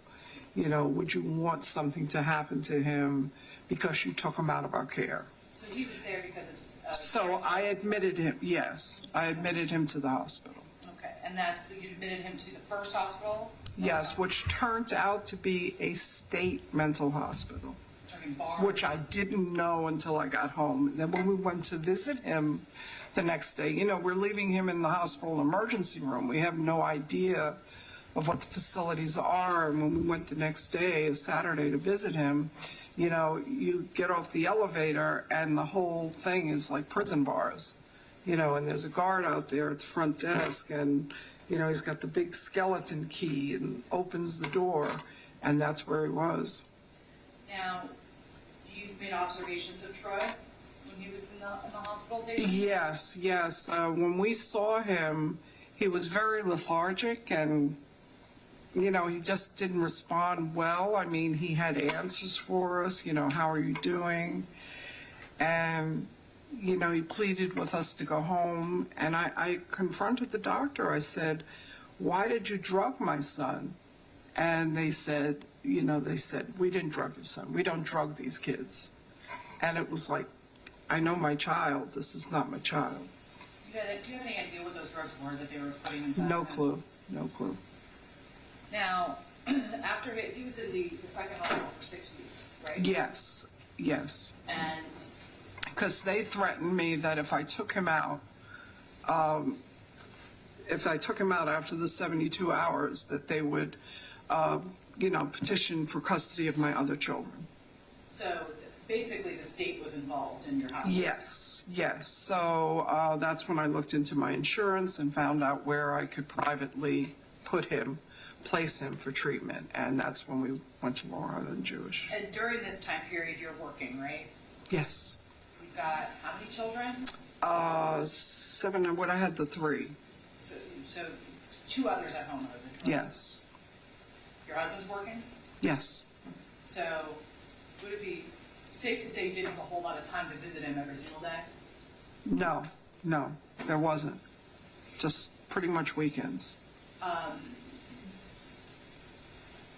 Speaker 14: would you want something to happen to him because you took him out of our care?
Speaker 7: So he was there because of...
Speaker 14: So I admitted him, yes, I admitted him to the hospital.
Speaker 7: Okay, and you admitted him to the first hospital?
Speaker 14: Yes, which turned out to be a state mental hospital, which I didn't know until I got home. And then when we went to visit him the next day, we're leaving him in the hospital emergency room. We have no idea of what the facilities are. And when we went the next day, a Saturday, to visit him, you get off the elevator and the whole thing is like prison bars, and there's a guard out there at the front desk, and, he's got the big skeleton key and opens the door, and that's where he was.
Speaker 7: Now, you made observations of Troy when he was in the hospitalization?
Speaker 14: Yes. When we saw him, he was very lethargic, and, he just didn't respond well. I mean, he had answers for us, how are you doing? And, he pleaded with us to go home. And I confronted the doctor. I said, why did you drug my son? And they said, we didn't drug your son. We don't drug these kids. And it was like, I know my child. This is not my child.
Speaker 7: Do you have any idea what those drugs were that they were putting inside?
Speaker 14: No clue.
Speaker 7: Now, after he was in the second hospital for 6 weeks, right?
Speaker 14: Yes.
Speaker 7: And
Speaker 14: because they threatened me that if I took him out after the 72 hours, that they would, petition for custody of my other children.
Speaker 7: so basically the state was involved in your hospital?
Speaker 14: Yes. So that's when I looked into my insurance and found out where I could privately place him for treatment. And that's when we went to Long Island Jewish.
Speaker 7: And during this time period, you're working, right?
Speaker 14: Yes.
Speaker 7: You've got how many children?
Speaker 14: 7, I had the 3.
Speaker 7: So 2 others at home other than Troy?
Speaker 14: Yes.
Speaker 7: Your husband's working?
Speaker 14: Yes.
Speaker 7: So would it be safe to say you didn't have a whole lot of time to visit him every single day?
Speaker 14: No, there wasn't. Just pretty much weekends.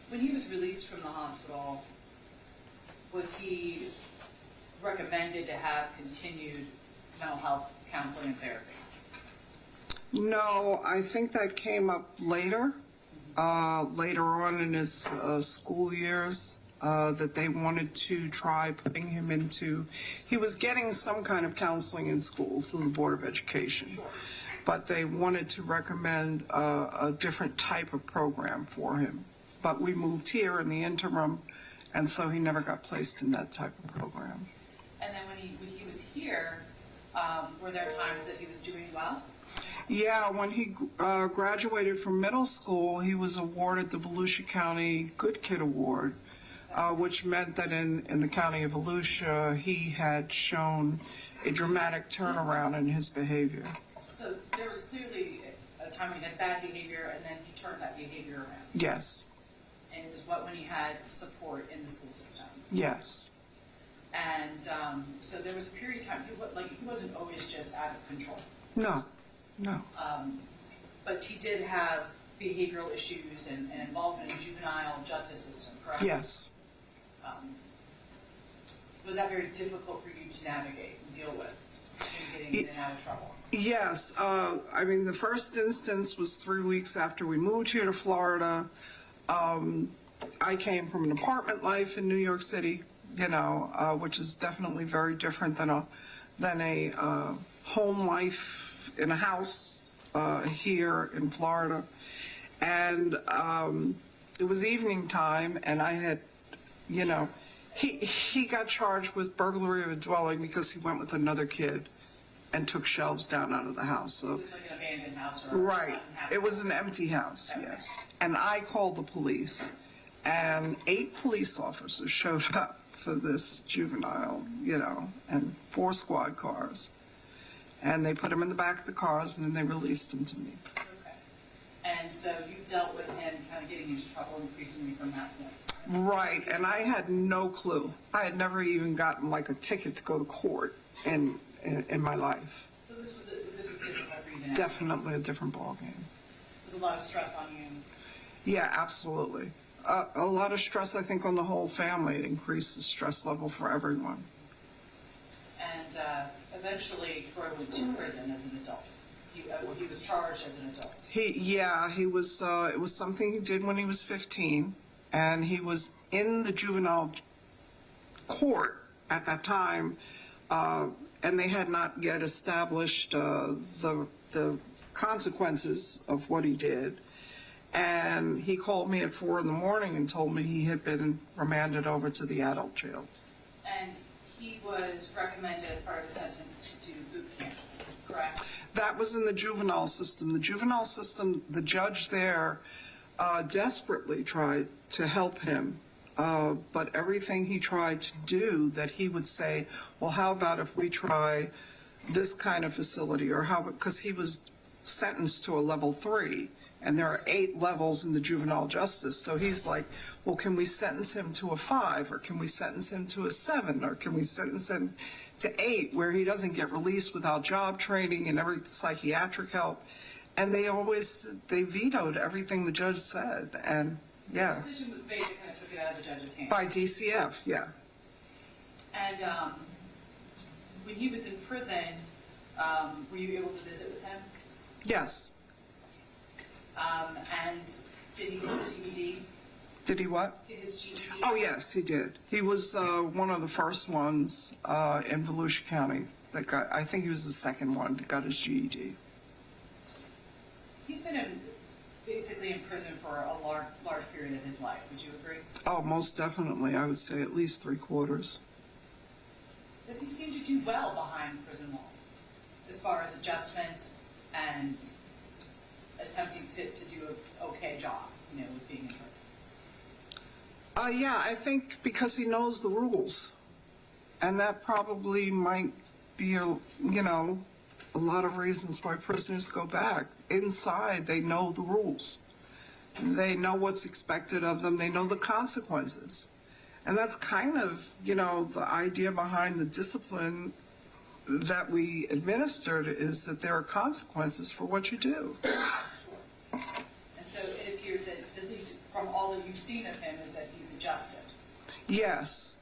Speaker 7: When he was released from the hospital, was he recommended to have continued mental health counseling and therapy?
Speaker 14: No, I think that came up later on in his school years, that they wanted to try putting him into, he was getting some kind of counseling in school through the Board of Education.
Speaker 7: Sure.
Speaker 14: But they wanted to recommend a different type of program for him. But we moved here in the interim, and so he never got placed in that type of program.
Speaker 7: And then when he was here, were there times that he was doing well?
Speaker 14: Yeah, when he graduated from middle school, he was awarded the Volusia County Good Kid Award, which meant that in the county of Volusia, he had shown a dramatic turnaround in his behavior.
Speaker 7: So there was clearly a time when he had bad behavior, and then he turned that behavior around.
Speaker 14: Yes.
Speaker 7: And it was when he had support in the school system.
Speaker 14: Yes.
Speaker 7: And so there was a period of time, he wasn't always just out of control.
Speaker 14: No, no.
Speaker 7: But he did have behavioral issues and involvement in the juvenile justice system, correct?
Speaker 14: Yes.
Speaker 7: Was that very difficult for you to navigate and deal with in getting in and out of trouble?
Speaker 14: Yes, I mean, the first instance was 3 weeks after we moved here to Florida. I came from an apartment life in New York City, you know, which is definitely very different than a home life in a house here in Florida. And it was evening time, and I had, you know, he got charged with burglary of a dwelling because he went with another kid and took shelves down out of the house. So,
Speaker 7: It was like an abandoned house or
Speaker 14: right, it was an empty house, yes. And I called the police, and 8 police officers showed up for this juvenile, you know, and 4 squad cars. And they put him in the back of the cars, and then they released him to me.
Speaker 7: Okay. And so you dealt with him kind of getting into trouble increasingly from that point.
Speaker 14: Right, and I had no clue. I had never even gotten like a ticket to go to court in my life.
Speaker 7: So this was difficult for you to navigate.
Speaker 14: Definitely a different ballgame.
Speaker 7: There's a lot of stress on you.
Speaker 14: Yeah, absolutely. A lot of stress, I think, on the whole family. It increased the stress level for everyone.
Speaker 7: And eventually Troy went to prison as an adult. He was charged as an adult.
Speaker 14: He was, it was something he did when he was 15, and he was in the juvenile court at that time, and they had not yet established the consequences of what he did. And he called me at 4 in the morning and told me he had been remanded over to the adult jail.
Speaker 7: And he was recommended as part of the sentence to do boot camp, correct?
Speaker 14: That was in the juvenile system. The juvenile system, the judge there desperately tried to help him, but everything he tried to do, that he would say, well, how about if we try this kind of facility, or how, because he was sentenced to a level 3, and there are 8 levels in the juvenile justice. So he's like, well, can we sentence him to a 5, or can we sentence him to a 7, or can we sentence him to 8, where he doesn't get released without job training and every psychiatric help? And they vetoed everything the judge said. And yeah,
Speaker 7: The decision was made, they kind of took it out of the judge's hands.
Speaker 14: by DCF, yeah.
Speaker 7: And when he was in prison, were you able to visit with him?
Speaker 14: Yes.
Speaker 7: And did he get his GED?
Speaker 14: Did he what?
Speaker 7: Get his GED?
Speaker 14: Oh, yes, he did. He was one of the first ones in Volusia County that got, I think he was the second one that got his GED.
Speaker 7: He's been basically in prison for a large period of his life. Would you agree?
Speaker 14: Oh, most definitely. I would say at least 3/4.
Speaker 7: Does he seem to do well behind prison walls, as far as adjustment and attempting to do an okay job, you know, with being in prison?
Speaker 14: Yeah, I think because he knows the rules, and that probably might be a lot of reasons why prisoners go back. Inside, they know the rules. They know what's expected of them. They know the consequences. And that's kind of, the idea behind the discipline that we administered, is that there are consequences for what you do.
Speaker 7: And so it appears that, at least from all that you've seen of him, is that he's adjusted.
Speaker 14: Yes.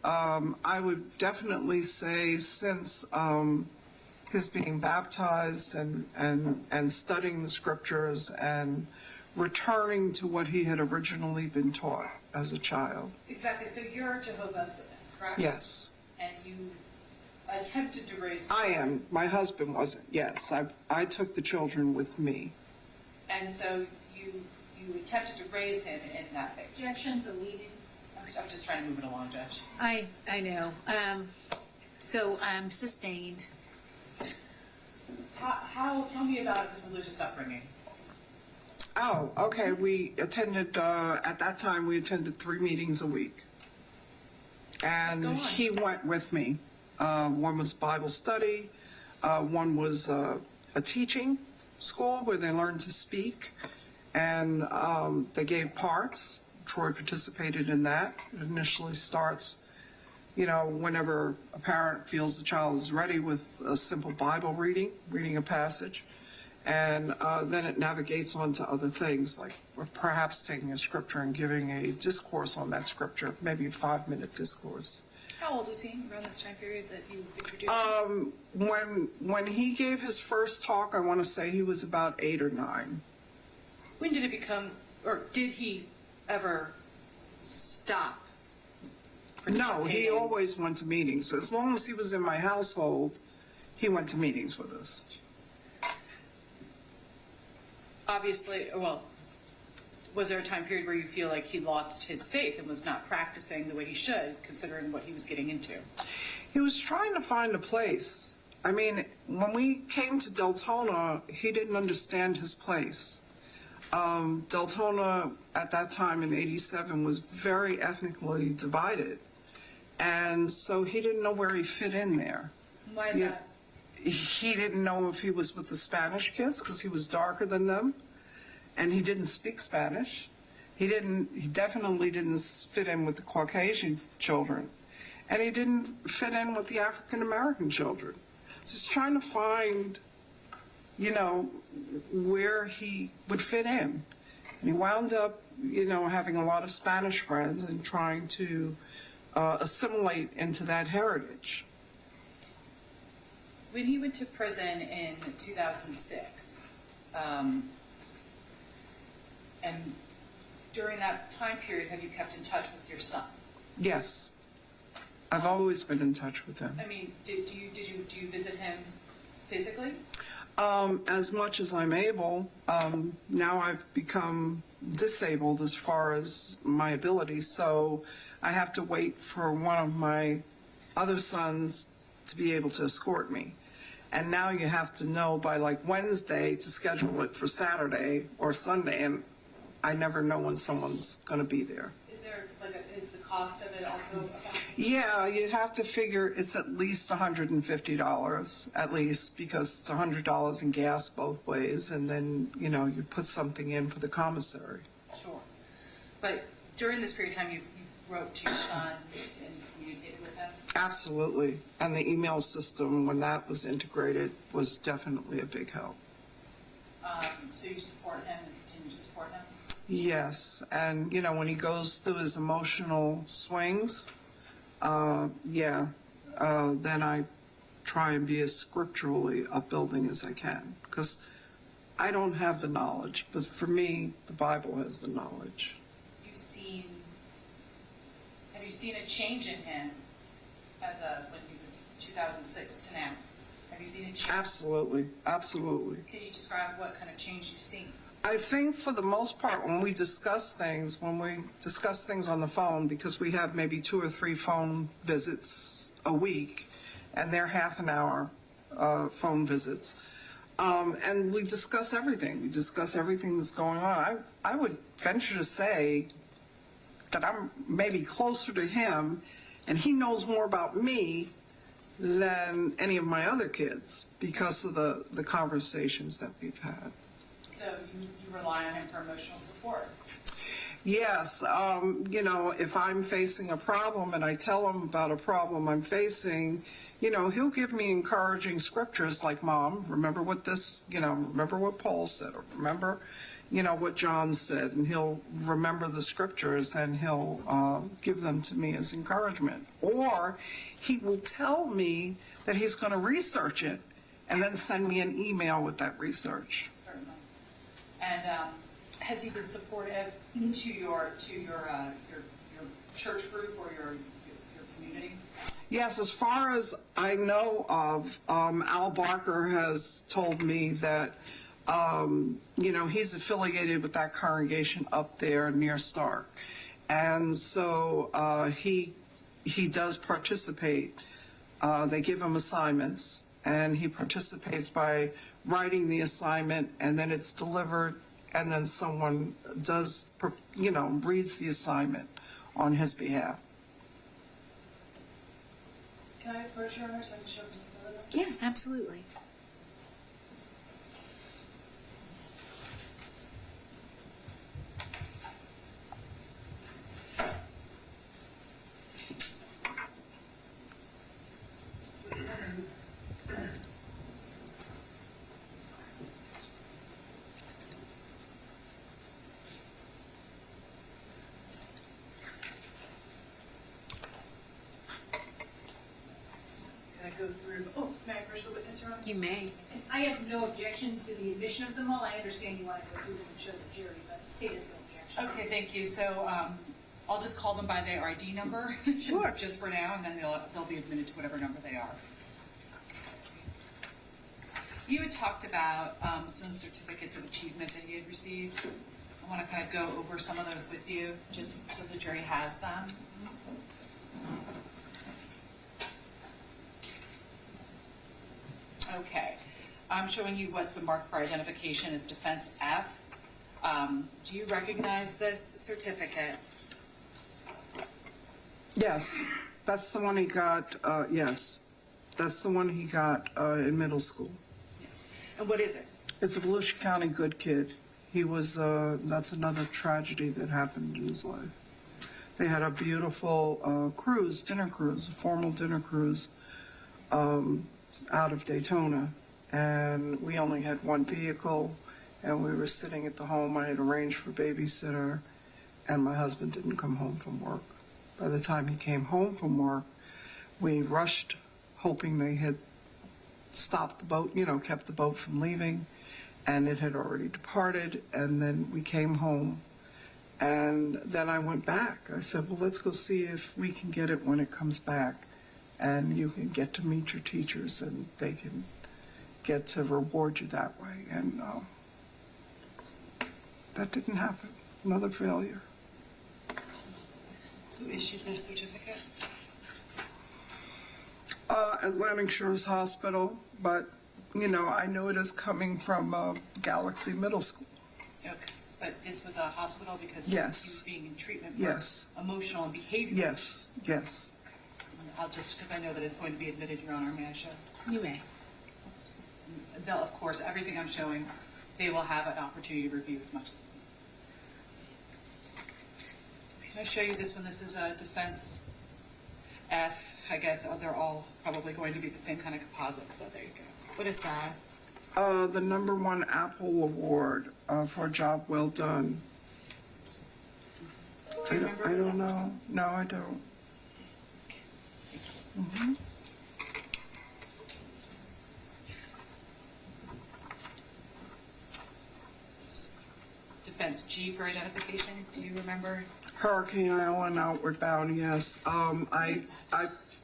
Speaker 14: I would definitely say since his being baptized and studying the scriptures and returning to what he had originally been taught as a child.
Speaker 7: Exactly. So you're Jehovah's Witness, correct?
Speaker 14: Yes.
Speaker 7: And you attempted to raise.
Speaker 14: I am. My husband wasn't. Yes. I took the children with me.
Speaker 7: And so you attempted to raise him in that faith.
Speaker 9: Objection to leading.
Speaker 7: I'm just trying to move it along, Judge.
Speaker 3: I know. So sustained.
Speaker 7: Tell me about his religious upbringing.
Speaker 14: Oh, okay. We attended, at that time, we attended 3 meetings a week. And he went with me. One was Bible study. One was a teaching school where they learned to speak. And they gave parts. Troy participated in that. It initially starts whenever a parent feels the child is ready with a simple Bible reading a passage, and then it navigates on to other things, like perhaps taking a scripture and giving a discourse on that scripture, maybe a 5-minute discourse.
Speaker 7: How old was he around this time period that you introduced him?
Speaker 14: When he gave his first talk, I want to say he was about 8 or 9.
Speaker 7: When did it become, or did he ever stop?
Speaker 14: No, he
Speaker 7: participating?
Speaker 14: always went to meetings. As long as he was in my household, he went to meetings with us.
Speaker 7: Obviously, well, was there a time period where you feel like he lost his faith and was not practicing the way he should, considering what he was getting into?
Speaker 14: He was trying to find a place. I mean, when we came to Deltona, he didn't understand his place. Deltona at that time in '87 was very ethnically divided. And so he didn't know where he fit in there.
Speaker 7: Why is that?
Speaker 14: He didn't know if he was with the Spanish kids because he was darker than them, and he didn't speak Spanish. He definitely didn't fit in with the Caucasian children, and he didn't fit in with the African American children. So he's trying to find, where he would fit in. And he wound up, having a lot of Spanish friends and trying to assimilate into that heritage.
Speaker 7: When he went to prison in 2006, and during that time period, have you kept in touch with your son?
Speaker 14: Yes. I've always been in touch with him.
Speaker 7: I mean, do you visit him physically?
Speaker 14: As much as I'm able. Now I've become disabled as far as my ability, so I have to wait for one of my other sons to be able to escort me. And now you have to know by like Wednesday to schedule it for Saturday or Sunday, and I never know when someone's going to be there.
Speaker 7: Is there is the cost of it also about?
Speaker 14: Yeah, you have to figure it's at least $150 at least, because it's $100 in gas both ways, and then you put something in for the commissary.
Speaker 7: Sure. But during this period of time, you wrote to your son and communicated with him?
Speaker 14: Absolutely. And the email system, when that was integrated, was definitely a big help.
Speaker 7: So you support him and continue to support him?
Speaker 14: Yes. And, when he goes through his emotional swings, then I try and be as scripturally upbuilding as I can. Because I don't have the knowledge, but for me, the Bible has the knowledge.
Speaker 7: Have you seen a change in him when he was 2006 to now? Have you seen a change?
Speaker 14: Absolutely. Absolutely.
Speaker 7: Can you describe what kind of change you've seen?
Speaker 14: I think for the most part, when we discuss things on the phone, because we have maybe 2 or 3 phone visits a week, and they're half an hour phone visits, and we discuss everything. We discuss everything that's going on. I would venture to say that I'm maybe closer to him, and he knows more about me than any of my other kids because of the conversations that we've had.
Speaker 7: So you rely on him for emotional support?
Speaker 14: Yes. If I'm facing a problem and I tell him about a problem I'm facing, he'll give me encouraging scriptures like, Mom, remember what remember what Paul said, or remember, what John said, and he'll remember the scriptures and he'll give them to me as encouragement. Or he will tell me that he's going to research it and then send me an email with that research.
Speaker 7: Certainly. And has he been supportive to your church group or your community?
Speaker 14: Yes, as far as I know of, Al Barker has told me that he's affiliated with that congregation up there near Stark, and so he does participate. They give him assignments, and he participates by writing the assignment, and then it's delivered, and then someone does, reads the assignment on his behalf.
Speaker 7: Can I approach your honor so I can show him some photos?
Speaker 3: Yes, absolutely.
Speaker 11: as a witness, Your Honor?
Speaker 3: You may.
Speaker 11: I have no objection to the admission of them all. I understand you want to go through them and show the jury, but the state has no objection.
Speaker 12: Okay, thank you. So I'll just call them by their ID number.
Speaker 3: Sure.
Speaker 12: Just for now, and then they'll be admitted to whatever number they are. You had talked about some certificates of achievement that you had received. I want to kind of go over some of those with you, just so the jury has them. Okay. I'm showing you what's been marked for identification as Defense F. Do you recognize this certificate?
Speaker 14: Yes, that's the one he got, yes. That's the one he got in middle school.
Speaker 12: Yes. And what is it?
Speaker 14: It's a Volusia County good kid. He was, that's another tragedy that happened in his life. They had a beautiful cruise, dinner cruise, a formal dinner cruise out of Deltona. And we only had one vehicle, and we were sitting at the home. I had arranged for babysitter, and my husband didn't come home from work. By the time he came home from work, we rushed, hoping they had stopped the boat, kept the boat from leaving, and it had already departed. And then we came home, and then I went back. I said, well, let's go see if we can get it when it comes back, and you can get to meet your teachers, and they can get to reward you that way. And that didn't happen. Another failure.
Speaker 12: Who issued this certificate?
Speaker 14: Atlantic Shores Hospital, but, I know it is coming from Galaxy Middle School.
Speaker 12: Okay. But this was a hospital because
Speaker 14: Yes.
Speaker 12: he was being in treatment for
Speaker 14: Yes.
Speaker 12: emotional and behavioral
Speaker 14: Yes, yes.
Speaker 12: issues. I'll just, because I know that it's going to be admitted, Your Honor, may I show?
Speaker 3: You may.
Speaker 12: They'll, of course, everything I'm showing, they will have an opportunity to review as much as they need. Can I show you this one? This is a Defense F. I guess they're all probably going to be the same kind of composite, so there you go. What is that?
Speaker 14: The #1 Apple Award for a job well done.
Speaker 12: Do you remember
Speaker 14: I
Speaker 12: what
Speaker 14: don't
Speaker 12: that was
Speaker 14: know.
Speaker 12: from?
Speaker 14: No, I don't. Mm-hmm.
Speaker 12: Defense G for identification. Do you remember?
Speaker 14: Hurricane Island Outward Bound, yes. I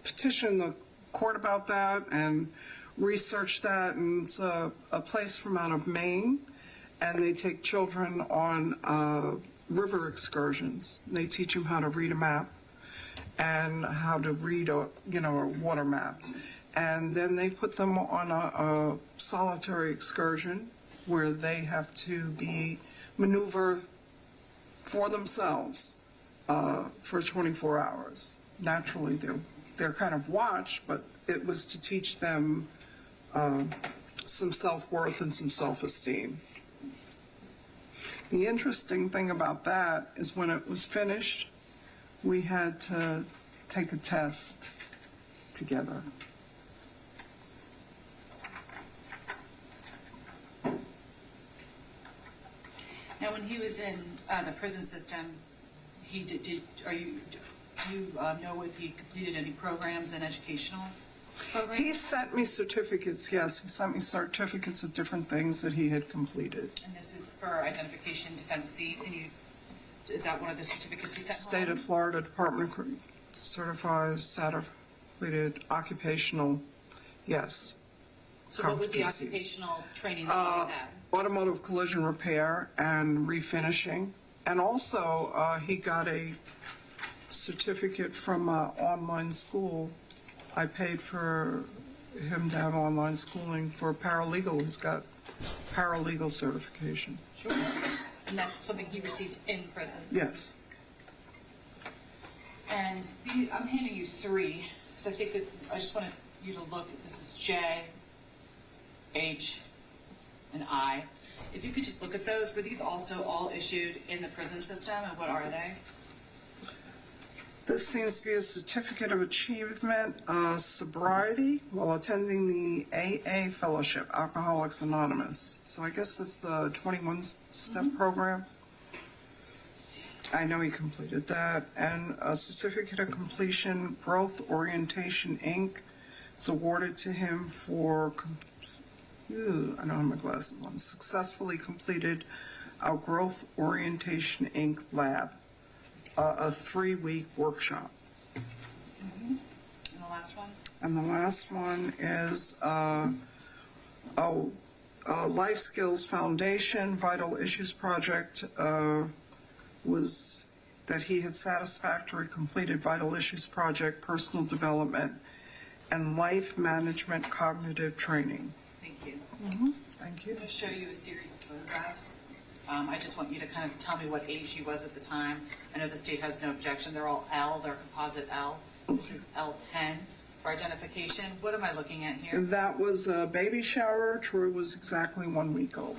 Speaker 14: petitioned the court about that and researched that, and it's a place from out of Maine, and they take children on river excursions. They teach them how to read a map and how to read a water map. And then they put them on a solitary excursion where they have to maneuver for themselves for 24 hours. Naturally, they're kind of watched, but it was to teach them some self-worth and some self-esteem. The interesting thing about that is when it was finished, we had to take a test together.
Speaker 12: Now, when he was in the prison system, do you know if he completed any programs and educational programs?
Speaker 14: He sent me certificates, yes. He sent me certificates of different things that he had completed.
Speaker 12: And this is for identification, Defense C. Is that one of the certificates he sent
Speaker 14: State
Speaker 12: home?
Speaker 14: of Florida Department certifies certified occupational, yes.
Speaker 12: So what was the
Speaker 14: competencies.
Speaker 12: occupational training that he had?
Speaker 14: Automotive collision repair and refinishing. And also, he got a certificate from an online school. I paid for him to have online schooling for a paralegal. He's got paralegal certification.
Speaker 12: Sure. And that's something he received in prison?
Speaker 14: Yes.
Speaker 12: And I'm handing you 3, so I think that I just wanted you to look. This is J, H, and I. If you could just look at those, were these also all issued in the prison system, and what are they?
Speaker 14: This seems to be a certificate of achievement, sobriety while attending the AA fellowship, Alcoholics Anonymous. So I guess that's the 21-step program. I know he completed that. And a certificate of completion, Growth Orientation, Inc., was awarded to him for, I don't have my glasses on, successfully completed our Growth Orientation Inc. lab, a 3-week workshop.
Speaker 7: And the last one?
Speaker 14: And the last one is Life Skills Foundation Vital Issues Project, was that he had satisfactorily completed Vital Issues Project, Personal Development, and Life Management Cognitive Training.
Speaker 7: Thank you.
Speaker 14: Thank you.
Speaker 7: I'm going to show you a series of photographs. I just want you to kind of tell me what age he was at the time. I know the state has no objection. They're all L. They're composite L. This is L10 for identification. What am I looking at here?
Speaker 14: That was a baby shower. Troy was exactly 1 week old.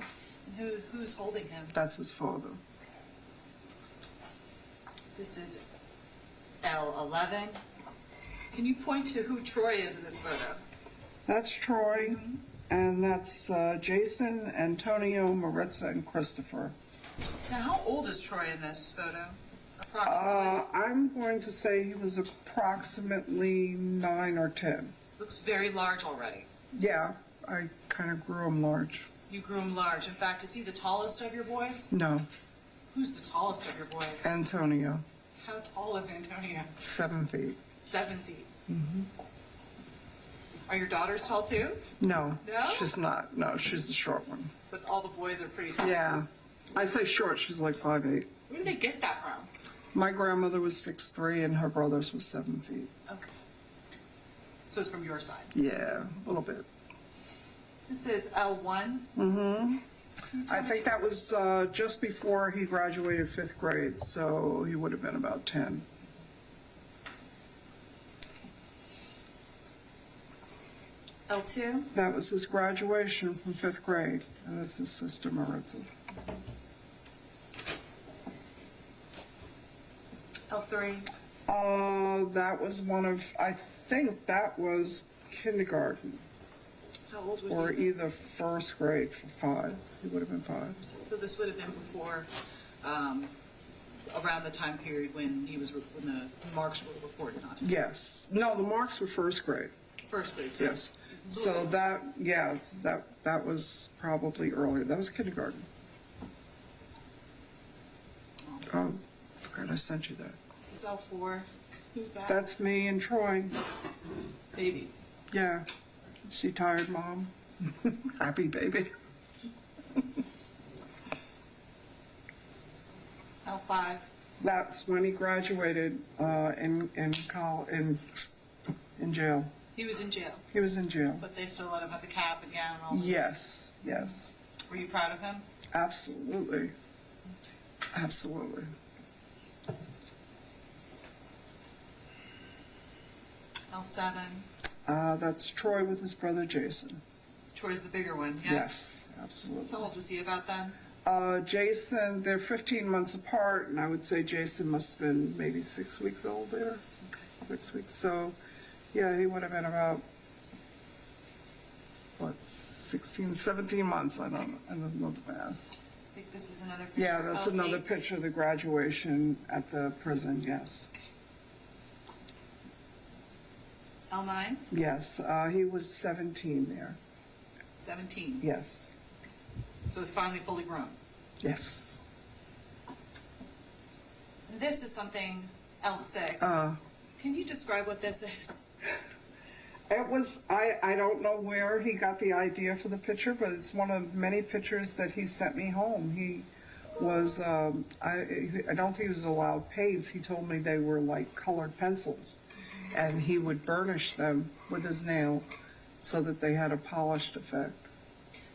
Speaker 7: Who's holding him?
Speaker 14: That's his father.
Speaker 7: This is L11. Can you point to who Troy is in this photo?
Speaker 14: That's Troy, and that's Jason, Antonio, Maritza, and Christopher.
Speaker 7: Now, how old is Troy in this photo? Approximately.
Speaker 14: I'm going to say he was approximately 9 or 10.
Speaker 7: Looks very large already.
Speaker 14: Yeah, I kind of grew him large.
Speaker 7: You grew him large. In fact, is he the tallest of your boys?
Speaker 14: No,
Speaker 7: Who's the tallest of your boys?
Speaker 14: Antonio,
Speaker 7: How tall is Antonio?
Speaker 14: 7 feet.
Speaker 7: 7 feet. Are your daughters tall too?
Speaker 14: No,
Speaker 7: No?
Speaker 14: she's not. No, she's the short one.
Speaker 7: But all the boys are pretty tall.
Speaker 14: Yeah, I say short, she's like 5'8".
Speaker 7: Where did they get that from?
Speaker 14: My grandmother was 6'3", and her brothers was 7 feet.
Speaker 7: Okay. So it's from your side.
Speaker 14: Yeah, a little bit.
Speaker 7: This is L1.
Speaker 14: I think that was just before he graduated 5th grade, so he would have been about 10.
Speaker 7: L2.
Speaker 14: That was his graduation from 5th grade, and that's his sister Maritza.
Speaker 7: L3.
Speaker 14: That was I think that was kindergarten,
Speaker 7: How old would
Speaker 14: or
Speaker 7: he be?
Speaker 14: either 1st grade for 5. He would have been 5.
Speaker 7: So this would have been before, around the time period when when the marks were reported on.
Speaker 14: Yes. No, the marks were 1st grade.
Speaker 7: First grade. So
Speaker 14: Yes. So that was probably earlier. That was kindergarten. Oh, God, I sent you that.
Speaker 7: This is L4. Who's that?
Speaker 14: That's me and Troy.
Speaker 7: Baby.
Speaker 14: Yeah. Is she tired, Mom? Happy baby.
Speaker 7: L5.
Speaker 14: That's when he graduated in jail.
Speaker 7: He was in jail,
Speaker 14: He was in jail.
Speaker 7: but they still let him have the cap and gown and all this.
Speaker 14: Yes, yes.
Speaker 7: Were you proud of him?
Speaker 14: Absolutely. Absolutely.
Speaker 7: L7.
Speaker 14: That's Troy with his brother Jason.
Speaker 7: Troy's the bigger one, yeah?
Speaker 14: Yes, absolutely.
Speaker 7: How old was he about then?
Speaker 14: Jason, they're 15 months apart, and I would say Jason must have been maybe 6 weeks old there. 6 weeks. So, yeah, he would have been about, 16, 17 months. I don't know the math.
Speaker 7: I think this is another picture.
Speaker 14: Yeah, that's another
Speaker 7: L8.
Speaker 14: picture of the graduation at the prison, yes.
Speaker 7: L9.
Speaker 14: Yes, he was 17 there.
Speaker 7: 17.
Speaker 14: Yes,
Speaker 7: So finally fully grown.
Speaker 14: yes.
Speaker 7: And this is something L6. Can you describe what this is?
Speaker 14: It was, I don't know where he got the idea for the picture, but it's one of many pictures that he sent me home. He was, I don't think he was allowed paints. He told me they were like colored pencils. And he would burnish them with his nail so that they had a polished effect.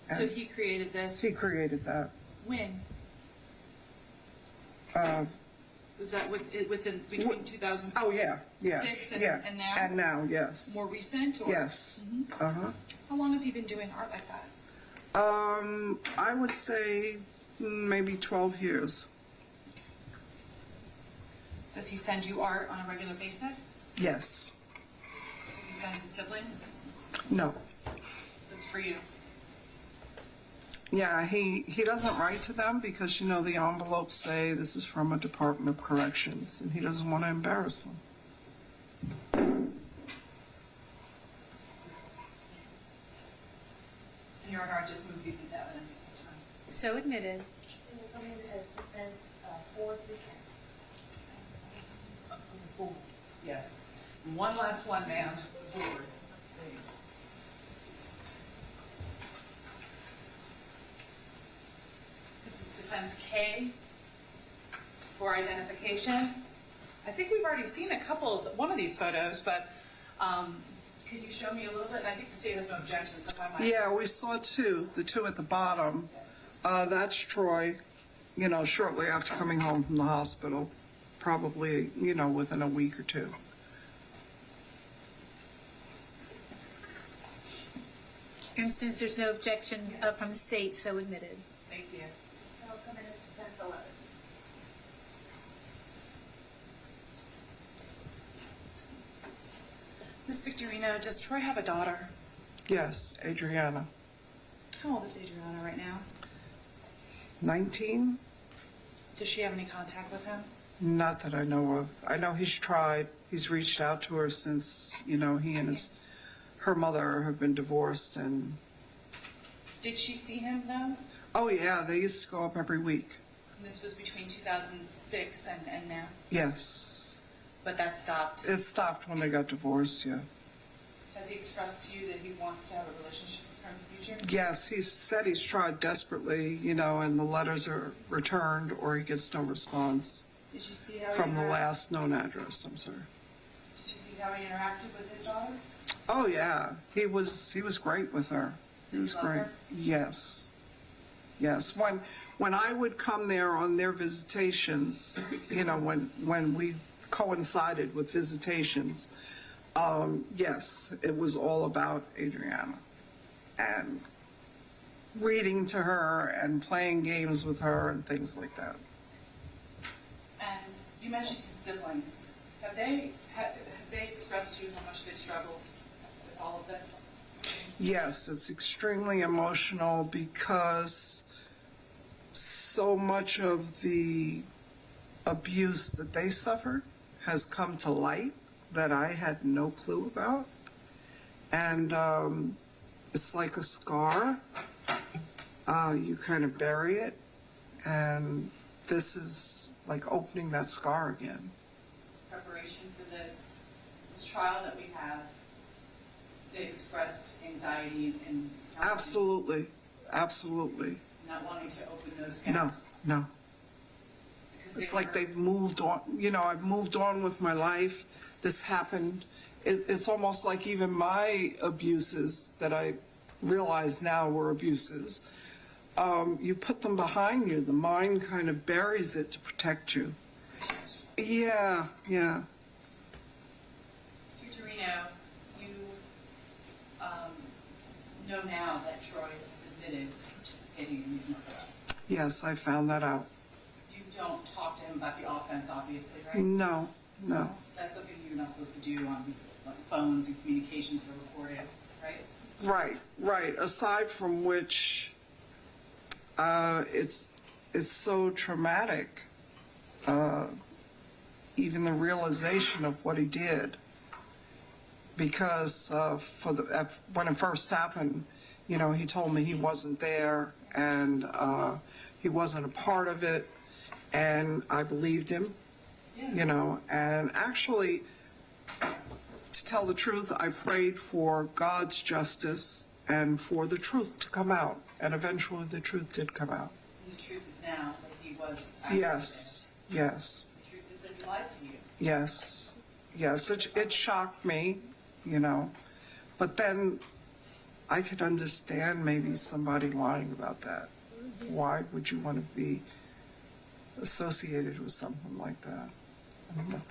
Speaker 7: So he created this.
Speaker 14: He created that.
Speaker 7: When? Was that between 2004?
Speaker 14: Oh, yeah, yeah.
Speaker 7: Six and-
Speaker 14: yeah.
Speaker 7: and now?
Speaker 14: And now, yes.
Speaker 7: More recent? Or?
Speaker 14: Yes. Uh-huh.
Speaker 7: How long has he been doing art like that?
Speaker 14: I would say maybe 12 years.
Speaker 7: Does he send you art on a regular basis?
Speaker 14: Yes.
Speaker 7: Does he send his siblings?
Speaker 14: No.
Speaker 7: So it's for you.
Speaker 14: Yeah, he doesn't write to them because, the envelopes say this is from a Department of Corrections, and he doesn't want to embarrass them.
Speaker 3: So admitted.
Speaker 9: She will come in as defense 4310.
Speaker 12: Yes. One last one, ma'am. Let's see. This is defense K for identification. I think we've already seen one of these photos, but could you show me a little bit? I think the state has no objection, so if I might.
Speaker 14: Yeah, we saw the two at the bottom. That's Troy, shortly after coming home from the hospital, probably, within a week or two.
Speaker 3: And since there's no objection from the state, so admitted.
Speaker 12: Thank you.
Speaker 9: She'll come in as defense 11.
Speaker 12: Miss Victorino, does Troy have a daughter?
Speaker 14: Yes, Adriana,
Speaker 12: How old is Adriana right now?
Speaker 14: 19?
Speaker 12: Does she have any contact with him?
Speaker 14: Not that I know of. I know he's tried. He's reached out to her since, he and her mother have been divorced. And
Speaker 12: Did she see him though?
Speaker 14: oh yeah, they used to go up every week.
Speaker 12: And this was between 2006 and now,
Speaker 14: Yes.
Speaker 12: but that stopped.
Speaker 14: It stopped when they got divorced, yeah.
Speaker 12: Has he expressed to you that he wants to have a relationship with her in the future?
Speaker 14: Yes, he said he's tried desperately, and the letters are returned or he gets no response
Speaker 12: Did you see how
Speaker 14: from
Speaker 12: he
Speaker 14: the
Speaker 12: interacted?
Speaker 14: last known address, I'm sorry.
Speaker 12: Did you see how he interacted with his daughter?
Speaker 14: Oh yeah, he was great with her. He was
Speaker 12: love
Speaker 14: great.
Speaker 12: her?
Speaker 14: Yes. Yes. When I would come there on their visitations, when we coincided with visitations, yes, it was all about Adriana and reading to her and playing games with her and things like that.
Speaker 12: And you mentioned his siblings. Have they expressed to you how much they've struggled with all of this?
Speaker 14: Yes, it's extremely emotional because so much of the abuse that they suffered has come to light that I had no clue about. And it's like a scar. You kind of bury it, and this is like opening that scar again.
Speaker 12: Preparation for this trial that we have, they've expressed anxiety and
Speaker 14: Absolutely, absolutely.
Speaker 12: not wanting to open those
Speaker 14: No,
Speaker 12: scabs.
Speaker 14: no.
Speaker 12: Because
Speaker 14: It's
Speaker 12: they
Speaker 14: like
Speaker 12: were-
Speaker 14: they've moved on. I've moved on with my life. This happened. It's almost like even my abuses that I realize now were abuses. You put them behind you. The mind kind of buries it to protect you. Yeah, yeah.
Speaker 12: Mr. Victorino, you know now that Troy has admitted to participating in these murders.
Speaker 14: Yes, I found that out.
Speaker 12: You don't talk to him about the offense, obviously, right?
Speaker 14: No, no.
Speaker 12: That's something you're not supposed to do on these phones and communications that are recorded, right?
Speaker 14: Right, right. Aside from which, it's so traumatic. Even the realization of what he did, because when it first happened, he told me he wasn't there and he wasn't a part of it, and I believed him. And actually, to tell the truth, I prayed for God's justice and for the truth to come out, and eventually the truth did come out.
Speaker 12: And the truth is now that he was.
Speaker 14: Yes, yes,
Speaker 12: The truth is that he lied to you.
Speaker 14: yes, yes. It shocked me, but then I could understand maybe somebody lying about that. Why would you want to be associated with something like that?
Speaker 12: Knowing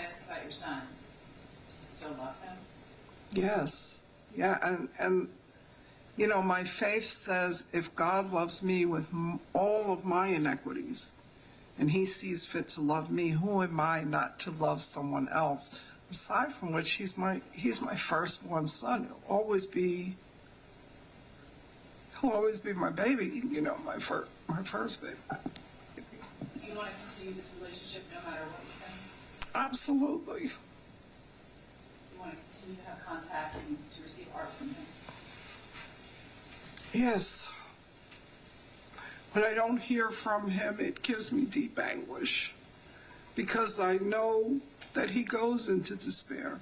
Speaker 12: this about your son, do you still love him?
Speaker 14: Yes, yeah, and my faith says if God loves me with all of my inequities, and He sees fit to love me, who am I not to love someone else? Aside from which, He's my firstborn son. He'll always be my baby. My first baby.
Speaker 12: You want to continue this relationship no matter what you think?
Speaker 14: Absolutely.
Speaker 12: You want to continue to have contact and to receive art from him?
Speaker 14: Yes. When I don't hear from him, it gives me deep anguish because I know that he goes into despair.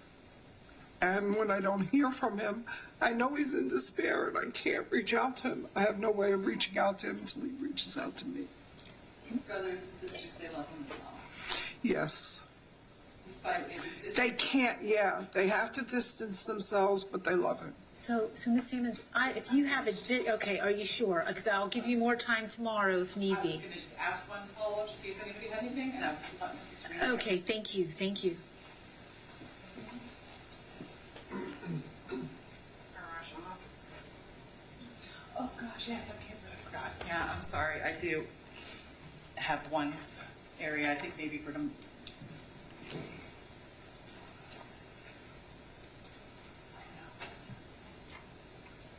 Speaker 14: And when I don't hear from him, I know he's in despair and I can't reach out to him. I have no way of reaching out to him until he reaches out to me.
Speaker 12: His brothers and sisters, they love him as well.
Speaker 14: Yes.
Speaker 12: Despite
Speaker 14: They can't, they have to distance themselves, but they love him.
Speaker 3: So Ms. Simmons, if you have okay, are you sure? Because I'll give you more time tomorrow if need
Speaker 12: I was
Speaker 3: be.
Speaker 12: going to just ask one follow-up to see if anybody had anything, and I was going to let Ms. Victorino.
Speaker 3: Okay, thank you, thank you.
Speaker 12: Oh, gosh, yes, I forgot. Yeah, I'm sorry, I do have one area, I think maybe for them.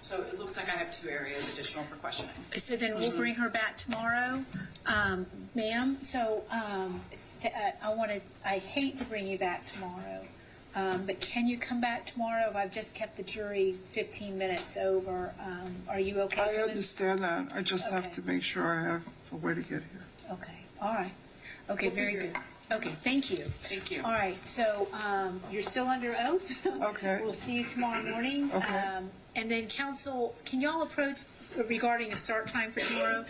Speaker 12: So it looks like I have 2 areas additional for questioning.
Speaker 3: So then we'll bring her back tomorrow. Ma'am, so I hate to bring you back tomorrow, but can you come back tomorrow? I've just kept the jury 15 minutes over. Are you okay?
Speaker 14: I understand that. I just have to make sure I have a way to get here.
Speaker 3: Okay, all right. Okay, very good. Okay, thank you.
Speaker 12: Thank you.
Speaker 3: All right, so you're still under oath?
Speaker 14: Okay.
Speaker 3: We'll see you tomorrow morning.
Speaker 14: Okay.
Speaker 3: And then council, can y'all approach regarding a start time for tomorrow?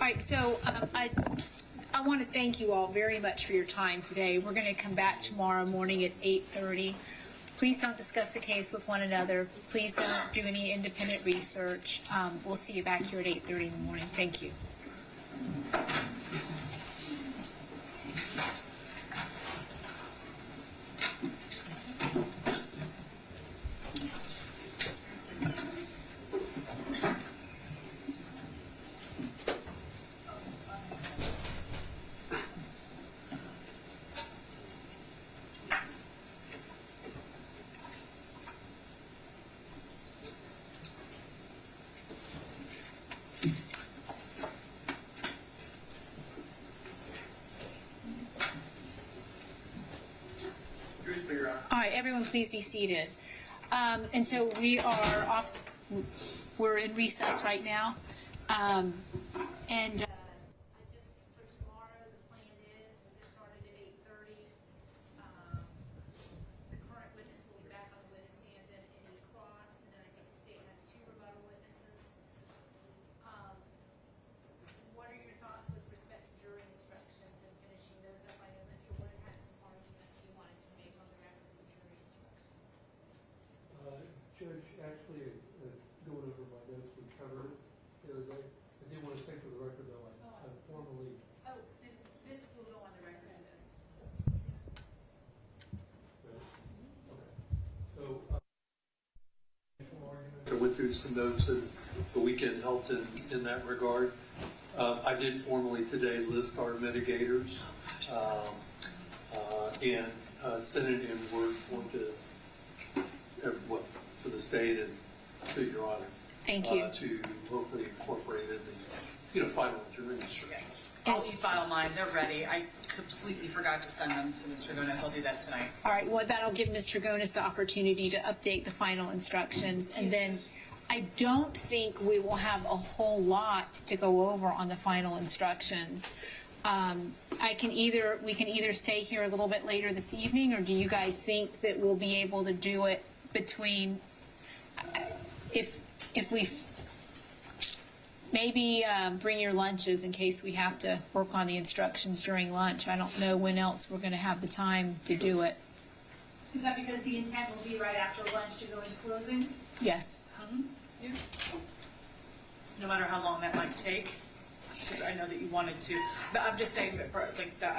Speaker 3: All right, so I want to thank you all very much for your time today. We're going to come back tomorrow morning at 8:30. Please don't discuss the case with one another. Please don't do any independent research. We'll see you back here at 8:30 in the morning. Thank you. All right, everyone, please be seated. And so we are off. We're in recess right now, and. Just for tomorrow, the plan is we'll get started at 8:30. The current witness will be back on the witness stand and any cross, and then I think the state has 2 rebuttal witnesses. What are your thoughts with respect to jury instructions and finishing those up? I know Mr. Wood had some arguments he wanted to make on the record for jury instructions.
Speaker 15: Judge, actually, going over my notes, we covered it the other day. I did want to say for the record, though, I formally.
Speaker 3: Oh, this will go on the record of this.
Speaker 15: Okay. So.
Speaker 16: I went through some notes and the weekend helped in that regard. I did formally today list our mitigators and sent it in Word form to for the state and to Your Honor.
Speaker 3: Thank you.
Speaker 16: To hopefully incorporate in the final jury instructions.
Speaker 12: I'll e-file mine, they're ready. I completely forgot to send them to Mr. Gomez. I'll do that tonight.
Speaker 3: All right, well, that'll give Mr. Gonis the opportunity to update the final instructions, and then I don't think we will have a whole lot to go over on the final instructions. We can either stay here a little bit later this evening, or do you guys think that we'll be able to do it between, if we maybe bring your lunches in case we have to work on the instructions during lunch. I don't know when else we're going to have the time to do it.
Speaker 11: Is that because the intent will be right after lunch to go into closings?
Speaker 3: Yes.
Speaker 12: Yeah. No matter how long that might take, because I know that you wanted to. But I'm just saying that, like, that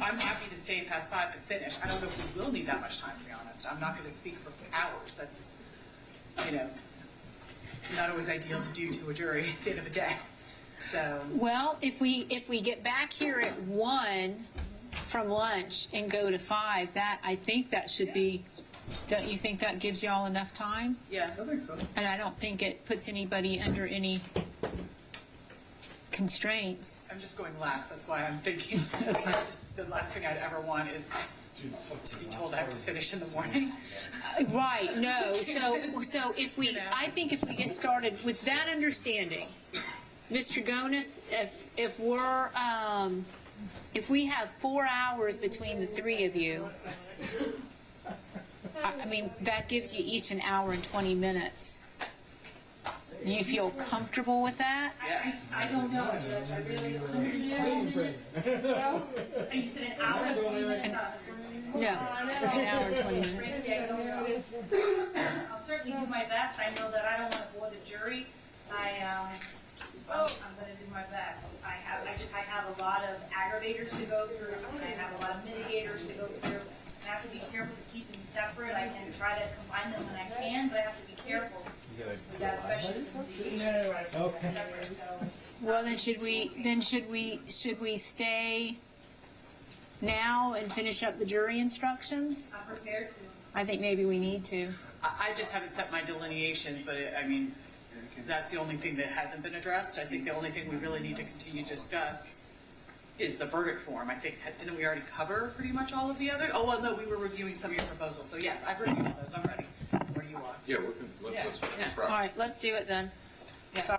Speaker 12: I'm happy to stay past 5 to finish. I don't know if we will need that much time, to be honest. I'm not going to speak for hours. That's, not always ideal to do to a jury at the end of the day. So.
Speaker 3: Well, if we get back here at 1 from lunch and go to 5, I think that should be. Don't you think that gives y'all enough time?
Speaker 12: Yeah, I think so.
Speaker 3: And I don't think it puts anybody under any constraints.
Speaker 12: I'm just going last. That's why I'm thinking. The last thing I'd ever want is to be told I have to finish in the morning.
Speaker 3: Right. No. So if we, I think if we get started with that understanding, Mr. Gonis, if we have 4 hours between the three of you, I mean, that gives you each an hour and 20 minutes. Do you feel comfortable with that?
Speaker 12: Yes.
Speaker 11: I don't know, Judge. I really, 120 minutes. And you said an hour and 20 minutes?
Speaker 3: No, an hour and 20 minutes.
Speaker 11: Tracy, I don't know. I'll certainly do my best. I know that I don't want to bore the jury. I'm going to do my best. I have a lot of aggravators to go through, and I have a lot of mitigators to go through. I have to be careful to keep them separate. I can try to combine them when I can, but I have to be careful with that, especially with litigation. Separate, so it's
Speaker 3: Well, then should we stay now and finish up the jury instructions?
Speaker 11: I'm prepared to.
Speaker 3: I think maybe we need to.
Speaker 12: I just haven't set my delineations, but I mean, that's the only thing that hasn't been addressed. I think the only thing we really need to continue to discuss is the verdict form. I think, didn't we already cover pretty much all of the other? Oh, well, no, we were reviewing some of your proposals. So yes, I've reviewed all those. I'm ready. Where you are.
Speaker 2: Yeah, let's
Speaker 3: All right, let's do it then. Sorry.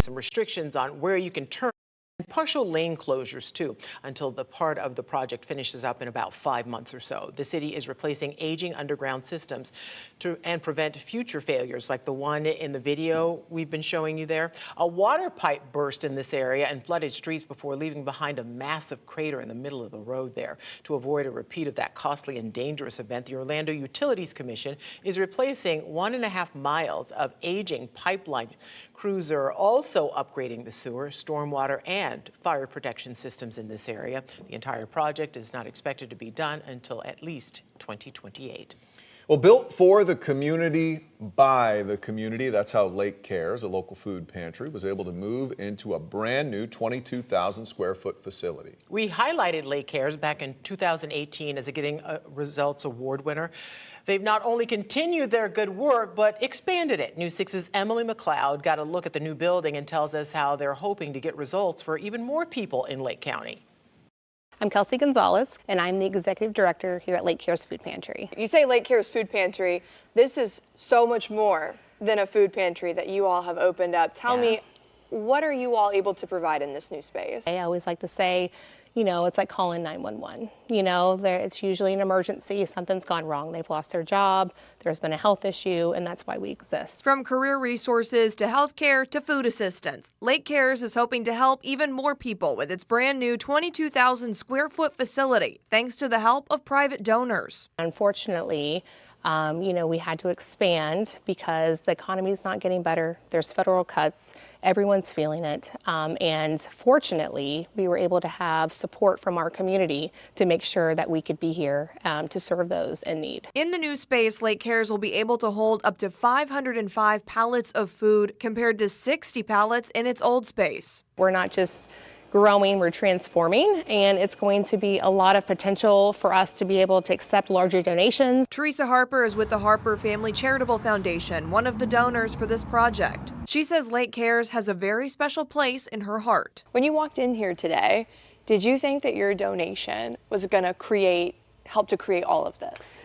Speaker 17: some restrictions on where you can turn. Partial lane closures, too, until the part of the project finishes up in about 5 months or so. The city is replacing aging underground systems and prevent future failures like the one in the video we've been showing you there. A water pipe burst in this area and flooded streets before leaving behind a massive crater in the middle of the road there. To avoid a repeat of that costly and dangerous event, the Orlando Utilities Commission is replacing 1.5 miles of aging pipeline. Crews are also upgrading the sewer, stormwater, and fire protection systems in this area. The entire project is not expected to be done until at least 2028.
Speaker 18: Well, built for the community, by the community, that's how Lake Cares, a local food pantry, was able to move into a brand new 22,000 square foot facility.
Speaker 17: We highlighted Lake Cares back in 2018 as a Getting Results Award winner. They've not only continued their good work, but expanded it. News 6's Emily McLeod got a look at the new building and tells us how they're hoping to get results for even more people in Lake County.
Speaker 19: I'm Kelsey Gonzalez, and I'm the executive director here at Lake Cares Food Pantry.
Speaker 20: You say Lake Cares Food Pantry. This is so much more than a food pantry that you all have opened up. Tell me, what are you all able to provide in this new space?
Speaker 19: I always like to say, you know, it's like calling 911. You know, it's usually an emergency, something's gone wrong. They've lost their job, there's been a health issue, and that's why we exist.
Speaker 21: From career resources to healthcare to food assistance, Lake Cares is hoping to help even more people with its brand new 22,000 square foot facility, thanks to the help of private donors.
Speaker 19: Unfortunately, you know, we had to expand because the economy is not getting better. There's federal cuts. Everyone's feeling it. And fortunately, we were able to have support from our community to make sure that we could be here to serve those in need.
Speaker 21: In the new space, Lake Cares will be able to hold up to 505 pallets of food compared to 60 pallets in its old space.
Speaker 19: We're not just growing, we're transforming, and it's going to be a lot of potential for us to be able to accept larger donations.
Speaker 21: Teresa Harper is with the Harper Family Charitable Foundation, one of the donors for this project. She says Lake Cares has a very special place in her heart.
Speaker 20: When you walked in here today, did you think that your donation was going to help to create all of this?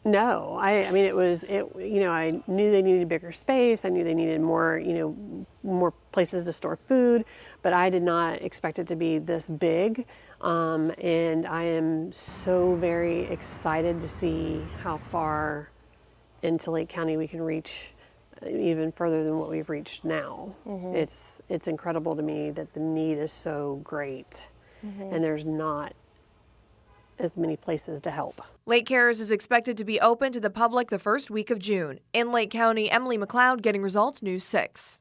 Speaker 22: No, I mean, you know, I knew they needed bigger space. I knew they needed more, you know, more places to store food, but I did not expect it to be this big. And I am so very excited to see how far into Lake County we can reach, even further than what we've reached now.
Speaker 20: Mm-hmm.
Speaker 22: It's incredible to me that the need is so great, and there's not as many places to help.
Speaker 21: Lake Cares is expected to be open to the public the first week of June. In Lake County, Emily McLeod, Getting Results, News 6.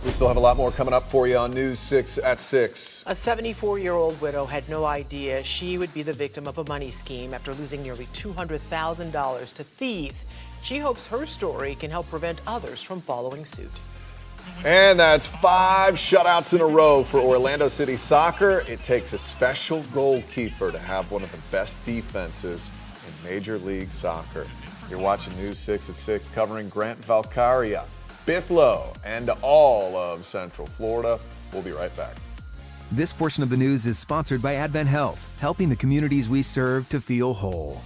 Speaker 18: We still have a lot more coming up for you on News 6 at 6.
Speaker 17: A 74-year-old widow had no idea she would be the victim of a money scheme after losing nearly $200,000 to thieves. She hopes her story can help prevent others from following suit.
Speaker 18: And that's 5 shutouts in a row for Orlando City Soccer. It takes a special goalkeeper to have one of the best defenses in Major League Soccer. You're watching News 6 at 6, covering Grant Valcaria, Bithlo, and all of Central Florida. We'll be right back.
Speaker 23: This portion of the news is sponsored by Advent Health, helping the communities we serve to feel whole.